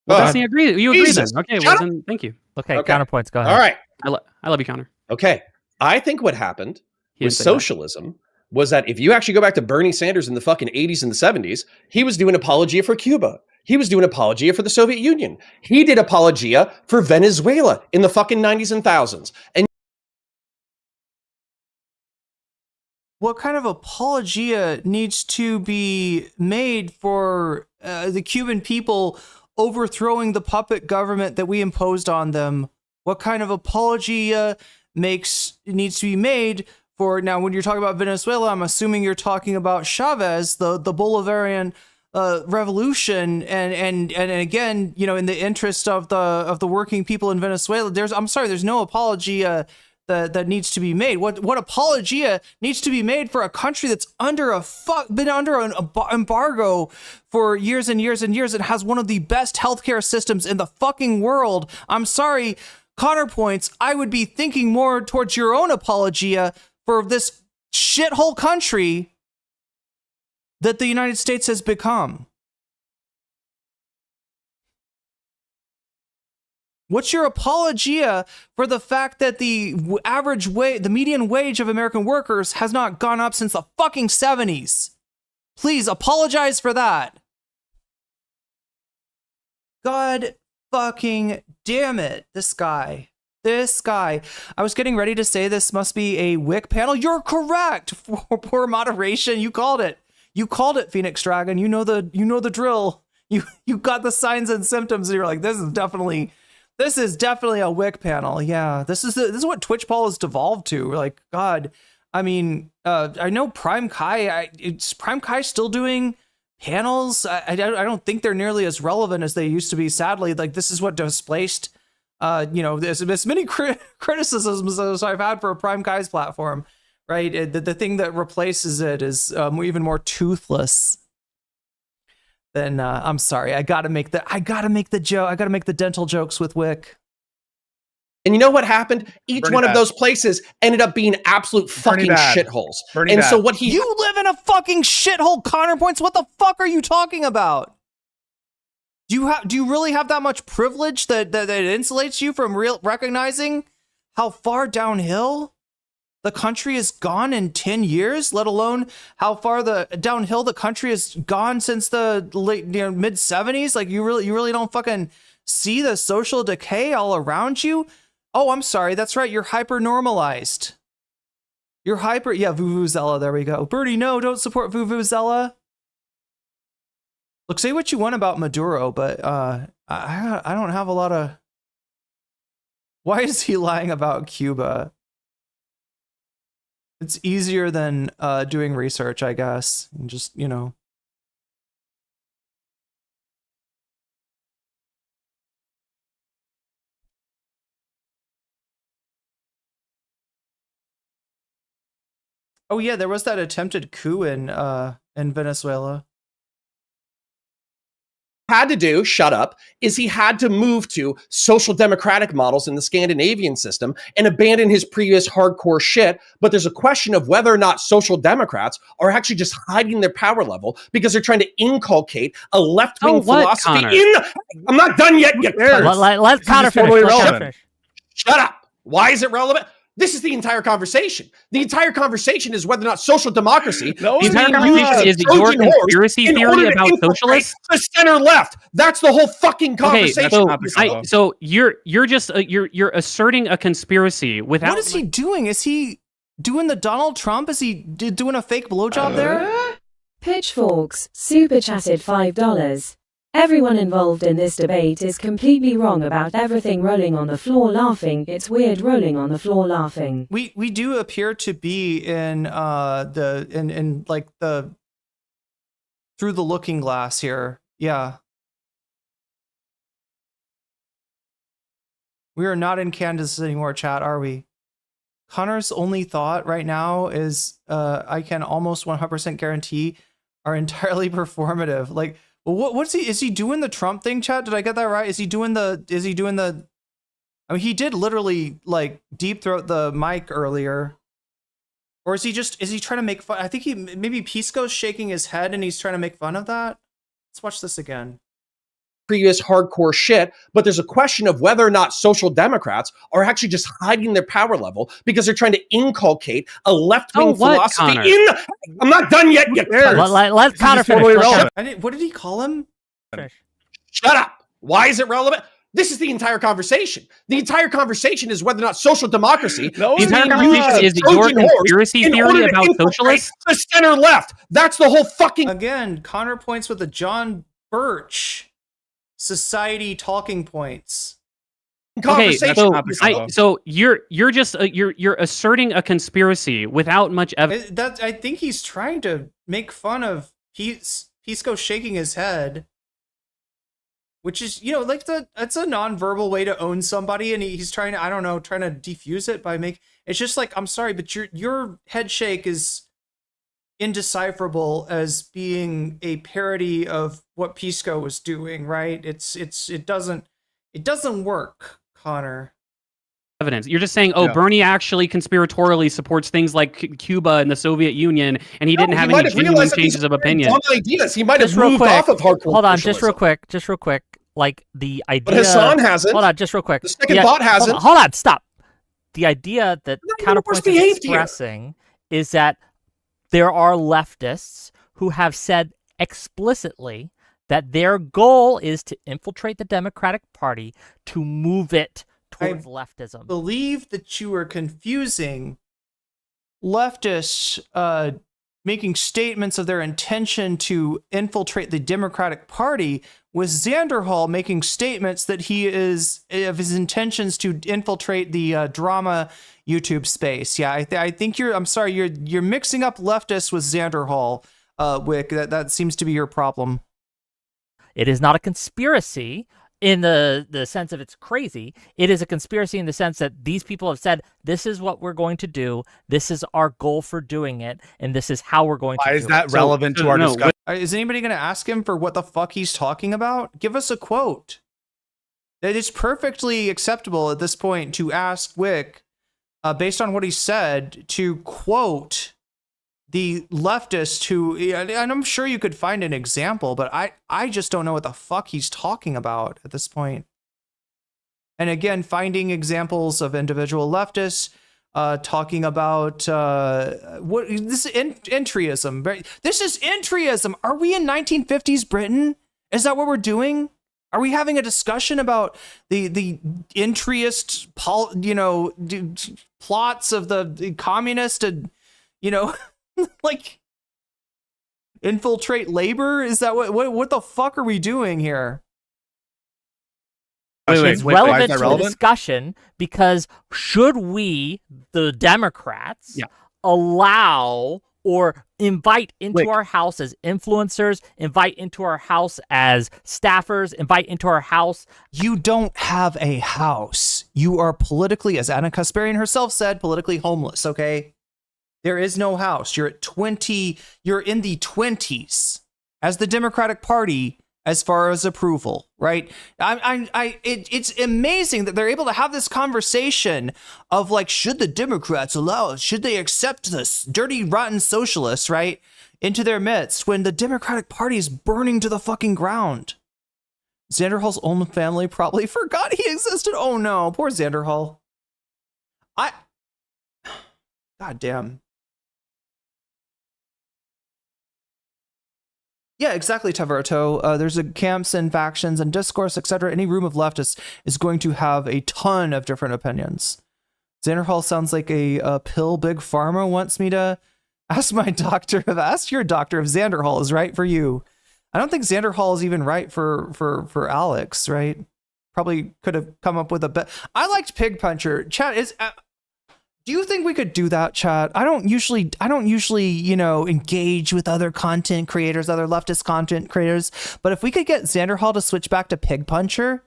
S5: Well, Destiny agrees. You agree then? Okay. Well, then thank you.
S4: Okay. Counterpoints. Go ahead.
S10: All right.
S5: I love you, Connor.
S10: Okay. I think what happened with socialism was that if you actually go back to Bernie Sanders in the fucking 80s and the 70s, he was doing apologia for Cuba. He was doing apologia for the Soviet Union. He did apologia for Venezuela in the fucking 90s and thousands. And
S1: what kind of apologia needs to be made for the Cuban people overthrowing the puppet government that we imposed on them? What kind of apologia needs to be made for, now when you're talking about Venezuela, I'm assuming you're talking about Chavez, the Bolivarian revolution, and again, in the interest of the working people in Venezuela, there's no apologia that needs to be made. What apologia needs to be made for a country that's been under an embargo for years and years and years and has one of the best healthcare systems in the fucking world? I'm sorry, counterpoints. I would be thinking more towards your own apologia for this shithole country that the United States has become. What's your apologia for the fact that the median wage of American workers has not gone up since the fucking 70s? Please apologize for that. God fucking damn it. This guy. I was getting ready to say this must be a Whick panel. You're correct. For poor moderation, you called it. You called it, Phoenix Dragon. You know the drill. You got the signs and symptoms, and you're like, this is definitely a Whick panel. Yeah, this is what Twitch Paul has devolved to. Like, God, I mean, I know Prime Kai. Is Prime Kai still doing panels? I don't think they're nearly as relevant as they used to be. Sadly, like this is what displaced. There's many criticisms as I've had for Prime Kai's platform. Right, the thing that replaces it is even more toothless. Then I'm sorry, I gotta make the joke. I gotta make the dental jokes with Whick.
S10: And you know what happened? Each
S9: Bernie
S10: one
S9: bad.
S10: of those places ended up being absolute fucking
S9: bad.
S10: shitholes.
S9: Bernie
S10: And so
S9: bad.
S10: what he
S1: You live in a fucking shithole, Connor Points. What the fuck are you talking about? Do you really have that much privilege that insulates you from recognizing how far downhill the country has gone in 10 years, let alone how far downhill the country has gone since the late mid 70s? Like you really don't fucking see the social decay all around you? Oh, I'm sorry. That's right. You're hyper normalized. You're hyper. Yeah, Vuvuzela. There we go. Birdie, no, don't support Vuvuzela. Look, say what you want about Maduro, but I don't have a lot of. Why is he lying about Cuba? It's easier than doing research, I guess. And just, you know. Oh yeah, there was that attempted coup in Venezuela.
S10: had to do, shut up, is he had to move to social democratic models in the Scandinavian system and abandon his previous hardcore shit. But there's a question of whether or not social democrats are actually just hiding their power level because they're trying to inculcate a left-wing philosophy I'm not done yet.
S4: Let's Connor finish.
S10: Shut up. Why is it relevant? This is the entire conversation. The entire conversation is whether or not social democracy.
S5: The entire conversation is your conspiracy theory about socialists.
S10: The center left. That's the whole fucking conversation.
S5: Okay, so you're just you're asserting a conspiracy without.
S1: What is he doing? Is he doing the Donald Trump? Is he doing a fake blowjob there?
S6: Pitchforks super chatted $5. Everyone involved in this debate is completely wrong about everything. Rolling on the floor laughing. It's weird rolling on the floor laughing.
S1: We do appear to be in like the through the looking glass here. Yeah. We are not in Kansas anymore, chat, are we? Connor's only thought right now is I can almost 100% guarantee are entirely performative. Like, what's he? Is he doing the Trump thing, chat? Did I get that right? Is he doing the? I mean, he did literally like deep throat the mic earlier, or is he trying to make fun? I think maybe Pisco's shaking his head and he's trying to make fun of that. Let's watch this again.
S10: Previous hardcore shit, but there's a question of whether or not social democrats are actually just hiding their power level because they're trying to inculcate a left-wing philosophy I'm not done yet.
S4: Let's Connor finish.
S1: What did he call him?
S10: Shut up. Why is it relevant? This is the entire conversation. The entire conversation is whether or not social democracy.
S5: The entire conversation is your conspiracy theory about socialists.
S10: The center left. That's the whole fucking.
S1: Again, Connor points with the John Birch society talking points.
S5: Okay, so you're just you're asserting a conspiracy without much evidence.
S1: I think he's trying to make fun of Pisco shaking his head, which is, you know, like that's a nonverbal way to own somebody, and he's trying to, I don't know, trying to defuse it by it's just like, I'm sorry, but your head shake is indecipherable as being a parody of what Pisco was doing, right? It doesn't work, Connor.
S5: Evidence. You're just saying, Bernie actually conspiratorially supports things like Cuba and the Soviet Union, and he didn't have any genuine changes of opinion.
S10: Ideas. He might have moved off of hardcore.
S4: Hold on, just real quick. Like the idea.
S10: But Hassan hasn't.
S4: Hold on, just real quick.
S10: The second bot hasn't.
S4: Hold on, stop. The idea that Counterpoint is expressing is that there are leftists who have said explicitly that their goal is to infiltrate the Democratic Party to move it towards leftism.
S1: I believe that you are confusing leftists making statements of their intention to infiltrate the Democratic Party with Xanderhall making statements that he is of his intentions to infiltrate the drama YouTube space. Yeah, I think I'm sorry, you're mixing up leftists with Xanderhall, Whick. That seems to be your problem.
S4: It is not a conspiracy in the sense of it's crazy. It is a conspiracy in the sense that these people have said, this is what we're going to do, this is our goal for doing it, and this is how we're going to do it.
S9: Why is that relevant to our discussion?
S1: Is anybody going to ask him for what the fuck he's talking about? Give us a quote. It is perfectly acceptable at this point to ask Whick, based on what he said, to quote the leftist who, and I'm sure you could find an example, but I just don't know what the fuck he's talking about at this point. And again, finding examples of individual leftists talking about what this is entryism. This is entryism. Are we in 1950s Britain? Is that what we're doing? Are we having a discussion about the entryist, plots of the communist and, like infiltrate labor? Is that what the fuck are we doing here?
S4: It's relevant to the discussion because should we, the Democrats, allow or invite into our house as influencers, invite into our house as staffers, invite into our house?
S1: You don't have a house. You are politically, as Anna Kasparian herself said, politically homeless, okay? There is no house. You're at 20, you're in the 20s as the Democratic Party as far as approval, right? It's amazing that they're able to have this conversation of like, should the Democrats allow, should they accept this dirty, rotten socialists, right, into their midst when the Democratic Party is burning to the fucking ground? Xander Hall's own family probably forgot he existed. Oh no, poor Xander Hall. God damn. Yeah, exactly, Taverto. There's camps and factions and discourse, etc. Any room of leftists is going to have a ton of different opinions. Xander Hall sounds like a pill Big Pharma wants me to ask my doctor. Ask your doctor if Xander Hall is right for you. I don't think Xander Hall is even right for Alex, right? Probably could have come up with a bit. I liked Pig Puncher. Chat is. Do you think we could do that, chat? I don't usually, engage with other content creators, other leftist content creators. But if we could get Xander Hall to switch back to Pig Puncher,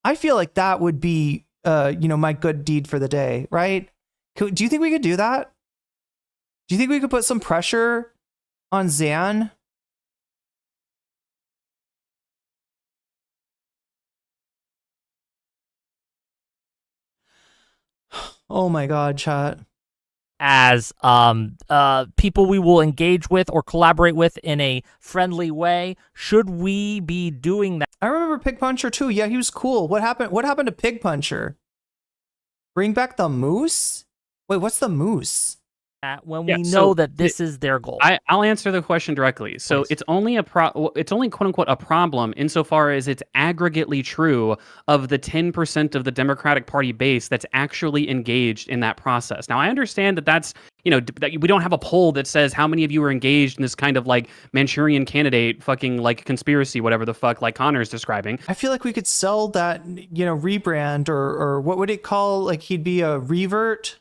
S1: I feel like that would be, my good deed for the day, right? Do you think we could do that? Do you think we could put some pressure on Xan? Oh my God, chat.
S4: As people we will engage with or collaborate with in a friendly way. Should we be doing that?
S1: I remember Pig Puncher too. Yeah, he was cool. What happened to Pig Puncher? Bring back the moose? Wait, what's the moose?
S4: When we know that this is their goal.
S5: I'll answer the question directly. So
S4: Please.
S5: it's only it's only quote unquote a problem insofar as it's aggregately true of the 10% of the Democratic Party base that's actually engaged in that process. Now I understand that that's, that we don't have a poll that says how many of you are engaged in this kind of like Manchurian Candidate fucking like conspiracy, whatever the fuck like Connor's describing.
S1: I feel like we could sell that, rebrand or what would it call? Like he'd be a revert.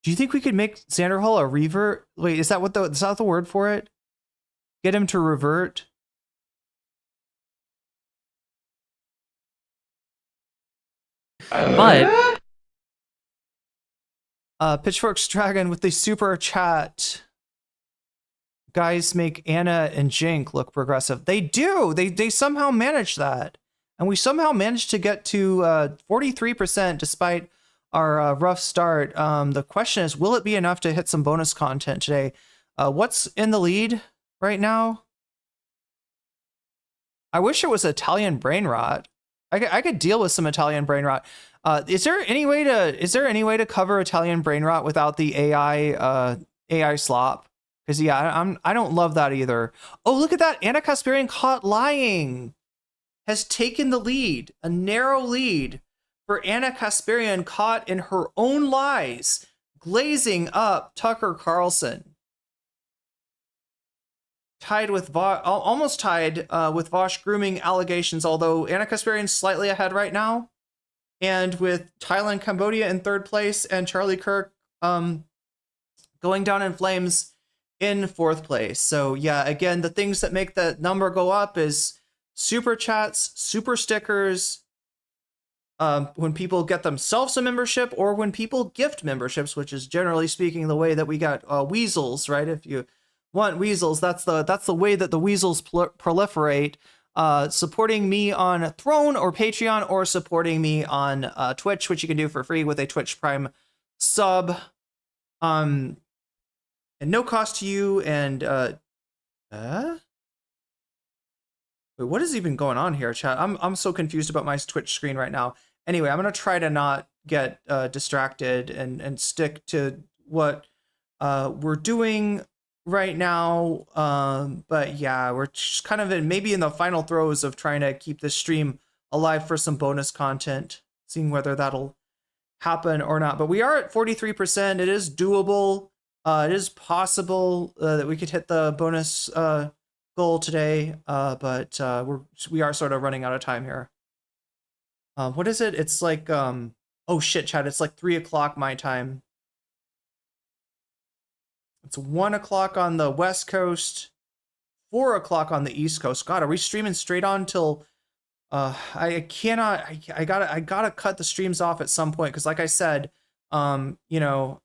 S1: Do you think we could make Xander Hall a revert? Wait, is that the word for it? Get him to revert?
S4: But
S1: Pitchforks Dragon with the super chat. Guys make Anna and Jink look progressive. They do. They somehow managed that. And we somehow managed to get to 43% despite our rough start. The question is, will it be enough to hit some bonus content today? What's in the lead right now? I wish it was Italian brain rot. I could deal with some Italian brain rot. Is there any way to cover Italian brain rot without the AI slop? Because I don't love that either. Oh, look at that! Anna Kasparian caught lying has taken the lead, a narrow lead for Anna Kasparian, caught in her own lies, glazing up Tucker Carlson. Tied with almost tied with Vosh grooming allegations, although Anna Kasparian's slightly ahead right now, and with Thailand, Cambodia in third place, and Charlie Kirk going down in flames in fourth place. So yeah, again, the things that make the number go up is super chats, super stickers, when people get themselves a membership, or when people gift memberships, which is generally speaking the way that we got weasels, right? If you want weasels, that's the way that the weasels proliferate. supporting me on Throne or Patreon, or supporting me on Twitch, which you can do for free with a Twitch Prime sub. And no cost to you. And wait, what is even going on here, chat? I'm so confused about my Twitch screen right now. Anyway, I'm gonna try to not get distracted and stick to what we're doing right now. But yeah, we're just kind of maybe in the final throes of trying to keep this stream alive for some bonus content, seeing whether that'll happen or not. But we are at 43%. It is doable. It is possible that we could hit the bonus goal today, but we are sort of running out of time here. What is it? It's like oh shit, chat, it's like 3 o'clock my time. It's 1 o'clock on the West Coast, 4 o'clock on the East Coast. God, are we streaming straight on till I gotta cut the streams off at some point, because like I said, you know,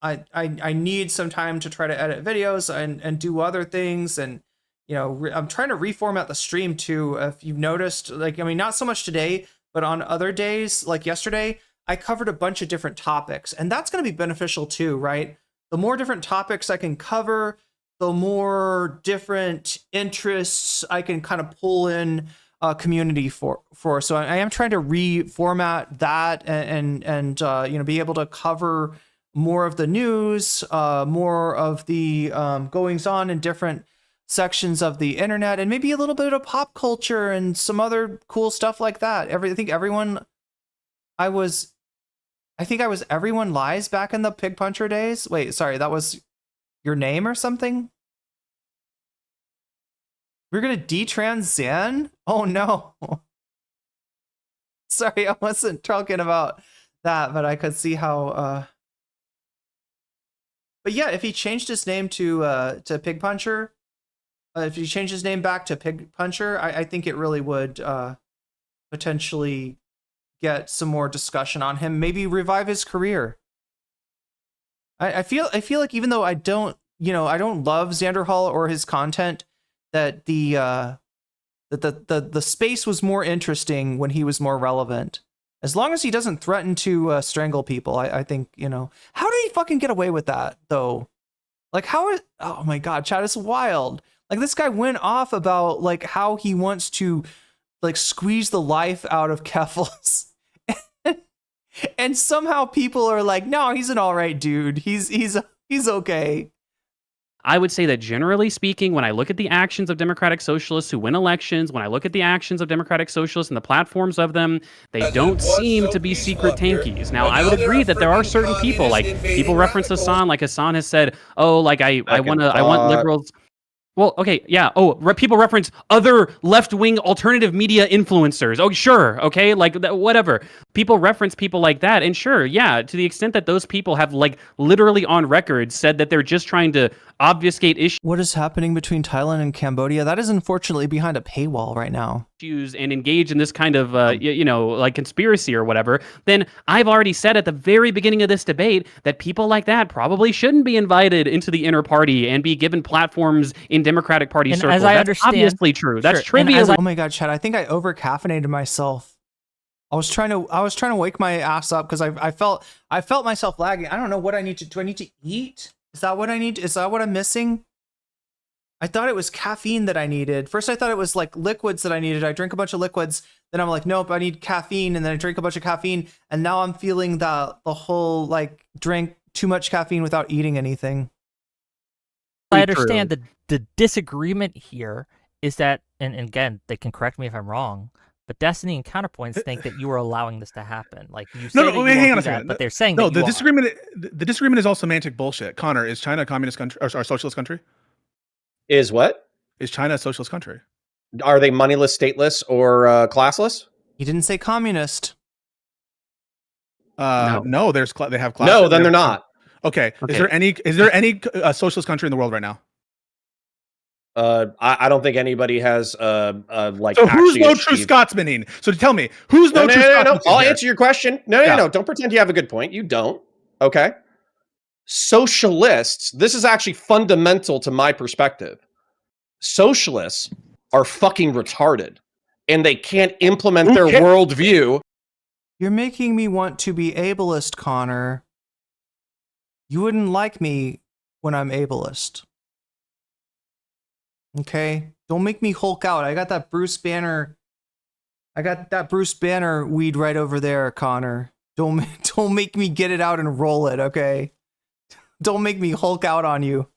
S1: I need some time to try to edit videos and do other things. And you know, I'm trying to reformat the stream too. If you've noticed, like, I mean, not so much today, but on other days, like yesterday, I covered a bunch of different topics, and that's going to be beneficial too, right? The more different topics I can cover, the more different interests I can kind of pull in community for. So I am trying to reformat that and you know, be able to cover more of the news, more of the goings on in different sections of the internet, and maybe a little bit of pop culture and some other cool stuff like that. I think I was Everyone Lies back in the Pig Puncher days. Wait, sorry, that was your name or something? We're gonna detrans Zan? Oh no. Sorry, I wasn't talking about that, but I could see how but yeah, if he changed his name to Pig Puncher, if he changed his name back to Pig Puncher, I think it really would potentially get some more discussion on him, maybe revive his career. I feel like even though I don't love Xander Hall or his content, that the space was more interesting when he was more relevant. As long as he doesn't threaten to strangle people, I think, you know. How did he fucking get away with that though? Like, oh my god, chat, it's wild. Like, this guy went off about like how he wants to like squeeze the life out of Keffals. And somehow people are like, no, he's an all right dude. He's okay.
S5: I would say that generally speaking, when I look at the actions of democratic socialists who win elections, when I look at the actions of democratic socialists and the platforms of them, they don't seem to be secret tankies. Now, I would agree that there are certain people, like people reference Hassan, like Hassan has said, oh, like I want liberals. Well, okay, yeah. Oh, people reference other left-wing alternative media influencers. Oh, sure, okay, like whatever. People reference people like that, and sure, yeah, to the extent that those people have like literally on record said that they're just trying to obfuscate issues.
S1: What is happening between Thailand and Cambodia? That is unfortunately behind a paywall right now.
S5: And engage in this kind of, like conspiracy or whatever, then I've already said at the very beginning of this debate that people like that probably shouldn't be invited into the inner party and be given platforms in Democratic Party circles.
S4: As I
S5: That's
S4: understand,
S5: obviously true. That's
S4: sure.
S5: trivial.
S1: Oh my god, Chad! I think I over-caffeinated myself. I was trying to wake my ass up because I felt myself lagging. I don't know what I need to. Do I need to eat? Is that what I need? Is that what I'm missing? I thought it was caffeine that I needed. First, I thought it was like liquids that I needed. I drink a bunch of liquids. Then I'm like, nope, I need caffeine. And then I drink a bunch of caffeine. And now I'm feeling the whole like drink too much caffeine without eating anything.
S4: I understand the disagreement here is that, and again, they can correct me if I'm wrong, but Destiny and Counterpoints think that you are allowing this to happen. Like you say,
S9: hang on a second.
S4: But they're saying
S9: no.
S4: That
S9: The disagreement is all semantic bullshit. Connor, is China a communist country or a socialist country?
S10: Is what?
S9: Is China a socialist country?
S10: Are they moneyless, stateless, or classless?
S1: He didn't say communist.
S9: No. They have class.
S10: No, then they're not.
S9: Okay. Is there any socialist country in the world right now?
S10: I don't think anybody has like.
S9: So who's no true Scotsman? So tell me, who's no true Scotsman?
S10: I'll answer your question. No. Don't pretend you have a good point. You don't. Okay. Socialists. This is actually fundamental to my perspective. Socialists are fucking retarded and they can't implement their worldview.
S1: You're making me want to be ableist, Connor. You wouldn't like me when I'm ableist. Okay? Don't make me Hulk out. I got that Bruce Banner weed right over there, Connor. Don't make me get it out and roll it, okay? Don't make me Hulk out on you.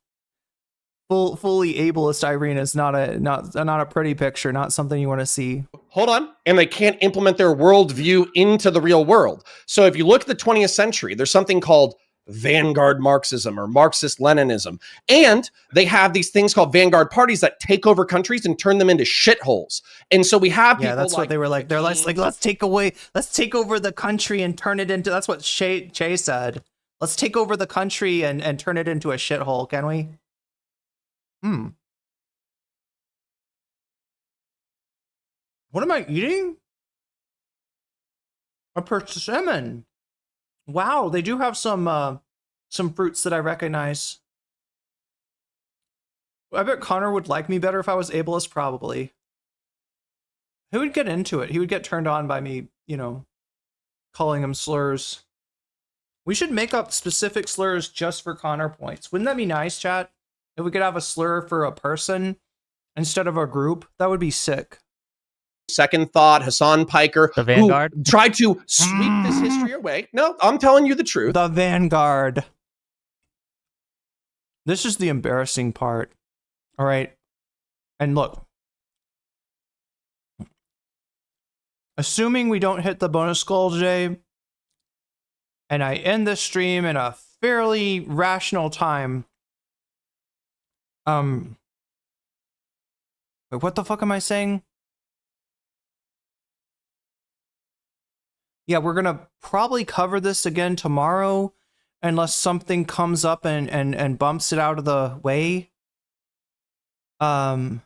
S1: Fully ableist Irene is not a pretty picture, not something you want to see.
S10: Hold on. And they can't implement their worldview into the real world. So if you look at the 20th century, there's something called vanguard Marxism or Marxist Leninism. And they have these things called vanguard parties that take over countries and turn them into shitholes. And so we have people,
S1: yeah, that's what they were like. They're like, let's take over the country and turn it into, that's what Che said. Let's take over the country and turn it into a shithole, can we? What am I eating? A persimmon. Wow, they do have some fruits that I recognize. I bet Connor would like me better if I was ableist, probably. He would get into it. He would get turned on by me, you know, calling him slurs. We should make up specific slurs just for Connor points. Wouldn't that be nice, chat? If we could have a slur for a person instead of a group, that would be sick.
S10: Second Thought, Hassan Piker,
S4: the Vanguard,
S10: who tried to sweep this history away. No, I'm telling you the truth.
S1: The Vanguard. This is the embarrassing part. All right. And look. Assuming we don't hit the bonus skull today, and I end this stream in a fairly rational time. Wait, what the fuck am I saying? Yeah, we're gonna probably cover this again tomorrow, unless something comes up and bumps it out of the way. But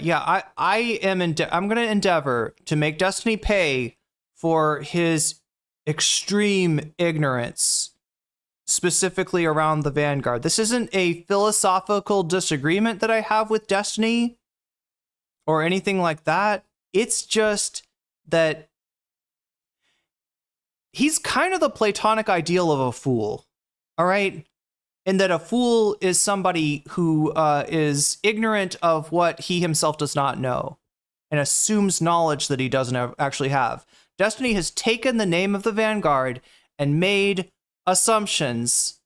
S1: yeah, I'm gonna endeavor to make Destiny pay for his extreme ignorance, specifically around the Vanguard. This isn't a philosophical disagreement that I have with Destiny or anything like that. It's just that he's kind of the Platonic ideal of a fool, all right? And that a fool is somebody who is ignorant of what he himself does not know and assumes knowledge that he doesn't actually have. Destiny has taken the name of the Vanguard and made assumptions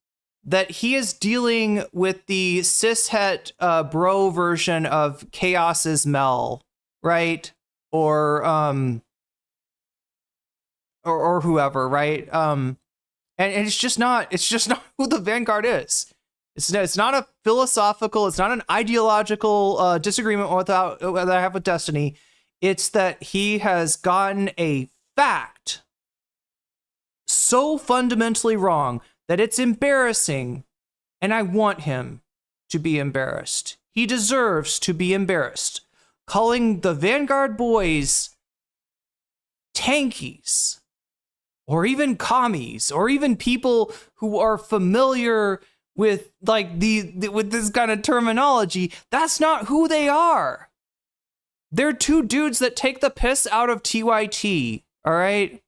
S1: that he is dealing with the cishet bro version of Chaos is Mel, right? Or whoever, right? And it's just not who the Vanguard is. It's not a philosophical, it's not an ideological disagreement that I have with Destiny. It's that he has gotten a fact so fundamentally wrong that it's embarrassing, and I want him to be embarrassed. He deserves to be embarrassed. Calling the Vanguard boys tankies, or even commies, or even people who are familiar with with this kind of terminology, that's not who they are. They're two dudes that take the piss out of TYT, all right?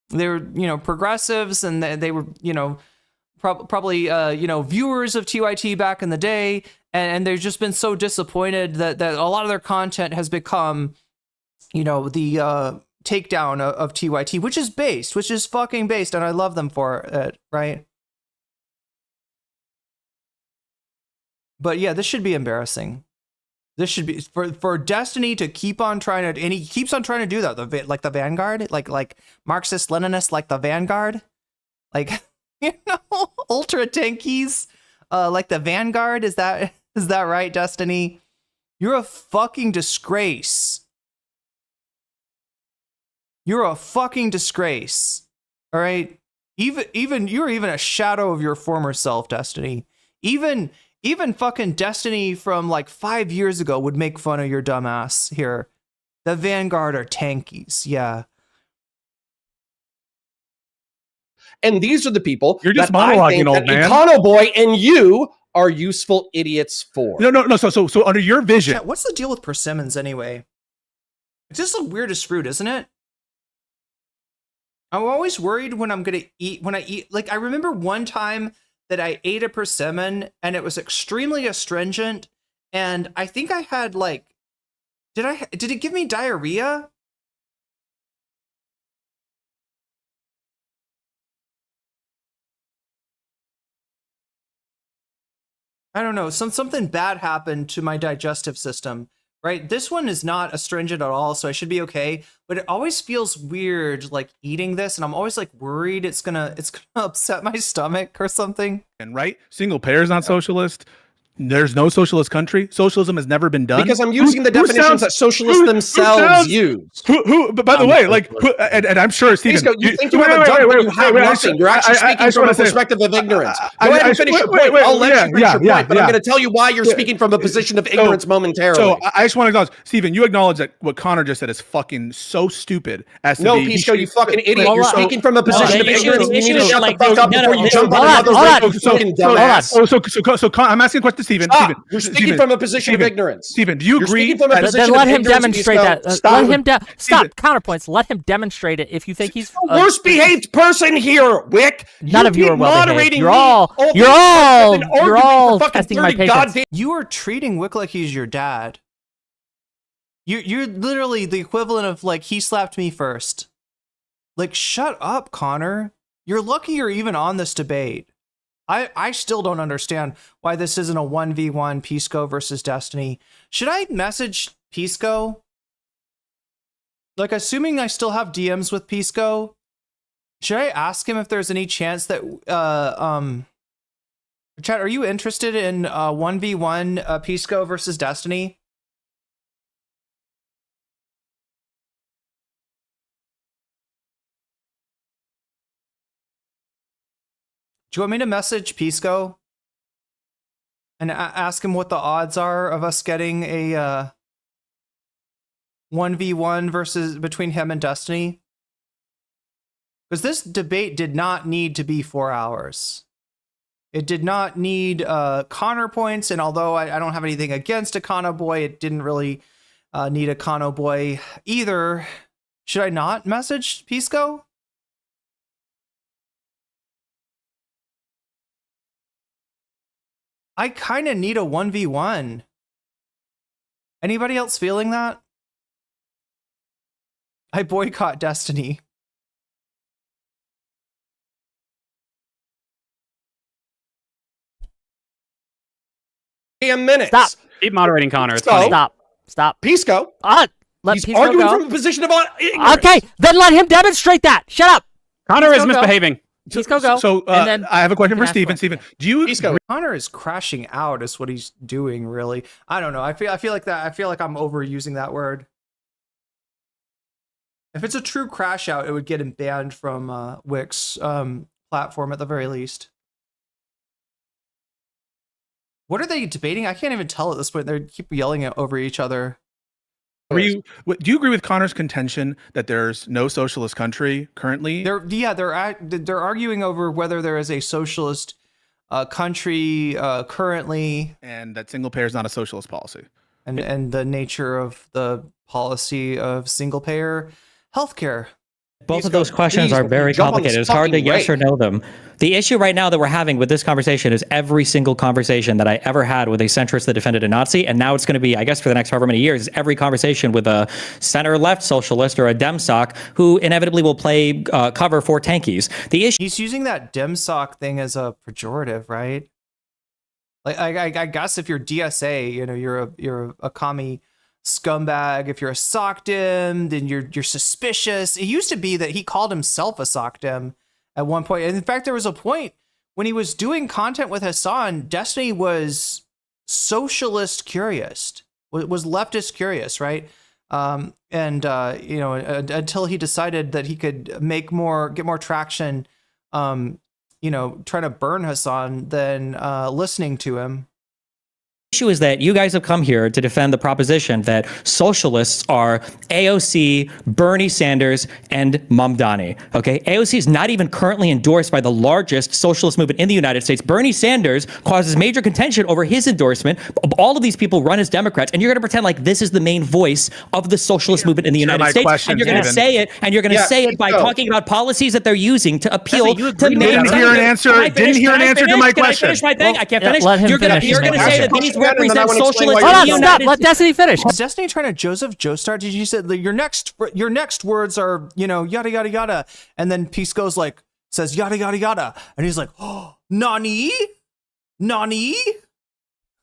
S1: They're, progressives, and they were, probably, viewers of TYT back in the day, and they've just been so disappointed that a lot of their content has become, the takedown of TYT, which is fucking based, and I love them for it, right? But yeah, this should be embarrassing. This should be for Destiny to keep on trying to, and he keeps on trying to do that, like the Vanguard, like Marxist Leninist, like the Vanguard, ultra tankies, like the Vanguard. Is that right, Destiny? You're a fucking disgrace. You're a fucking disgrace. All right. Even you're even a shadow of your former self, Destiny. Even fucking Destiny from like 5 years ago would make fun of your dumbass here. The Vanguard are tankies, yeah.
S10: And these are the people
S9: You're just
S10: that I
S9: monologuing,
S10: think
S9: old
S10: that
S9: man.
S10: Econo Boy and you are useful idiots for?
S9: No. So under your vision,
S1: Chat, what's the deal with persimmons anyway? It's just the weirdest fruit, isn't it? I'm always worried when I'm gonna eat. When I eat, like I remember one time that I ate a persimmon and it was extremely astringent, and I think I had like, did it give me diarrhea? I don't know. Something bad happened to my digestive system. Right, this one is not astringent at all, so I should be okay. But it always feels weird, like eating this, and I'm always like worried it's gonna upset my stomach or something.
S9: And right, single payer is not socialist. There's no socialist country. Socialism has never been done.
S10: Because I'm using the definitions that socialists themselves use.
S9: But by the way, like, and I'm sure, Stephen,
S10: Pisco, you think you have a gun, but you have nothing. You're actually speaking from a perspective of ignorance. Go ahead and finish your point. I'll let you finish your point, but I'm going to tell you why you're speaking from a position of ignorance momentarily.
S9: So I just want to acknowledge, Stephen, you acknowledge that what Connor just said is fucking so stupid as to be.
S10: No, Pisco, you fucking idiot. You're speaking from a position of ignorance. You need to shut the fuck up before you jump on another fucking dumbass.
S9: So I'm asking a question to Stephen.
S10: You're speaking from a position of ignorance.
S9: Stephen, do you agree?
S10: Then
S4: let him demonstrate that. Let him stop. Counterpoints. Let him demonstrate it if you think he's
S10: the worst behaved person here, Whick.
S4: None of you are well behaved. You're all testing my patience.
S1: You are treating Whick like he's your dad. You're literally the equivalent of like he slapped me first. Like, shut up, Connor. You're lucky you're even on this debate. I still don't understand why this isn't a 1v1 Pisco versus Destiny. Should I message Pisco? Like, assuming I still have DMs with Pisco, should I ask him if there's any chance that chat, are you interested in 1v1 Pisco versus Destiny? Do you want me to message Pisco and ask him what the odds are of us getting a 1v1 versus between him and Destiny? Because this debate did not need to be 4 hours. It did not need Connor points, and although I don't have anything against a Connor boy, it didn't really need a Connor boy either. Should I not message Pisco? I kind of need a 1v1. Anybody else feeling that? I boycott Destiny.
S10: Damn minutes.
S4: Stop.
S5: Keep moderating, Connor. It's
S4: Stop.
S10: Pisco.
S4: Let
S10: He's
S4: Pisco
S10: arguing
S4: go.
S10: from a position of ignorance.
S4: Okay, then let him demonstrate that. Shut up.
S5: Connor
S4: Pisco
S5: is misbehaving.
S4: Pisco go.
S9: So
S4: and then
S9: I have a question
S4: you
S9: for
S4: can
S9: Stephen.
S4: ask
S9: Stephen, do you?
S10: Pisco.
S1: Connor is crashing out is what he's doing, really. I don't know. I feel like that. I feel like I'm overusing that word. If it's a true crash out, it would get him banned from Whick's platform at the very least. What are they debating? I can't even tell at this point. They keep yelling over each other.
S9: Do you agree with Connor's contention that there's no socialist country currently?
S1: They're arguing over whether there is a socialist country currently,
S9: and that single payer is not a socialist policy,
S1: and the nature of the policy of single payer healthcare.
S11: Both of those questions are very complicated. It's hard to yes or no them. The issue right now that we're having with this conversation is every single conversation that I ever had with a centrist that defended a Nazi, and now it's going to be, I guess, for the next however many years, is every conversation with a center-left socialist or a Demsoc who inevitably will play cover for tankies. The issue
S1: He's using that Demsoc thing as a pejorative, right? Like, I guess if you're DSA, you know, you're a commie scumbag. If you're a SOCDem, then you're suspicious. It used to be that he called himself a SOCDem at one point. And in fact, there was a point when he was doing content with Hassan, Destiny was socialist curious, was leftist curious, right? You know, until he decided that he could get more traction, you know, trying to burn Hassan than listening to him.
S11: issue is that you guys have come here to defend the proposition that socialists are AOC, Bernie Sanders, and Mamdani. Okay, AOC is not even currently endorsed by the largest socialist movement in the United States. Bernie Sanders causes major contention over his endorsement. All of these people run as Democrats, and you're going to pretend like this is the main voice of the socialist movement in the United States, and you're going to say it, and you're going to say it by talking about policies that they're using to appeal to
S9: didn't hear an answer. Didn't hear an answer to my question.
S11: Can I finish my thing? I can't finish.
S4: Let him
S11: You're going
S4: finish.
S11: to say that these represent socialists.
S4: Hold on, stop. Let Destiny finish.
S1: Is Destiny trying to Joseph Joestar? Did you say your next words are, you know, yada yada yada, and then Pisco's like says yada yada yada, and he's like, oh, nani?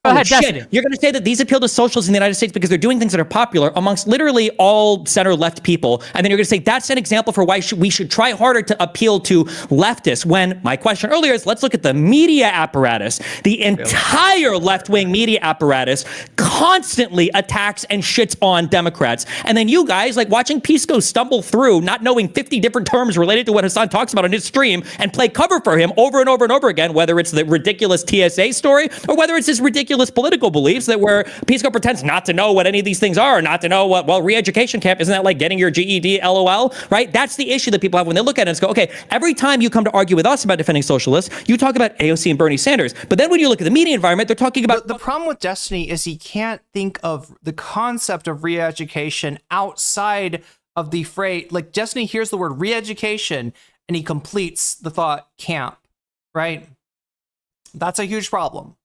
S11: Go ahead, shit. You're going to say that these appeal to socialists in the United States because they're doing things that are popular amongst literally all center-left people, and then you're going to say that's an example for why we should try harder to appeal to leftists, when my question earlier is, let's look at the media apparatus. The entire left-wing media apparatus constantly attacks and shits on Democrats, and then you guys, like watching Pisco stumble through, not knowing 50 different terms related to what Hassan talks about on his stream, and play cover for him over and over and over again, whether it's the ridiculous TSA story, or whether it's his ridiculous political beliefs that where Pisco pretends not to know what any of these things are, or not to know what, well, re-education camp, isn't that like getting your GED, LOL, right? That's the issue that people have when they look at it and go, okay, every time you come to argue with us about defending socialists, you talk about AOC and Bernie Sanders. But then when you look at the media environment, they're talking about...
S1: The problem with Destiny is he can't think of the concept of re-education outside of the phrase. Like, Destiny hears the word re-education and he completes the thought camp, right? That's a huge problem.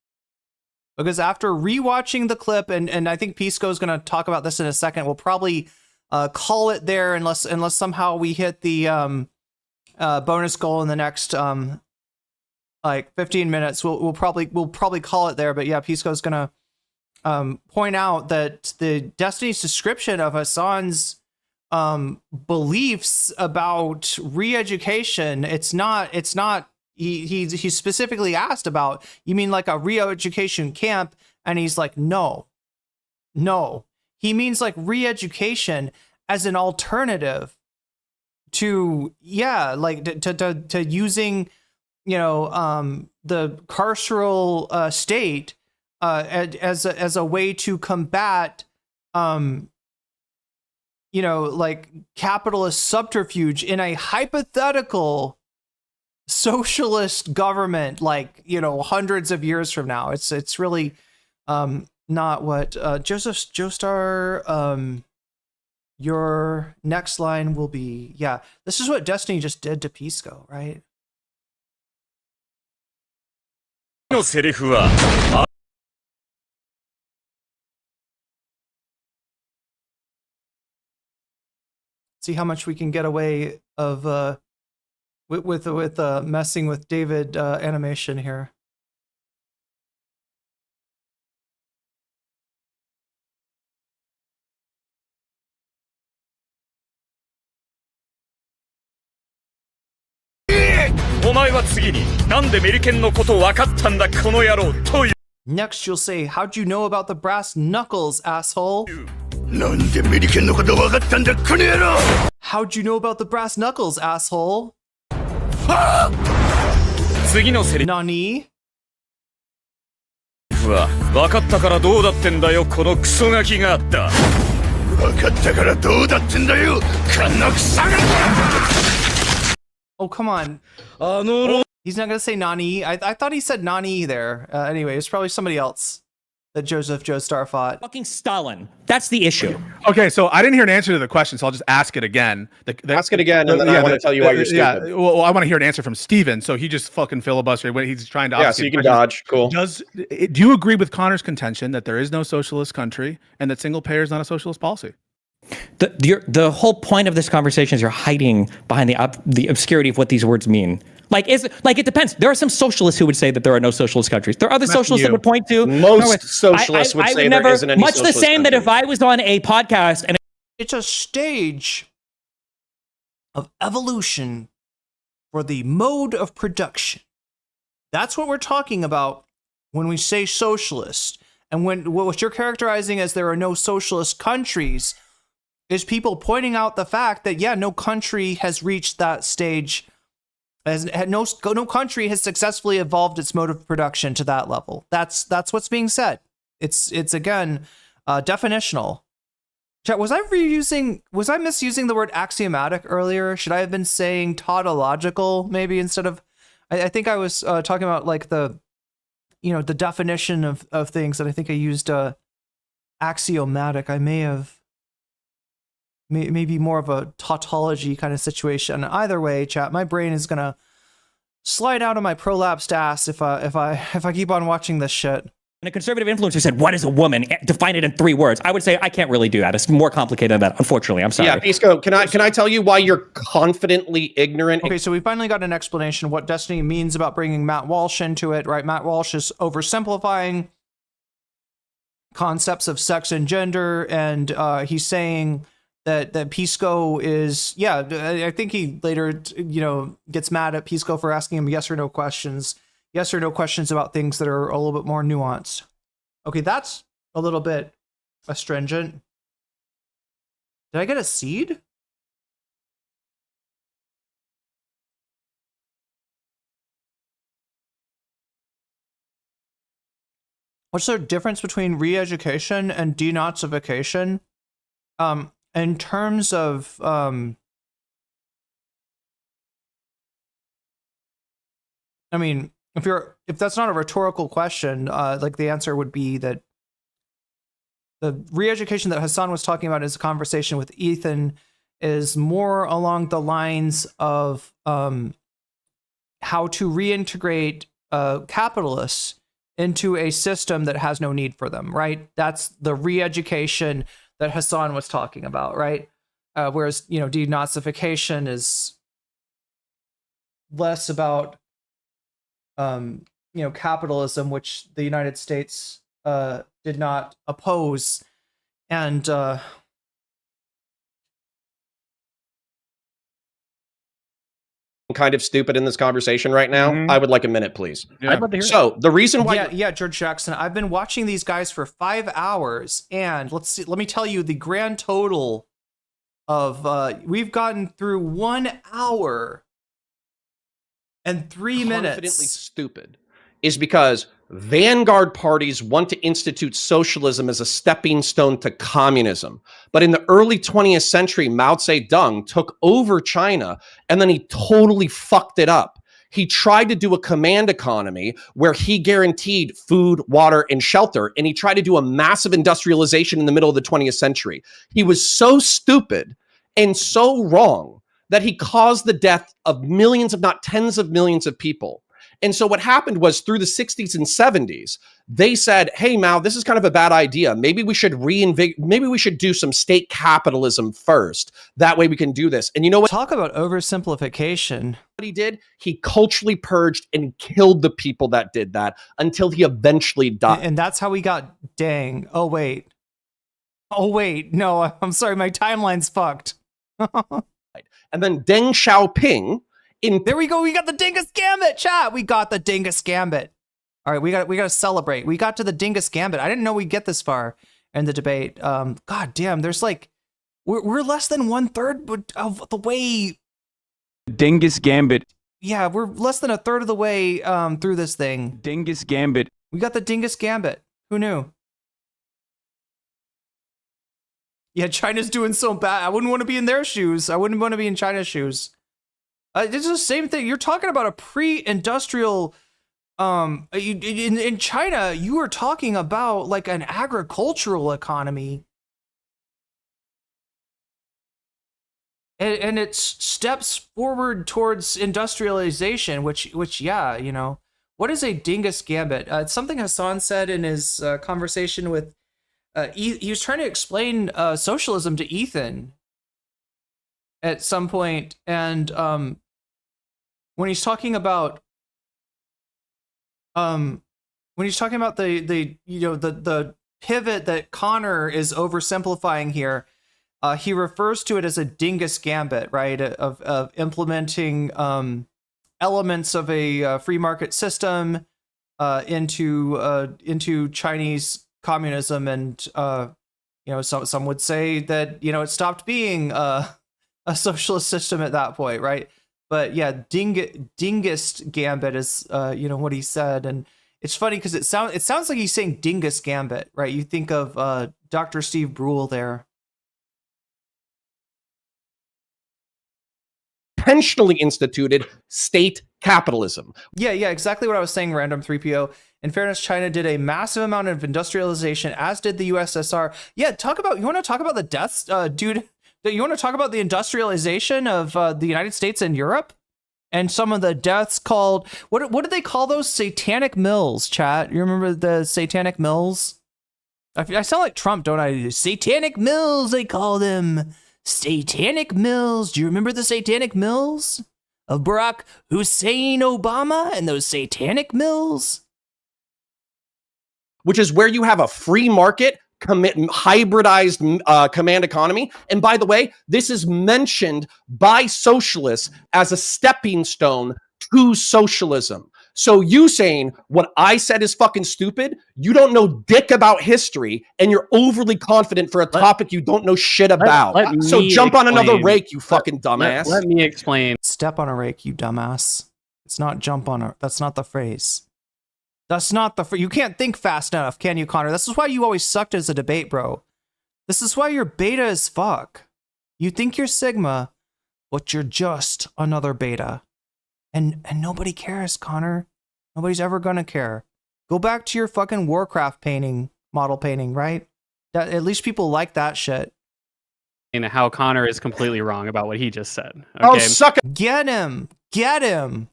S1: Because after rewatching the clip, and I think Pisco is going to talk about this in a second, we'll probably call it there unless somehow we hit the bonus goal in the next like 15 minutes. We'll probably call it there. But yeah, Pisco is going to point out that the Destiny's description of Hassan's beliefs about re-education, it's not. He specifically asked about, you mean like a re-education camp? And he's like, no. He means like re-education as an alternative to, yeah, like to using, you know, the carceral state as a way to combat, you know, like capitalist subterfuge in a hypothetical socialist government, like, you know, hundreds of years from now. It's really not what Joseph Joestar, your next line will be, yeah, this is what Destiny just did to Pisco, right? See how much we can get away of with messing with David animation here. Next you'll say, how'd you know about the brass knuckles, asshole? How'd you know about the brass knuckles, asshole? Nani? Oh, come on. He's not gonna say Nani. I thought he said Nani there. Anyway, it's probably somebody else that Joseph Joestar fought.
S11: Fucking Stalin. That's the issue.
S9: Okay, so I didn't hear an answer to the question, so I'll just ask it again.
S10: Ask it again, and then I want to tell you why you're stupid.
S9: Yeah, well, I want to hear an answer from Steven, so he just fucking filibustered when he's trying to...
S10: Yeah, so you can dodge. Cool.
S9: Do you agree with Connor's contention that there is no socialist country and that single payer is not a socialist policy?
S11: The whole point of this conversation is you're hiding behind the obscurity of what these words mean. Like it depends. There are some socialists who would say that there are no socialist countries. There are other socialists that would point to
S10: most socialists would say there isn't any.
S11: Much the same that if I was on a podcast and
S1: it's a stage of evolution for the mode of production. That's what we're talking about when we say socialist. And when what you're characterizing as there are no socialist countries is people pointing out the fact that, yeah, no country has reached that stage. No country has successfully evolved its mode of production to that level. That's what's being said. it's again definitional. Chat, was I misusing the word axiomatic earlier? Should I have been saying tautological maybe instead of? I think I was talking about like the definition of things, and I think I used axiomatic. I may have maybe more of a tautology kind of situation. Either way, chat, my brain is gonna slide out of my prolapsed ass if I keep on watching this shit.
S11: And a conservative influencer said, "What is a woman? Define it in 3 words." I would say I can't really do that. It's more complicated than that. Unfortunately, I'm sorry.
S10: Yeah, Pisco, can I tell you why you're confidently ignorant?
S1: Okay, so we finally got an explanation of what Destiny means about bringing Matt Walsh into it, right? Matt Walsh is oversimplifying concepts of sex and gender, and he's saying that Pisco is, I think he later, gets mad at Pisco for asking him yes or no questions about things that are a little bit more nuanced. Okay, that's a little bit astringent. Did I get a seed? What's the difference between re-education and denazification? In terms of I mean, if that's not a rhetorical question, like the answer would be that the re-education that Hassan was talking about is a conversation with Ethan is more along the lines of how to reintegrate capitalists into a system that has no need for them, right? That's the re-education that Hassan was talking about, right? Whereas, denazification is less about capitalism, which the United States did not oppose, and
S10: kind of stupid in this conversation right now. I would like a minute, please.
S3: I'd love to hear
S10: So the reason why,
S1: George Jackson, I've been watching these guys for 5 hours, and let me tell you the grand total of we've gotten through 1 hour and 3 minutes.
S10: confidently stupid is because vanguard parties want to institute socialism as a stepping stone to communism. But in the early 20th century, Mao Zedong took over China and then he totally fucked it up. He tried to do a command economy where he guaranteed food, water, and shelter, and he tried to do a massive industrialization in the middle of the 20th century. He was so stupid and so wrong that he caused the death of millions, if not tens of millions of people. And so what happened was through the 60s and 70s, they said, hey, Mao, this is kind of a bad idea. Maybe we should maybe we should do some state capitalism first. That way we can do this. And you know what?
S1: Talk about oversimplification.
S10: What he did? He culturally purged and killed the people that did that until he eventually died.
S1: And that's how we got Deng. Oh, wait. No, I'm sorry. My timeline's fucked.
S10: And then Deng Xiaoping.
S1: There we go. We got the Dingus Gambit, chat. We got the Dingus Gambit. All right, we got to celebrate. We got to the Dingus Gambit. I didn't know we'd get this far in the debate. God damn, there's like we're less than 1/3 of the way.
S15: Dingus Gambit.
S1: Yeah, we're less than 1/3 of the way through this thing.
S15: Dingus Gambit.
S1: We got the Dingus Gambit. Who knew? Yeah, China's doing so bad. I wouldn't want to be in their shoes. I wouldn't want to be in China's shoes. It's the same thing. You're talking about a pre-industrial. In China, you are talking about like an agricultural economy, and it's steps forward towards industrialization. Which, yeah, you know, what is a Dingus Gambit? It's something Hassan said in his conversation with. He was trying to explain socialism to Ethan at some point, and when he's talking about the pivot that Connor is oversimplifying here, he refers to it as a Dingus Gambit, right? Of implementing elements of a free market system into Chinese communism, and some would say that it stopped being a socialist system at that point, right? But yeah, Dingus Gambit is what he said, and It's funny because it sounds like he's saying Dingus Gambit, right? You think of Dr. Steve Brule there.
S10: Intentionally instituted state capitalism.
S1: Yeah, exactly what I was saying, Random 3PO. In fairness, China did a massive amount of industrialization, as did the USSR. Yeah, you want to talk about the deaths, dude? You want to talk about the industrialization of the United States and Europe? And some of the deaths called, what did they call those? Satanic mills, chat. You remember the satanic mills? I sound like Trump, don't I? Satanic mills, they call them. Satanic mills. Do you remember the satanic mills of Barack Hussein Obama and those satanic mills?
S10: Which is where you have a free market, hybridized command economy. And by the way, this is mentioned by socialists as a stepping stone to socialism. So you saying what I said is fucking stupid, you don't know dick about history, and you're overly confident for a topic you don't know shit about. So jump on another rake, you fucking dumbass.
S5: Let me explain.
S1: Step on a rake, you dumbass. It's not jump on a, that's not the phrase. That's not the, you can't think fast enough, can you, Connor? This is why you always sucked as a debate, bro. This is why you're beta as fuck. You think you're Sigma, but you're just another beta. And nobody cares, Connor. Nobody's ever gonna care. Go back to your fucking Warcraft painting, model painting, right? At least people like that shit.
S5: And how Connor is completely wrong about what he just said. Okay?
S10: Oh, suck it.
S1: Get him. Get him.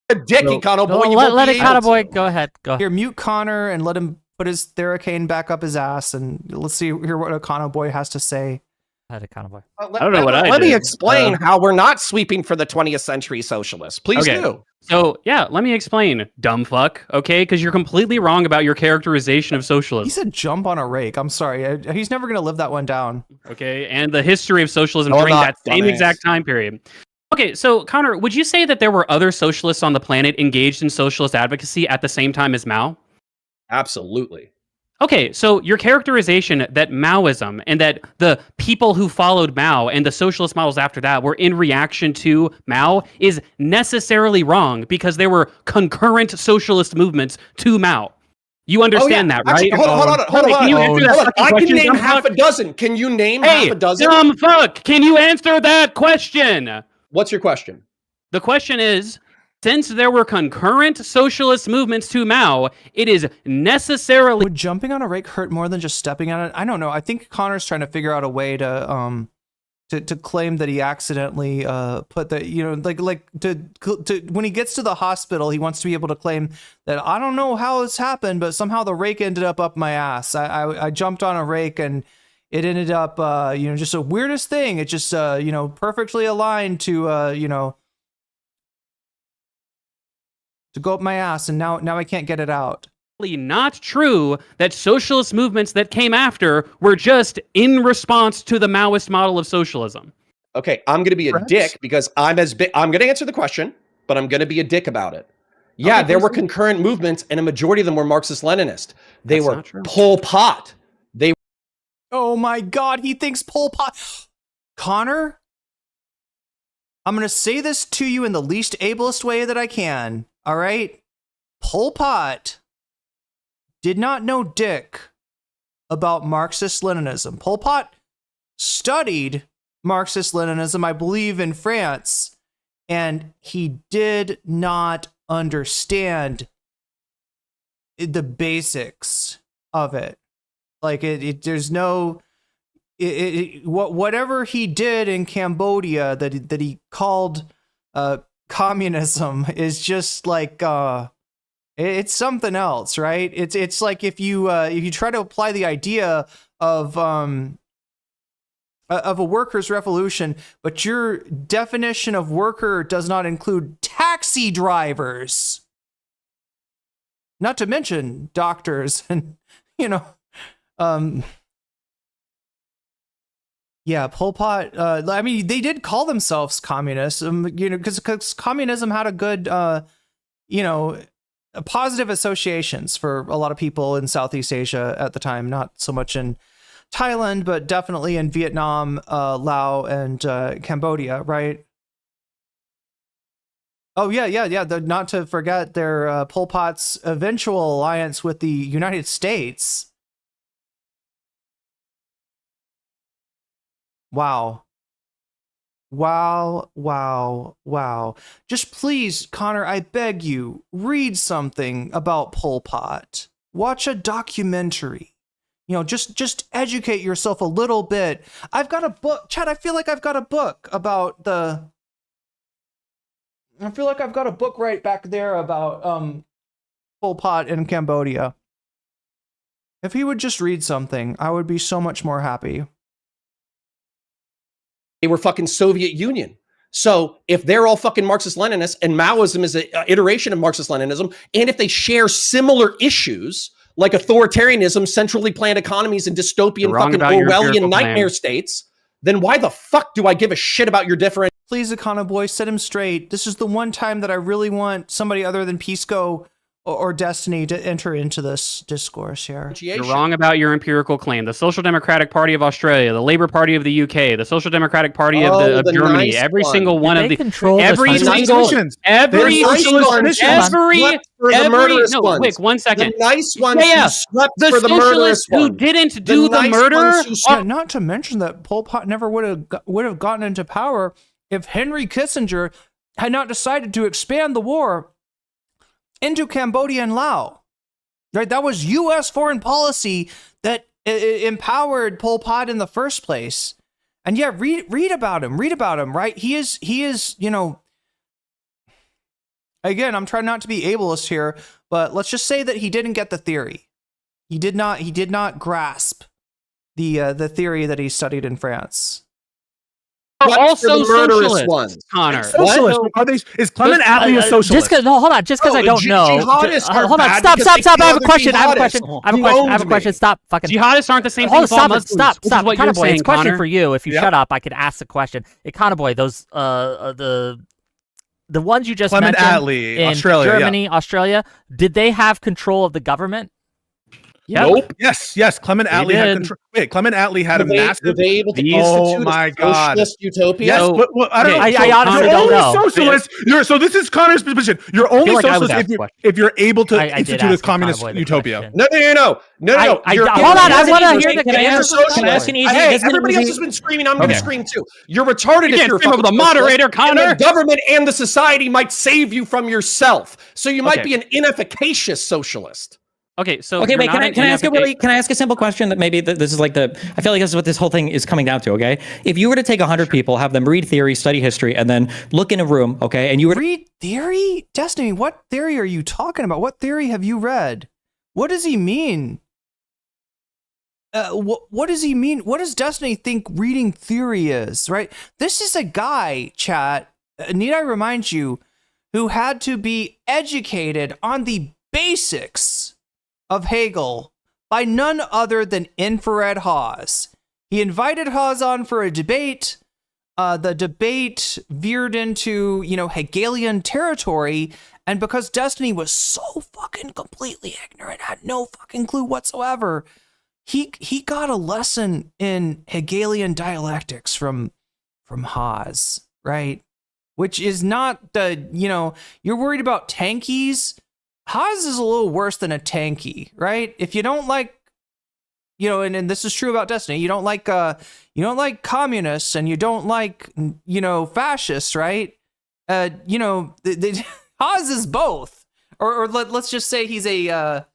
S10: A dick, Econo boy.
S4: Let Econo boy go ahead. Go.
S1: Here, mute Connor and let him put his Theracane back up his ass, and let's hear what Econo boy has to say.
S4: Econo boy.
S5: I don't know what I did.
S10: Let me explain how we're not sweeping for the 20th century socialists. Please do.
S5: So, yeah, let me explain, dumb fuck, okay? Because you're completely wrong about your characterization of socialism.
S1: He said jump on a rake. I'm sorry. He's never going to live that one down.
S5: Okay, and the history of socialism during that same exact time period. Okay, so, Connor, would you say that there were other socialists on the planet engaged in socialist advocacy at the same time as Mao?
S10: Absolutely.
S5: Okay, so your characterization that Maoism and that the people who followed Mao and the socialist models after that were in reaction to Mao is necessarily wrong because there were concurrent socialist movements to Mao. You understand that, right?
S10: Actually, hold on. I can name half a dozen. Can you name half a dozen?
S5: Dumb fuck! Can you answer that question?
S10: What's your question?
S5: The question is, since there were concurrent socialist movements to Mao, it is necessarily...
S1: Would jumping on a rake hurt more than just stepping on it? I don't know. I think Connor's trying to figure out a way to claim that he accidentally put the, you know, to when he gets to the hospital, he wants to be able to claim that I don't know how this happened, but somehow the rake ended up my ass. I jumped on a rake and it ended up, you know, just the weirdest thing. It just, you know, perfectly aligned to, you know, to go up my ass, and now I can't get it out.
S5: Not true that socialist movements that came after were just in response to the Maoist model of socialism.
S10: Okay, I'm going to be a dick because I'm going to answer the question, but I'm going to be a dick about it. Yeah, there were concurrent movements, and a majority of them were Marxist-Leninist. They were Pol Pot.
S1: Oh my God, he thinks Pol Pot. Connor, I'm going to say this to you in the least ableist way that I can. All right? Pol Pot did not know dick about Marxist-Leninism. Pol Pot studied Marxist-Leninism, I believe, in France, and he did not understand the basics of it. Like, there's no... whatever he did in Cambodia that he called communism is just like it's something else, right? It's like if you try to apply the idea of a workers' revolution, but your definition of worker does not include taxi drivers, not to mention doctors and, you know, yeah, Pol Pot, I mean, they did call themselves communists, you know, because communism had a good, you know, positive associations for a lot of people in Southeast Asia at the time, not so much in Thailand, but definitely in Vietnam, Laos, and Cambodia, right? Oh, yeah. Not to forget their Pol Pot's eventual alliance with the United States. Wow. Just please, Connor, I beg you, read something about Pol Pot. Watch a documentary. Just educate yourself a little bit. I've got a book. Chad, I feel like I've got a book about I feel like I've got a book right back there about Pol Pot in Cambodia. If he would just read something, I would be so much more happy.
S10: They were fucking Soviet Union. So if they're all fucking Marxist-Leninists and Maoism is an iteration of Marxist-Leninism, and if they share similar issues like authoritarianism, centrally planned economies, and dystopian fucking Orwellian nightmare states, then why the fuck do I give a shit about your different?
S1: Please, Econo Boy, set him straight. This is the one time that I really want somebody other than Pisco or Destiny to enter into this discourse here.
S5: You're wrong about your empirical claim. The Social Democratic Party of Australia, the Labour Party of the UK, the Social Democratic Party of Germany, every single one of the Wick, 1 second.
S10: The nice ones who slept for the murderous
S5: who didn't do the murder.
S1: Not to mention that Pol Pot never would have gotten into power if Henry Kissinger had not decided to expand the war into Cambodia and Laos. Right? That was U.S. foreign policy that empowered Pol Pot in the first place. And yeah, read about him, right? He is, again, I'm trying not to be ableist here, but let's just say that he didn't get the theory. He did not grasp the theory that he studied in France.
S5: Also socialist, Connor.
S9: Socialist? Are they? Is Clement Attlee a socialist?
S4: Hold on. Just because I don't know. Hold on. Stop. I have a question. Stop. Fucking.
S5: Jihadists aren't the same thing as Muslims.
S4: Stop.
S5: What you're saying,
S4: it's a question
S5: Connor.
S4: for you. If you shut up, I could ask the question. Econoboy, those the ones you just
S9: Clement
S4: mentioned
S9: Attlee,
S4: in
S9: Australia,
S4: Germany, Australia, did they have control of the government?
S5: Yep.
S9: Nope. Yes. Clement Attlee had control. Wait, Clement Attlee had a massive.
S10: Were they able to
S9: institute a socialist
S10: utopia?
S9: Yes, but I don't know.
S4: I honestly don't know.
S9: Socialist. So this is Connor's position. You're only socialist if you're able to institute a communist utopia.
S10: No.
S4: Hold on. I want to hear the answer.
S10: Can I ask an easy? Hey, everybody else has been screaming. I'm going to scream too. You're retarded if you're
S5: the moderator, Connor.
S10: The government and the society might save you from yourself. So you might be an inefficacious socialist.
S5: Okay, so
S11: wait, can I ask a simple question that maybe this is like I feel like this is what this whole thing is coming down to, okay? If you were to take 100 people, have them read theory, study history, and then look in a room, okay, and you would
S1: read theory? Destiny, what theory are you talking about? What theory have you read? What does he mean? What does he mean? What does Destiny think reading theory is, right? This is a guy, chat, need I remind you, who had to be educated on the basics of Hegel by none other than Infrared Hawes. He invited Hawes on for a debate. The debate veered into, Hegelian territory, and because Destiny was so fucking completely ignorant, had no fucking clue whatsoever, he got a lesson in Hegelian dialectics from Hawes, right? Which is not you're worried about tankies. Hawes is a little worse than a tanky, right? If you don't like, and this is true about Destiny, you don't like communists and you don't like, fascists, right? Hawes is both, or let's just say he's a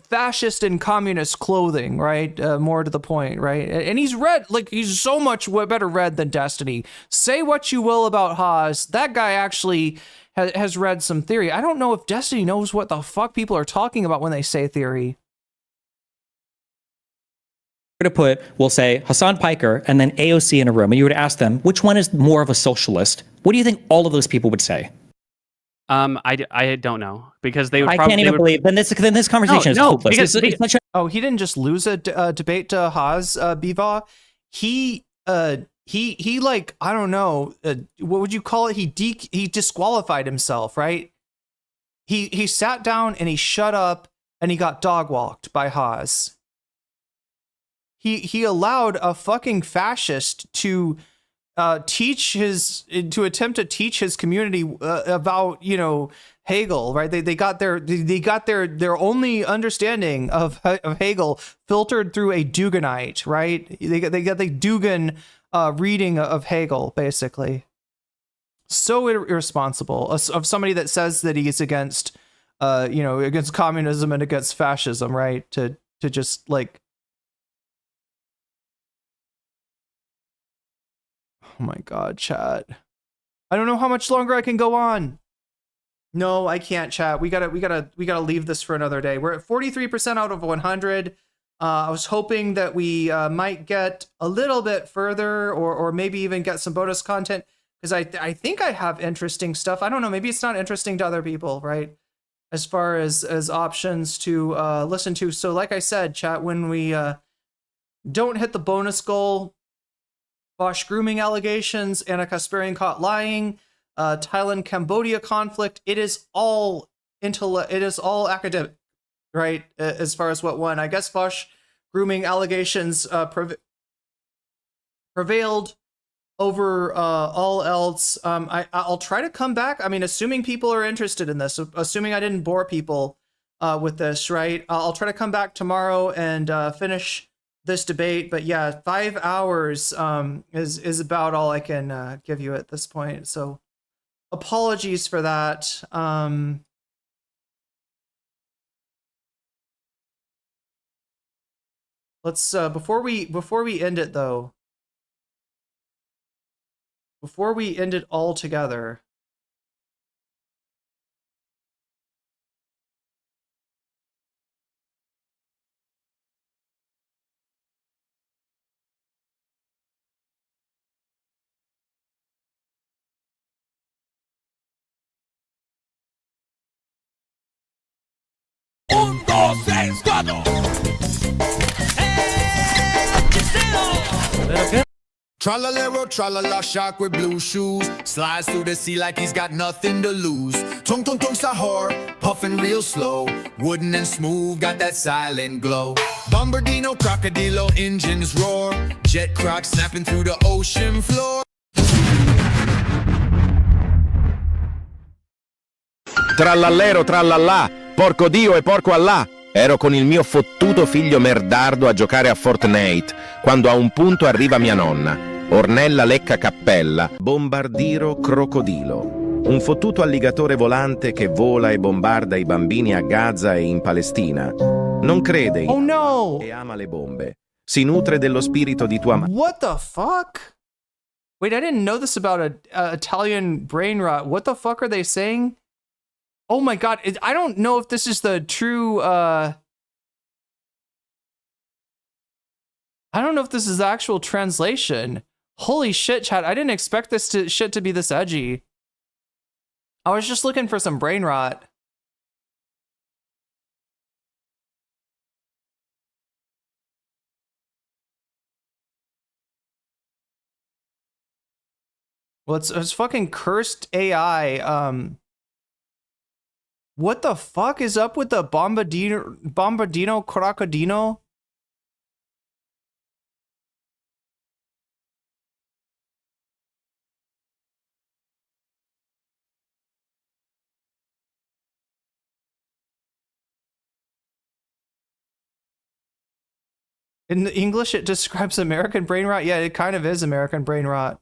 S1: fascist in communist clothing, right? More to the point, right? And he's so much better read than Destiny. Say what you will about Hawes, that guy actually has read some theory. I don't know if Destiny knows what the fuck people are talking about when they say theory.
S11: We'll say Hassan Piker and then AOC in a room, and you would ask them, which one is more of a socialist? What do you think all of those people would say?
S5: I don't know, because they would
S11: I can't even believe. Then this conversation is hopeless.
S1: He didn't just lose a debate to Hawes, Biva. He like, I don't know, what would you call it? He disqualified himself, right? He sat down and he shut up and he got dog walked by Hawes. He allowed a fucking fascist to attempt to teach his community about, you know, Hegel, right? They got their only understanding of Hegel filtered through a Duganite, right? They got the Dugan reading of Hegel, basically. So irresponsible of somebody that says that he's against, you know, against communism and against fascism, right? To just like, oh my God, chat. I don't know how much longer I can go on. No, I can't, chat. We gotta leave this for another day. We're at 43% out of 100. I was hoping that we might get a little bit further, or maybe even get some bonus content, because I think I have interesting stuff. I don't know. Maybe it's not interesting to other people, right? As far as options to listen to. So like I said, chat, when we don't hit the bonus goal, Bosch grooming allegations, Anna Kasparian caught lying, Thailand Cambodia conflict, it is all academic, right? As far as what won, I guess Bosch grooming allegations prevailed over all else. I'll try to come back. I mean, assuming people are interested in this, assuming I didn't bore people with this, right? I'll try to come back tomorrow and finish this debate. But yeah, 5 hours is about all I can give you at this point. So apologies for that. Let's before we end it though. Before we end it all together,
S13: Tra-la-lero, tra-la-la, shark with blue shoes. Slides through the sea like he's got nothing to lose. Tung tung tung sahur, puffing real slow. Wooden and smooth, got that silent glow. Bombardino, crocodilo, engines roar. Jet crocs snapping through the ocean floor.
S16: Trallallero, trallallà, porco Dio e porco Allah. Ero con il mio fottuto figlio merdardo a giocare a Fortnite, quando a un punto arriva mia nonna. Ornella lecca cappella, bombardiro crocodilo. Un fottuto alligatore volante che vola e bombarda i bambini a Gaza e in Palestina. Non crede in e ama le bombe. Si nutre dello spirito di tua madre.
S1: What the fuck? Wait, I didn't know this about Italian brain rot. What the fuck are they saying? Oh my God, I don't know if this is the true, I don't know if this is the actual translation. Holy shit, chat, I didn't expect this shit to be this edgy. I was just looking for some brain rot. Well, it's fucking cursed AI, What the fuck is up with the Bombardino Crocodino? In the English, it describes American brain rot. Yeah, it kind of is American brain rot.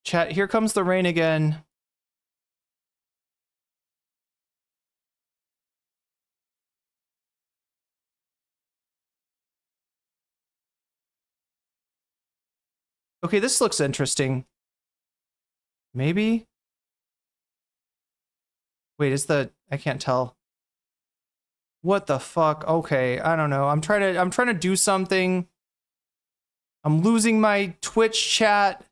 S1: Chat, here comes the rain again. Okay, this looks interesting. Maybe? Wait, I can't tell. What the fuck? Okay, I don't know. I'm trying to do something. I'm losing my Twitch chat.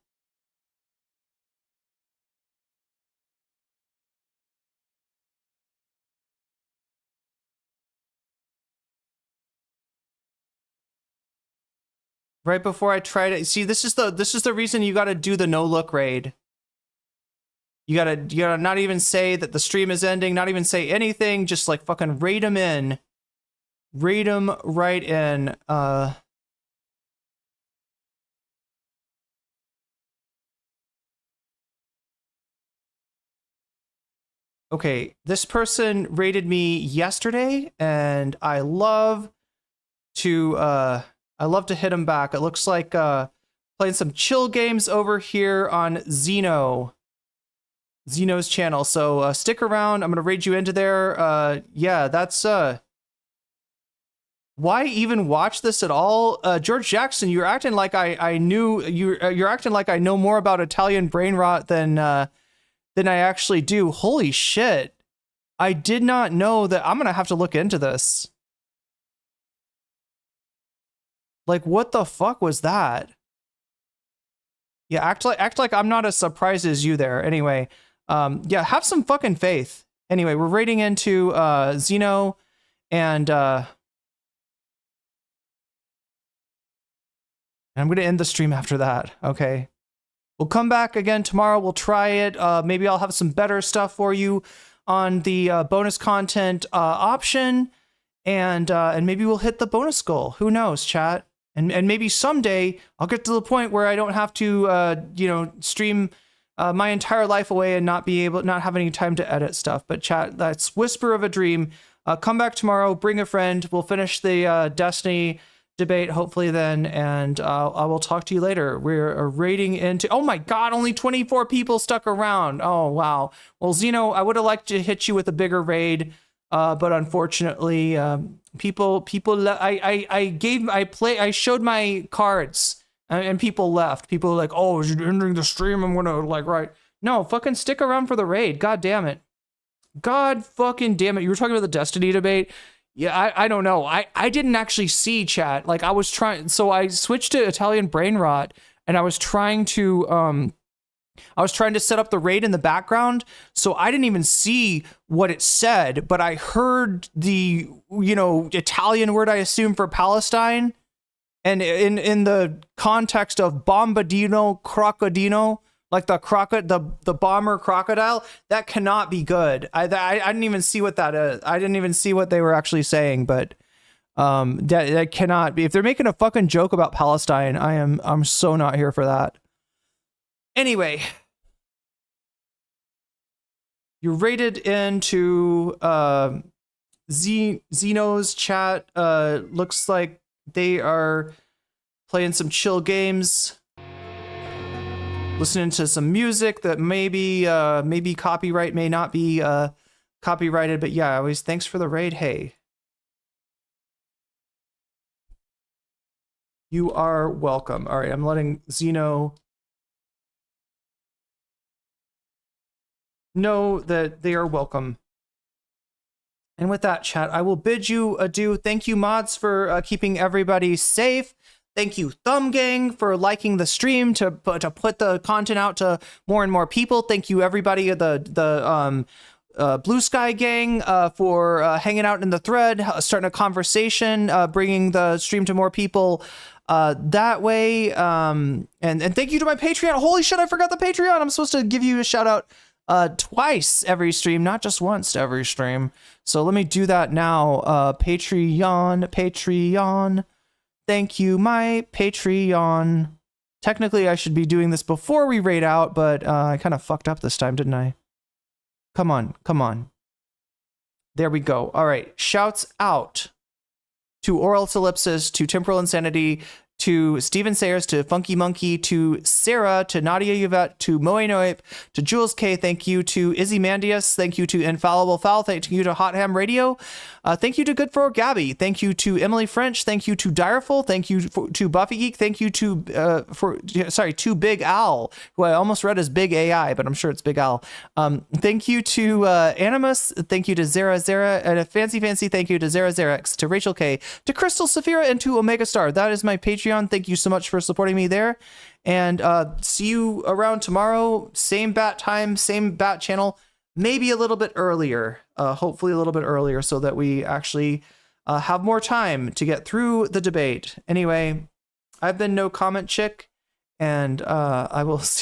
S1: Right before I try to see, this is the reason you got to do the no look raid. You gotta not even say that the stream is ending, not even say anything, just like fucking raid them in. Raid them right in. Okay, this person rated me yesterday, and I love to hit him back. It looks like playing some chill games over here on Zeno's channel. So stick around. I'm gonna raid you into there. Yeah, that's why even watch this at all? George Jackson, you're acting like I knew you're acting like I know more about Italian brain rot than I actually do. Holy shit. I did not know that. I'm going to have to look into this. Like, what the fuck was that? Yeah, act like I'm not as surprised as you there. Anyway, yeah, have some fucking faith. Anyway, we're raiding into Zeno, and I'm going to end the stream after that. Okay. We'll come back again tomorrow. We'll try it. Maybe I'll have some better stuff for you on the bonus content option, and maybe we'll hit the bonus goal. Who knows, chat? And maybe someday I'll get to the point where I don't have to stream my entire life away and not have any time to edit stuff. But chat, that's whisper of a dream. Come back tomorrow. Bring a friend. We'll finish the Destiny debate hopefully then, and I will talk to you later. We're raiding into, oh my god, only 24 people stuck around. Oh wow. Well, Zeno, I would have liked to hit you with a bigger raid, but unfortunately I showed my cards and people left. People were like, oh, as you're entering the stream, I'm gonna like, right. No, fucking stick around for the raid. God damn it. God fucking damn it. You were talking about the Destiny debate. Yeah, I don't know. I didn't actually see, chat. Like, I was trying, so I switched to Italian brain rot, and I was trying to set up the raid in the background, so I didn't even see what it said, but I heard the, Italian word, I assume, for Palestine, and in the context of bombardino crocodino, like the bomber crocodile, that cannot be good. I didn't even see what that is. I didn't even see what they were actually saying, but that cannot be. If they're making a fucking joke about Palestine, I'm so not here for that. Anyway, you're rated into Zeno's chat. Looks like they are playing some chill games, listening to some music that maybe copyright, may not be copyrighted, but yeah, always thanks for the raid. Hey, you are welcome. All right, I'm letting Zeno know that they are welcome. And with that, chat, I will bid you adieu. Thank you, mods, for keeping everybody safe. Thank you, Thumb Gang, for liking the stream to put the content out to more and more people. Thank you, everybody, the Blue Sky Gang, for hanging out in the thread, starting a conversation, bringing the stream to more people that way. And thank you to my Patreon. Holy shit, I forgot the Patreon. I'm supposed to give you a shout out twice every stream, not just once every stream. So let me do that now. Patreon. Thank you, my Patreon. Technically, I should be doing this before we raid out, but I kind of fucked up this time, didn't I? Come on. There we go. All right. Shouts out to Oral Ellipsis, to Temporal Insanity, to Steven Sayers, to Funky Monkey, to Sarah, to Nadia Yvette, to Moe Noip, to Jules K. Thank you to Izzy Mandius. Thank you to Infallible Foul. Thank you to Hot Ham Radio. Thank you to Good for Gabby. Thank you to Emily French. Thank you to Direful. Thank you to Buffy Geek. Thank you to Big Al, who I almost read as Big AI, but I'm sure it's Big Al. Thank you to Animus. Thank you to Zara, and a fancy thank you to Zarax, to Rachel K, to Crystal Saphira, and to Omega Star. That is my Patreon. Thank you so much for supporting me there. And see you around tomorrow. Same bat time, same bat channel. Maybe a little bit earlier, hopefully a little bit earlier, so that we actually have more time to get through the debate. Anyway, I've been nocommentchick, and I will see